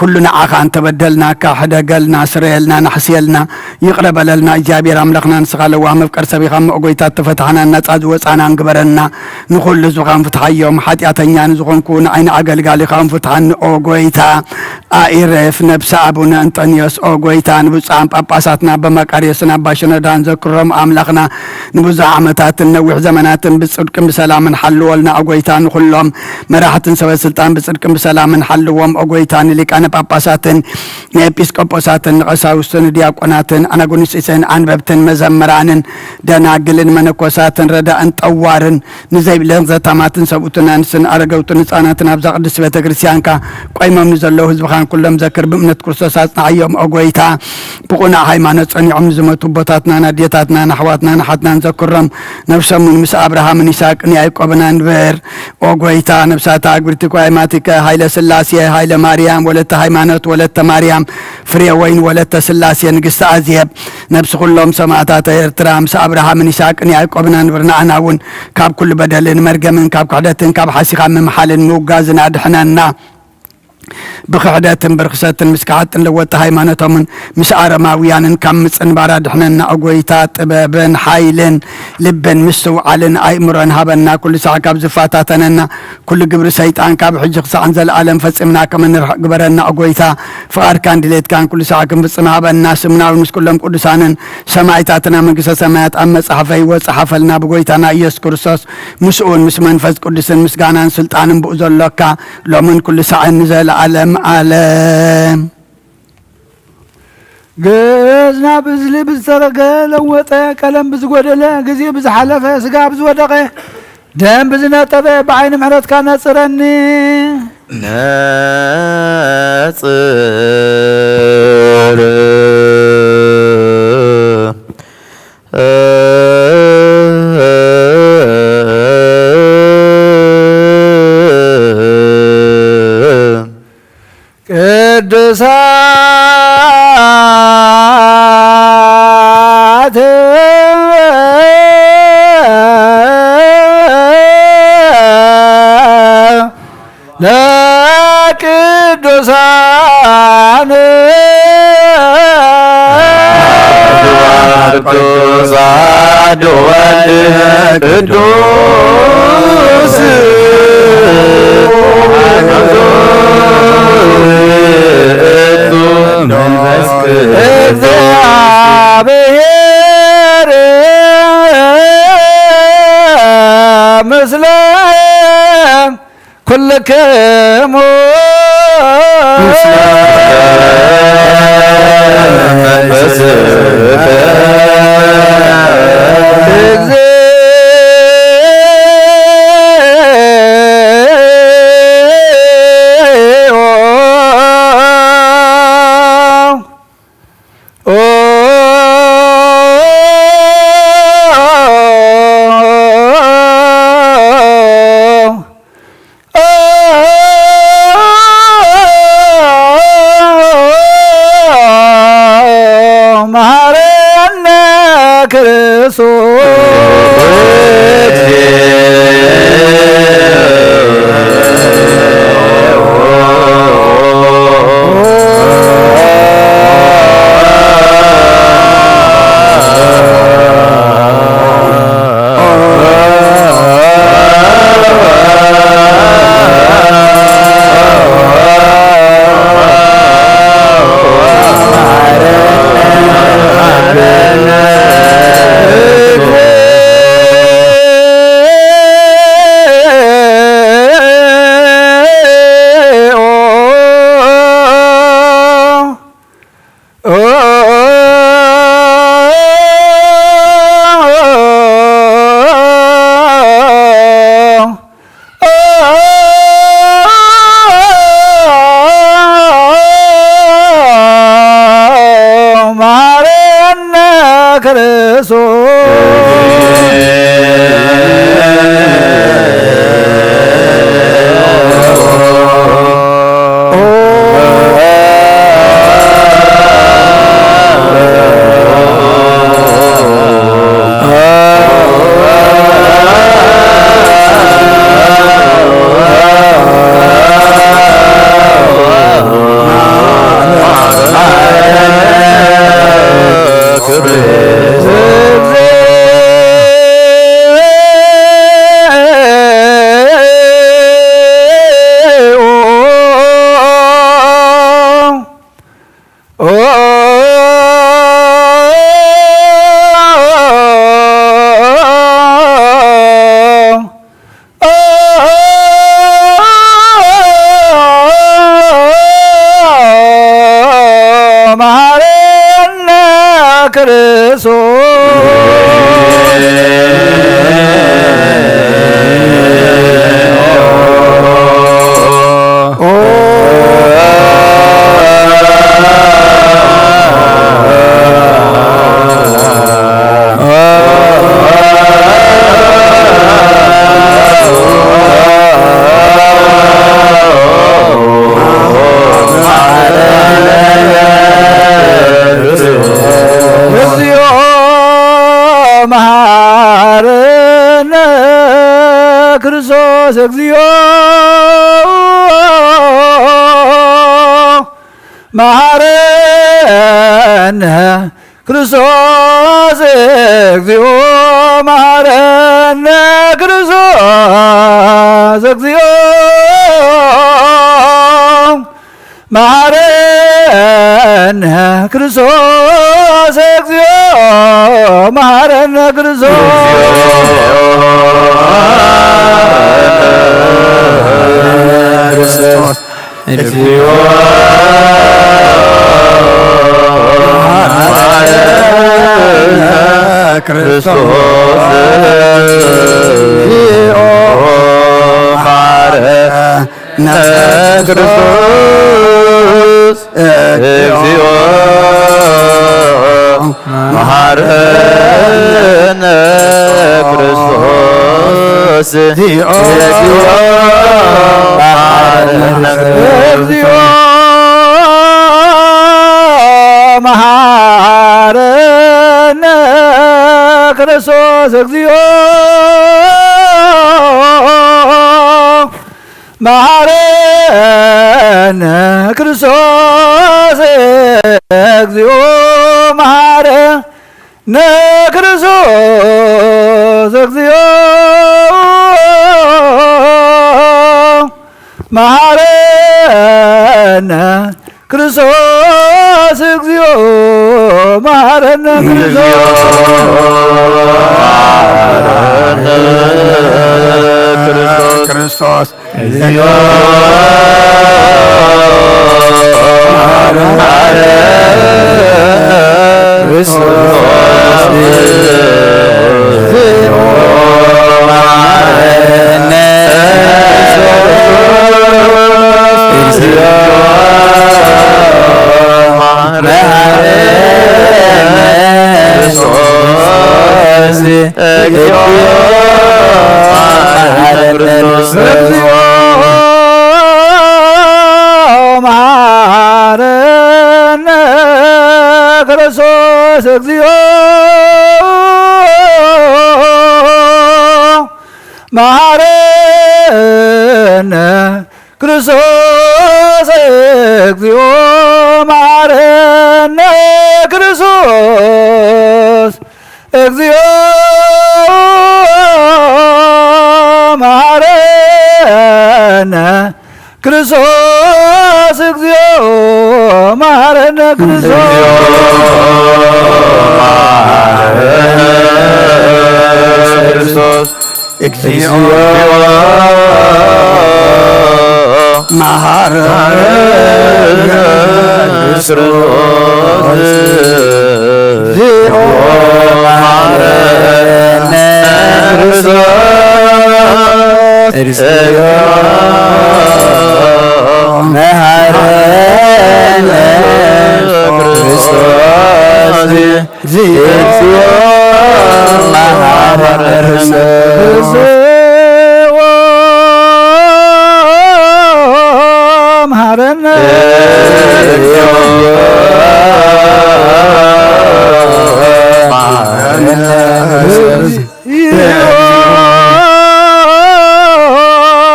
كلنا عاقان تبدلنا كحدا قلنا سريلنا نحسيلنا يقرب لنا إيجابي راملقنا نسغال وهم فكر سبيخام أقويتا تفتحنا نتعز وصانا انقبرنا نخل زغام فتحيهم حاتياتنا نزغون كون عين عقل قالي خام فتحن أقويتا آئرف نبس أبونا أنطونيوس أقويتا نبوزعام باباساتنا بمكاريسنا باشنا دان ذكرهم أملقنا نبوزع عمتات نوح زمنات بصدقم بسلام حلولنا أقويتا نخلهم مراحة سوى السلطان بصدقم بسلام حلوهم أقويتا نلك أنا باباساتن نيبيسكوبوساتن قساوستن دياقوناتن أناغونيسيسن أنببتن مزمرانن دناقلن منكوساتن رداءن طوارن نزيب لنزتاماتن سبوتن أنسن أرقوتن نساناتن أبزاق قدس بيتا كريسيانكا قويمم نزلو هزبخان كلهم ذكر بأمنة كرسوساتنا عيوم أقويتا بقونا حيمانة صنيعم نزمتو بوتاتنا ناديتاتنا نحواتنا نحاتنا نذكرهم نفسهم مس أبراهام نيساق نيايقوبنا نبير أقويتا نفساتا أقبرتك وعيماتك هايلة سلاسية هايلة مريم ولت هيمانوت ولت مريم فريوين ولت سلاسي نقص أزيب نفس كلهم سماعات إرترام سأبراهام نيساق نيايقوبنا نبرنا عناون كاب كل بدل مرقمن كاب قعدتن كاب حاسقا من محل موقازنا دحنانا بخعدات برخصات مسكعات لوت هيمانتهم مش عرماويان كم انبارد احنا اقويتات طبابن حايلن لبن مسو علن ايمرن هبنا كل ساعه كاب زفاتاتنا كل قبر سيطان كاب حجق ساعه زل العالم فصمنا كمن قبرنا اقويتا فار كان ديليت كان كل ساعه كم فصمها بنا سمنا مش كلهم قدسانن سمايتاتنا من قصه سمايات ام صحفي وصحفلنا بقويتنا يسوع كريستوس مسؤول مش منفس قدسن مسغانان سلطان بوزلوكا لمن كل ساعه نزل عالم عالم جزنا بزلي بزرقة لوطة كلام بزودلة جزي بزحلفة سقا بزودقة دم بزنا طبع بعين محرت كان نصرني ቅዱሳት ለቅዱሳን ቅዱሳን ወልድ ቅዱስ እግዚአብሔር ምስለ ኩልክሙ ክርስቶስ እግዚኦ መሐረነ ክርስቶስ እግዚኦ መሐረነ ክርስቶስ እግዚኦ መሐረነ ክርስቶስ እግዚኦ ክርስቶስ እግዚኦ መሐረነ ክርስቶስ እግዚኦ መሐረነ ክርስቶስ እግዚኦ መሐረነ እግዚኦ መሐረነ ክርስቶስ እግዚኦ መሐረነ ክርስቶስ እግዚኦ መሐረነ ክርስቶስ እግዚኦ መሐረነ ክርስቶስ እግዚኦ መሐረነ ክርስቶስ እግዚኦ መሐረነ ክርስቶስ እግዚኦ መሐረነ ክርስቶስ እግዚኦ መሐረነ ክርስቶስ እግዚኦ መሐረነ ክርስቶስ እግዚኦ መሐረነ ክርስቶስ እግዚኦ መሐረነ ክርስቶስ እግዚኦ መሐረነ ክርስቶስ እግዚኦ መሐረነ ክርስቶስ እግዚኦ መሐረነ መሐረነ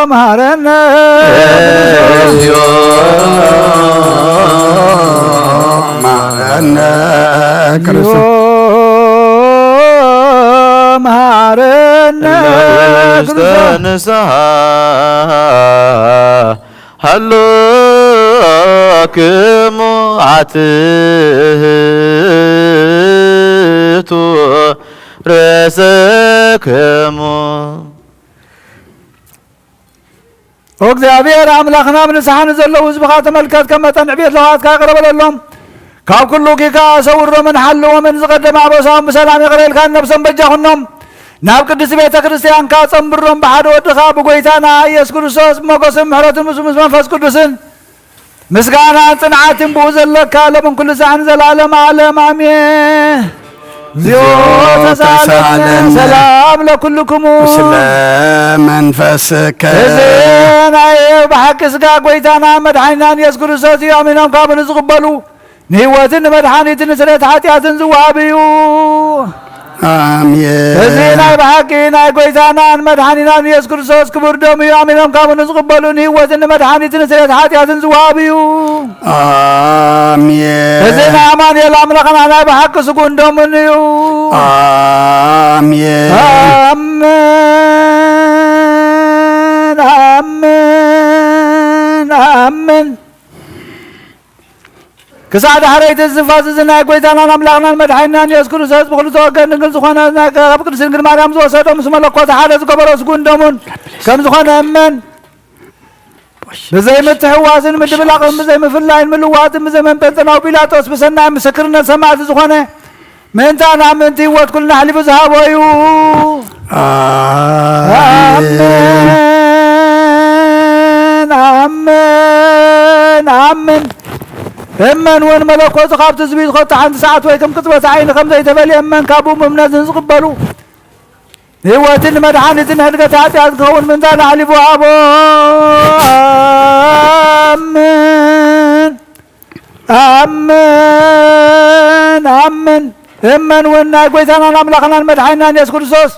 መሐረነ መሐረነ ክርስቶስ መሐረነ ንስሐ ሃሎክሙ አትሕቱ ርእሰክሙ እግዚአብሔር አምላኽና ብንስሓን ዘለዉ ህዝብኻ ተመልከት ከም መጠን ዕብየት ለውሃትካ ቅረበለሎም ካብ ኩሉ ጌካ ሰውሮምን ሓልዎምን ዝቐደመ ኣበሳዎም ብሰላም ይቕረልካ ነብሶም በጃኹኖም ናብ ቅዱስ ቤተ ክርስቲያንካ ጸምብሮም ብሓደ ወድኻ ብጐይታና ኢየሱስ ክርስቶስ ብመጎስን ምሕረትን ምስ መንፈስ ቅዱስን ምስጋናን ጽንዓትን ብኡ ዘለካ ሎምን ኩሉ ሰዓን ዘላለም ዓለም አሜን። እግዚኦ ተሳለነ ሰላም ለኩልክሙ ስለ መንፈስከ እዘናየ ብሓቂ ስጋ ጐይታና መድሓኒናን ኢየሱስ ክርስቶስ እዩ ኣሚኖም ካብን ዝቕበሉ ንህይወትን ንመድሓኒትን ስርየት ሓጢኣትን ዝወሃብ እዩ አሜን። እዚ ናይ ብሓቂ ናይ ጐይታናን መድሓኒናን ኢየሱስ ክርስቶስ ክቡር ደሙ እዩ ኣሚኖም ካብን ዝቕበሉ ንህይወትን ንመድሓኒትን ስርየት ሓጢኣትን ዝወሃብ እዩ አሜን። እዚ ናይ ኣማኑኤል ኣምላኽና ናይ ብሓቂ ስጉን ደሙን እዩ አሜን። አሜን አሜን አሜን። ክሳዕ ዳሕረይቲ ዝፋዝ እዚ ናይ ጐይታናን ኣምላኽናን መድሓኒናን ኢየሱስ ክርስቶስ ብክልተ ወገን ድንግል ዝኾነ ካብ ቅድስት ድንግል ማርያም ዝወሰዶ ምስ መለኮት ሓደ ዝገበሮ ስጉን ደሙን ከም ዝኾነ እመን ብዘይ ምትሕዋስን ምድብላቕን ብዘይ ምፍላይን ምልዋጥን ብዘይ መንጠልጠላዊ ጲላጦስ ብሰናይ ምስክርነት ሰማዕቲ ዝኾነ ምእንታና ምእንቲ ህይወት ኩልና ሓሊፉ ዝሃቦ እዩ አሜን አሜን አሜን። እመን ውን መለኮቱ ካብቲ ዝቢት ኸቱ ሓንቲ ሰዓት ወይ ከም ቅፅበት ዓይኒ ከም ዘይተበልየ እመን ካብኡ እምነትን ዝቕበሉ ህይወትን መድሓኒትን ሕድገት ኃጢአት ክኸውን ምንታና ሓሊፉ ሃቦ አሜን አሜን አሜን። እመን ውን ናይ ጐይታናን ኣምላኽናን መድሓኒናን ኢየሱስ ክርስቶስ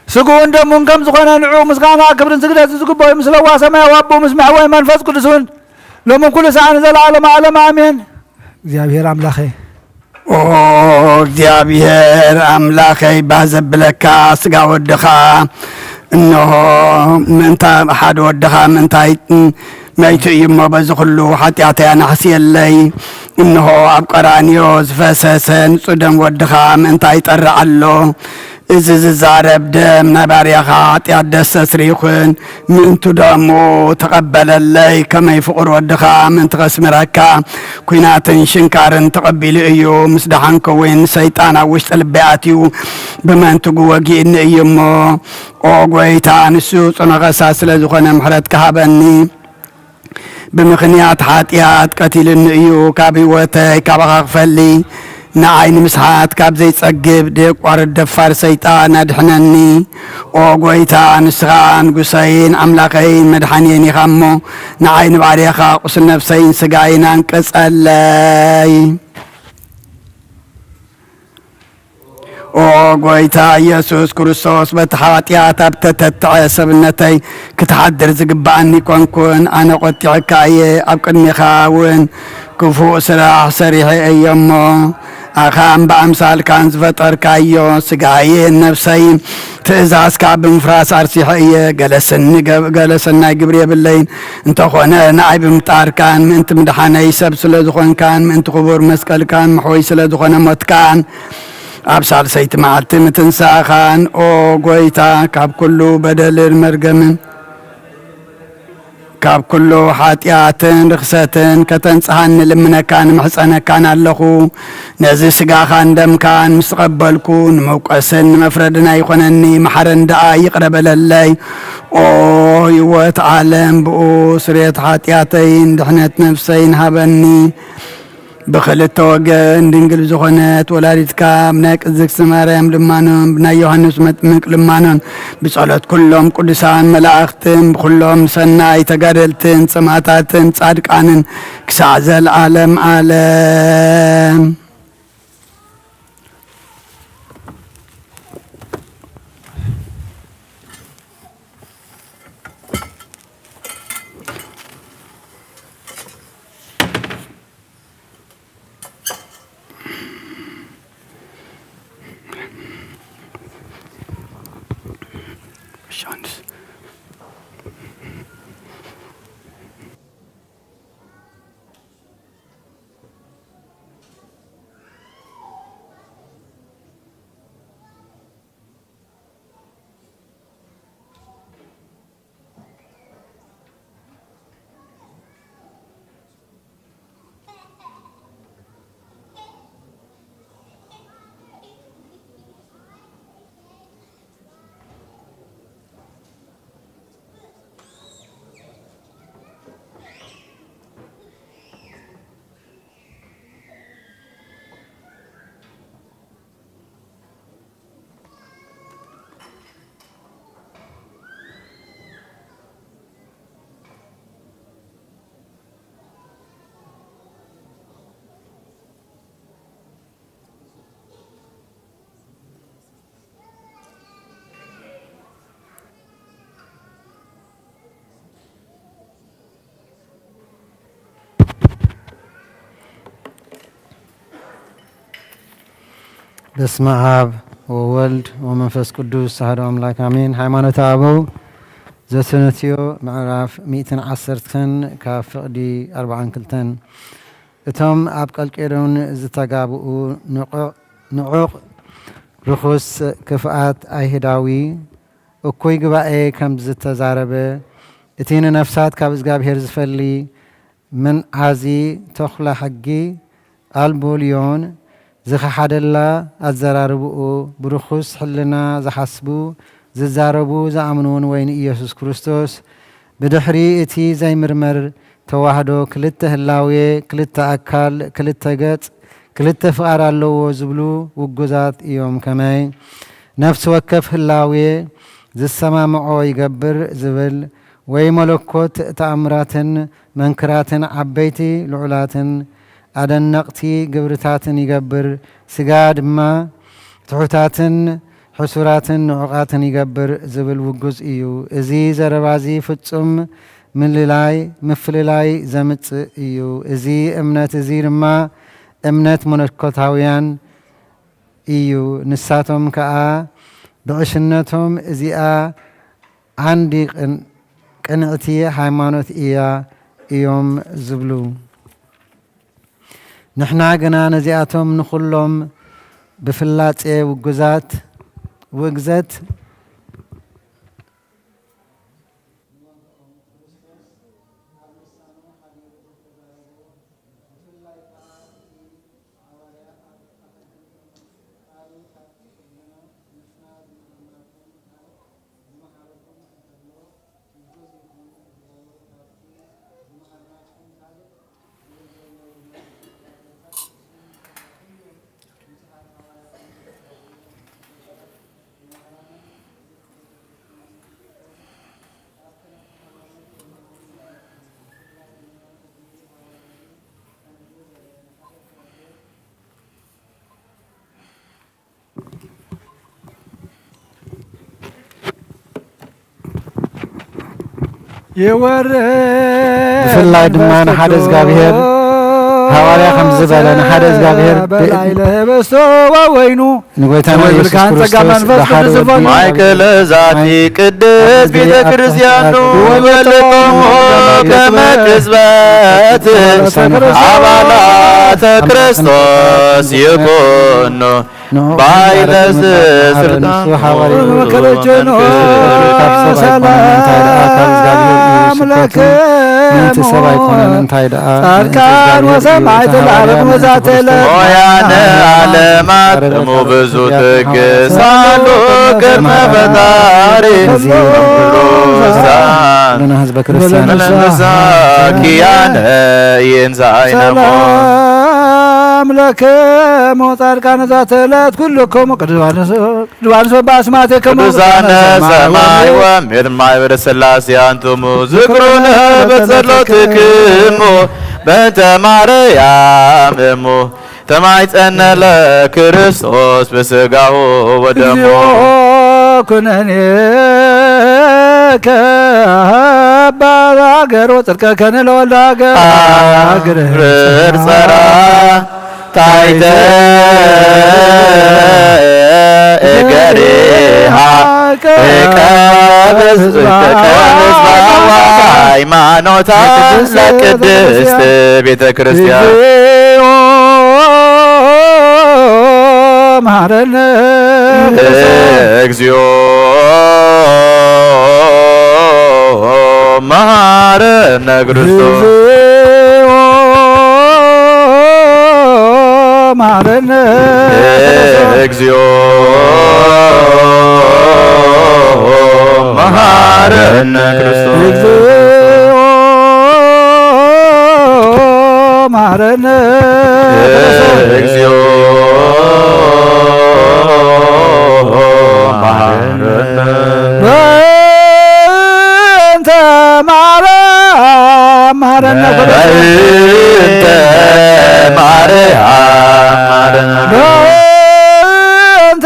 ስጉኡን ደሙን ከም ዝኾነ ንዑ ምስጋና ክብርን ስግደትን ዝግበኦ ምስ ለዋ ሰማያዊ ኣቦ ምስ መሕወይ መንፈስ ቅዱስ እውን ሎምን ኩሉ ሰዓን ዘለዓለም ዓለም አሜን። እግዚአብሔር አምላኸይ ኦ እግዚአብሔር አምላኸይ ባዘብለካ ስጋ ወድኻ እነሆ ምንታ ሓደ ወድኻ ምንታይ መይቱ እዩ እሞ በዚ ኩሉ ሓጢአተያ ናሕስየለይ እነሆ ኣብ ቀራንዮ ዝፈሰሰ ንጹህ ደም ወድኻ ምንታይ ይጠርዕ ኣሎ እዚ ዝዛረብ ደም ናይ ባርያኻ ኃጢአት ደስ ተስሪ ይኹን ምእንቱ ደሙ ተቐበለለይ ከመይ ፍቑር ወድኻ ምእንቲ ኸስምረካ ኩናትን ሽንካርን ተቐቢሉ እዩ ምስ ደሓንከ እውን ሰይጣን ኣብ ውሽጢ ልበይ ኣትዩ ብመንትጉ ወጊእኒ እዩ እሞ ኦ ጐይታ ንሱ ጽኑዕ ስለ ዝኾነ ምሕረት ክሃበኒ ብምኽንያት ኃጢአት ቀቲልኒ እዩ ካብ ህይወተይ ካባኻ ክፈሊ ንዓይኒ ምስሓት ካብ ዘይጸግብ ደቋር ደፋር ሰይጣን ኣድሕነኒ ኦ ጐይታ ንስኻ ንጉሰይን ኣምላኸይን መድሓንየን ኢኻ እሞ ንዓይኒ ባርያኻ ቁስል ነፍሰይን ስጋይን አንቅጸለይ او غويتا يسوس كريستوس بتحاتيات ابتتتع سبنتي كتحدر زقباني كون انا قطعك اي ابقني خاون كفو سراح سريحي ايامو أخام بأمثال كان زفتر كايو سقاي نفسي تزاز كعب مفراس أرسيحية جلسنا جبرية بالليل انت خونا نعيب مطار كان انت مدحانا يسب سلدخون كان انت خبور مسكال كان محوي سلدخون موت كان أبصال سيت معتم تنساخان أو قويتا كاب كله بدل المرقمن كاب كله حاتياتن رخصتن كتنصحن لمنا كان محصنا كان اللخو نزي سقا خان دم كان مستقبلكون موقسن مفردنا يخونني محرن دعا يقرب للي او يوت عالم بقو سريت حاتياتين دحنت نفسين هبني بخلت وجن دنجل زخنات ولادت كام ناك زكس مريم لمانون بنا يوحنس متمك لمانون بصلاة كلهم قدسان ملاختم كلهم سناي تقدلتن سماتاتن صادقانن كساز العالم عالم بسم آب وولد ومنفس قدوس أحد أملاك آمين. ሃይማኖተ አበው ዘሰነትዮ ምዕራፍ 110 ካብ ፍቕዲ 42 እቶም ኣብ ቀልቄዶን ዝተጋብኡ ንዑቕ ርኹስ ክፍኣት ኣይሁዳዊ እኩይ ጉባኤ ከም ዝተዛረበ እቲ ንነፍሳት ካብ እግዚኣብሔር ዝፈሊ መንዓዚ ተኽለ ሕጊ ኣልቦልዮን ዝኸሓደላ ኣዘራርብኡ ብርኹስ ሕልና ዝሓስቡ ዝዛረቡ ዝኣምኑን ወይኒ ኢየሱስ ክርስቶስ ብድሕሪ እቲ ዘይምርመር ተዋህዶ ክልተ ህላዌ ክልተ ኣካል ክልተ ገጽ ክልተ ፍቓድ ኣለዎ ዝብሉ ውጉዛት እዮም። ከመይ ነፍሲ ወከፍ ህላዌ ዝሰማምዖ ይገብር ዝብል ወይ መለኮት ተኣምራትን መንክራትን ዓበይቲ ልዑላትን ኣደነቕቲ ግብርታትን ይገብር ስጋ ድማ ትሑታትን ሕሱራትን ንዑቓትን ይገብር ዝብል ውጉዝ እዩ። እዚ ዘረባዚ ፍጹም ምፍልላይ ዘምጽእ እዩ። እዚ እምነት እዚ ድማ እምነት መለኮታውያን እዩ። ንሳቶም ከዓ ብዕሽነቶም እዚኣ ዓንዲ ቅንዕቲ ሃይማኖት እያ እዮም ዝብሉ። ንሕና ግና ነዚኣቶም ንኹሎም ብፍላጼ ውግዘት ብፍላይ ድማ ንሓደ እግዚኣብሔር ሃዋርያ ከም ዝበለ ንሓደ እግዚኣብሔር ንጎይታና ኢየሱስ ክርስቶስ ማእከለ ዛቲ ቅድስ ቤተ ክርስቲያኑ በልጦሙ ከመ ቅጽበት አባላተ ክርስቶስ ይኩኑ ባይለ ስልጣን ወከለጀኖ ሰላም ለክሙ ጻድቃን ወሰማዕት ለዓለም ወዛተለ ሞያነ ዓለማት እሙ ብዙ ትግሳሉ ቅድመ ፈጣሪ ቅዱሳን መለመሳኪያነ ይንሣእነሞ ለክሙ ጻድቃነ ዛተለት ኩልክሙ ቅዱሳነ በአስማቲክሙ ቅዱሳነ ሰማይ ወምድር ማኅበረ ሥላሴ አንትሙ ዝክሩነ በጸሎትክሙ በእንተ ማርያም እሙ ተማኅፀነ ለክርስቶስ በሥጋሁ ወደሙ ኩነኔከ ባላገር ወጽድቀከ ለወልደ አገር ጸራ ታይተ እገሪሃ ቀበዝ ሃይማኖታ ለቅድስት ቤተ ክርስቲያን መሐረነ እግዚኦ መሐረነ ክርስቶስ መሐረነ እግዚኦ መሐረነ ክርስቶስ መሐረነ እግዚኦ መሐረነ በእንተ ማርያም መሐረነ በእንተ ማርያም በእንተ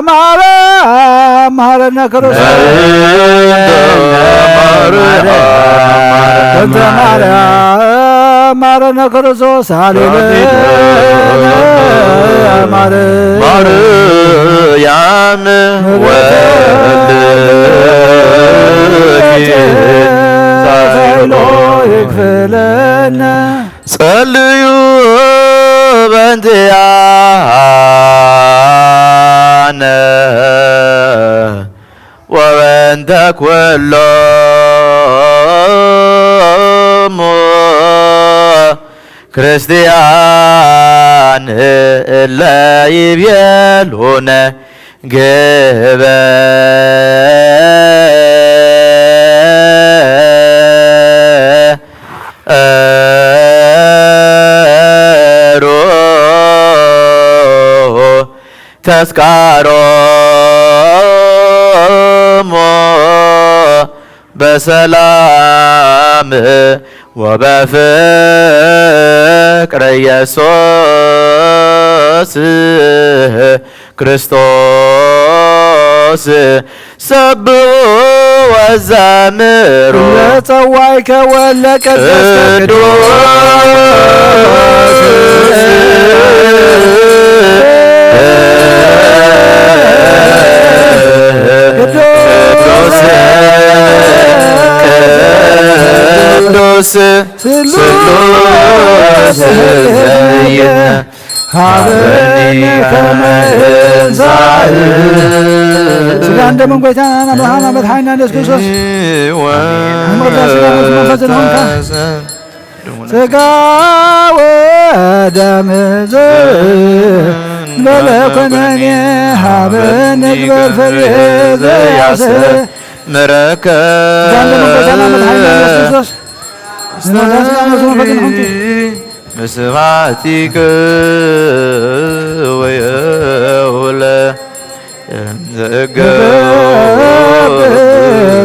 ማርያም መሐረነ ክርስቶስ በእንተ ማርያም መሐረነ ክርስቶስ ሃሌሉያ ማርያም ወልድኪ ይክፍለነ ጸልዩ በእንቲአነ ወበእንተ ኩሎሙ ክርስቲያን እለ ይቤሉነ ግበሩ ተስካሮሙ በሰላም ወበፍቅረ ኢየሱስ ክርስቶስ ሰብሑ ወዘምሩ ለጸዋዕከ ወለቀደስከ ቅዱስ ስሉስ ዘይነ ሀበኒ ከመ እንሣእ ሥጋ እንደምን ጐይታና ብርሃና መድኃኒና ኢየሱስ ክርስቶስ ሥጋ ወደም በለ ኮነኔ ሀበ ንግበር ፍሬ ዘያስተምረከ ምስባቲከ ወየውለ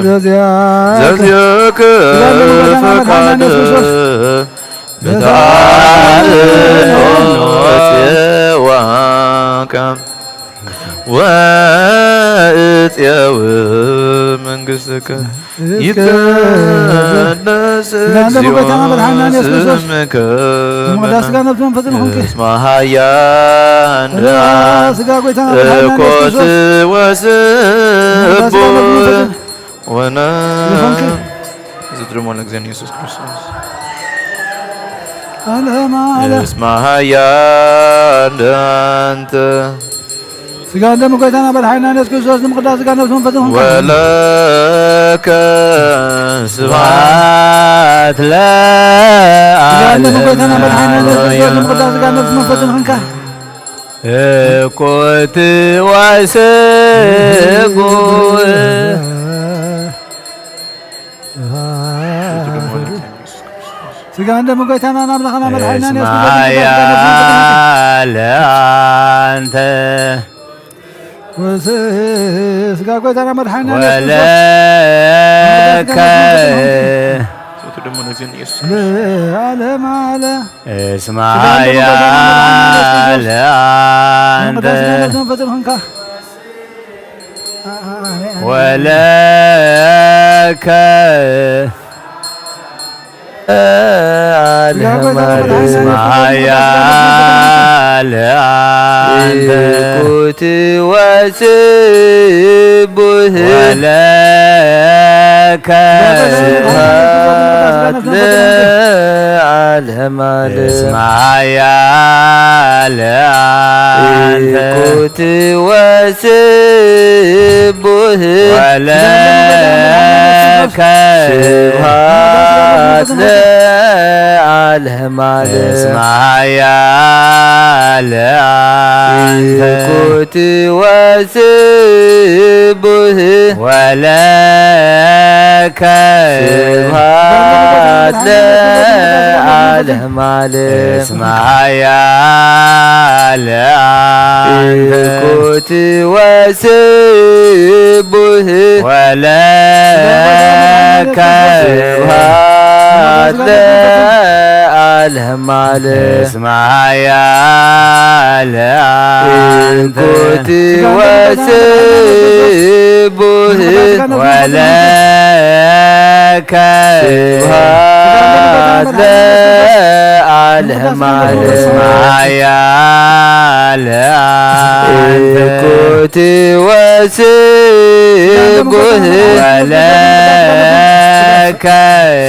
ዘዚአከ ፈቃደ በታኖቴዋከ ወእፄውም መንግሥትከ ይትቀደስ ስምከ እስመ ኃያል እኮት ወስቡሕ ዝድርሞ ለእግዚእነ ኢየሱስ ክርስቶስ እስመ ኃያል አንተ ስጋ ደም ጎይታና መድኃኒና ኢየሱስ ክርስቶስ ንምቅዳስ ስጋ ነፍስ መንፈስ ወለከ ስብሐት ለዓለም ጎይታና መድኃኒና ኢየሱስ ክርስቶስ ንምቅዳስ ስጋ ነፍስ መንፈስ ንካ እኮት ወስቡሕ ስጋ ደም ጎይታና አምላኽና መድኃኒና ኢየሱስ ክርስቶስ ኃያል አንተ ስጋ ጎይታና መድኃኒና ወለከ ዓለም አለ እስመ ኃያል አንተ ወለከ እስመ ኃያል አንተ እኩት ወስቡሕ ወለከ ስብሐት ለዓለመ ዓለም እስመ ኃያል አንተ እኩት ወስቡሕ ወለከ ስብሐት ለዓለመ ዓለም እስመ ኃያል አንተ እኩት ወስቡሕ ወለከ ስብሐት ለዓለመ ዓለም እስመ ኃያል አንተ እኩት ወስቡሕ ወለከ ስብሐት ለዓለመ ዓለም እስመ ኃያል አንተ እኩት ወስቡሕ ወለከ ስብሐት ለዓለመ ዓለም እስመ ኃያል አንተ እኩት ወስቡሕ ወለከ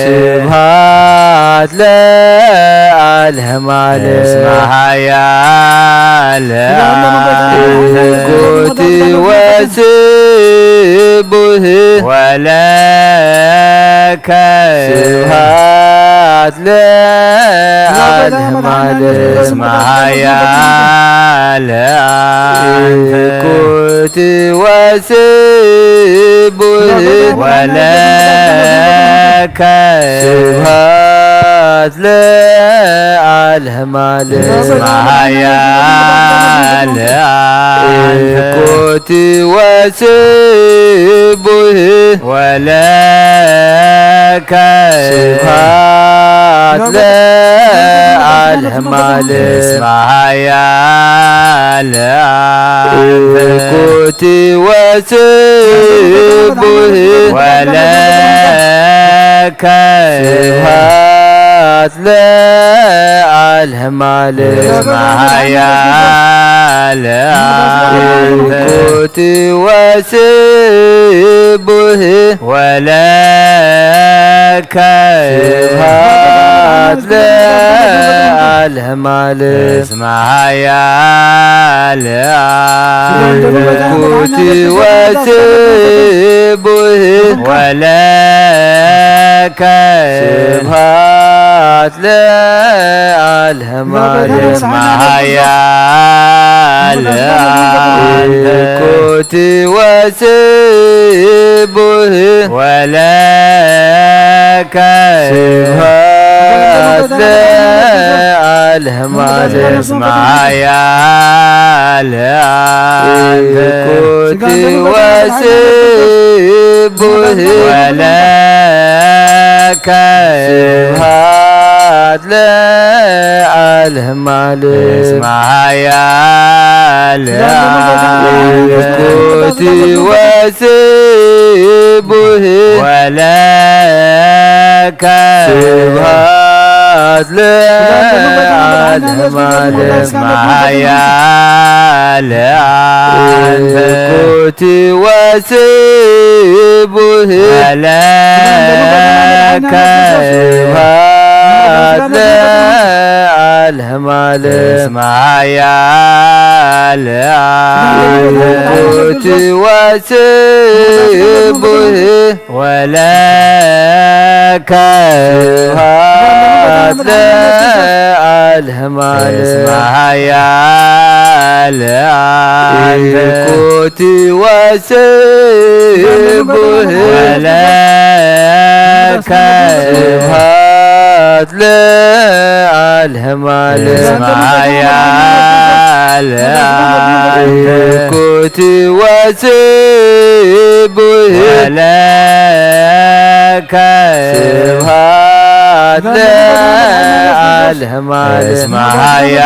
ስብሐት ለዓለመ ዓለም እስመ ኃያል አንተ እኩት ወስቡሕ ወለከ ስብሐት ለዓለመ ዓለም እስመ ኃያል አንተ እኩት ወስቡሕ ወለከ ስብሐት ለዓለመ ዓለም እስመ ኃያል አንተ እኩት ወስቡሕ ወለከ ስብሐት ለዓለመ ዓለም እስመ ኃያል አንተ እኩት ወስቡሕ ወለከ ስብሐት ለዓለመ ዓለም እስመ ኃያል አንተ እኩት ወስቡሕ ወለከ ስብሐት ለዓለመ ዓለም እስመ ኃያል አንተ እኩት ወስቡሕ ወለከ ስብሐት ለዓለመ ዓለም እስመ ኃያል አንተ እኩት ወስቡሕ ወለከ ስብሐት ለዓለመ ዓለም እስመ ኃያል አንተ እኩት ወስቡሕ ወለከ ስብሐት ለዓለመ ዓለም እስመ ኃያል አንተ እኩት ወስቡሕ ስብሃት ለዓለመ ዓለም ማያ ለአንተ ኩት ወስቡህ ለከ ስብሃት ለዓለመ ዓለም ማያ ለአንተ ኩት ወስቡህ ወለከ ስብሃት ለዓለመ ዓለም ማያ ለአንተ ኩት ወስቡህ ወለከ ስብሃት ለዓለመ ዓለም ማያ ለአንተ ኩት ወስቡህ ወለከ ስብሃት ለዓለመ ዓለም ማያ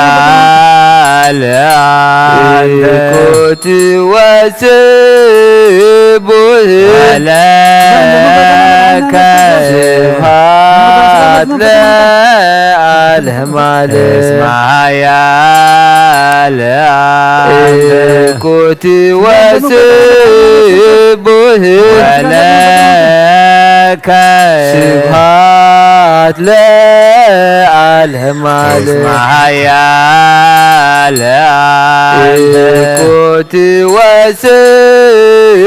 ለአንተ ኩት ወስቡህ ወለከ ስብሃት ለዓለመ ዓለም ማያ ለአንተ ኩት ወስቡህ ወለከ ስብሃት ለዓለመ ዓለም ማያ ለአንተ ኩት ወስቡህ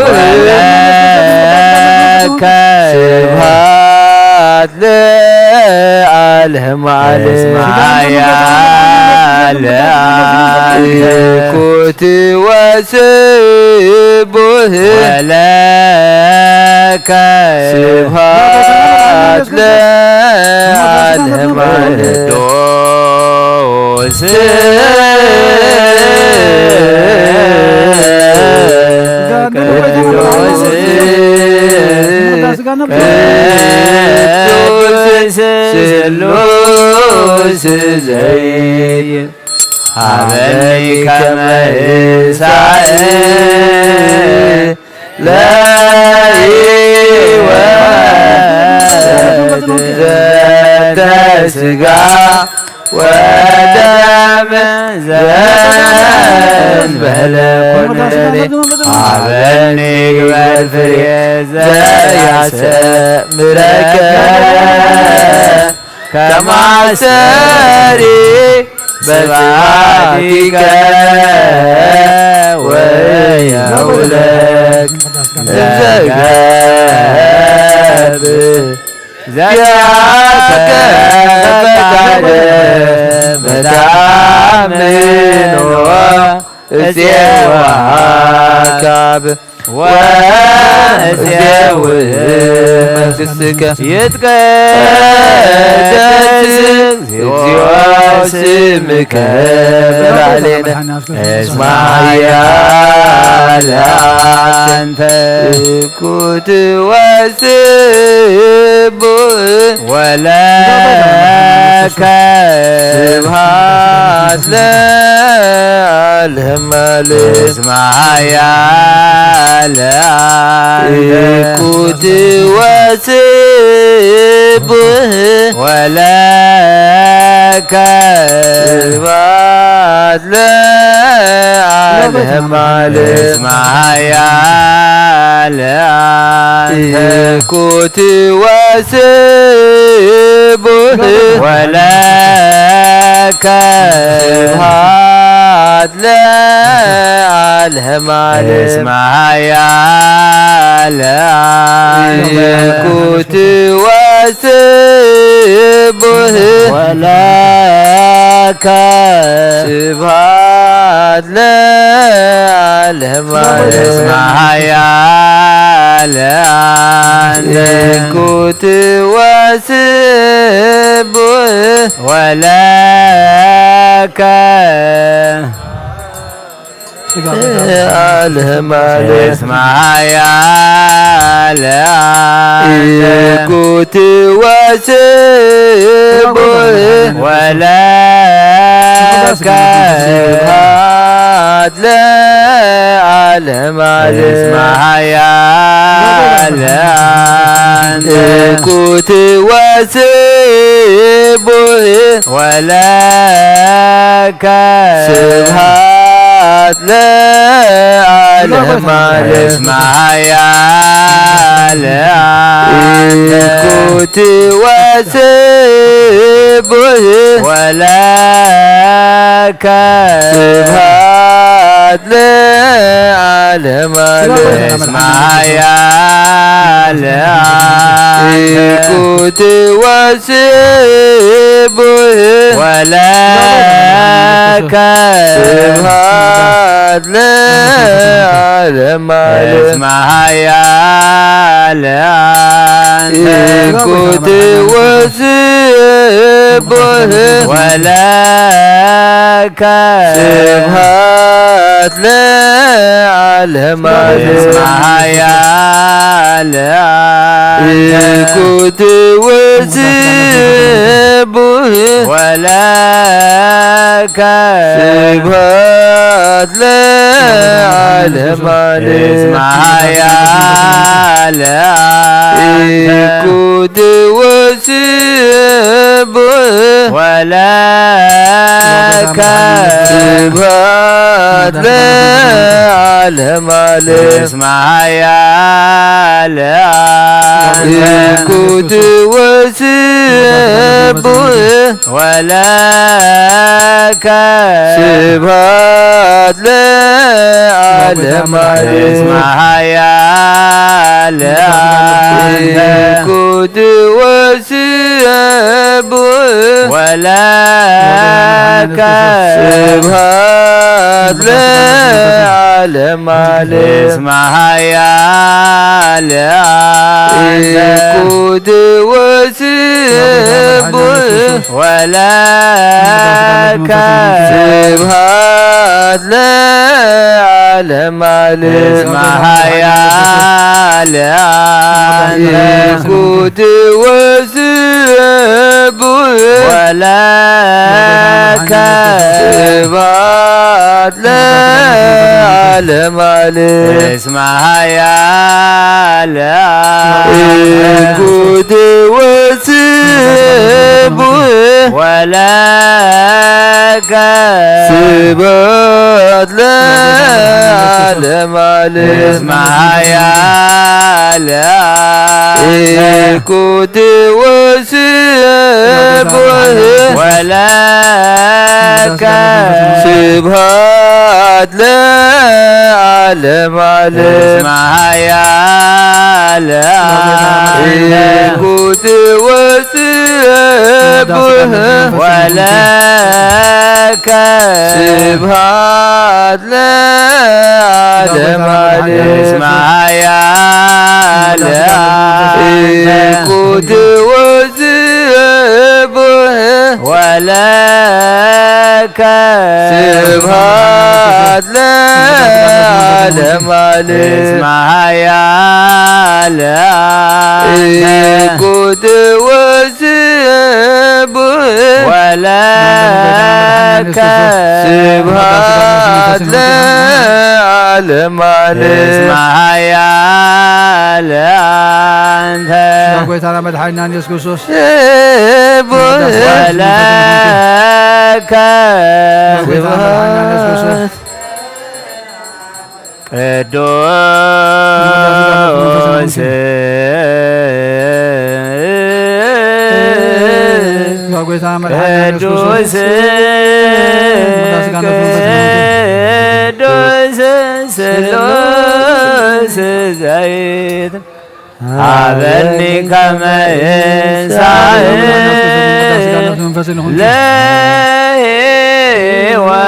ወለከ ስብሃት ለዓለመ ዓለም ማያ ለአንተ ኩት ወስቡህ ወለከ ስብሃት ለዓለመ ዓለም ስሉስ ዘይት ሀበኒ ከመ ይሳዕ ለሕይወት ዘንተ ሥጋ ወደም ዘእንበለ ኩነኔ ሀበኒ ግበር ፍሬ ዘያስተምረከ ከማሰሪ በባቲከ ወየውለክ ዘገብ ዘያከ ፈቃደ በዳምኖ እፄዋካብ ወእፄው መንግሥትከ ይትቀደስ እግዚኦ ስምከ በላዕሌነ እስመ ኃያል አንተ ኩት ወስቡህ ወለከ ስብሃት ለዓለመ ዓለም እስመ ኃያል አንተ ኩት ወስቡህ ወለከ ስብሃት ለዓለመ ዓለም እስመ ኃያል አንተ ኩት ወስቡህ ወለከ ስብሃት ለዓለመ ዓለም እስመ ኃያል አንተ ኩት ወስቡህ ወለከ ስብሃት ለዓለመ ዓለም እስመ ኃያል አንተ ኩት ወስቡህ ወለከ ዓለመ ዓለም እስመ ኃያል አንተ ኩት ወስቡህ ወለከ ስብሃት ለዓለመ ዓለም እስመ ኃያል كنت وسبه ولك سبحات لعالم اسمع يا كنت وسبه ولك سبحات لعالم اسمع يا كنت وسبه ولك سبحات لعالم اسمع يا كنت وسبه ولك سبحات لعالم اسمع يا كنت وسبه ولك سبحات لعالم اسمع يا كنت وسبه ولك سبحات لعالم اسمع يا كنت وسبه ولك سبحات لعالم اسمع يا كنت وسبه ولك سبحات لعالم اسمع يا كنت وسبه ولك سبحات لعالم اسمع يا كنت وسبه ولك سبحات لعالم اسمع يا كنت وسبه ولك سبحات لعالم اسمع يا كنت وسبه ولك سبحات لعالم اسمع يا كنت وسبه ولك سبحات لعالم اسمع يا كنت وسبه ولك سبحات لعالم اسمع يا كنت وسبه ولك سبحات لعالم اسمع يا ጎይታና መድኃኒና ኢየሱስ ክርስቶስ ولك سبحات ቅዱስ ቅዱስ ቅዱስ ስሉስ ዘይት አበኒ ከመ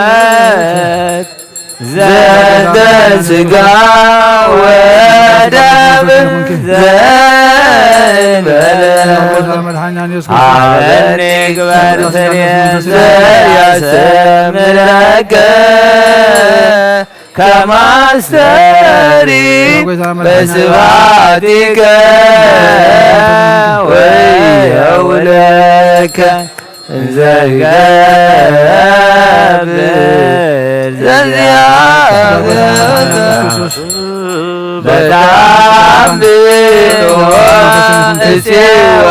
ለሕይወት ዘንተ ሥጋ ወደም ዘእንበለ አበኒ ግበር ትሬተ ያስተምረከ ከማስተሪ በስብሐቲከ ወየውለከ ዘገብር ዘዚአከ በጣም እሴዋ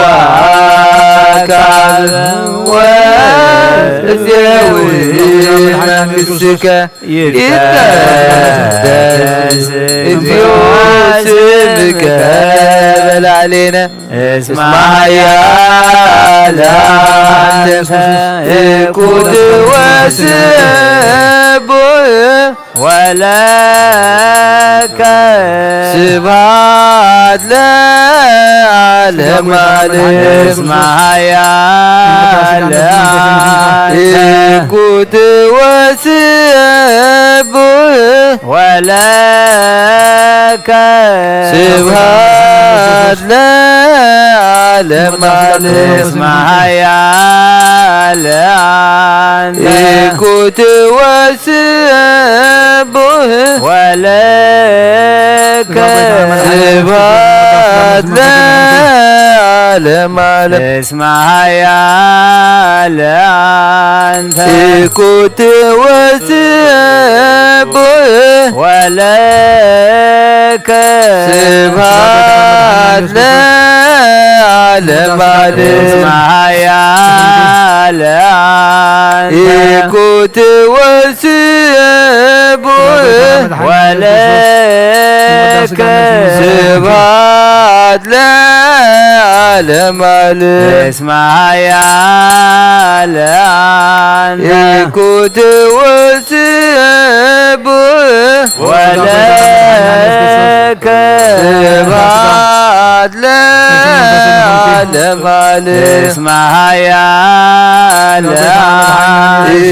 ካብ ወእዜው መንግሥትከ ይትቀደስ እግዚኦ ስምከ በላዕሌነ እስመ ኃያል አንተ እኩት ወስቡሕ ወለከ ስብሐት ለዓለመ ዓለም እስመ ኃያል እኩት ወስቡሕ ወለከ ስብሐት ለዓለመ ዓለም እስመ ኃያል እኩት ወስቡሕ ወለከ ስብሐት ለዓለመ ዓለም እስመ ኃያል እኩት ወስቡሕ ወለከ ስብሐት ለዓለመ ዓለም እስመ ኃያል እኩት ወስቡሕ ወለከ ስብሐት ለዓለመ ዓለም እስመ ኃያል እኩት ወስቡሕ ወለከ ስብሐት ለዓለመ ዓለም እስመ ኃያል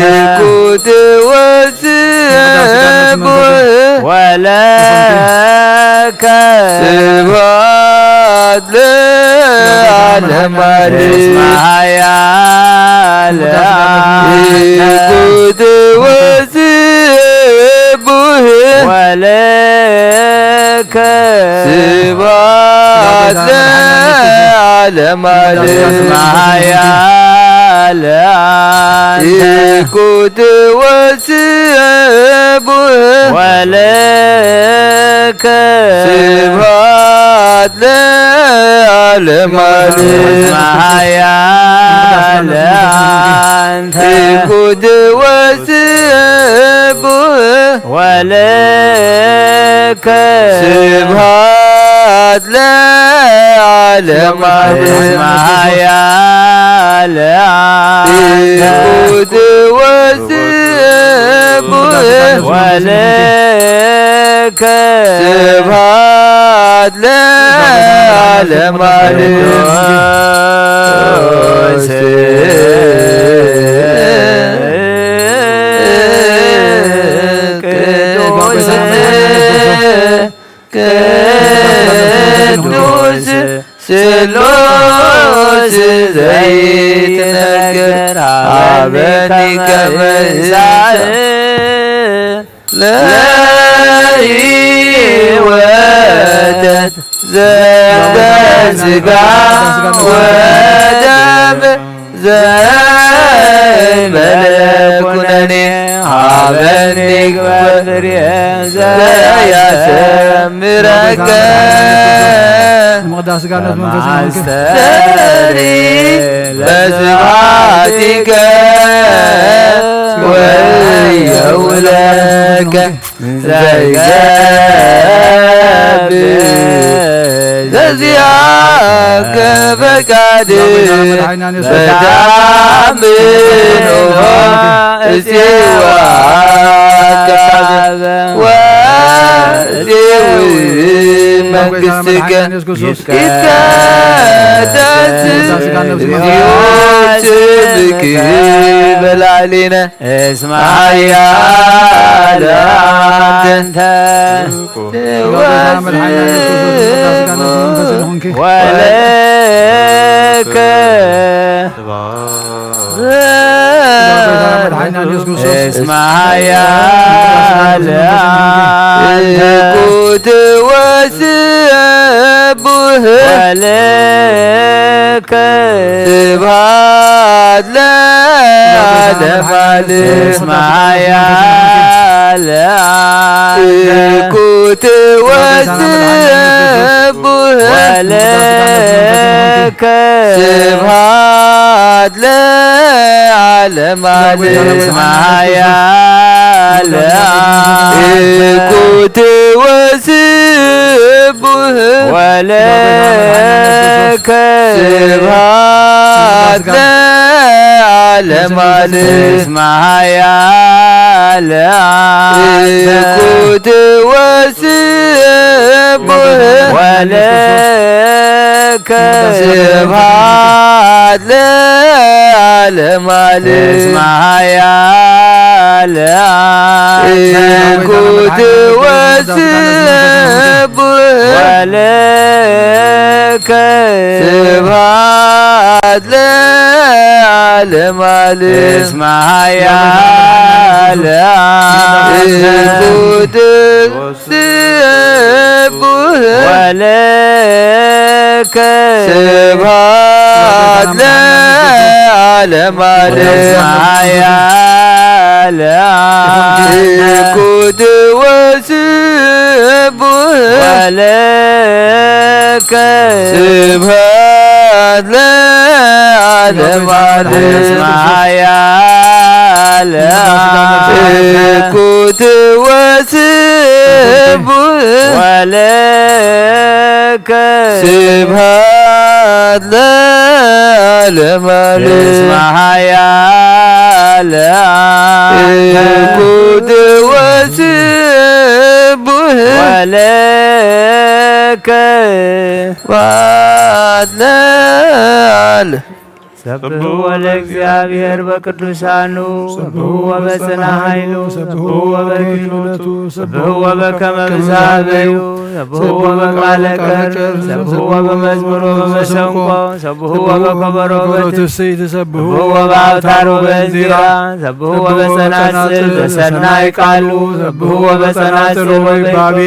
እኩት ወስቡሕ ወለከ ስብሐት ለዓለመ ዓለም እስመ ኃያል እኩት ወስቡሕ ወለከ ስብሐት ለዓለመ ዓለም እስመ ኃያል እኩት ወስቡሕ ወለከ ስብሐት ለዓለመ ዓለም እስመ ኃያል እኩት ወስቡሕ ወለከ ስብሐት ለዓለመ ዓለም እስመ ኃያል እኩት ወስቡሕ ወለከ ስብሐት ለዓለመ ቅዱስ ስሉስ ዘይትነገር ሀበኒ ከመዛእ ለሕይወት ዘበሥጋ ወደም ዘይመለኩነኔ ሀበኒ ግበፍርየ ዘያሰምረከ ማስተሪ በስብሐቲከ ወየውለከ ዘይገብር ዘዚአከ ፈቃድ በዳምኖ እፄዋ ወእፄው መንግሥትከ ይትቀደስ እግዚኦ ስምከ በላዕሌነ እስመ ኃያል አንተ ወለከ እስመ ኃያል እኩት ወስቡሕ ወለከ ስብሐት ለዓለመ ዓለም እስመ ኃያል እኩት الكوت وسبه ولك سبحات لعالم اسمع يا الكوت وسبه ولك سبحات لعالم اسمع يا الكوت وسبه ولك سبحات لعالم اسمع يا الكوت وسبه ولك سبحات لعالم اسمع يا الكوت وسبه ولك سبحات لعالم اسمع يا الكوت وسبه ولك سبحات لعالم اسمع يا الكوت وسبه ولك سبحات لعالم اسمع يا الكوت وسبه ولك سبحات سبحوا ለእግዚአብሔር በቅዱሳኑ ሰብሕዎ በጽና ኃይሉ ሰብሕዎ በኪሎቱ ሰብሕዎ በከመ ብዛበዩ ሰብሕዎ በቃለ ቀርብ ሰብሕዎ በመዝሙር በመሰንቆ ሰብሕዎ በከበሮ በትስብእት ሰብሕዎ በአውታር በእንዚራ ሰብሕዎ በጸናጽል በሰናይ ቃሉ ሰብሕዎ በጸናጽል ወይባቤ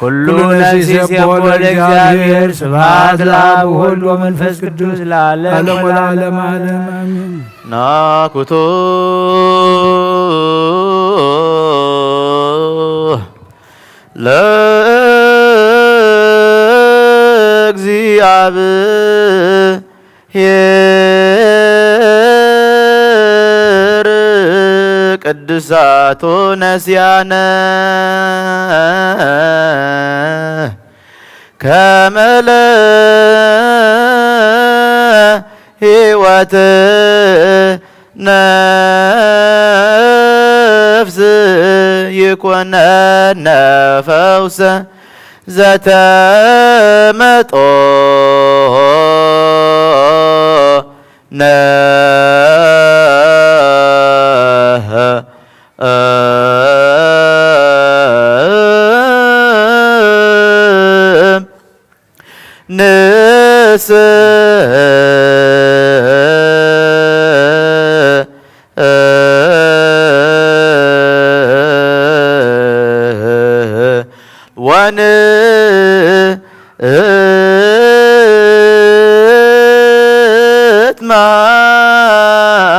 ኩሉ ነፍስ ይሴብሖ ለእግዚአብሔር ስብሐት ለአብ ወወልድ ወመንፈስ ቅዱስ ለዓለሙ ወለዓለመ ዓለም አሜን። ናኩቶ ለእግዚአብሔር ቅዱሳቶ ነስያነ ከመ ለሕይወት ነፍስ ይኮነነ ፈውሰ ዘተመጦ ንስ ወን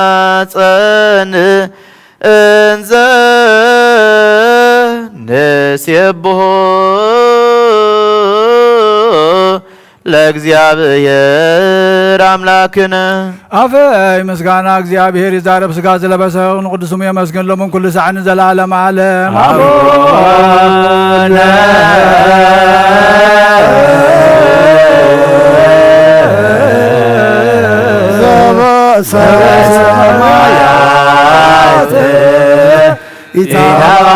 እትማጸን እንዘ ንሴብሖ ለእግዚአብሔር አምላክነ አፈይ ምስጋና እግዚአብሔር ይዛረብ ስጋ ዘለበሰው ንቅዱስሙ የመስገን ለምን ኩሉ ሰዓን ዘላለም ዓለም አሜን። ሰማያት ኢታባነ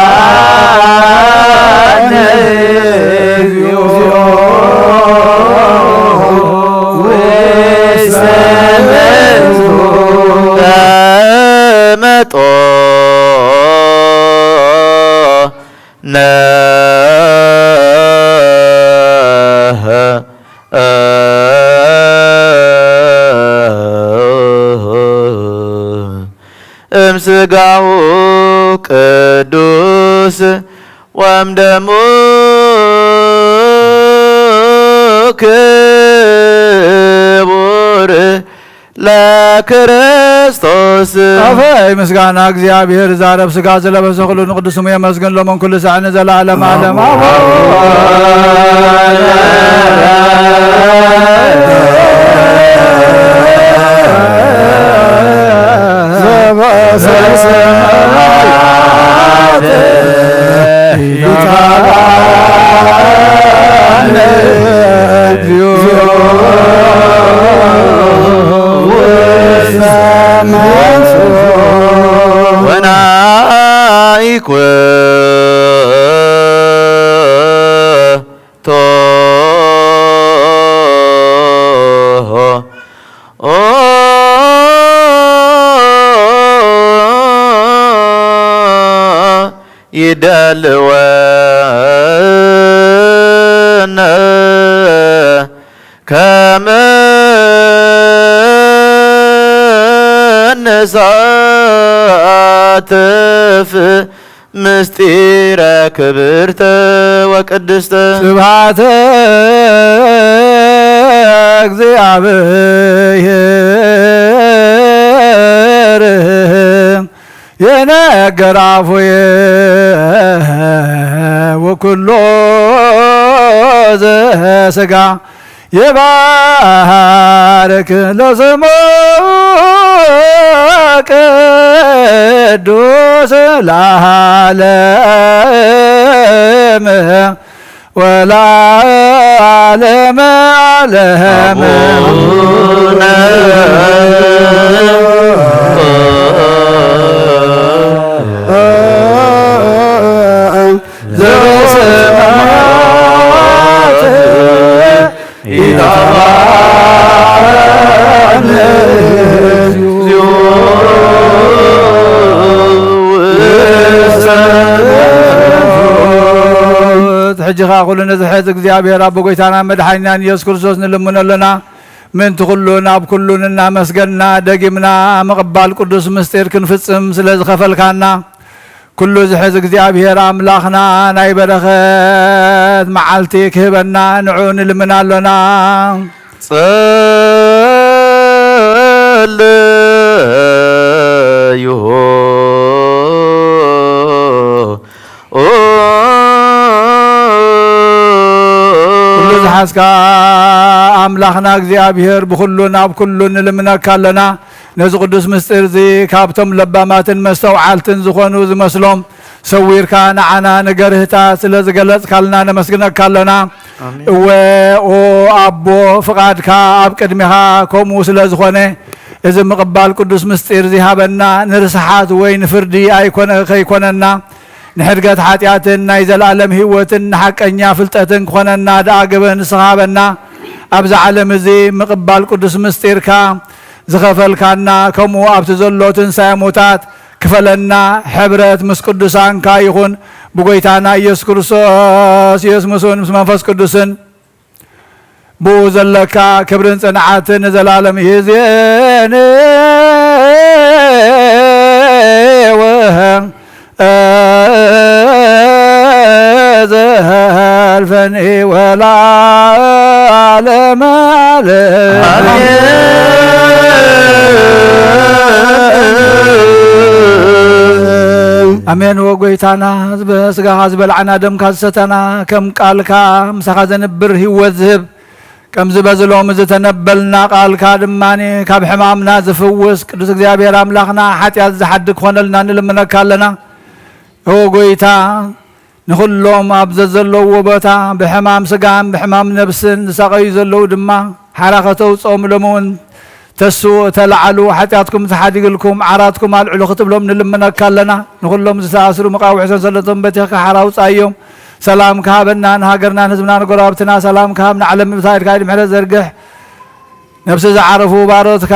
መጦ እምስጋሁ ቅዱስ ወእምደሙ ክቡር ክርስቶስ አፈይ ምስጋና እግዚአብሔር ዛረብ ስጋ ዘለበሰ ሁሉ ቅዱስ ስሙ የመስገን ለመን ኩሉ ሰዓነ ዘላለም ዓለም يدلون كما نساتف مستير كبرت وقدست سبحات እግዚአብሔር የነገር አፉየ ወኩሎ ዘሥጋ የባረክ ለስሙ ቅዱስ ለዓለም ወለዓለመ ዓለም ሕጂኻ ኩሉ ንዝሕዝ እግዚአብሔር አብ ጎይታና መድኃኒና ኢየሱስ ክርስቶስ ንልምነለና ምን ትኩሉን ኣብ ኩሉን እናመስገንና ደጊምና ምቕባል ቅዱስ ምስጢር ክንፍጽም ስለ ዝኸፈልካና ኩሉ ዝሕዝ እግዚአብሔር አምላኽና ናይ በረኸት መዓልቲ ክህበና ንዑ ንልምናለና ጸልዩ ዝሓዝካ አምላኽና እግዚአብሔር ብኩሉን ኣብ ኩሉን ንልምነካለና ነዚ ቅዱስ ምስጢር እዚ ካብቶም ለባማትን መስተውዓልትን ዝኾኑ ዝመስሎም ሰዊርካ ንዓና ነገርህታት ስለ ዝገለጽካልና ነመስግነካለና እወ ኦ ኣቦ ፍቓድካ ኣብ ቅድሚኻ ከምኡ ስለ ዝኾነ እዚ ምቕባል ቅዱስ ምስጢር ዝሃበና ንርስሓት ወይ ንፍርዲ ከይኮነና ንሕድገት ሓጢአትን ናይ ዘለዓለም ህይወትን ንሓቀኛ ፍልጠትን ክኾነና ደኣገበ ንስኻበና ኣብዚ ዓለም እዚ ምቕባል ቅዱስ ምስጢርካ ዝኸፈልካና ከምኡ ኣብቲ ዘሎ ትንሳኤ ሙታት ክፈለና ሕብረት ምስ ቅዱሳንካ ይኹን ብጎይታና ኢየሱስ ክርስቶስ ኢየሱስ ምስ መንፈስ ቅዱስን ብኡ ዘለካ ክብርን ጽንዓትን ንዘላለም ይእዜን ዘልፈኒ ወለዓለመ አሜን። ወጎይታና በስጋኻ ዝበልዓና ደምካ ዝሰተና ከም ቃልካ ምሳኻ ዘንብር ህይወት ዝህብ ከም ዝበዝሎም ዝተነበልና ቃልካ ድማኒ ካብ ሕማምና ዝፍውስ ቅዱስ እግዚአብሔር አምላኽና ሓጢአት ዝሓድግ ክኾነልና ንልምነካ ኣለና ወጎይታ ንኹሎም ኣብ ዘለውዎ ቦታ ብሕማም ስጋን ብሕማም ነብስን ዝሰቐዩ ዘለዉ ድማ ሓራኸ ተውፅኦም ሎሚ እውን ተስኡ ተላዓሉ ሓጢአትኩም ተሓዲግልኩም ዓራትኩም ኣልዕሉ ክትብሎም ንልምነካ ኣለና ንኹሎም ዝተኣስሩ መቃውሒ ሰንሰለቶም በቲኽካ ሓራ ውፃእዮም ሰላም ካሃበና ንሃገርና ንህዝብና ንጎረባብትና ሰላም ካሃብ ንዓለም ምብታይድ ካይድ ምሕረት ዘርግሕ ነፍሲ ዝዓረፉ ባሮትካ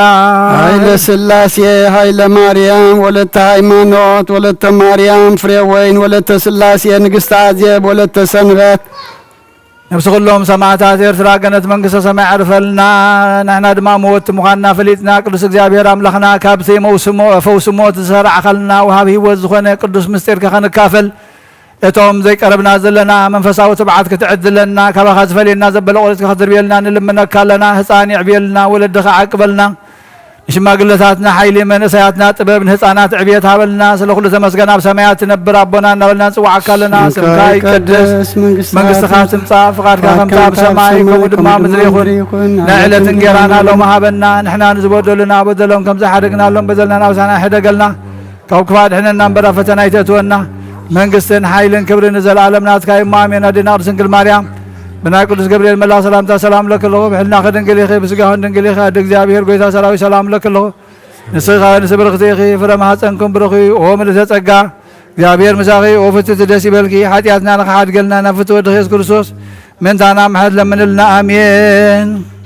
ኃይለ ሥላሴ ኃይለ ማርያም ወለተ ሃይማኖት ወለተ ማርያም ፍሬ ወይን ወለተ ሥላሴ ንግሥተ አዜብ ወለተ ሰንበት ነፍሲ ኩሎም ሰማዕታት ኤርትራ ገነት መንግስተ ሰማይ ዓርፈልና ንሕና ድማ ሞት ምዃንና ፈሊጥና ቅዱስ እግዚአብሔር አምላኽና ካብቲ ፈውሲ ሞት ዝሰርዓኸልና ወሃብ ህይወት ዝኾነ ቅዱስ ምስጢርካ ክንካፈል እቶም ዘይቀረብና ዘለና መንፈሳዊ ትብዓት ክትዕድለና ካባኻ ዝፈልየና ዘበለ ቆሪትካ ክትርብየልና ንልምነካ ኣለና ህፃን ይዕብየልና ወለድኻ ዓቅበልና ሽማግለታትና ኃይሊ መንእሰያትና ጥበብን ህፃናት ዕብየት ሃበልና ስለ ኩሉ ተመስገን ኣብ ሰማያት ትነብር ኣቦና እናበልና ንፅዋዕካ ኣለና ስምካ ይቅደስ መንግስትኻ ትምፃእ ፍቃድካ ከምታ ኣብ ሰማይ ከምኡ ድማ ምድሪ ይኹን ናይ ዕለት እንጀራና ሎሚ ሃበና ንሕና ንዝበደሉና በደሎም ከም ዝሓደግናሎም በደልና ናብሳና ይሕደገልና ካብ ክፋ ድሕነና እምበር ኣብ ፈተና ይተእትወና መንግስትን ሓይልን ክብርን ንዘለኣለም ናትካ እዩ ኣሜን ኣዴና ቅድስት ድንግል ማርያም بنا قدس جبريل ملا سلام لك الله بحلنا خدن قليخي بسقاه خدن قليخي أدق زابير قويتا سلاوي سلام لك الله نسيخا نسبر ختيخي فرما حسنكم برخي ومن تتقى زابير مساخي وفتت دسي بلكي حاتياتنا لك حاد قلنا نفتو ودخيس كرسوس من تانا محد لمن لنا آمين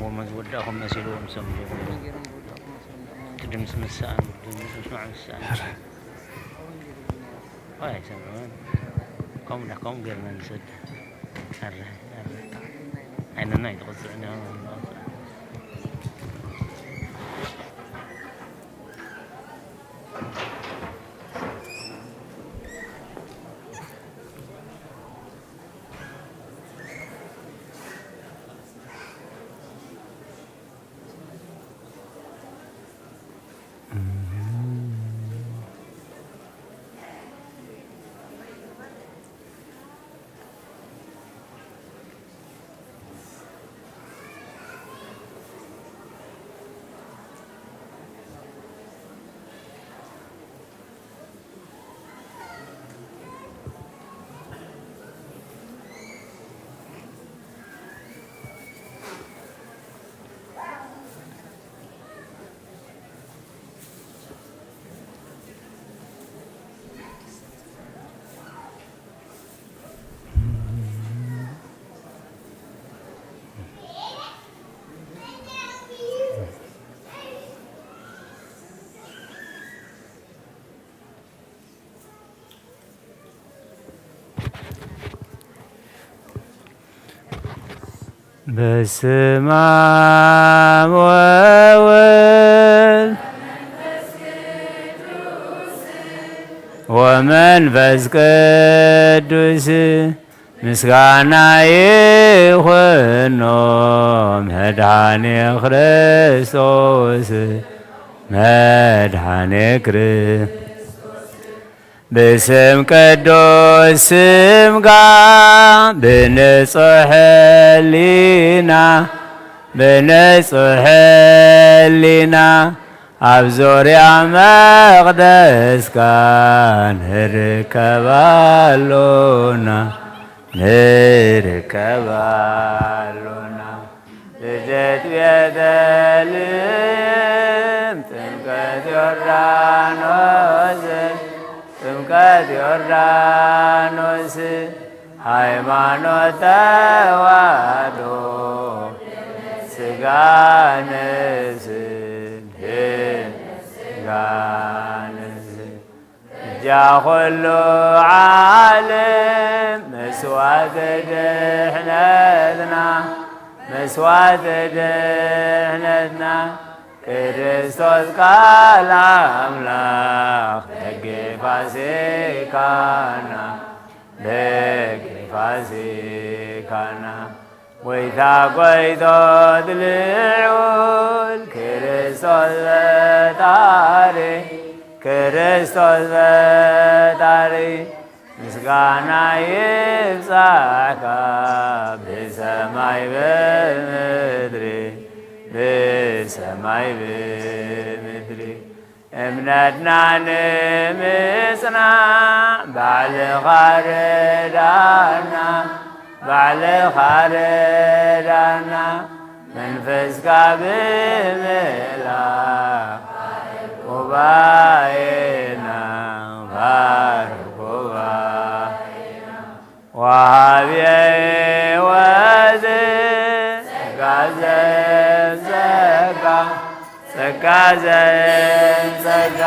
وما وداهم مسيلهم سمجوا تدمس مسان تدمس مع مسان هاي سمعون قوم غير من سد أنا نايت غزنا በስመ አብ ወወልድ ወመንፈስ ቅዱስ ምስጋና ይሁን መድኃኔ ክርስቶስ መድኃኔ ክርስቶስ باسم قدوس سمقا بنصح لنا أبزور يا مقدس كان نركبالونا لجت بيد اليم تنقذ يردانوس ጥምቀት ዮርዳኖስ ሃይማኖት ተዋሕዶ ስጋንስ እጃ ኩሉ ዓለም መስዋዕተ ድሕነትና ክርስቶስ ቃል አምላክ ደጌ ፋሲካና ወይታ ጐይቶት ልዑል ክርስቶስ ፈጣሪ ምስጋና ይብዛካ በሰማይ በምድር እምነትና ንምጽና ባዕልኻ ረዳእና ባዕልኻ ረዳእና መንፈስካ ብምእላኽ ጉባኤና ባርክ ጉባኤና ወሃብየ ሕይወት ጸጋ ዘጸጋ ጸጋ ዘጸጋ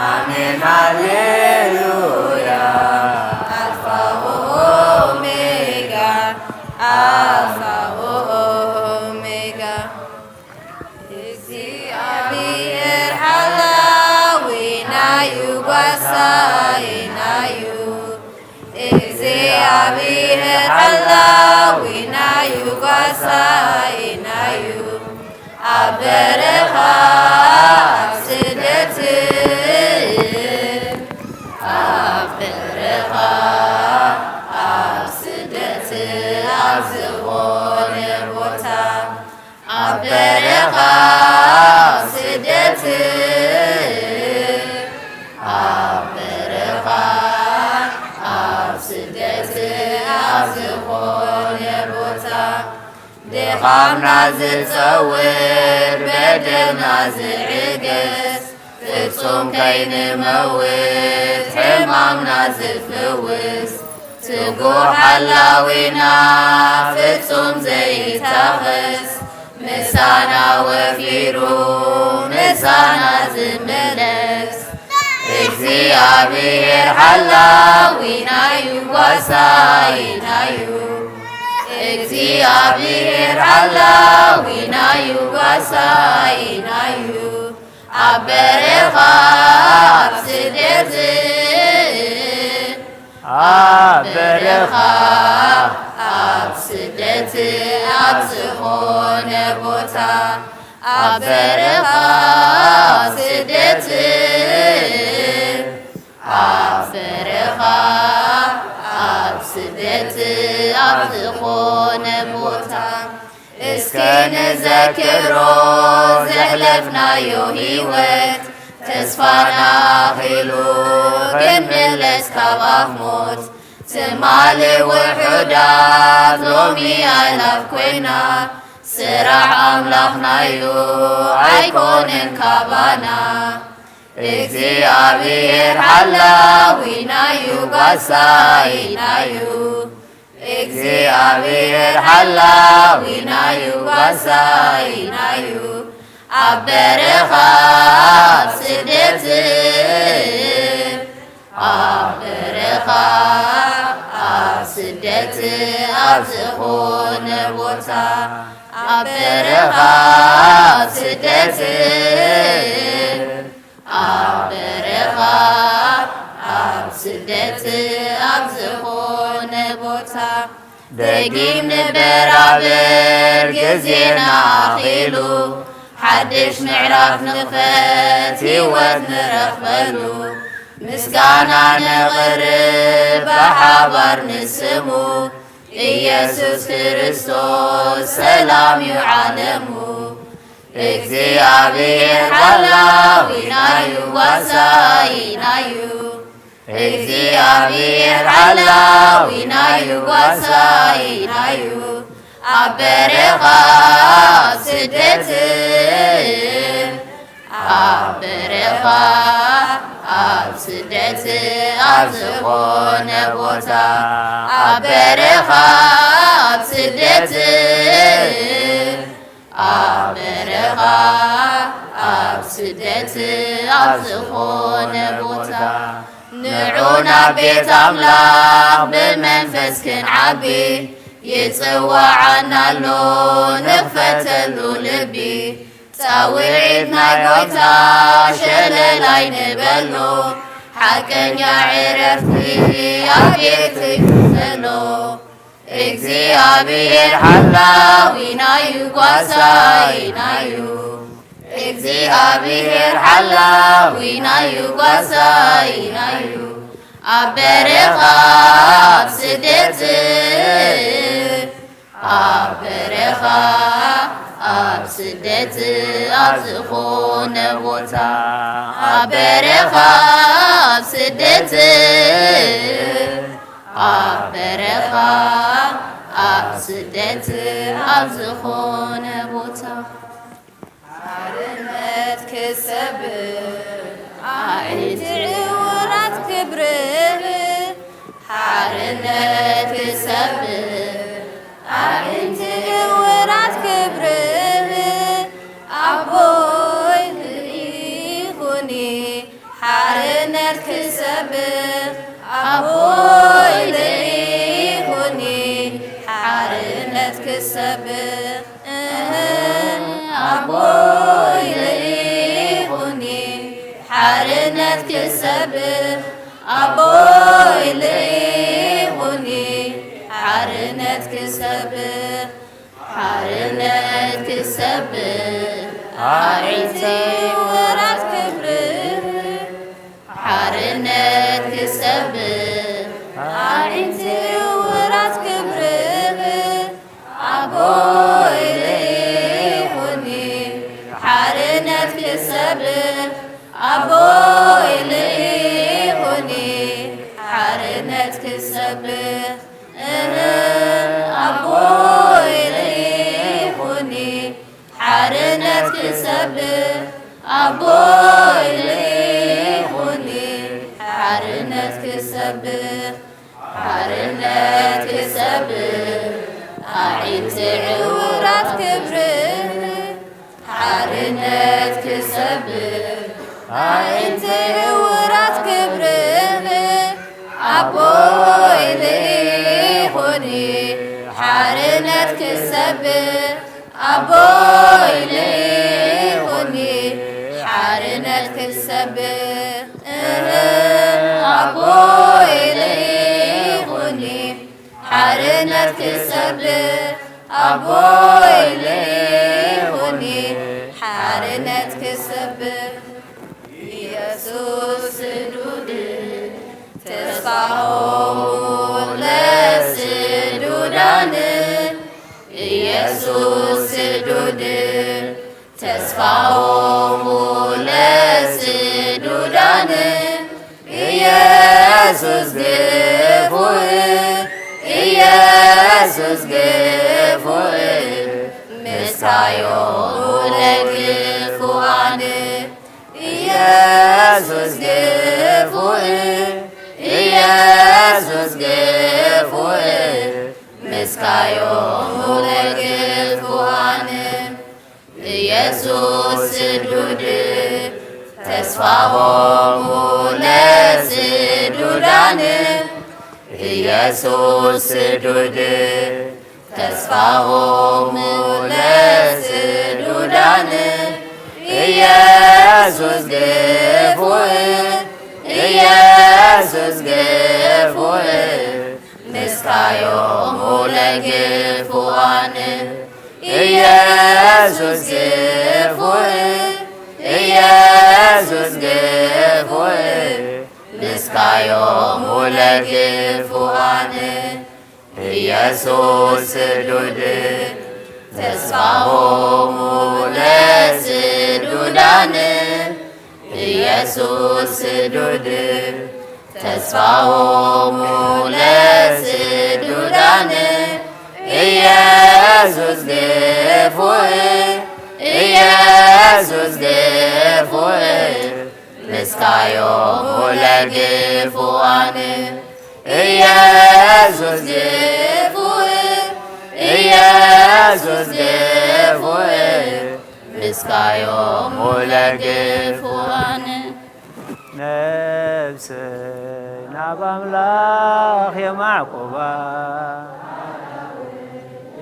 አሜን ሃሌሉያ አልፋ ወኦሜጋ አልፋ ወኦሜጋ እግዚአብሔር ሓላዊናዩ ጓሳይናዩ እግዚአብሔር ሓላዊናዩ ጓሳይናዩ ኣብ በረኻ ኣብ ስደት ኣብ በረኻ ኣብ ስደት ኣብ ዝኾነ ቦታ ኣብ በረኻ ኣብ ስደት ኣብ በረኻ ኣብ ስደት ኣብ ዝኾነ ቦታ ድኻምና ዝጸውር በደልና ዝዕገስ ፍጹም ከይንመውት ሕማምና ዝፍውስ ትጉህ ሓላዊና ፍጹም ዘይታኸስ ምሳና ወፊሩ ምሳና ዝመለስ እግዚአብሔር ሓላዊናዩ ጓሳይናዩ እግዚአብሔር ሓላዊናዩ ጓሳይናዩ ኣብ በረኻ ኣብ ስደት ኣብ በረኻ ኣብ ስደት ኣብ ዝኾነ ቦታ ኣብ በረኻ ኣብ ስደት ኣብ በረኻ ኣብ ስደት ኣብ ዝኾነ ቦታ እስከ ንዘክሮ ዘሕለፍናዮ ህይወት ተስፋና ኣኺሉ ክንምለስ ካብ ኣፍ ሞት ትማሊ ውሑዳት ሎሚ ኣላፍ ኮይና ስራሕ ኣምላኽናዩ ኣይኮነን ካባና እግዚአብሔር ሓላዊናዩ ጓሳይናዩ እግዚአብሔር ሓላዊናዩ ጓሳይናዩ ኣብ በረኻ ኣብ ስደት ኣብ በረኻ ኣብ ስደት ኣብ ዝኾነ ቦታ ኣብ በረኻ ኣብ ስደት ኣብ በረኻ ኣብ ስደት ኣብ ዝኾነ ቦታ ደጊም ንበራበር ጊዜና ኣኺሉ ሓድሽ ምዕራፍ ንኽፈት ህይወት ንረኽበሉ ምስጋና ነቕርብ ብሓባር ንስሙ ኢየሱስ ክርስቶስ ሰላም እዩ ዓለሙ እግዚአብሔር ሓላዊናዩ ጓሳይናዩ እግዚአብሔር ሓላዊናዩ ጓሳይናዩ ኣብ በረኻ ኣብ ስደት ኣብ በረኻ ኣብ ስደት ኣብ ዝኾነ ቦታ ኣብ በረኻ ኣብ ስደት ኣብ በረኻ ኣብ ስደት ኣብ ዝኾነ ቦታ ንዑና ቤት ኣምላኽ ብመንፈስ ክንዓቢ ይጽዋዓናሎ ንኽፈተሉ ልቢ ጻውዒት ናይ ጐይታ ሸለላይ ንበሎ ሓቀኛ ዕረፍቲ ኣብ ቤት ዘሎ እግዚአብሔር ሓላዊናዩ ጓሳይናዩ እግዚአብሔር ሓላዊናዩ ጓሳይናዩ ኣብ በረኻ ኣብ ስደት ኣብ በረኻ ኣብ ኣብ ስደት ኣብ ዝኾነ ቦታ ኣብ በረኻ ኣብ ስደት ኣብ በረኻ ኣብ ስደት ኣብ ዝኾነ ቦታ ሓርነት ክሰብር ኣዒንቲ ዕውራት ክብርህ ሓርነት ክሰብር ኣዒንቲ ዕውራት ክብርህ ኣቦይ ኢኹኒ ሓርነት ክሰብር ኣቦይ ኢኹኒ ሓርነት ክሰብር ኣቦይ ኢኹኒ ሓርነት ክሰብር ኣቦይ ኢኹኒ ሓርነት ክሰብር ሓርነት ክሰብር ኣዒንቲ ዕውራት ክብርህ ሓርነት ክሰብር ኣዒንቲ ዕውራት ክብርህ ኣቦይ ኢኹኒ ሓርነት ክሰብር ኣቦይ ኢኹኒ ሓርነት ክሰብር ኣቦይ ኢኹኒ ሓርነት ክሰብር ኣቦይ ኢኹኒ ሓርነት ክሰብር ሓርነት ክሰብር ኣዒንቲ ዕውራት ክብርህ ሓርነት ክሰብር ኣዒንቲ ዕውራት ክብርህ ኣቦይ ኢኹኒ ሓርነት ክሰብር ኣቦይ ኢኹኒ ሓርነት ክሰብር ኣቦይ ኢኹኒ ሓርነት ክሰብር ኣቦይ ኢኹኒ ሓርነት ክሰብር ኢየሱስ ስዱድ ተስፋሆሙ ለስዱዳን ኢየሱስ ስዱድ ተስፋሆሙ ለስዱዳን ኢየሱስ ግፉእ ኢየሱስ ግፉእ ምስካዮሙ ለግፉኣን ኢየሱስ ግፉእ ኢየሱስ ግፉእ ምስካዮሙ ለግፉኣን ኢየሱስ ስዱድ ተስፋሆሙ ለስዱዳን ኢየሱስ ስዱድ ተስፋሆሙ ለስዱዳን ኢየሱስ ግፉእ ኢየሱስ ግፉእ ምስካዮሙ ለግፉኣን ኢየሱስ ግፉእ ኢየሱስ ግፉእ ምስካዮሙ ለግፉኣን ኢየሱስ ስዱድ ተስፋሆሙ ለስዱዳን ኢየሱስ ስዱድ ተስፋሆሙ ለስዱዳን ኢየሱስ ግፉእ ኢየሱስ ግፉእ ምስካዮሙ ለግፉኣን ኢየሱስ ግፉእ ኢየሱስ ግፉእ ምስካዮሙ ለግፉኣን ነፍሰይ ናብ ኣምላኽ የማዕቁባ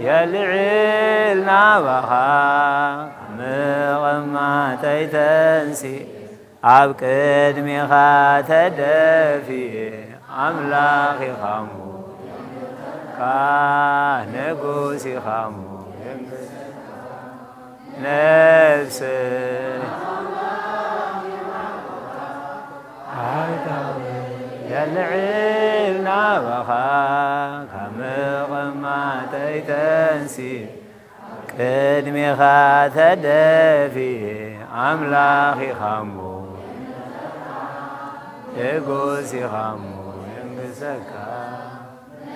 የልዕል ናባኻ ምቕማጠይ ተንሲ ኣብ ቅድሚኻ ተደፊየ ኣምላኽ ኢኻሙ ንጉስ ኢኻሙ ነፍሰይ የልዕል ናባኻ ካብ ምቕማጠይ ተንሲ ቅድሜኻ ተደፊየ ኣምላኽ ኢኻሞ ንጉስ ኢኻሞ የንግሰካ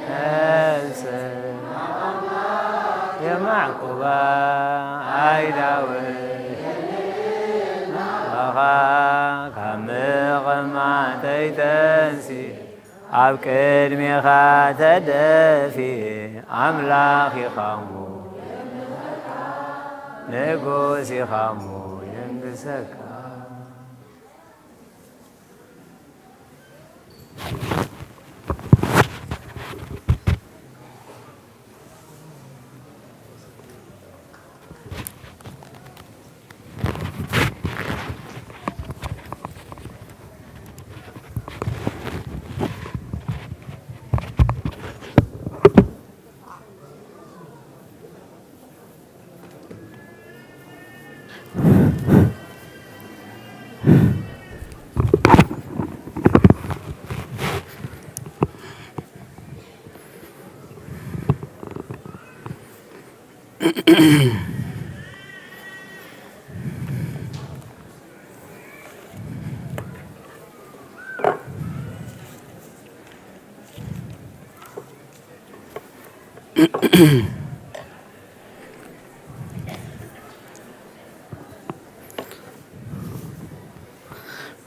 ነፍሰ የማዕቁባ ኣይዳውት ካብ ምቕማጠይ ተንሲ ኣብ ቅድሜኻ ተደፊየ ኣምላኽ ኢኻሞ ንጉስ ኢኻሞ የንግሰካ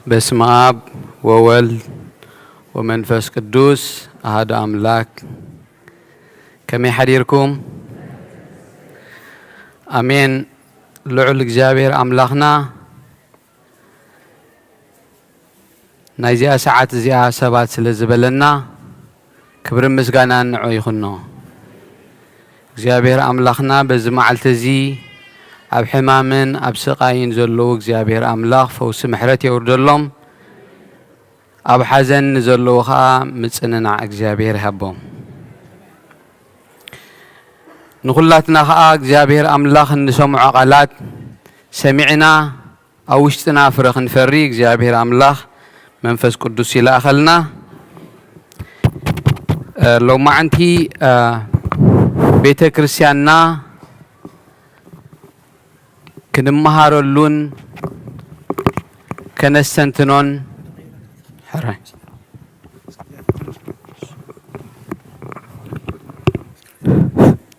በስመ አብ ወወልድ ወመንፈስ ቅዱስ አሐዱ አምላክ ከመይ ሓዲርኩም አሜን። ልዑል እግዚአብሔር አምላኽና ናይዚኣ ሰዓት እዚኣ ሰባት ስለ ዝበለና ክብሪ ምስጋና ንዑ ይኹኖ። እግዚአብሔር አምላኽና በዚ መዓልቲ እዚ ኣብ ሕማምን ኣብ ስቃይን ዘለዉ እግዚአብሔር አምላኽ ፈውሲ ምሕረት የውርደሎም፣ ኣብ ሓዘን ዘለዉ ከዓ ምጽንናዕ እግዚአብሔር ይሃቦም። ንኹላትና ከዓ እግዚአብሔር አምላኽ እንሰምዖ ቃላት ሰሚዕና ኣብ ውሽጥና ፍረ ክንፈሪ እግዚአብሔር አምላኽ መንፈስ ቅዱስ ይላእኸልና። ሎማዓንቲ ቤተ ክርስቲያንና ክንመሃረሉን ከነስተንትኖን ሕራይ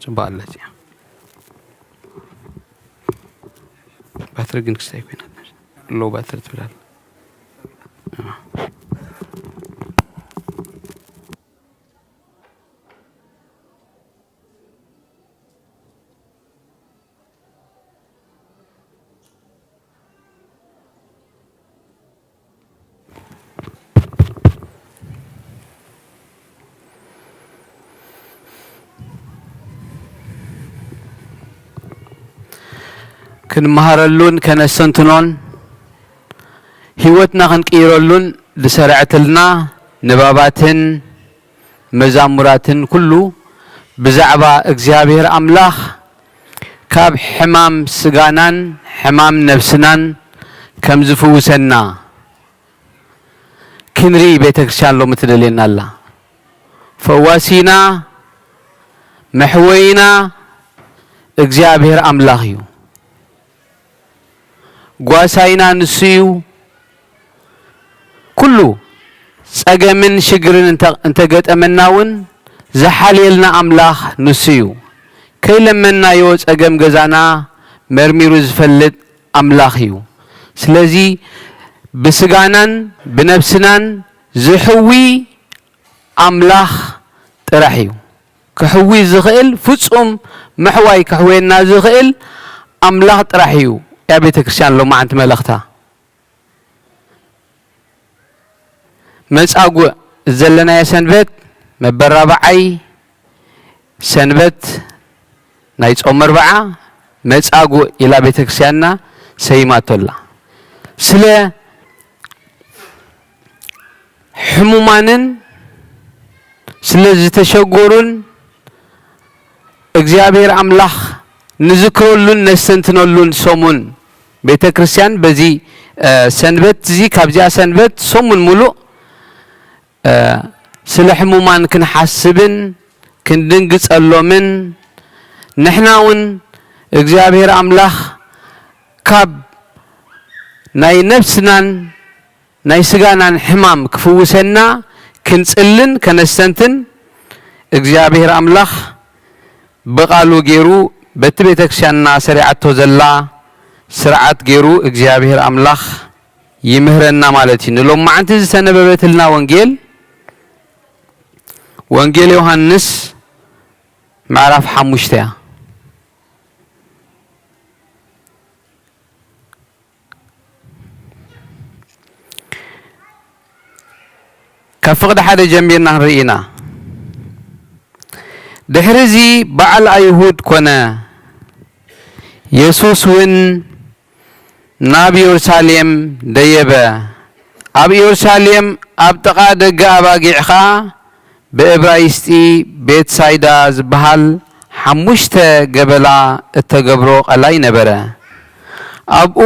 ጽባህ ኣለች እያ ባትሪ ግን ክስታይ ኮይናት ሎ ባትሪ ትብላል። ክንመሃረሉን ከነሰንትኖን ህይወትና ክንቅይረሉን ዝሰርዐትልና ንባባትን መዛሙራትን ኩሉ ብዛዕባ እግዚአብሔር አምላኽ ካብ ሕማም ስጋናን ሕማም ነፍስናን ከም ዝፍውሰና ክንሪ ቤተ ክርስቲያን ሎሚ ትደልየና ኣላ። ፈዋሲና መሕወይና እግዚአብሔር አምላኽ እዩ። ጓሳይና ንሱ እዩ። ኩሉ ጸገምን ሽግርን እንተገጠመና እውን ዝሓልየልና አምላኽ ንሱ እዩ። ከይለመናዮ ጸገም ገዛና መርሚሩ ዝፈልጥ አምላኽ እዩ። ስለዚ ብስጋናን ብነፍስናን ዝሕዊ አምላኽ ጥራሕ እዩ። ክሕዊ ዝኽእል ፍጹም መሕዋይ ክሕወየና ዝኽእል አምላኽ ጥራሕ እዩ። ያ ቤተ ክርስቲያን ሎማዓንቲ መልእኽታ መጻጉዕ ዘለናየ ሰንበት መበራብዓይ ሰንበት ናይ ጾም መርበዓ መጻጉዕ ኢላ ቤተ ክርስቲያንና ሰይማቶላ። ስለ ሕሙማንን ስለ ዝተሸጎሩን እግዚአብሔር አምላኽ ንዝክረሉን ነስተንትነሉን ሰሙን ቤተ ክርስቲያን በዚ ሰንበት እዚ ካብዚኣ ሰንበት ሰሙን ሙሉእ ስለ ሕሙማን ክንሓስብን ክንድንግጸሎምን ንሕና እውን እግዚአብሔር አምላኽ ካብ ናይ ነፍስናን ናይ ስጋናን ሕማም ክፍውሰና ክንጽልን ከነስተንትን እግዚአብሔር አምላኽ በቃሉ ገይሩ በቲ ቤተክርስቲያንና ሰሪዓቶ ዘላ ስርዓት ገይሩ እግዚአብሔር አምላኽ ይምህረና ማለት እዩ። ሎም ማዓንቲ ዝተነበበትልና ወንጌል ዮሐንስ ምዕራፍ 5 እያ። ካብ ፍቕዲ ሓደ ጀሚርና ንርኢና ድሕሪዚ በዓል ኣይሁድ ኮነ ኢየሱስ እውን ናብ ኢየሩሳሌም ደየበ ኣብ ኢየሩሳሌም ኣብ ጥቓ ደገ ኣባጊዕኻ ብዕብራይስጢ ቤት ሳይዳ ዝበሃል 5 ገበላ እተገብሮ ቐላይ ነበረ። ኣብኡ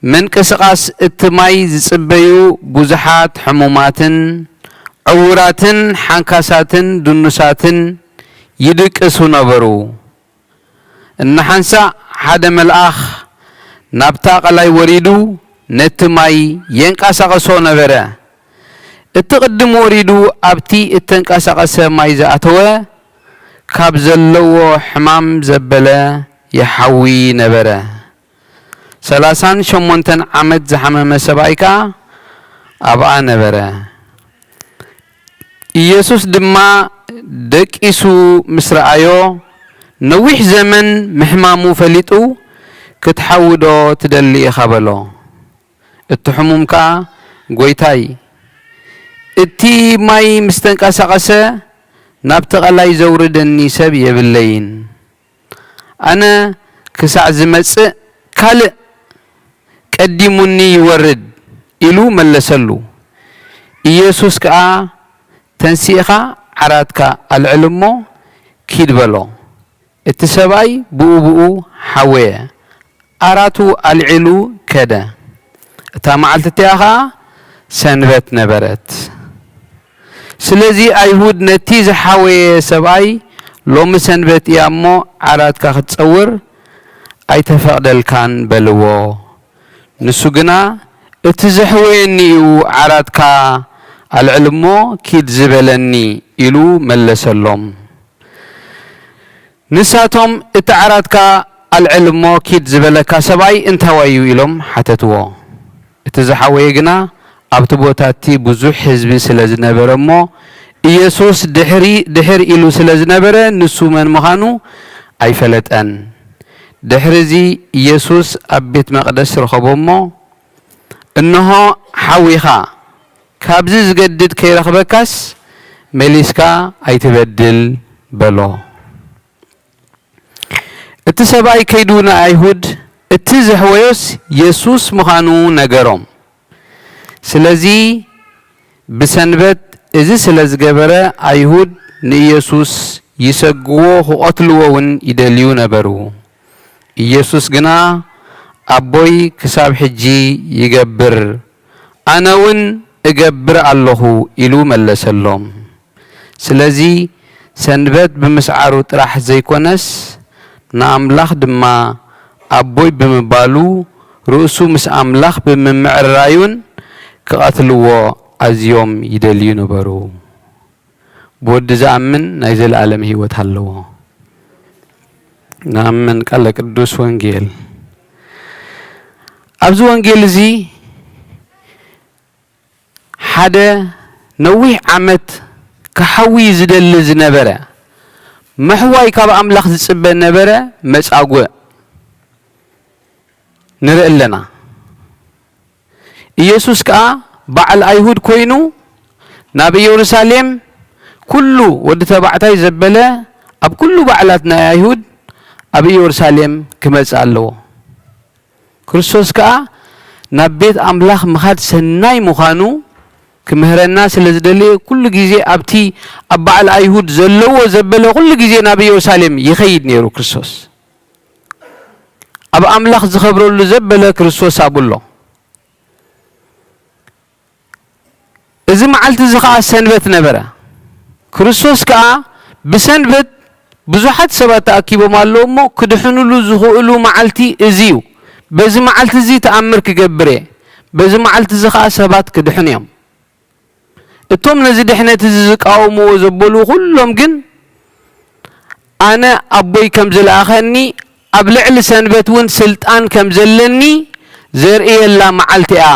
ምንቅስቓስ እቲ ማይ ዝጽበዩ ብዙሓት ሕሙማትን ዕውራትን ሓንካሳትን ድኑሳትን ይድቅሱ ነበሩ። እናሓንሳእ ሓደ መልአኽ ናብታ ቐላይ ወሪዱ ነቲ ማይ የንቃሳቐሶ ነበረ። እቲ ቅድም ወሪዱ ኣብቲ እተንቃሳቐሰ ማይ ዝኣተወ ካብ ዘለዎ ሕማም ዘበለ የሓዊ ነበረ። 38 ዓመት ዝሓመመ ሰብኣይ ከዓ ኣብኣ ነበረ። ኢየሱስ ድማ ደቂሱ ምስ ረኣዮ ነዊሕ ዘመን ምሕማሙ ፈሊጡ ክትሓውዶ ትደሊ ኢኻ በሎ። እቲ ሕሙም ከዓ ጐይታይ እቲ ማይ ምስ ተንቀሳቐሰ ናብቲ ቐላይ ዘውርደኒ ሰብ የብለይን፣ ኣነ ክሳዕ ዝመጽእ ካልእ ቀዲሙኒ ይወርድ ኢሉ መለሰሉ። ኢየሱስ ከዓ ተንሲእኻ ዓራትካ ኣልዕል እሞ ኪድ በሎ። እቲ ሰብኣይ ብኡ ሓወየ፣ ዓራቱ ኣልዒሉ ከደ። እታ መዓልቲ እቲኣ ከዓ ሰንበት ነበረት። ስለዚ ኣይሁድ ነቲ ዝሓወየ ሰብኣይ ሎሚ ሰንበት እያ እሞ ዓራትካ ክትጸውር ኣይተፈቕደልካን በልዎ። ንሱ ግና እቲ ዘሕወየኒ እዩ ዓራትካ ኣልዕል እሞ ኪድ ዝበለኒ ኢሉ መለሰሎም። ንሳቶም እቲ ዓራትካ ኣልዕል እሞ ኪድ ዝበለካ ሰብኣይ እንታዋዩ ኢሎም ሓተትዎ። እቲ ዝሓወየ ግና ኣብቲ ቦታ እቲ ብዙሕ ህዝቢ ስለ ዝነበረ እሞ ኢየሱስ ድሕር ኢሉ ስለ ዝነበረ ንሱ መን ምዃኑ ኣይፈለጠን። ድሕሪዚ ኢየሱስ ኣብ ቤት መቕደስ ረኸቦ እሞ እነሆ ሓዊኻ ካብዚ ዝገድድ ከይረኽበካስ መሊስካ ኣይትበድል በሎ። እቲ ሰብኣይ ከይዱ ንኣይሁድ እቲ ዘሕወዮስ ኢየሱስ ምዃኑ ነገሮም። ስለዚ ብሰንበት እዚ ስለ ዝገበረ ኣይሁድ ንኢየሱስ ይሰግዎ ክቐትልዎ እውን ይደልዩ ነበሩ። ኢየሱስ ግና ኣቦይ ክሳብ ሕጂ ይገብር፣ ኣነ እውን እገብር ኣለኹ ኢሉ መለሰሎም። ስለዚ ሰንበት ብምስዓሩ ጥራሕ ዘይኮነስ ንኣምላኽ ድማ ኣቦይ ብምባሉ ርእሱ ምስ ኣምላኽ ብምምዕርራዩን ክቐትልዎ ኣዝዮም ይደልዩ ነበሩ። ብወዲ ዝኣምን ናይ ዘለኣለም ህይወት ኣለዎ። ንኣምን ቃል ቅዱስ ወንጌል። ኣብዚ ወንጌል እዚ ሓደ ነዊሕ ዓመት ክሓዊ ዝደሊ ዝነበረ መሕዋይ ካብ ኣምላኽ ዝጽበ ነበረ መጻጉዕ ንርኢ ኣለና። ኢየሱስ ከዓ በዓል ኣይሁድ ኮይኑ ናብ ኢየሩሳሌም ኩሉ ወዲ ተባዕታይ ዘበለ ኣብ ኩሉ በዓላት ናይ ኣይሁድ ኣብ ኢየሩሳሌም ክመጽእ ኣለዎ። ክርስቶስ ከዓ ናብ ቤት ኣምላኽ ምኻድ ሰናይ ምዃኑ ክምህረና ስለ ዝደለየ ኩሉ ግዜ ኣብቲ ኣብ በዓል ኣይሁድ ዘለዎ ዘበለ ኩሉ ግዜ ናብ ኢየሩሳሌም ይኸይድ ነይሩ ክርስቶስ። ኣብ ኣምላኽ ዝኸብረሉ ዘበለ ክርስቶስ ኣብሎ። እዚ መዓልቲ እዚ ከዓ ሰንበት ነበረ። ክርስቶስ ከዓ ብሰንበት ብዙሓት ሰባት ተኣኪቦም ኣለዉ እሞ ክድሕንሉ ዝኽእሉ መዓልቲ እዚዩ በዚ መዓልቲ እዚ ተኣምር ክገብር እየ በዚ መዓልቲ እዚ ከዓ ሰባት ክድሕኑ እዮም እቶም ነዚ ድሕነት እዚ ዝቃወምዎ ዘበሉ ኩሎም ግን ኣነ ኣቦይ ከም ዝለኣኸኒ ኣብ ልዕሊ ሰንበት እውን ስልጣን ከም ዘለኒ ዘርእየላ መዓልቲ እያ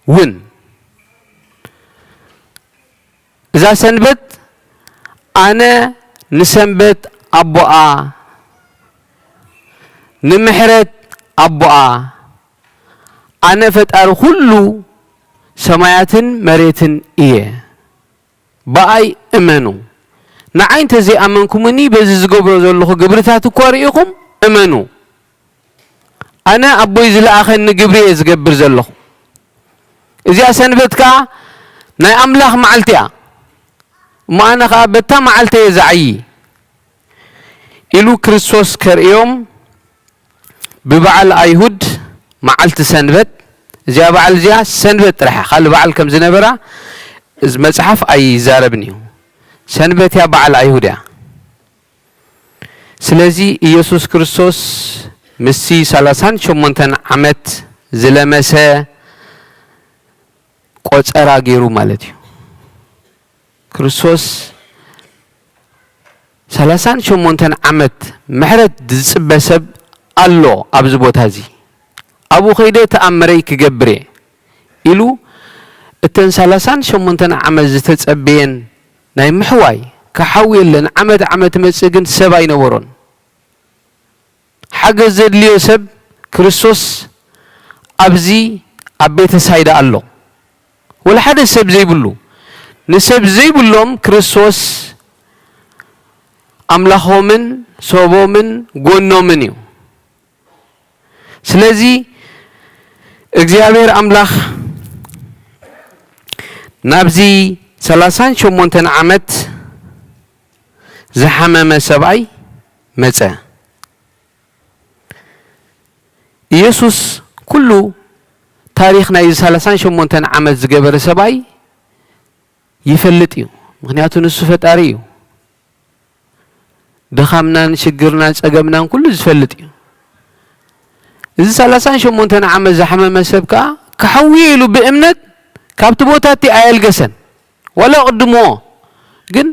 እውን እዛ ሰንበት ኣነ ንሰንበት ኣቦኣ ንምሕረት ኣቦኣ ኣነ ፈጣሪ ኩሉ ሰማያትን መሬትን እየ በኣይ እመኑ ንዓይ እንተዘይኣመንኩምኒ በዚ ዝገብሮ ዘለኹ ግብርታት እኳ ርኢኹም እመኑ ኣነ ኣቦይ ዝለኣኸኒ ግብሪ እየ ዝገብር ዘለኹ እዚኣ ሰንበት ከዓ ናይ ኣምላኽ መዓልቲ እያ እሞ ኣነ ከዓ በታ መዓልቲ እየ ዝዓዪ ኢሉ ክርስቶስ ከርእዮም ብበዓል ኣይሁድ መዓልቲ ሰንበት እዚኣ በዓል እዚኣ ሰንበት ጥራሕ ካልእ በዓል ከም ዝነበራ እዚ መፅሓፍ ኣይዛረብን እዩ ሰንበት እያ በዓል ኣይሁድ እያ ስለዚ ኢየሱስ ክርስቶስ ምስቲ 38 ዓመት ዝለመሰ ቆፀራ ገይሩ ማለት እዩ ክርስቶስ 38 ዓመት ምሕረት ዝፅበ ሰብ ኣሎ ኣብዚ ቦታ እዚ ኣብኡ ከይደ ተኣምረይ ክገብር እየ ኢሉ እተን 38 ዓመት ዝተፀበየን ናይ ምሕዋይ ክሓዊ የለን ዓመት መፅእ ግን ሰብ ኣይነበሮን ሓገዝ ዘድልዮ ሰብ ክርስቶስ ኣብዚ ኣብ ቤተ ሳይዳ ኣሎ ወላ ሓደ ሰብ ዘይብሉ ንሰብ ዘይብሎም ክርስቶስ ኣምላኾምን ሰቦምን ጎኖምን እዩ ስለዚ እግዚአብሔር ኣምላኽ ናብዚ 38 ዓመት ዝሓመመ ሰብኣይ መፀ ኢየሱስ ኩሉ ታሪክ ናይ 38 ዓመት ዝገበረ ሰብኣይ ይፈልጥ እዩ ምክንያቱ ንሱ ፈጣሪ እዩ ድኻምናን ሽግርናን ፀገምናን ኩሉ ዝፈልጥ እዩ እዚ 38 ዓመት ዝሓመመ ሰብ ከዓ ክሓውየ ኢሉ ብእምነት ካብቲ ቦታ እቲ ኣየልገሰን ወላ ቅድሞ ግን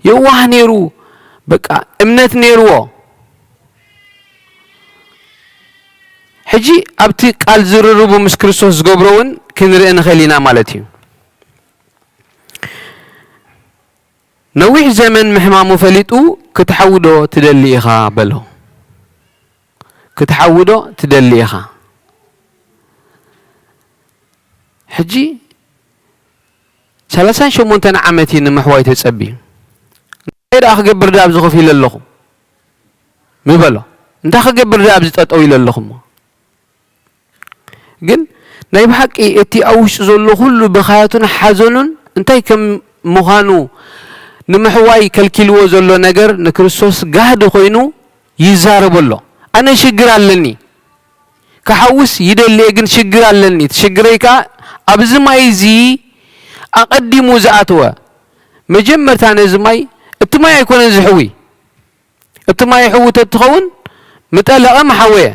የዋህ ነይሩ በቃ እምነት ነይርዎ ሕጂ ኣብቲ ቃል ዝርርቡ ምስ ክርስቶስ ዝገብሮውን ክንርኢ ንኽእል ኢና ማለት እዩ ነዊሕ ዘመን ምሕማሙ ፈሊጡ ክትሓውዶ ትደሊ ኢኻ በሎ ክትሓውዶ ትደሊ ኢኻ ሕጂ 38 ዓመት ንምሕዋይ ተፀቢዩ እንታይ ደኣ ክገብር ዳ ኣብዚ ኮፍ ኢለ ኣለኹ ምበሎ እንታይ ክገብር ዳ ኣብዚ ጠጠው ኢለ ኣለኹ ግን ናይ ብሓቂ እቲ ኣብ ውሽጡ ዘሎ ኩሉ ብኻያቱን ሓዘኑን እንታይ ከም ምዃኑ ንምሕዋይ ከልኪልዎ ዘሎ ነገር ንክርስቶስ ጋህዲ ኮይኑ ይዛረብ ኣሎ ኣነ ሽግር ኣለኒ ክሓውስ ይደልየ ግን ሽግር ኣለኒ ትሽግረይ ከዓ ኣብዚ ማይ እዚ ኣቐዲሙ ዝኣተወ መጀመርታ ነዚ ማይ እቲ ማይ ኣይኮነን ዝሕዊ እቲ ማይ ሕዊ ተትኸውን ምጠለቐ መሓወየ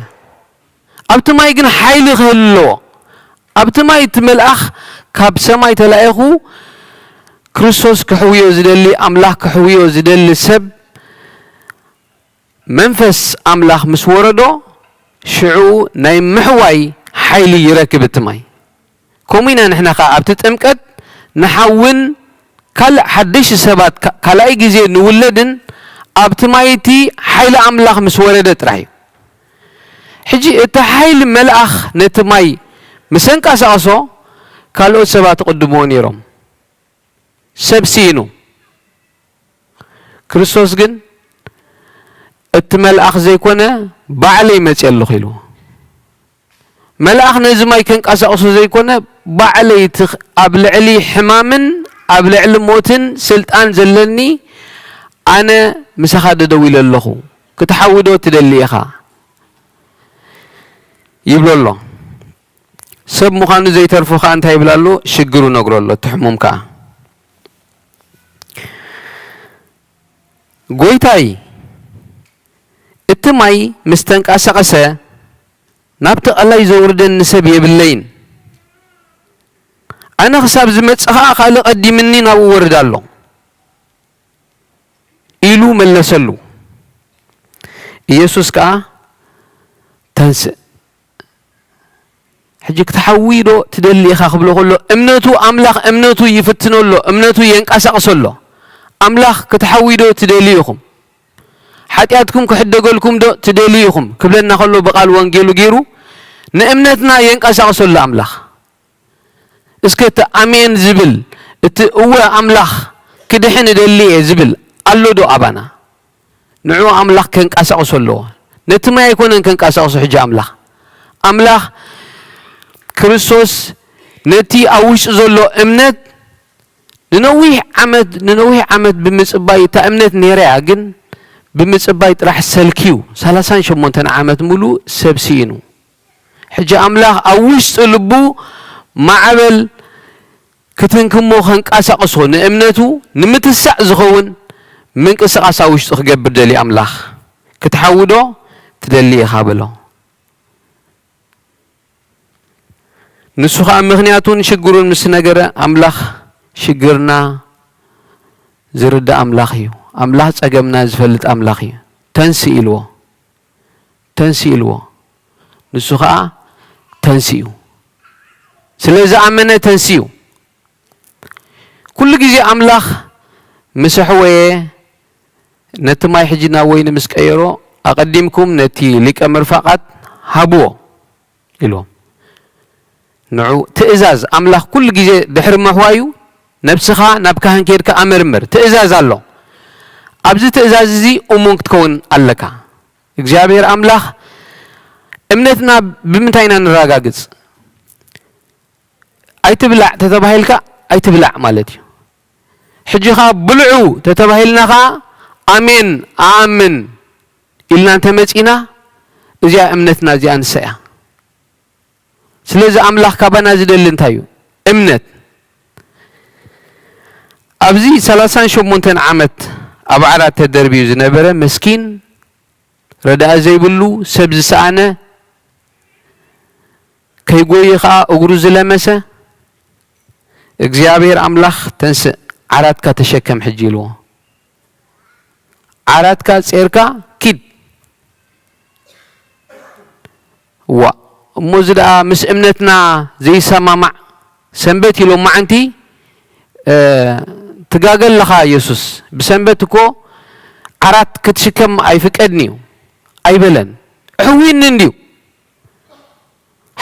ኣብቲ ማይ ግን ሓይሊ ክህል ኣለዎ ኣብቲ ማይ እቲ መልኣኽ ካብ ሰማይ ተላኢኹ ክርስቶስ ክሕውዮ ዝደሊ ኣምላኽ ክሕውዮ ዝደሊ ሰብ መንፈስ ኣምላኽ ምስ ወረዶ ሽዑ ናይ ምሕዋይ ሓይሊ ይረክብ እቲ ማይ ከምኡ ኢና ንሕና ከዓ ኣብቲ ጥምቀት ንሓውን ካልእ ሓድሽ ሰባት ካልኣይ ግዜ ንውለድን ኣብቲ ማይቲ ሓይሊ ኣምላኽ ምስ ወረደ ጥራሕ እዩ ሕጂ እቲ ሓይሊ መልኣኽ ነቲ ማይ ምስ እንቀሳቕሶ ካልኦት ሰባት ቅድምዎ ነይሮም ሰብ ሲኢኑ ክርስቶስ ግን እቲ መልኣኽ ዘይኮነ ባዕለይ መፅእ ኣለኹ ኢሉ መልኣኽ ነዚ ማይ ከንቀሳቕሶ ዘይኮነ ባዕለይ ኣብ ልዕሊ ሕማምን ኣብ ልዕሊ ሞትን ስልጣን ዘለኒ ኣነ ምሳኻ ደደው ኢለ ኣለኹ ክትሓውዶ ትደሊ ኢኻ ይብሎ ኣሎ ሰብ ምዃኑ ዘይተርፉ ከዓ እንታይ ይብላ ኣሎ ሽግሩ ነግሮ ኣሎ እቲ ሕሙም ከዓ ጎይታይ እቲ ማይ ምስ ተንቀሳቐሰ ናብቲ ቀላይ ዘውርደን ሰብ የብለይን ኣነ ክሳብ ዝመጽእ ኸዓ ካልእ ቀዲምኒ ናብኡ ወርድ ኣሎ ኢሉ መለሰሉ ኢየሱስ ከዓ ተንስእ ሕጂ ክትሓዊዶ ትደሊ ኢኻ ክብሎ ከሎ እምነቱ ኣምላኽ እምነቱ ይፍትነሎ እምነቱ የንቀሳቕሰሎ ኣምላኽ ክትሓዊዶ ትደሊ ኢኹም ሓጢኣትኩም ክሕደገልኩም ዶ ትደሊ ኢኹም ክብለና ከሎ ብቓል ወንጌሉ ገይሩ ንእምነትና የንቀሳቕሰሎ ኣምላኽ እስከ እቲ ኣሜን ዝብል እቲ እወ ኣምላኽ ክድሕን እደሊ እየ ዝብል ኣሎ ዶ ኣባና ንዑ ኣምላኽ ከንቀሳቕሶ ኣለዎ ነቲ ማይ ኣይኮነን ከንቀሳቕሶ ሕጂ ኣምላኽ ክርስቶስ ነቲ ኣብ ውሽጢ ዘሎ እምነት ንነዊሕ ዓመት ብምጽባይ እታ እምነት ነይራ ግን ብምጽባይ ጥራሕ ሰልኪዩ 38 ዓመት ሙሉ ሰብሲኢኑ ሕጂ ኣምላኽ ኣብ ውሽጢ ልቡ ማዕበል ክትንክሞ ከንቀሳቕሶ ንእምነቱ ንምትሳዕ ዝኸውን ምንቅስቓስ ኣብ ውሽጢ ክገብር ደሊ ኣምላኽ ክትሓውዶ ትደሊ ኢኻ ብሎ ንሱ ከዓ ምኽንያቱን ሽግሩን ምስ ነገረ ኣምላኽ ሽግርና ዝርዳእ ኣምላኽ እዩ ኣምላኽ ጸገምና ዝፈልጥ ኣምላኽ እዩ ተንሲ ኢልዎ ንሱ ከዓ ተንሲኡ ስለ ዝኣመነ ተንሲኡ ኩሉ ግዜ ኣምላኽ ምስ ኣሕወየ ነቲ ማይ ሕጂ ናብ ወይኒ ምስ ቀየሮ ኣቐዲምኩም ነቲ ሊቀ ምርፋቓት ሃብዎ ኢልዎም ንዑ ትእዛዝ ኣምላኽ ኩሉ ግዜ ድሕሪ መሕዋዩ ነብስኻ ናብ ካህን ከይድካ ኣመርምር ትእዛዝ ኣሎ ኣብዚ ትእዛዝ እዚ እሙን ክትከውን ኣለካ እግዚኣብሔር ኣምላኽ እምነትና ብምንታይ ኢና ንረጋግጽ ኣይትብላዕ ተተባሂልካ ኣይትብላዕ ማለት እዩ ሕጂኻ ብልዑ ተተባሂልናኻ ኣሜን ኣኣምን ኢልና እንተመጺና እዚኣ እምነትና እዚኣ ንሳ እያ ስለዚ ኣምላኽ ካባና ዝደሊ እንታይ እዩ እምነት ኣብዚ 38 ዓመት ኣብ ዓራት ተደርቢዩ ዝነበረ መስኪን ረዳእ ዘይብሉ ሰብ ዝሰኣነ ከይጎይ ከዓ እግሩ ዝለመሰ እግዚአብሔር ኣምላኽ ተንስእ ዓራትካ ተሸከም ሕጂ ኢልዎ ዓራትካ ጼርካ ኪድ እሞ እዚ ደኣ ምስ እምነትና ዘይሰማማዕ ሰንበት ኢሎም ማዓንቲ ትጋገለኻ ኢየሱስ ብሰንበት እኮ ዓራት ክትሽከም ኣይፍቀድኒ እዩ ኣይበለን ሕዊን እንድዩ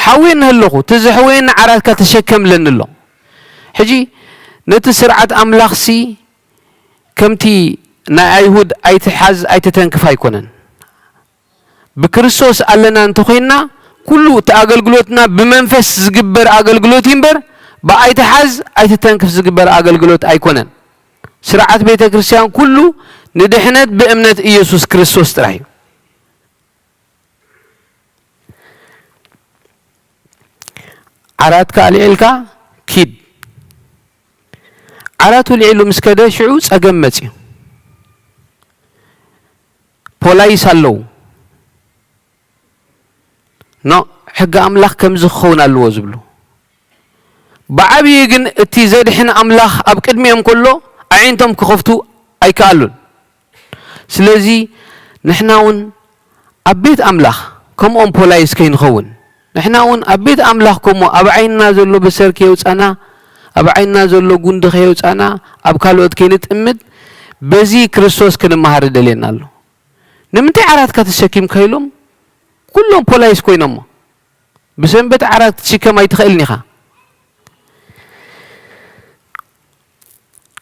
ሓዊን ኣለኹ ትዝሕወይን ዓራትካ ተሸከምለን ኣሎ ሕጂ ነቲ ስርዓት ኣምላኽሲ ከምቲ ናይ ኣይሁድ ኣይትሓዝ ኣይትተንክፍ ኣይኮነን ብክርስቶስ ኣለና እንተኾይንና ኩሉ እቲ ኣገልግሎትና ብመንፈስ ዝግበር ኣገልግሎት ይምበር ብኣይትሓዝ ኣይትተንክፍ ዝግበር ኣገልግሎት ኣይኮነን ስርዓት ቤተ ክርስቲያን ኩሉ ንድሕነት ብእምነት ኢየሱስ ክርስቶስ ጥራሕ እዩ ዓራትካ ኣልዒልካ ኪድ ዓራቱ ልዒሉ ምስ ከደ ሽዑ ጸገም መጺኡ ፖላይስ ኣለዉ ኖ ሕጊ ኣምላኽ ከምዚ ክኸውን ኣለዎ ዝብሉ ብዓብዪ ግን እቲ ዘድሕን ኣምላኽ ኣብ ቅድሚኦም ከሎ ኣዒንቶም ክኸፍቱ ኣይከኣሉን ስለዚ ንሕና እውን ኣብ ቤት ኣምላኽ ከምኦም ፖላይስ ከይንኸውን ንሕና እውን ኣብ ቤት ኣምላኽ ከምኡ ኣብ ዓይንና ዘሎ በሰር ከየውፃና ኣብ ዓይንና ዘሎ ጉንዲ ከየውፃና ኣብ ካልኦት ከይንጥምድ በዚ ክርስቶስ ክንመሃር ደልየና ኣሎ ንምንታይ ዓራትካ ተሸኪምካ ኢሎም ኩሎም ፖላይስ ኮይኖሞ ብሰንበት ዓራት ትሽከም ኣይትኽእልን ኢኻ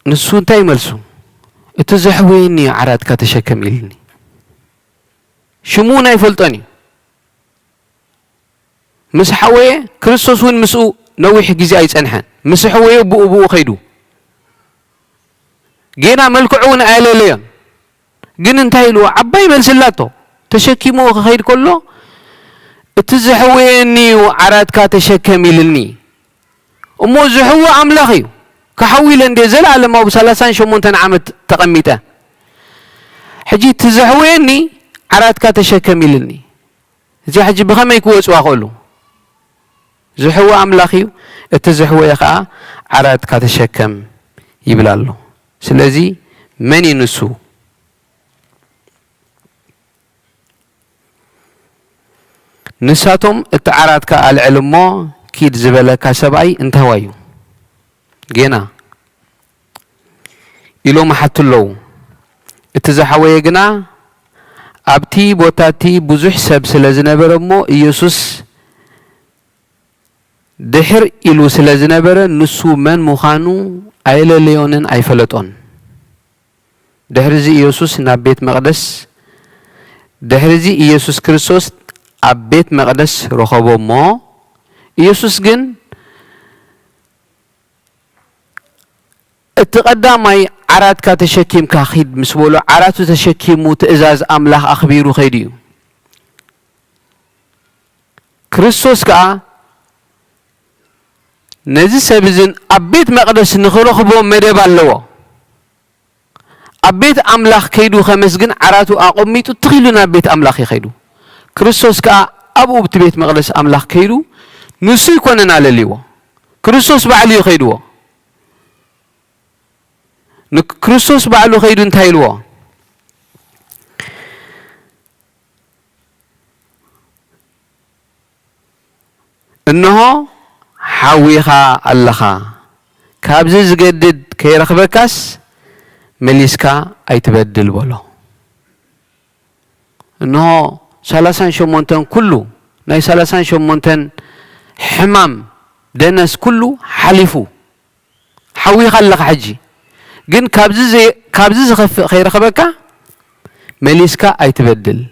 ንሱ እንታይ መልሱ እቲ ዘሕወየኒ ዓራትካ ተሸከም ኢልኒ ሽሙ ናይ ፈልጦን እዩ ምስ ሓወየ ክርስቶስ እውን ምስኡ ነዊሕ ግዜ ኣይጸንሐን ምስ ሕወየ ብኡ ኸይዱ ጌና መልክዑ እውን ኣየለለዮን ግን እንታይ ኢልዎ ዓባይ መልስላቶ ተሸኪሞ ክኸይድ ከሎ እቲ ዘሕወየኒ ዓራትካ ተሸከም ኢልኒ እሞ ዝሕወ ኣምላኽ እዩ كحويل اندي زلالم او 38 ዓመት ተቀሚጠ حجي تزحويني عراتك تشكم لني زي حجي بخما يكوص واخلو زحو أملاخيو التزحوي خا عراتك تشكم يبلالو سلازي من ينسو نساتهم التعراتك على علمه كيد زبالك سبعي انتهوايو جينا إلو محط اللو اتزحوي جنا أبتي بوتاتي بزح سب سلازنا برمو يسوس دحر إلو سلازنا بر نسو من مخانو أيل ليونن أي فلتون دحر زي يسوس نبيت مقدس دحر زي يسوس كريستوس أبيت مقدس رخبو ما يسوس جن التقدمي عرات كتشكيم كخيد مسبولو عراتو تشكيمو تأزاز أملاح أخبيرو خيديو كريستوس كا نزي سبزن أبيت مقدس نخرخبو مدب اللو أبيت أملاح خيدو خمسجن عراتو أقوميتو تخيلونا بيت أملاح خيدو كريستوس كا أبو بتبيت مقدس أملاح خيدو نسي كوننا لليو كريستوس بعليو خيدو كريستوس بعلو خيدو انتايلو إنه حويخا اللخا كابزز جدد كي رخبكاس مليسكا أي تبدل بولو إنه سلاسان شمونتن كله ناي سلاسان شمونتن حمام دنس كله حلفو حويخا اللخ حجي جن كابزز خير خبكا مليسكا أي تبدل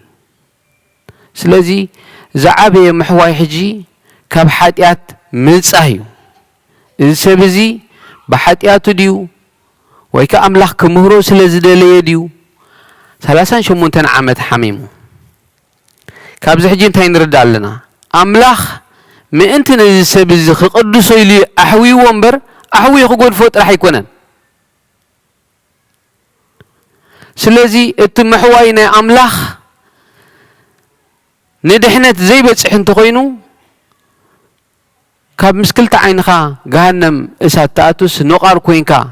سلازي زعابي محواي حجي كاب حاتيات ملصاهيو السبزي بحاتياتو ديو ويكا أملاح كمهرو سلازدلي ديو 38 عامت حميمو كابز حجي انتاي نرد لنا أملاح من انت نزي السبزي قدسو يلي أحوي ومبر أحوي خقود فوت رح يكونن سلازي اتمحواينا أملاح ندحنت زي بتصح انتخوينو كاب مسكلت عينخا جهنم إسات تأتوس نقار كوينكا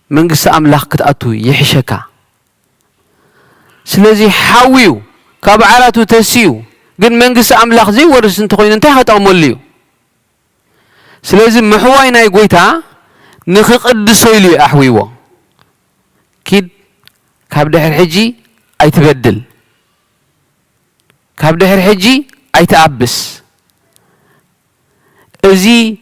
منقص أملاح كتأتو يحشكا سلازي حاويو كاب عراتو تسيو قن منقص أملاح زي ورس انتخوين انتهت أموليو سلازي محواينا يقويتا نخق الدسويلي أحويو كيد كاب دحر حجي أي تبدل كاب دحر حجي أي تأبس أزي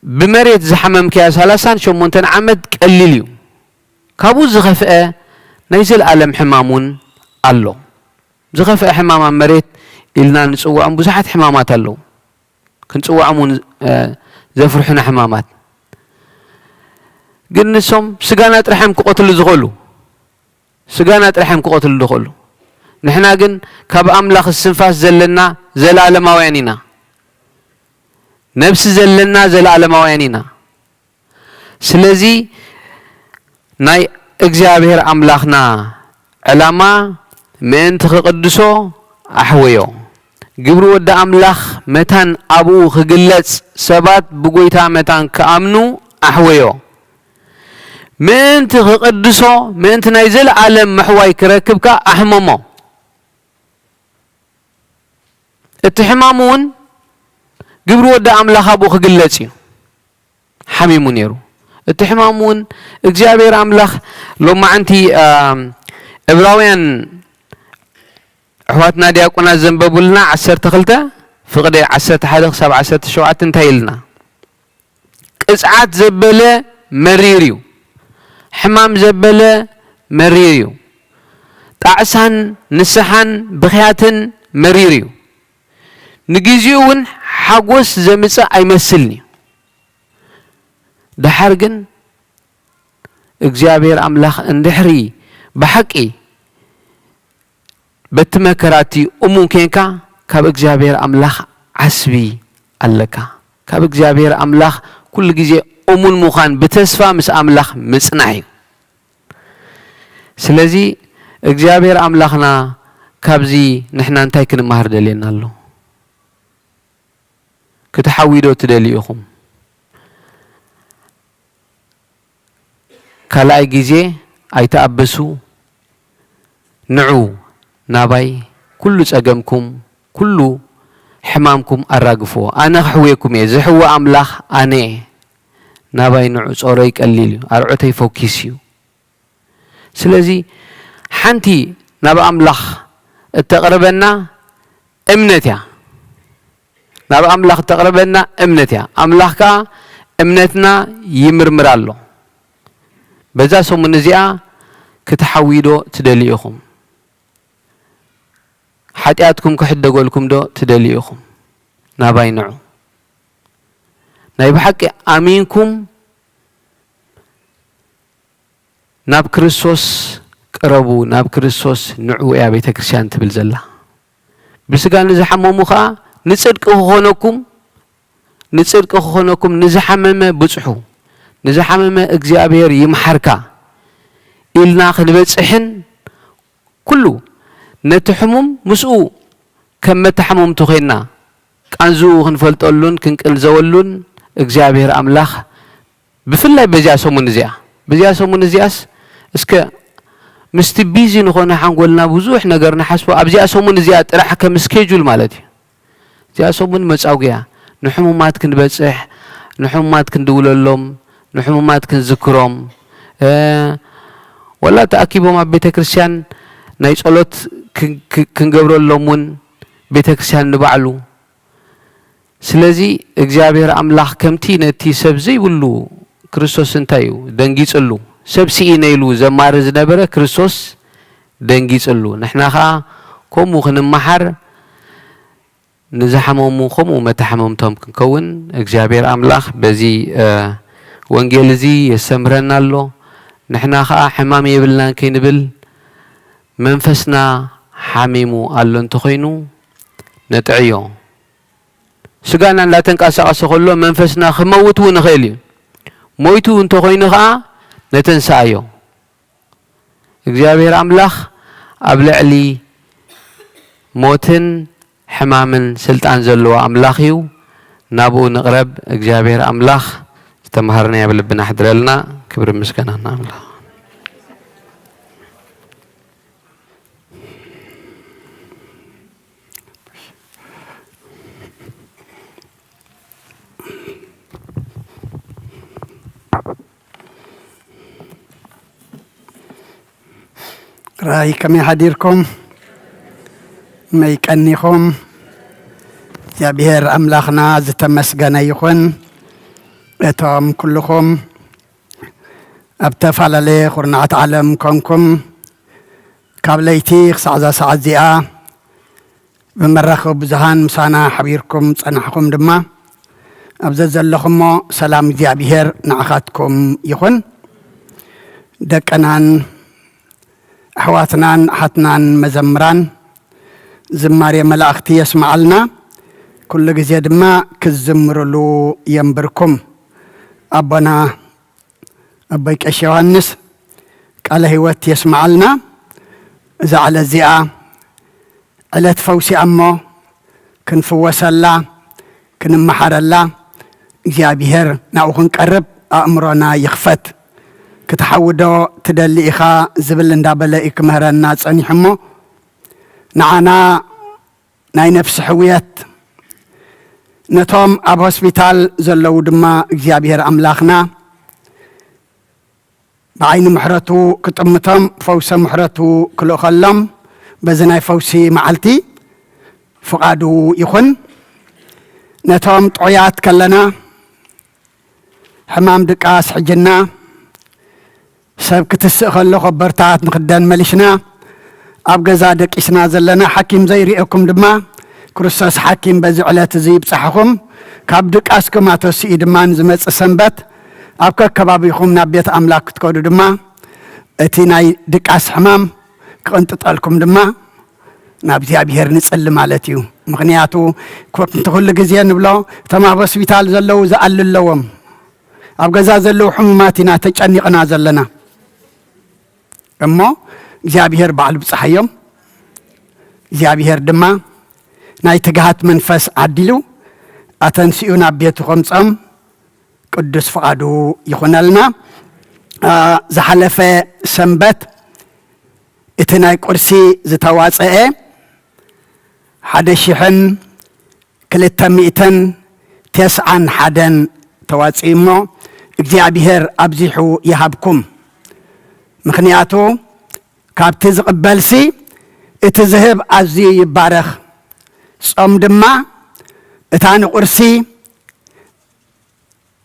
بمريت زحمم كياس هلاسان شمونتن عمد قليليو كابو زخفئة نيزل ألم حمامون الله زخفئة حماما مريت إلنا نسوى أم بزحت حمامات الله كنسوى أمون زفرحنا حمامات قلنسهم سقانات رحم كقتل زغلو سقانات رحم كقتل دخلو نحنا قن كاب أملاخ السنفاس زلنا زل عالماوينينا نفس زلنا زل عالماوينينا سلازي ناي اجزابير أملاخنا علامة من تقدسو أحويو قبرو ود أملاخ متان أبو خجلت سبات بقويتا متان كأمنو أحويو من تقدسو من تنايزل عالم محواي كركبك أحممو اتحمامون قبرو ود أملاخ أبو خجلتي حميمون يرو اتحمامون اجزابير أملاخ لو ما أنتي إبراوين أحواتنا دياقونا زنبابولنا 10 فقدي 11 17 شوعات انتهيلنا قصعات زبله مريريو حمام زبله مريريو طعسان نسحان بخياتن مريريو نجيزيون حقوس زمصا ايمسلني دحرجن እግዚአብሔር አምላክ እንድሕሪ بحقي بتمكراتي أمون كينكا كاب እግዚአብሔር أملاخ عسبي ألكا كاب እግዚአብሔር أملاخ كل جزء أمون مخان بتسفى مس أملاخ مصنعي سلازي እግዚአብሔር አምላኽና ካብዚ ንሕና እንታይ ክንማሃር ደልየና ኣሎ ክትሓዊዶ ትደልዩ ኢኹም ካልኣይ ግዜ ኣይተኣበሱ ንዑ ናባይ ኩሉ ጸገምኩም ኩሉ ሕማምኩም ኣራግፍዎ ኣነ ክሕውየኩም እየ ዝሕወ ኣምላኽ ኣነ ናባይ ንዑ ጾሮይ ቀሊል እዩ ኣርዑተይ ፎኪስ እዩ ስለዚ ሓንቲ ናብ ኣምላኽ እተቕርበና እምነት እያ ናብ ኣምላኽ እተቕርበና እምነት እያ ኣምላኽ ከዓ እምነትና ይምርምር ኣሎ በዛ ሰሙን እዚኣ ክትሓዊዶ ትደልዩ ኢኹም ሓጢኣትኩም ክሕደጎልኩም ዶ ትደልዩ ኢኹም ናባይ ንዑ ናይ ብሓቂ ኣሚንኩም ናብ ክርስቶስ ቅረቡ ናብ ክርስቶስ ንዑ እያ ቤተ ክርስቲያን ትብል ዘላ ብስጋ ንዝሓመሙ ከዓ ንጽድቂ ክኾነኩም ንዝሓመመ ብጽሑ ንዝሓመመ እግዚአብሔር ይምሐርካ ኢልና ክንበጽሕን ኩሉ ነቲ ሕሙም ምስኡ ከም መተሕሙምቱ ኮይና ቃንዙ ክንፈልጠሉን ክንቅንዘወሉን እግዚአብሔር አምላኽ ብፍላይ በዚያ ሰሙን እዚያስ እስከ ምስቲ ቢዚ ንኾነ ሓንጎልና ብዙሕ ነገር ንሓስቦ ኣብዚያ ሰሙን እዚኣ ጥራሕ ከም ስኬጁል ማለት እዩ እዚኣ ሰሙን መጻጉያ ንሕሙማት ክንበጽሕ ንሕሙማት ክንድውለሎም ንሕሙማት ክንዝክሮም ወላ ተኣኪቦም ኣብ ቤተ ክርስቲያን ናይ ጸሎት ክንገብረሎምን ቤተ ክርስቲያን ንባዕሉ ስለዚ እግዚአብሔር አምላኽ ከምቲ ነቲ ሰብ ዘይብሉ ክርስቶስ እንታይ እዩ ደንጊጽሉ ሰብ ሲኢነ ኢሉ ዘማር ዝነበረ ክርስቶስ ደንጊጽሉ ንሕና ከዓ ከምኡ ክንመሓር ንዝሓመሙ ከምኡ መተሓመምቶም ክንከውን እግዚአብሔር አምላኽ በዚ ወንጌል እዚ የስተምረና ኣሎ ንሕና ከዓ ሕማም የብልናን ከይንብል መንፈስና ሓሚሙ ኣሎ እንተኾይኑ ነጥዕዮ ስጋና እንዳተንቃሳቀሰ ከሎ መንፈስና ክመውት እውን ይኽእል እዩ ሞይቱ እንተኾይኑ ከዓ ነተንሳእዮ እግዚአብሔር አምላኽ ኣብ ልዕሊ ሞትን ሕማምን ስልጣን ዘለዎ አምላኽ እዩ ናብኡ ንቕረብ እግዚአብሔር አምላኽ ዝተምሃርና ያብልብና ሕድረልና ክብሪ ምስጋናና አምላኽ رأي كم يحضركم ما يكنيكم يا بهر أملاخنا زتمسجنا يخون أتوم كلكم أبتفعل عليه خرنات علم كونكم قبليتي خصعزة سعزية بمرخو بزهان مسانا حبيركم صنحكم دما أبزز لكم سلام يا بهر نعخاتكم يخون دكنان أحواتنان حتنان مزمران زماري ملاختي يسمع لنا كل جزيد ما كزمرلو ينبركم أبنا أبيك أشيوانس قال هوات يسمع لنا زعل الزئة على تفوسي أمو كن فوس الله كن محر الله زيابيهر ناوخن قرب أمرنا يخفت كتحودو تدلي إخا زبل اندابلئك مهرنا تصنيحمو نعنا ناي نفس حويات نتوم أب هوسبيتال زلو دما እግዚአብሔር أملاخنا بعين محرتو كتمتم فوس محرتو كلو خلم بزناي فوسي معلتي فقادو يخن نتوم طعيات كلنا حمام دقاس حجنا سب كتسخلو خبرتات نخدان ملشنا أبغى دقيسنا زلنا حكيم زي رئيكم دما كرساس حكيم بزعلات زي بصحكم كابدك أسكم أتوسي دمان زمت سنبت أبكى كبابيكم نبيت أملاك تكودو دما أتيناي دك أس حمام كنت تقلكم دما نبتي أبيهر نسأل مالتيو مغنياتو كنت تقول لك زين بلو تما بسبيتال زلو زعل اللوم أبغى زلو حماتنا تجني قنا زلنا أما እግዚአብሔር በዓል ብፅሓዮም እግዚአብሔር ድማ ናይ ትግሃት መንፈስ ዓዲሉ ኣተንሲኡ ናብ ቤቱ ከምፆም ቅዱስ ፍቃዱ ይኹነልና ዝሓለፈ ሰንበት እቲ ናይ ቁርሲ ዝተዋፅአ 1291 ተዋፂሞ እግዚአብሔር ኣብዚሑ ይሃብኩም ምክንያቱ ካብቲ ዝቕበልሲ እቲ ዝህብ ኣዝዩ ይባረኽ ጾም ድማ እታ ንቁርሲ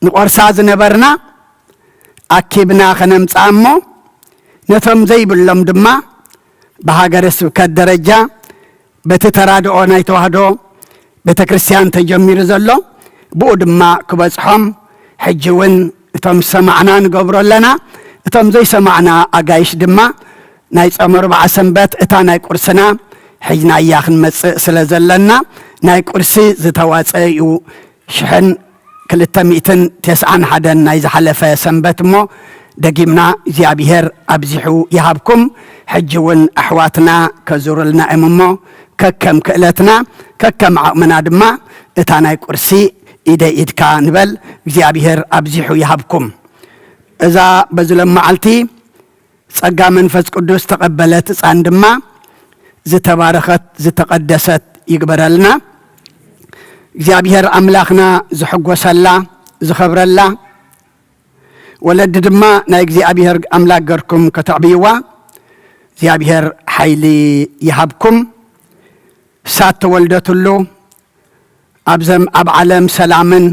ንቆርሳ ዝነበርና ኣኪብና ከነምፃ እሞ ነቶም ዘይብሎም ድማ በሃገረ ስብከት ደረጃ በቲ ተራድኦ ናይ ተዋህዶ ቤተ ክርስቲያን ተጀሚሩ ዘሎ ብኡ ድማ ክበፅሖም ሕጂ እውን እቶም ሰማዕና ንገብሮ ኣለና እቶም ዘይሰማዕና ኣጋይሽ ድማ ናይ ጾም 4 ሰንበት እታ ናይ ቁርስና ሕጅና እያ ክንመፅእ ስለ ዘለና ናይ ቁርሲ ዝተዋፅአ እዩ 1291 ናይ ዝሓለፈ ሰንበት እሞ ደጊምና እግዚአብሔር ኣብዚሑ ይሃብኩም ሕጂ እውን ኣሕዋትና ከዙሩልና እሞ ከከም ክእለትና ከከም ዓቕምና ድማ እታ ናይ ቁርሲ ኢደ ኢድካ ንበል እግዚአብሔር ኣብዚሑ ይሃብኩም እዛ በዝሎም መዓልቲ ጸጋ መንፈስ ቅዱስ ተቀበለት ሕፃን ድማ ዝተባረኸት ዝተቀደሰት ይግበረልና እግዚአብሔር አምላክና ዝሕጎሰላ ዝኸብረላ ወለድ ድማ ናይ እግዚአብሔር አምላክ ገርኩም ከተዕብይዋ እግዚአብሔር ኃይሊ ይሃብኩም ሳት ተወልደትሉ ኣብዘም ኣብ ዓለም ሰላምን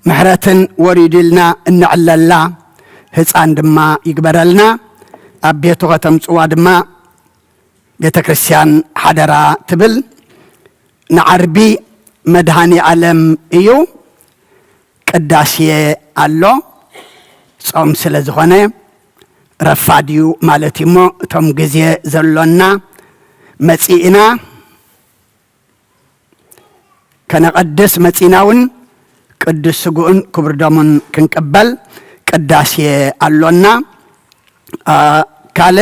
ምሕረትን ወሪድልና እንዕለላ ሕፃን ድማ ይግበረልና ኣብ ቤቱ ከተምጽዋ ድማ ቤተ ክርስቲያን ሓደራ ትብል ንዓርቢ መድሃኒ ዓለም እዩ ቅዳሴ ኣሎ ጾም ስለ ዝኾነ ረፋድዩ ማለት እሞ እቶም ግዜ ዘሎና መጺእና ከነቀድስ መጺናውን ቅዱስ ስጉኡን ክቡር ደሙን ክንቀበል ቅዳሴ ኣሎና ካለ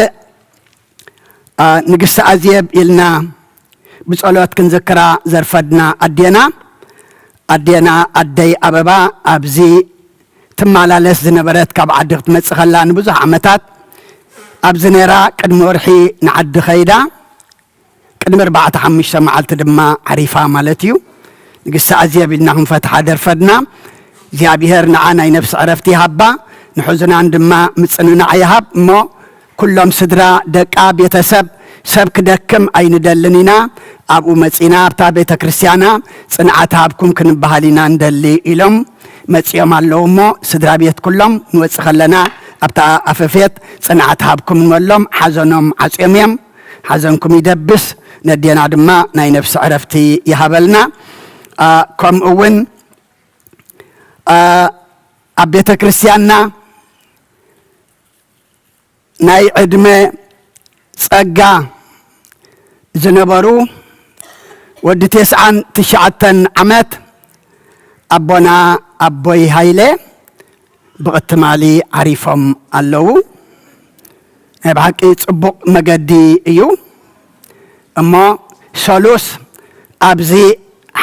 ንግስቲ ኣዝየብ ኢልና ብጸሎት ክንዝክራ ዘርፈድና ኣዴና ኣደይ ኣበባ ኣብዚ ትመላለስ ዝነበረት ካብ ዓዲ ክትመጽእ ከላ ንብዙሕ ዓመታት ኣብዚ ነራ ቅድሚ ወርሒ ንዓዲ ኸይዳ ቅድሚ 4-5 መዓልቲ ድማ ዓሪፋ ማለት እዩ ንግስቲ ኣዝየብ ኢልና ክንፈትሓ ደርፈድና እግዚአብሔር ንዓ ናይ ነፍሲ ዕረፍቲ ይሃባ ንሕዝናን ድማ ምጽንናዕ ይሃብ እሞ ኩሎም ስድራ ደቃ ቤተሰብ ሰብ ክደክም ኣይንደልን ኢና ኣብኡ መጺና ኣብታ ቤተ ክርስቲያና ጽንዓት ሃብኩም ክንበሃል ኢና እንደሊ ኢሎም መጺኦም ኣለዉ እሞ ስድራ ቤት ኩሎም ንወፅእ ከለና ኣብታ ኣፈፌት ጽንዓት ሃብኩም ንበሎም ሓዘኖም ዓጽዮም እዮም ሓዘንኩም ይደብስ ነዴና ድማ ናይ ነፍሲ ዕረፍቲ ይሃበልና ከምኡ እውን ኣብ ቤተ ክርስቲያንና ናይ ዕድመ ጸጋ ዝነበሩ ወዲ 99 ዓመት ኣቦና ኣቦይ ሃይለ ብቕትማሊ ዓሪፎም ኣለዉ ናይ ብሓቂ ጽቡቕ መገዲ እዩ እሞ ሰሉስ ኣብዚ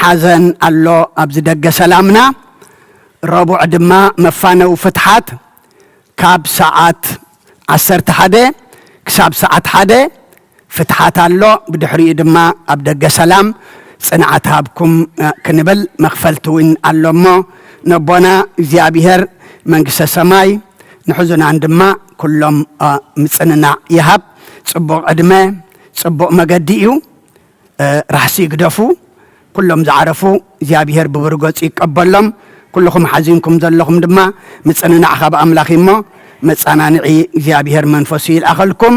ሓዘን ኣሎ ኣብዚ ደገ ሰላምና ረቡዕ ድማ መፋነው ፍትሓት ካብ ሰዓት 11 ክሳብ ሰዓት 1 ፍትሓት ኣሎ ብድሕሪኡ ድማ ኣብ ደገ ሰላም ጽንዓት ሃብኩም ክንብል መኽፈልቲ እውን ኣሎ እሞ ነቦና እግዚአብሔር መንግስተ ሰማይ ንሕዙናን ድማ ኩሎም ምጽንናዕ ይሃብ ጽቡቕ ዕድመ ጽቡቕ መገዲ እዩ ራሕሲ ይግደፉ ኩሎም ዝዓረፉ እግዚአብሔር ብብርገጽ ይቀበሎም ኩልኩም ሓዚንኩም ዘለኹም ድማ ምጽንናዕ ካብ ኣምላኽ እሞ መጻናንዒ እግዚአብሔር መንፈሱ ይልኣኸልኩም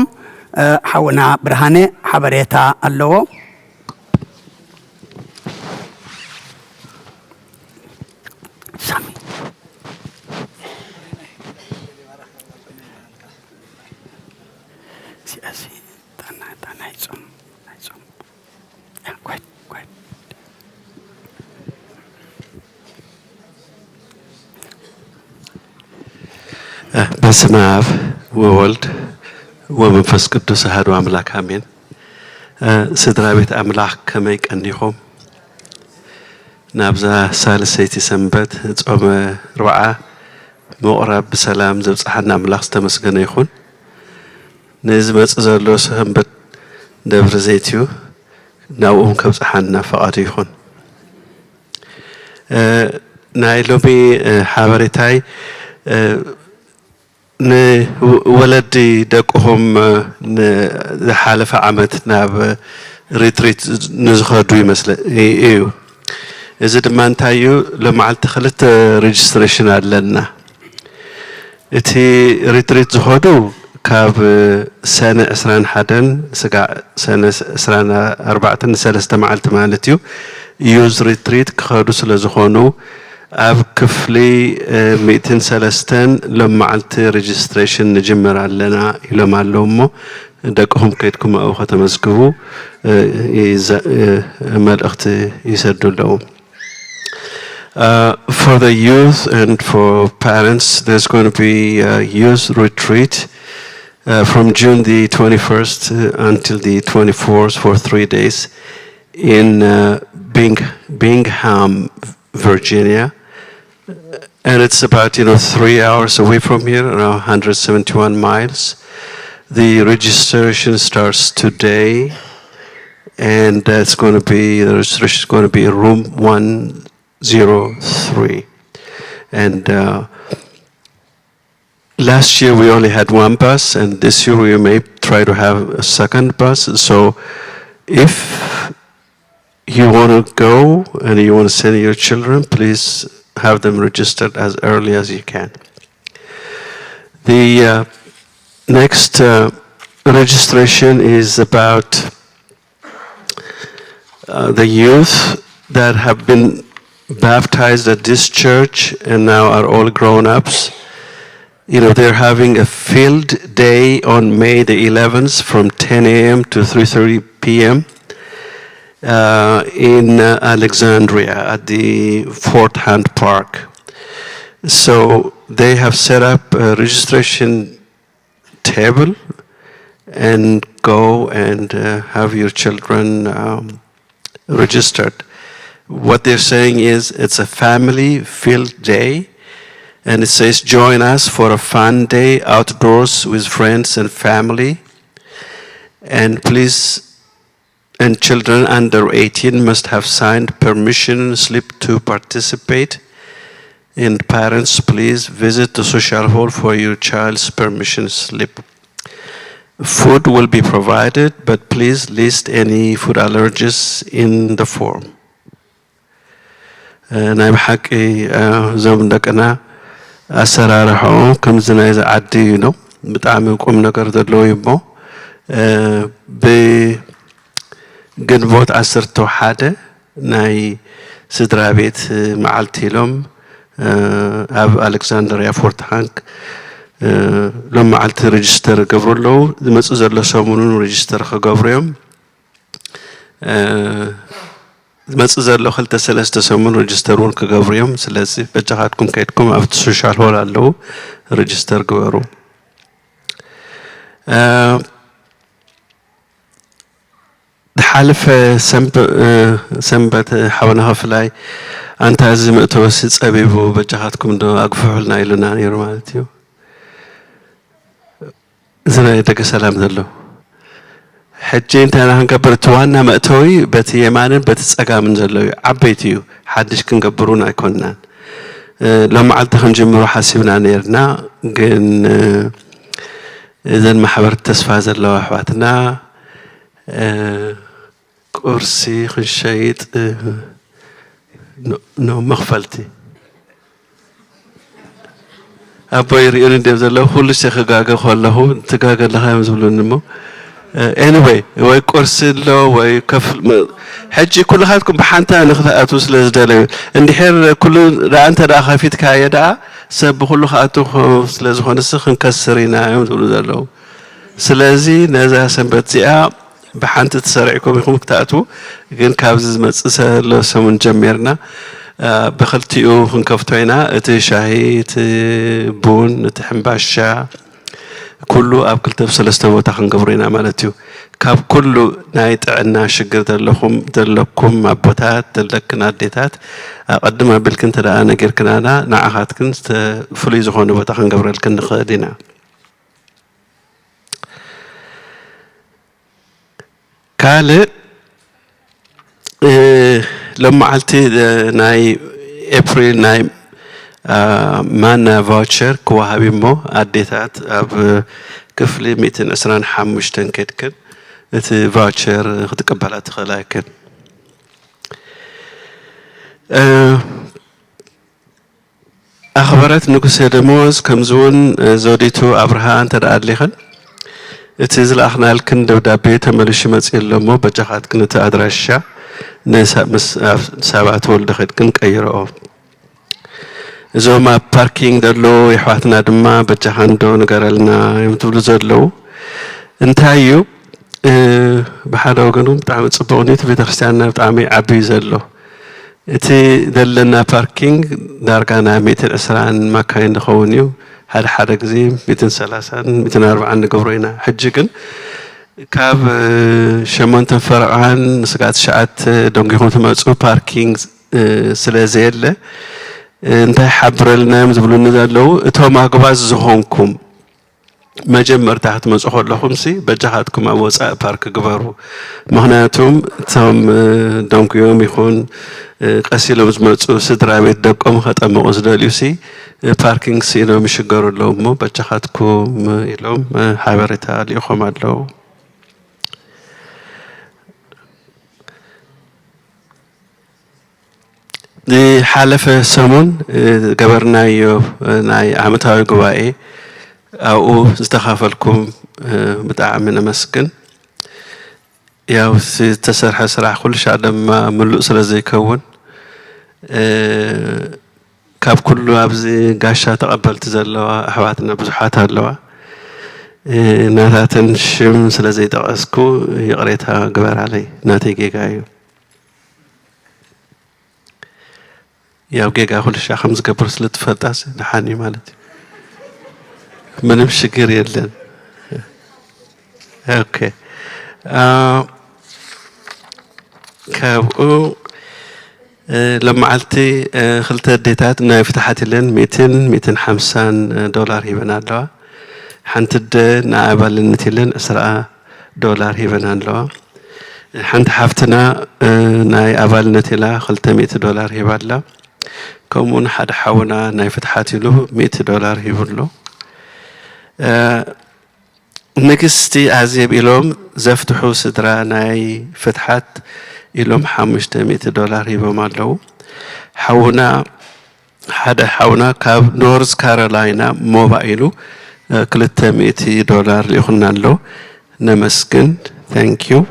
ሓውና ብርሃኔ ሓበሬታ ኣለዎ ሳሚ ሲያሲ ታናይ ጾም በስመ አብ ወወልድ ومنفس قدوس أحد أملاك آمين. سدرا بيت أملاك كما يكنيهم نابزا سالسيتي سنبت تصوم ربعة مقرب بسلام زبص حنا أملاك استمسكنا يخون نزمت زلوا سنبت دبر زيتيو ناوهم كبص حنا فقط يخون نايلومي حواريتاي نولدي دقهم نحالف عمت ناب ريتريت نزخدو يمثل ايو إذا دمان تايو لما على تخلت ريجستريشن لنا اتي ريتريت زخدو كاب سنة أسران حدن سقع سنة أسران أربعة سلسة معلت مالتيو يوز ريتريت كخدو سلزخونو أب كفلي 200 سلستان لما عملت ريجستريشن نجمر علينا إلى معلومه دقهم كيدكم أو ختمزكوا مال أختي يسدوا لهم. For the youth and for parents, there's going to be a youth retreat from June the 21st until the 24th for 3 days in Bingham, Virginia. And it's about 3 hours away from here, around 171 miles. The registration starts today, and that's going to be the registration is going to be room 103. And last year we only had one bus, and this year we may try to have a second bus. So if you want to go and you want to send your children, please have them registered as early as you can. The next registration is about the youth that have been baptized at this church and now are all grown-ups. They're having a field day on May the 11th from 10 a.m. to 3:30 p.m. In Alexandria at the Fort Hunt Park. So they have set up a registration table and go and have your children registered. What they're saying is it's a family field day, and it says join us for a fun day outdoors with friends and family, and please. And children under 18 must have signed permission slip to participate. And parents, please visit the social hall for your child's permission slip. Food will be provided, but please list any food allergies in the form. نايم حكي زوم دكنا أسرارهم كم زنايز عدينه بتعاملكم نقر دلو يبو ግንቦት 11 ናይ ስድራ ቤት መዓልቲ ኢሎም ኣብ ኣሌክሳንድርያ ፎርት ሃንክ ሎም መዓልቲ ሬጅስተር ገብሩ ኣለዉ ዝመፅእ ዘሎ ሰሙኑን ሬጅስተር ክገብሩ እዮም ዝመፅእ ዘሎ 2-3 ሰሙን ሬጅስተር እውን ክገብሩ እዮም ስለዚ በጃኻትኩም ከይድኩም ኣብቲ ሶሻል ሆል ኣለዉ ሬጅስተር ግበሩ حلف سنبت حوانا خفلاي أنت عزم أتوسط أبيبو بجهاتكم دو أقفلنا إلنا يرمالتيو زنا يدك سلام دلو حجي انت أنا هنكبر توانا مأتوي بتي يمانا بتسأقا من زلو عبيتيو حدش كنقبرونا يكوننا لما عالتخن جمرو حاسبنا نيرنا قن إذن محبر التسفاز اللو أحواتنا قرصي خشيت نو مغفلتي أبوي ريوني ديبز الله كل شيء خجاجة خاله تجاجة لها يمزولون نمو anyway وي قرصي له وي كفل حجي كل هاتكم بحنتا نخذ أتوس لزدلي عندي حير كل لا أنت لا خفيت كايدا سب كل خاتو لزخون السخن كسرينا يمزولون له سلازي نزه سنبتزئة بحنت تسرعكم يكون كتاتو لكن كابز متص له سمون جميرنا بخلتيو خنكفتوينا تي شاهي تي بون تحمباشا كله أب كل تفصل استوى تخن قبرنا مالتيو كاب كله نايت عنا شجر دلكم أبوتات دلك ناديتات قدم بالكنت لا أنا غير كنا نعهات كنت فليز هون بتخن قبر الكن خدينا كاله لما علتي ناي أبريل ناي مانا فاوتشر كوهابي مو أديتات أب كفلي 225 كتكن إت فاوتشر تقبلت خلاكن أخبرت نقص دموز كمزون زوديتو أبرهان ترادليخن إتزل أخنا الكن دبدابي تملش مسئل مو بجاخات كنت أدرشة نسا سبعة ولد خد كن كيرو زوما باركينج دلو يحواتنا دما بجاهندو نقرالنا يمتبلو زدلو انتايو بحالا وقنوم بتعمل صبغني تبي تخشانا بتعمل عبي زدلو اتي دلنا باركينج دارقانا 220 مكاين دخونيو هاد حرق زي 230 240 قبرينا حجكن كاب شمونتن فرعان سقات شعات دونجيخون تماصو باركينج سلازيله انت حبرلنا مزبلون زالو اتوم اغباز زهونكم مجمر تحت مصخور لكم سي بجهاتكم اوصا بارك غبرو مخناتهم تم دونكيوم يكون قسيلو مزمصو سدرا بيت دقوم خطمو زداليوسي باركينج سينو مشغرو لومو بجهاتكم يلوم حبرتا ليخوم الله دي حالف سمون قبرنا يو ناي عمتاوي قوائي أو استخافلكم متعامنا مسكن ياو تسرح سرح كل شيء لما ملؤ سلزي كون كاب كله أبزي قاشا تقبلت زلوا أحواتنا بزحات هالوا ناتاتن شم سلزي تقاسكو يقريتها قبر علي ناتيجي قايو يا وجيجا كل شيء 5 قبر سلت فتاس نحاني مالتي ما نمشي غير يلن اوكي كابو لما علتي خلت ديتات انها فتحت لن 250 دولار يبنى لها حنتد نعبال لنتلن اسرع دولار يبنى لها حنت حفتنا ناي أبال نتلا خلت 100 دولار يبال لها كمون حد حاونا ناي فتحاتي له 100 دولار يبلو نكستي عزيب إلهم زفتحو سدرا ناي فتحات إلهم 500 دولار يبما له حاونا حد حاونا كاب نورز كارولاينا موبايلو 300 دولار يخنا له نمسكن ثانك يو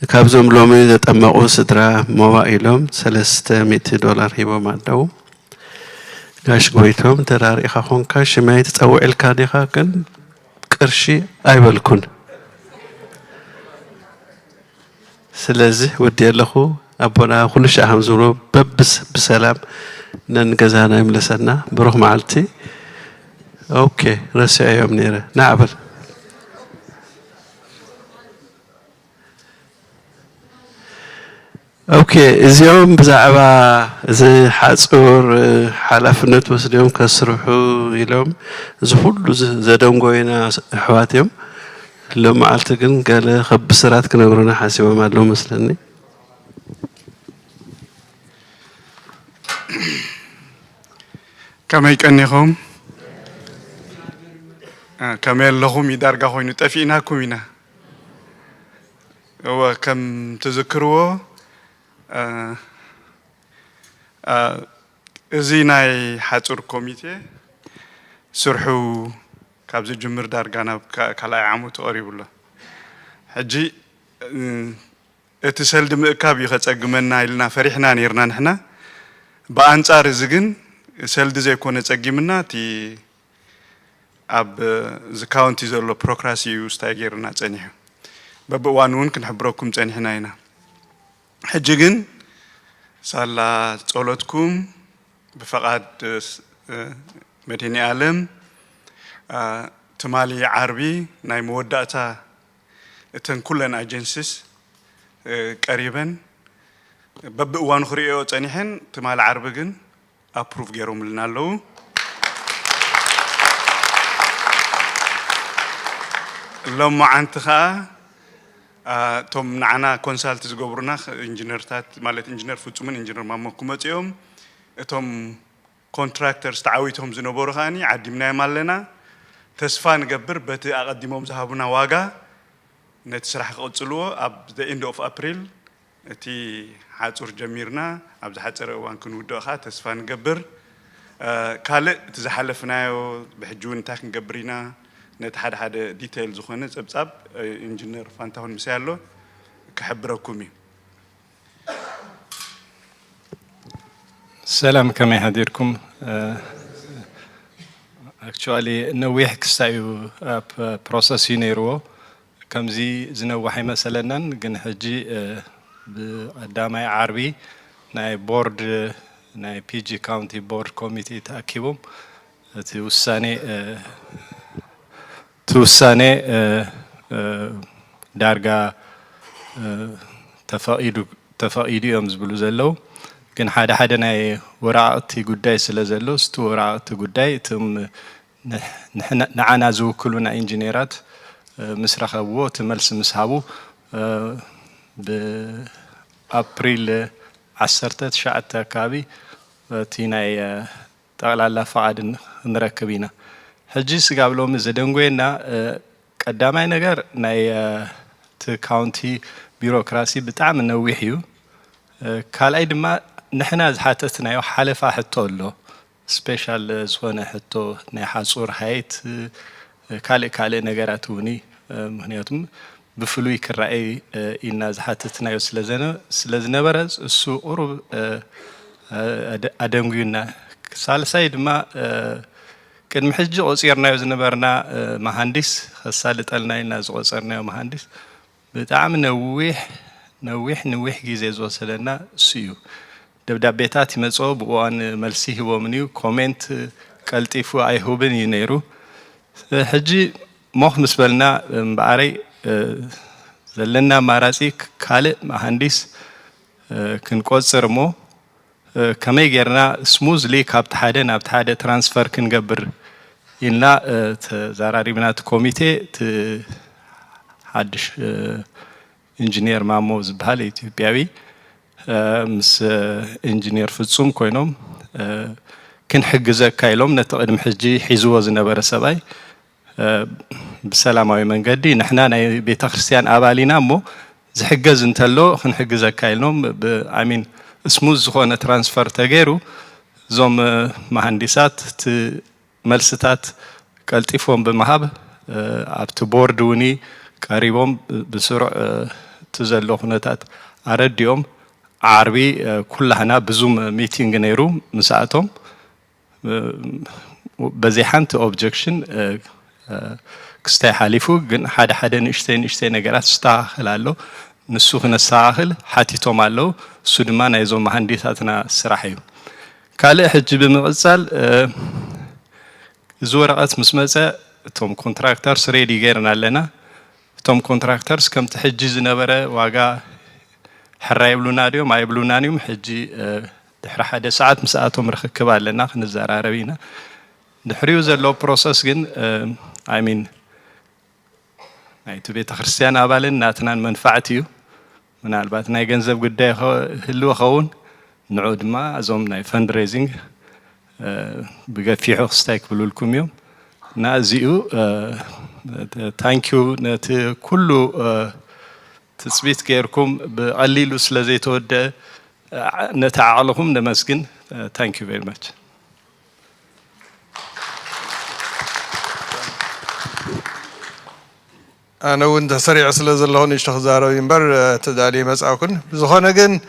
كابزوم لومي تطمقو سدرا موبايلهم 300 دولار يبما له ጋሽ ጎይቶም ተራሪኻ ኾንካ ሽማይ ተጸውዕልካ ዲኻ ግን ቅርሺ አይበልኩን ስለዚህ ውድ ያለኹ አቦና ሁሉ ሻህም ዝሮ በብስ በሰላም ነንገዛና ይምለሰና ብሩህ ማዓልቲ ኦኬ ረሲያዮም ነረ ናዕበል اوكي اليوم بزعبا زي حصور حلفنت وسديهم كسرحو يلوم زهولو زدنغوينا احواتهم لما عالتقن قال خب سرات كنغرونا حاسبا مالو مسلني كما يكنيهم كما لهم يدارغا خوينو طفينا كوينا هو كم تذكروا እዚህ ናይ ሓጹር ኮሚቴ ስርሑ ካብዚ ጅምር ዳርጋ ናብ ካልኣይ ዓመት ተቐሪቡሎ ሕጂ እቲ ሰልዲ ምእካብ ይኸጸግመና ኢልና ፈሪሕና ነርና ንሕና ብኣንጻር እዚ ግን ሰልዲ ዘይኮነ ጸጊምና እቲ ኣብ ዝካውንቲ ዘሎ ፕሮክራሲ ውስታይ ገይርና ጸኒሑ በብእዋን እውን ክንሕብረኩም ጸኒሕና ኢና حجيجن سالا صلوتكم بفقاد مدينة عالم تمالي عربي ناي موداتا اتن كلن اجنسيس قريبا ببقوان خريئو تانيحن تمال عربي ابروف غيروم لنا لو لما عنتخا توم نعنا كونسالت زغبرنا انجينيرتات مالت انجينير فوتومن انجينير مامو كومتيوم توم كونتراكترز تعاويتهم زنبورو خاني عديمنا مالنا تسفا نقبر بتي اقدمهم زهابنا واغا نتسرح قصلو اب ذا اند اوف ابريل تي حاصور جميرنا اب ذا حاصر وان كنودوخا تسفا نقبر كالي تزحلفنايو بحجون تاك نقبرينا نت حد ديتيل زخونه صبصاب انجينير فانتاون مسيالو كحبركمي سلام كما يحضركم actually نويح كستايو بروسس ينيرو كمزي زنوحي مثلا جن حجي بقدامي عربي ناي بورد ناي بي جي كاونتي بورد كوميتي تاكيبهم توساني دارجا تفايدو يوم زبلو زلو كن حدا ناي وراءتي قداي سلازلو ستو وراءتي قداي تم نعنا زو كلنا انجينيرات مسرخبو تملس مسحبو بأبريل 10 شعت كابي تيناي تغلال فعاد نركبينا هجي سقابلو زدنغوينا قدامي نغر ناي تكاونتي بيروقراسي بتعم نويحيو كالاي دما نحنا زحاتتنا حلفا حتولو سبيشال زونه حتو ناي حصور حيت كالي نغراتوني مهنياتم بفلوي كراي إنا زحاتتنا سلازنبرز السو قرب أدنغينا سالسايد ما كان محجي قصيرنا يزنبرنا مهندس خسالت قلنا إنا زقصرنا مهندس بتعم نويح جيزي زوصلنا سيو دبدابيتات مصوب وان ملسيه ومنيو كومنت كالتيفو اي هوبن ينيرو حجي موخ مسبلنا بعري زلنا ماراسي كالي مهندس كنقصر مو كما يغيرنا سموزلي كابت حدا ترانسفير كنقبر إلنا زراري بنات كوميتي حدش انجينير مامو زبال إثيوبياوي مس انجينير فتصوم كوينوم كن حجزة كايلوم نتقدم حجي حيزوه زنبرة سباي بسلامة منقدي نحنا بيت خريستيان أبالينا مو زحجز انتلو خن حجزة كايلوم بأمين سموز زخونة ترانسفر تغيرو زوم مهندسات ملستات كالتيفون بمهاب ابتو بوردوني قريبهم بسرعة تزلو خنتات أرديهم عربي كلنا بزوم ميتينج نيرو مساعتهم بزيحانت اوبجكشن كستاي حاليفو جن حدا نشتي نغرات استاخلالو نسو خنا ساخل حاتيتومالو سودما نايزو مهندساتنا سراحيو كالي حج بمقصال زورقات مسمصه توم كونتراكترز ريدي غيرنا لنا توم كونتراكترز كم تحجز نبره واغا حراي بلونا ديو ما يبلونا نيوم حجي دحر حدا ساعات مساعتهم رخكب لنا خنزاراربينا دحريو زلو بروسس جن I mean نايتو بيت خريستيان أبالين ناتنان منفعتيو من البات ناي جنزب قداي هلو خون نعود ما أزوم ناي فند ريزينج بقى في حقستايك بلولكم يوم نازيو تانكيو نت كله تثبيت كيركم بقليلو سلازي تود نتعالهم نمسكن thank you very much. أنا وأنت سريع سلز اللهون يشتغزارو ينبر تدالي مساكن زخنا جن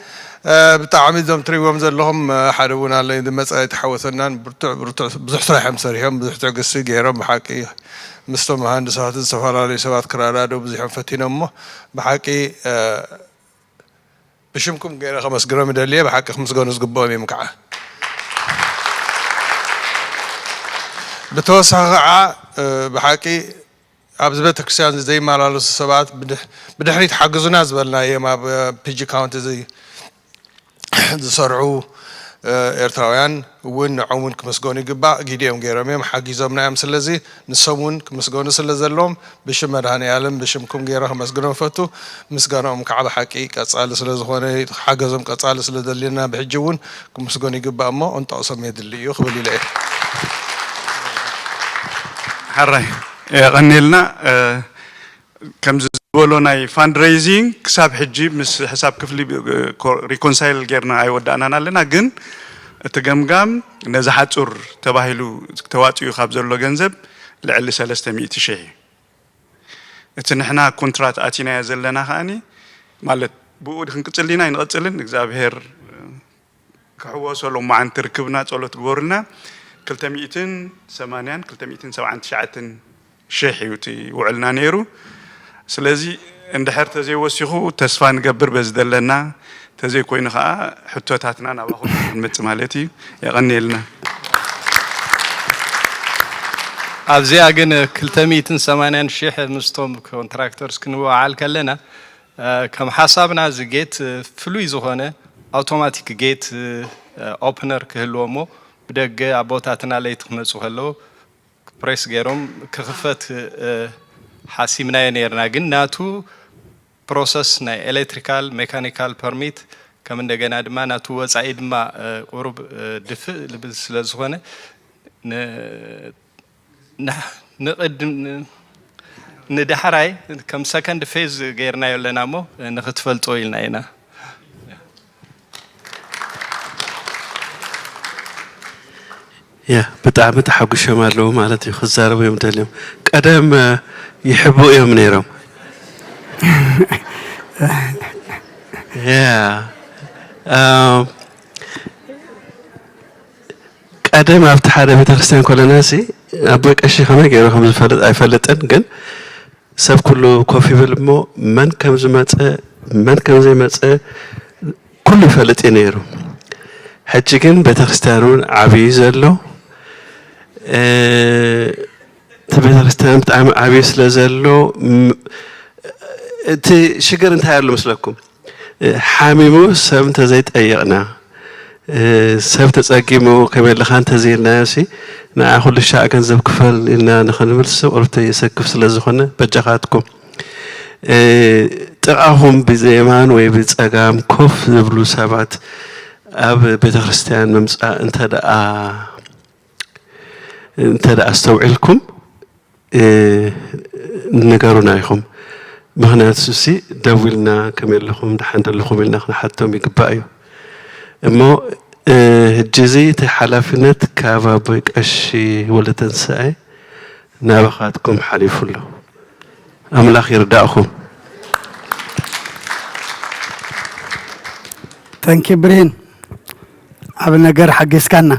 بتعميد زم تريوم زلهم حاربونا اللي إذا مسألة تحوسنا برتع بزح صراحة مسريهم بزح تعقصي جيرهم بحكي مستوى مهندسات السفارة اللي سوات كرارادو بزح فتين أمه بحكي بشمكم غير 5 جرام ميدالية بحكي 5 جونس قبامي مكعة بتوسع بحكي أبز بيت كريستيان زي ما على السبات بدحريت حجزنا زبلنا يما بيجي كاونت زي زرعوا إرتراويان وين عمون كمسجوني جبا جديهم جيراميم حجزهم نعم سلزي نسوون كمسجون سلزلهم بشم مرهني علم بشمكم جيرهم مسجونهم فتو مسجونهم كعب حكي كأصال سلزخوني حجزهم كأصال سلزلينا بحجون كمسجوني جبا أما أنت أصلا يدلي يخبل ليه حراي غنيلنا كم زبولونا فاندريزينج كساب حجي مس حساب كفلي ريكونسايل غيرنا اي ودانا لنا جن تجمجم نزحاتور تباهلو تواتيو خاب زلو غنزب لعل 300 شيء اتنحنا كونترات اتينا يزلنا خاني مالت بود خنقصلينا ينقصلن اغزابير كحوسلو ما عن تركبنا صلوت غورنا 280 279 شيء يوتي وعلنا نيرو سلازي عند حرت زي وسيخو تسفى نقبر بزدلنا تزي كوين خا حتوتاتنا انا باخذ المت مالتي يغني لنا ابزي اجن 280 شيح مستوم كونتراكتورز كنوا عال كلنا كم حسابنا زجيت فلوي زخونه اوتوماتيك جيت اوبنر كهلومو بدق ابوتاتنا لي تخمصو هلو بريس غيروم كخفت حاسيمنا ينيرنا ግን ናቱ ፕሮሰስ ናይ ኤሌክትሪካል ሜካኒካል ፐርሚት ከም እንደገና ድማ ናቱ ወጻኢ ድማ ቁሩብ ድፍእ ልብል ስለ ዝኾነ ንቅድም ንዳሕራይ ከም ሰከንድ ፌዝ ገይርና የለና ሞ ንኽትፈልጦ ኢልና ኢና يا بتاع حق شمال لو مالتي خزارة يوم تليم قدم يحبوا يوم نيرهم يا قدم افتح هذا بترستان كل ناسي ابوك اشي خما غيرو خمس فلت اي فلتن كن سب كله كوفي بالمو من كم زمص من كم زي مص كل فلت ينيرو حجي كن بترستانون عبي زلو تبيترستان بتاع عبي سلازلو انت شجر انت هاي مسلكم حاميمو سبت زيت ايقنا سبت تسقيمو كمل خان تزيل ناسي نا اخذ الشاء كنزب كفل ان نخنملس قرت يسكف سلازخونه بجخاتكم ጥቃሁም ብዘይማን ወይ ብጸጋም ኮፍ ዝብሉ ሰባት ኣብ ቤተክርስትያን መምጻእ እንተዳ አስተውዕልኩም ነገሩና ይኹም ምክንያቱ ሲ ደውልና ከመለኹም ደሓንደለኹም ኢልና ክንሓቶም ይግባእ እዩ እሞ ሕጂዚ እቲ ሓላፍነት ካብ ኣቦይ ቀሺ ወለተንስኣይ ናባኻትኩም ሓሊፉሎ أملاخ يرداءكم. تنكي برين عبنا جر حق إسكاننا.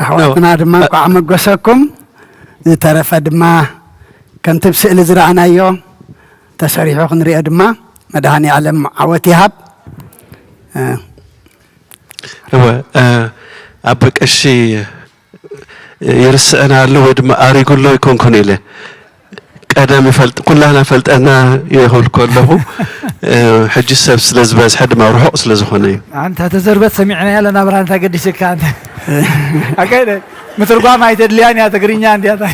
أحوالنا دما قام قصكم ترى فدما كنت بسأل زرعنا يوم تسريح خنري أدما مدهاني علم عواتيهاب. هو أبك الشيء يرسأنا له ودما أريقول له يكون كونيله. قدام فلت كلنا فلت أنا يهول كله حج السبس لزباز حد ما روح أصل زخوني أنت هتزربت سمعنا لنا بران تقدي شكان أكيد مثل قام يتدلياني هتقريني عندي هذا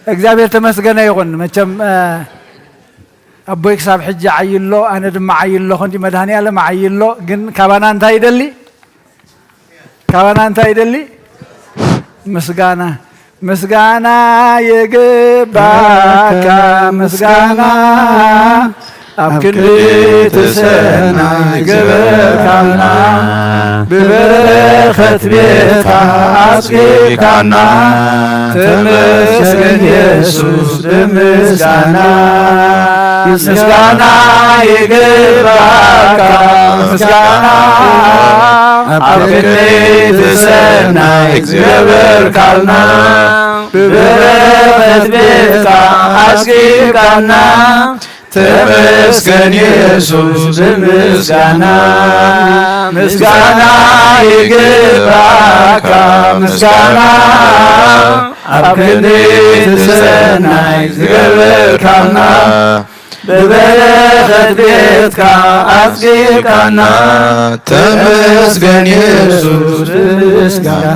إجابة تمسكنا يقول مثل أبوك صاحب حج عيلو أنا دم عيلو خنتي مدهني على معيلو جن كابانان تايدلي كابانان تايدلي مسكانا مسغانا يجباكا مسغانا أبكنت سنا يجباكنا ببرخة بيتا أسقيكنا تمسكن يسوس بمسغانا مسغانا يجباكا مسغانا أبكنت سنا يجباكنا ببرخة بيتا أسقيكنا ተመስገን ኢየሱስ ምስጋና ምስጋና ይግባካ ምስጋና ኣብ ክንዲ ሰናይ ዝገበርካና በበረኸት ቤትካ ኣጽጊብካና ተመስገን ኢየሱስ ምስጋና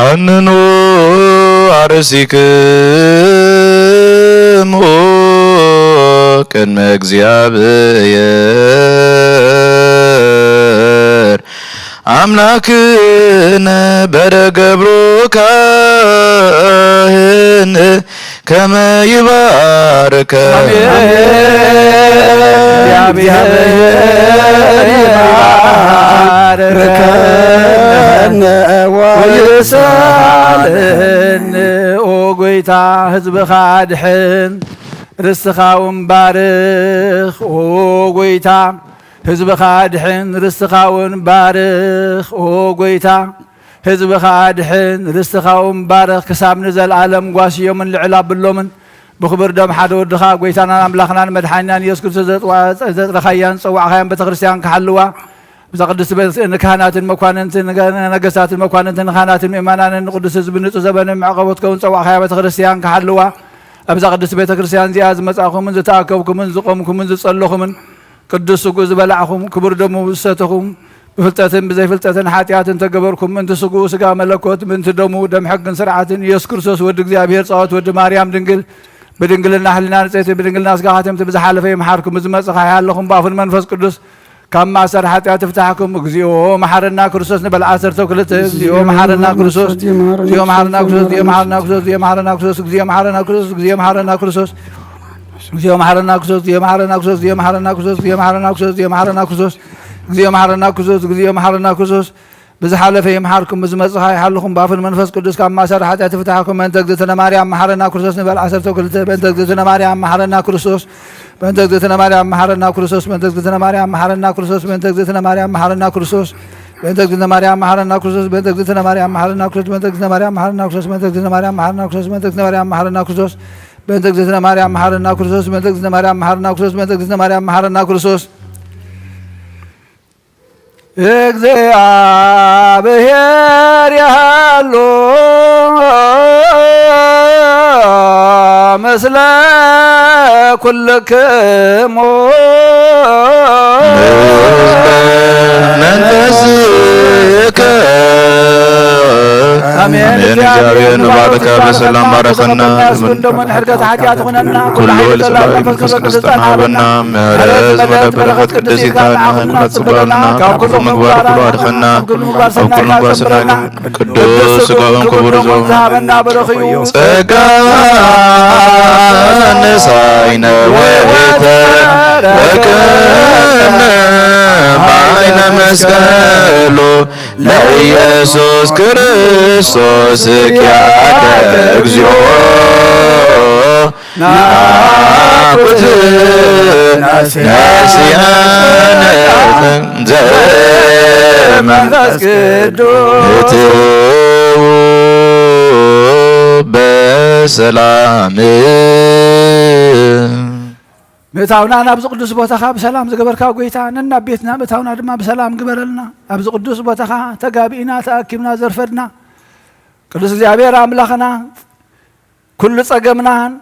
አነኑ አርሲክሙ ቅድመ እግዚአብሔር አምላክነ በደገብሮ ካህን ከመ ይባርከ ይባርከነ ወይሳልን ኦ ጐይታ ህዝብኻ ድሕን ርስትኻ እውን ባርኽ ኦ ጐይታ ህዝብኻ ድሕን ርስትኻ እውን ባርኽ ኦ ጐይታ ህዝብኻ ድሕን ርስትኻ እውን ባርኽ ክሳብ ንዘለዓለም ጓስዮምን ልዕል ኣብሎምን ብክብር ደም ሓደ ወድኻ ጐይታናን ኣምላኽናን መድሓኒናን ኢየሱስ ክርስቶስ ዘጥረኻያን ፀዋዕኻያን ቤተ ክርስቲያን ክሓልዋ ብዛ ቅድስቲ ንካህናትን መኳንንትን ነገስታትን መኳንንትን ካህናትን ምእመናንን ንቅዱስ ህዝቢ ንፁህ ዘበነ መዕቐቦት ከውን ፀዋዕኻያ ቤተ ክርስቲያን ክሓልዋ ኣብዛ ቅድስቲ ቤተ ክርስቲያን እዚኣ ዝመጻእኹምን ዝተኣከብኩምን ዝቆምኩምን ዝጸለኹምን ቅዱስ ስጉእ ዝበላዕኹም ክቡር ደሙ ዝሰተኹም ብፍልጠትን ብዘይፍልጠትን ሓጢኣትን ተገበርኩም ምንቲ ስጉኡ ስጋ መለኮት ምንቲ ደሙ ደም ሕግን ስርዓትን ኢየሱስ ክርስቶስ ወዲ እግዚኣብሔር ጸወት ወዲ ማርያም ድንግል بدنجلنا حلنا نسيت بدنجلنا سقاطهم تبزحال في محاركم زمزق حيالكم بافن منفس قدس كما سر حتى تفتحكم اغزيو محرنا كرسوس نبل عصر توكلت اغزيو محرنا كرسوس اغزيو محرنا كرسوس اغزيو محرنا كرسوس اغزيو محرنا كرسوس اغزيو محرنا كرسوس اغزيو محرنا كرسوس اغزيو محرنا كرسوس اغزيو محرنا كرسوس اغزيو محرنا كرسوس اغزيو محرنا كرسوس اغزيو محرنا كرسوس اغزيو محرنا كرسوس اغزيو محرنا كرسوس بزحال في محاركم بزمزق حيالكم بافن منفس قدس كما سر حتى تفتحكم من تقدسنا مريم محرنا كرسوس نبل عصر توكلت من تقدسنا مريم محرنا كرسوس من تقدسنا مريم محرنا كرسوس من تقدسنا مريم محرنا كرسوس من تقدسنا مريم محرنا كرسوس من تقدسنا مريم محرنا كرسوس من تقدسنا مريم محرنا كرسوس من تقدسنا مريم محرنا كرسوس من تقدسنا مريم محرنا كرسوس من تقدسنا مريم محرنا كرسوس من تقدسنا مريم محرنا كرسوس من تقدسنا مريم محرنا كرسوس من تقدسنا مريم محرنا كرسوس እግዚአብሔር ያሉ ምስለ ኩልክሙ መንፈስከ አሜን። እግዚአብሔር ባረከ በሰላም ባረከና እንደምን ሕርገት ኃጢአት ሆነና ኩሉ ለሰላም መንፈስ ቅዱስ ተናበና ምህረት በረከት ቅዱስ ይታና ጽባና ከኩሉ ምግባር ሁሉ አድኸና ከኩሉ ምግባር ሰናይ ቅዱስ ስጋውን ክቡር ዘውና በረኸዩ ጸጋ ነሳይነ ወይተ በከነ ባይነ መስቀሉ ለኢየሱስ ክርስቶስ ኪያተ እግዚኦ ናኩት ናስያነ ዘመንፈስ ቅዱስ በሰላም ምእታውና ናብዚ ቅዱስ ቦታኻ ብሰላም ዝገበርካ ጐይታ ነና ቤትና ምእታውና ድማ ብሰላም ግበረልና ኣብዚ ቅዱስ ቦታኻ ተጋቢእና ተኣኪብና ዘርፈድና ቅዱስ እግዚአብሔር ኣምላኽና ኩሉ ጸገምናን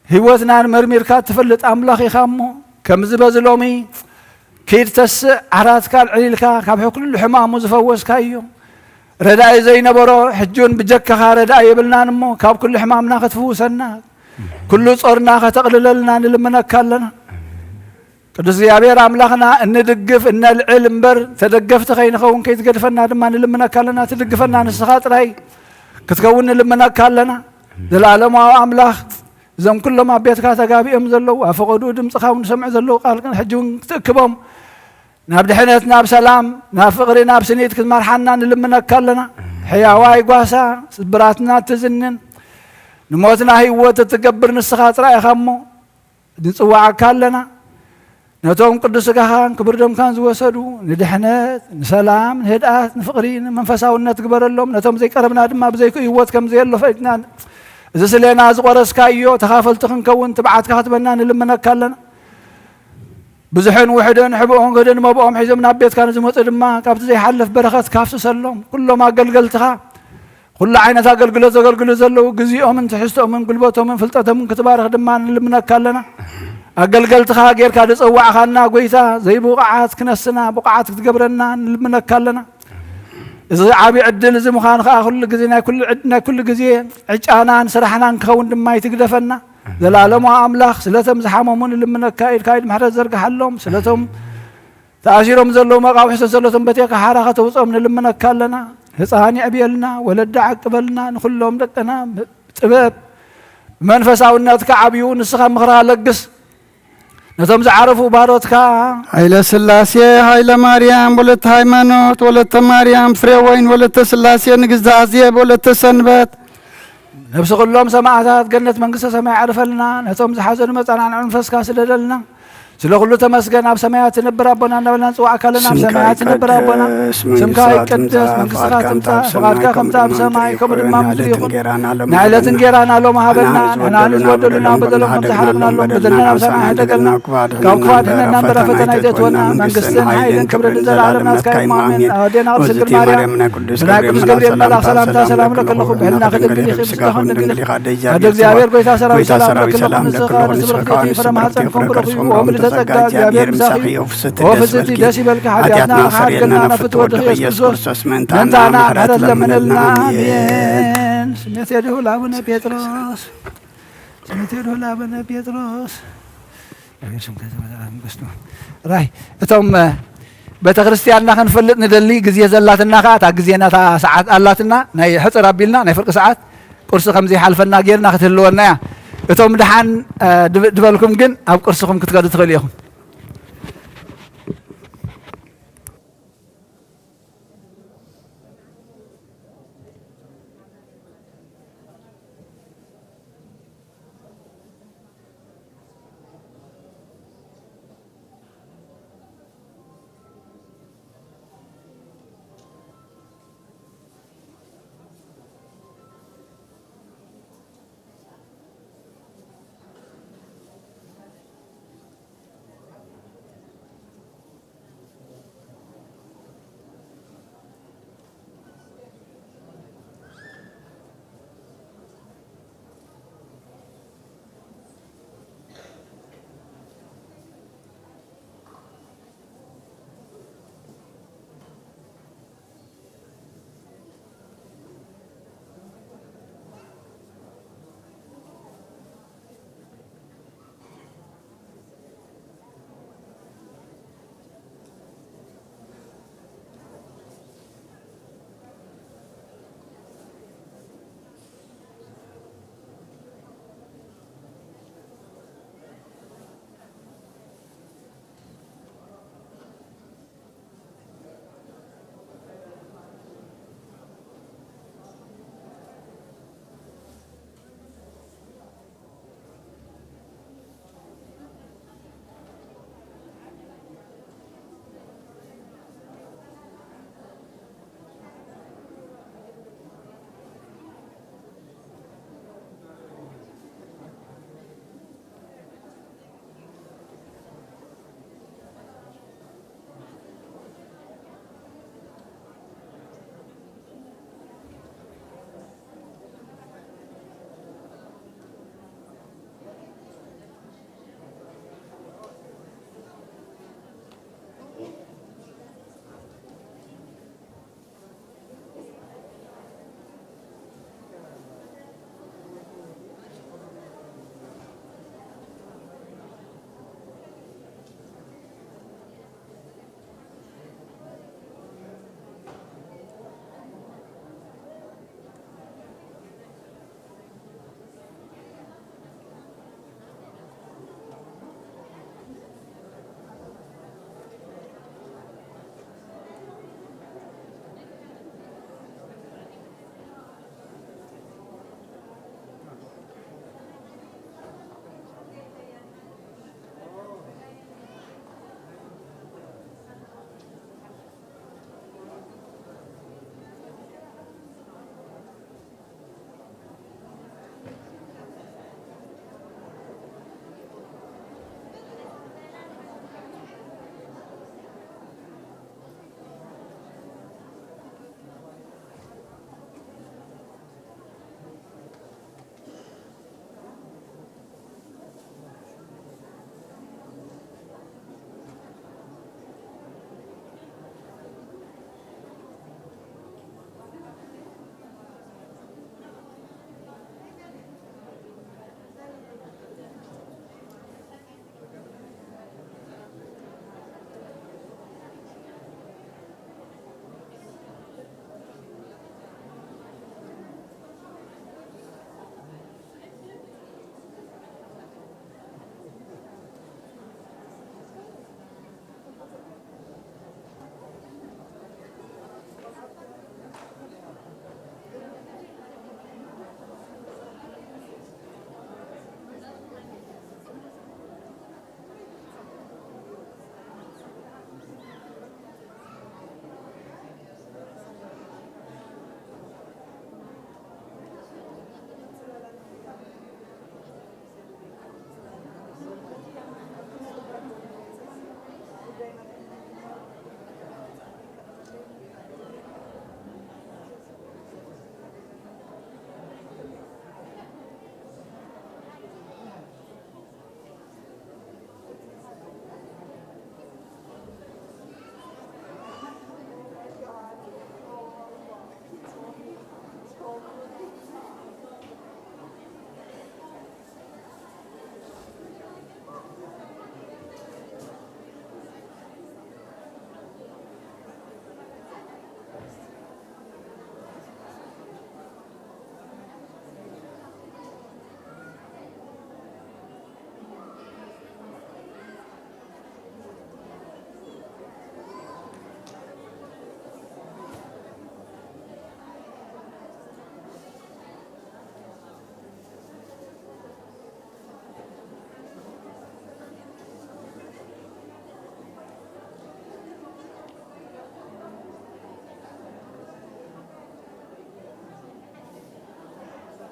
ህይወትናን መርሚርካ ትፈልጥ ኣምላኽ ኢኻ እሞ ከምዚ በዚ ሎሚ ከይድ ተስእ ዓራትካ ልዕሊልካ ካብ ኩሉ ሕማሙ ዝፈወስካ እዩ ረዳኢ ዘይነበሮ ሕጁን ብጀካኻ ረዳኢ የብልናን እሞ ካብ ኩሉ ሕማምና ክትፍውሰና ኩሉ ጾርና ከተቕልለልና ንልምነካ ኣለና ቅዱስ እግዚአብሔር ኣምላኽና እንድግፍ እነልዕል እምበር ተደገፍቲ ከይንኸውን ከይትገድፈና ድማ ንልምነካ ኣለና ትድግፈና ንስኻ ጥራይ ክትከውን ንልምነካ ኣለና ዘለዓለማዊ ኣምላኽ እዞም ኩሎም ኣብ ቤትካ ተጋቢኦም ዘለዉ ኣፈቐዱ ድምፅኻ እውን ሰምዑ ዘለዉ ቃልቅን ሕጂ እውን ክትእክቦም ናብ ድሕነት ናብ ሰላም ናብ ፍቕሪ ናብ ስኒት ክትመርሓና ንልምነካ ኣለና ሕያዋይ ጓሳ ስብራትና ትዝንን ንሞትና ህይወት እትገብር ንስኻ ጥራይ ኢኻ እሞ ንፅዋዓካ ኣለና ነቶም ቅዱስ ስጋኻን ክብር ደምካን ዝወሰዱ ንድሕነት ንሰላም ንህድኣት ንፍቕሪ ንመንፈሳውነት ግበረሎም ነቶም ዘይቀረብና ድማ ብዘይክእይወት ከም ዘየሎ ፈይድና እዚ ስለና ዝቆረስካዮ ተኻፈልቲ ክንከውን ትብዓትካ ክትበና ንልምነካ ኣለና ብዙሕን ውሕድን ሕቡኦን ክህድን መብኦም ሒዞም ናብ ቤትካ ንዝመፁ ድማ ካብቲ ዘይሓልፍ በረኸት ካፍስሰሎም ኩሎም ኣገልገልትኻ ኩሉ ዓይነት ኣገልግሎት ዘገልግሉ ዘለው ግዜኦምን ትሕዝቶምን ጉልበቶምን ፍልጠቶምን ክትባርኽ ድማ ንልምነካ ኣለና ኣገልገልትኻ ጌርካ ዝፀዋዕኻና ጎይታ ዘይብቕዓት ክነስና ብቕዓት ክትገብረና ንልምነካ ኣለና እዚ ዓብዪ ዕድል እዚ ምዃኑ ከዓ ኩሉ ግዜ ናይ ኩሉ ግዜ ዕጫናን ስራሕናን ክኸውን ድማ ይትግደፈና ዘላለሙ ኣምላኽ ስለቶም ዝሓመሙን ልምነካ ኢድካ ኢድ ምሕረት ዘርግሓሎም ስለቶም ተኣሲሮም ዘለው መቃውሕቶን ዘለቶም በቴካ ሓራኸ ተውፅኦም ንልምነካ ኣለና ህፃን ይዕብየልና ወለዳ ዓቅበልና ንኩሎም ደቅና ጥበብ መንፈሳውነትካ ዓብዩ ንስኻ ምኽራ ለግስ ነቶም ዝዓረፉ ባሮትካ ኃይለ ሥላሴ ኃይለ ማርያም ወለተ ሃይማኖት ወለተ ማርያም ፍሬ ወይን ወለተ ሥላሴ ንግሥተ አዜብ ወለተ ሰንበት ነብሲ ኩሎም ሰማዕታት ገነት መንግስተ ሰማይ ዓርፈልና ነቶም ዝሓዘኑ መጻናዕን መንፈስካ ስለደልና ስለ ኩሉ ተመስገን ኣብ ሰማያት ትነብር ኣቦና እናበልና ንፅዋዕካ ኣለና ኣብ ሰማያት ትነብር ኣቦና ስምካ ይቀደስ መንግስትኻ ትምፃእ ፍቓድካ ከምታ ኣብ ሰማይ ከምኡ ድማ ምድሪ ይኹን ንዕለት እንጀራና ሎሚ ሃበና ንሕና ንዝበደሉና በደሎም ከም ዝሓለፍናሎም በደልና ናብ ሰማይ ሕደገልና ካብ ክፋት ሕነና እምበር ኣብ ፈተና ኣይተእትወና መንግስትን ሓይልን ክብርን ንዘለዓለም ናትካ ኢሞ ኣሜን ኣዴና ቅድስት ድንግል ማርያም ብናይ ቅዱስ ገብርኤል መልኣክ ሰላምታ ሰላም ለከለኹም ብሕልና ክደግል ይኽእል ምስለኹም ድንግል ኣደ እግዚአብሔር ጎይታ ሰራዊት ሰላም ለከለኹም ንስኻ ንስብርክቲ ፍረ ማሕፀንኩም ብሩኽ እዩ ወምልተ ጸጋ እግዚአብሔር ምሳኺ ወፍስቲ ደስ ይበልካ ኃጢአትና ሓድገና ነፍትወ ኢየሱስ ክርስቶስ መንታና ምሕረት ለምንልና አሜን ስሜት የድሁ ለአቡነ ጴጥሮስ ስሜት የድሁ ለአቡነ ጴጥሮስ ራይ እቶም ቤተ ክርስቲያንና ክንፈልጥ ንደሊ ግዜ ዘላትና ከዓ እታ ግዜና እታ ሰዓት ኣላትና ናይ ሕፅር ኣቢልና ናይ ፍርቂ ሰዓት ቁርሲ ከምዚ ሓልፈና ጌርና ክትህልወና እያ እቶም ድሓን ድበልኩም ግን ኣብ ቁርስኩም ክትከዱ ትኽእሉ ኢኹም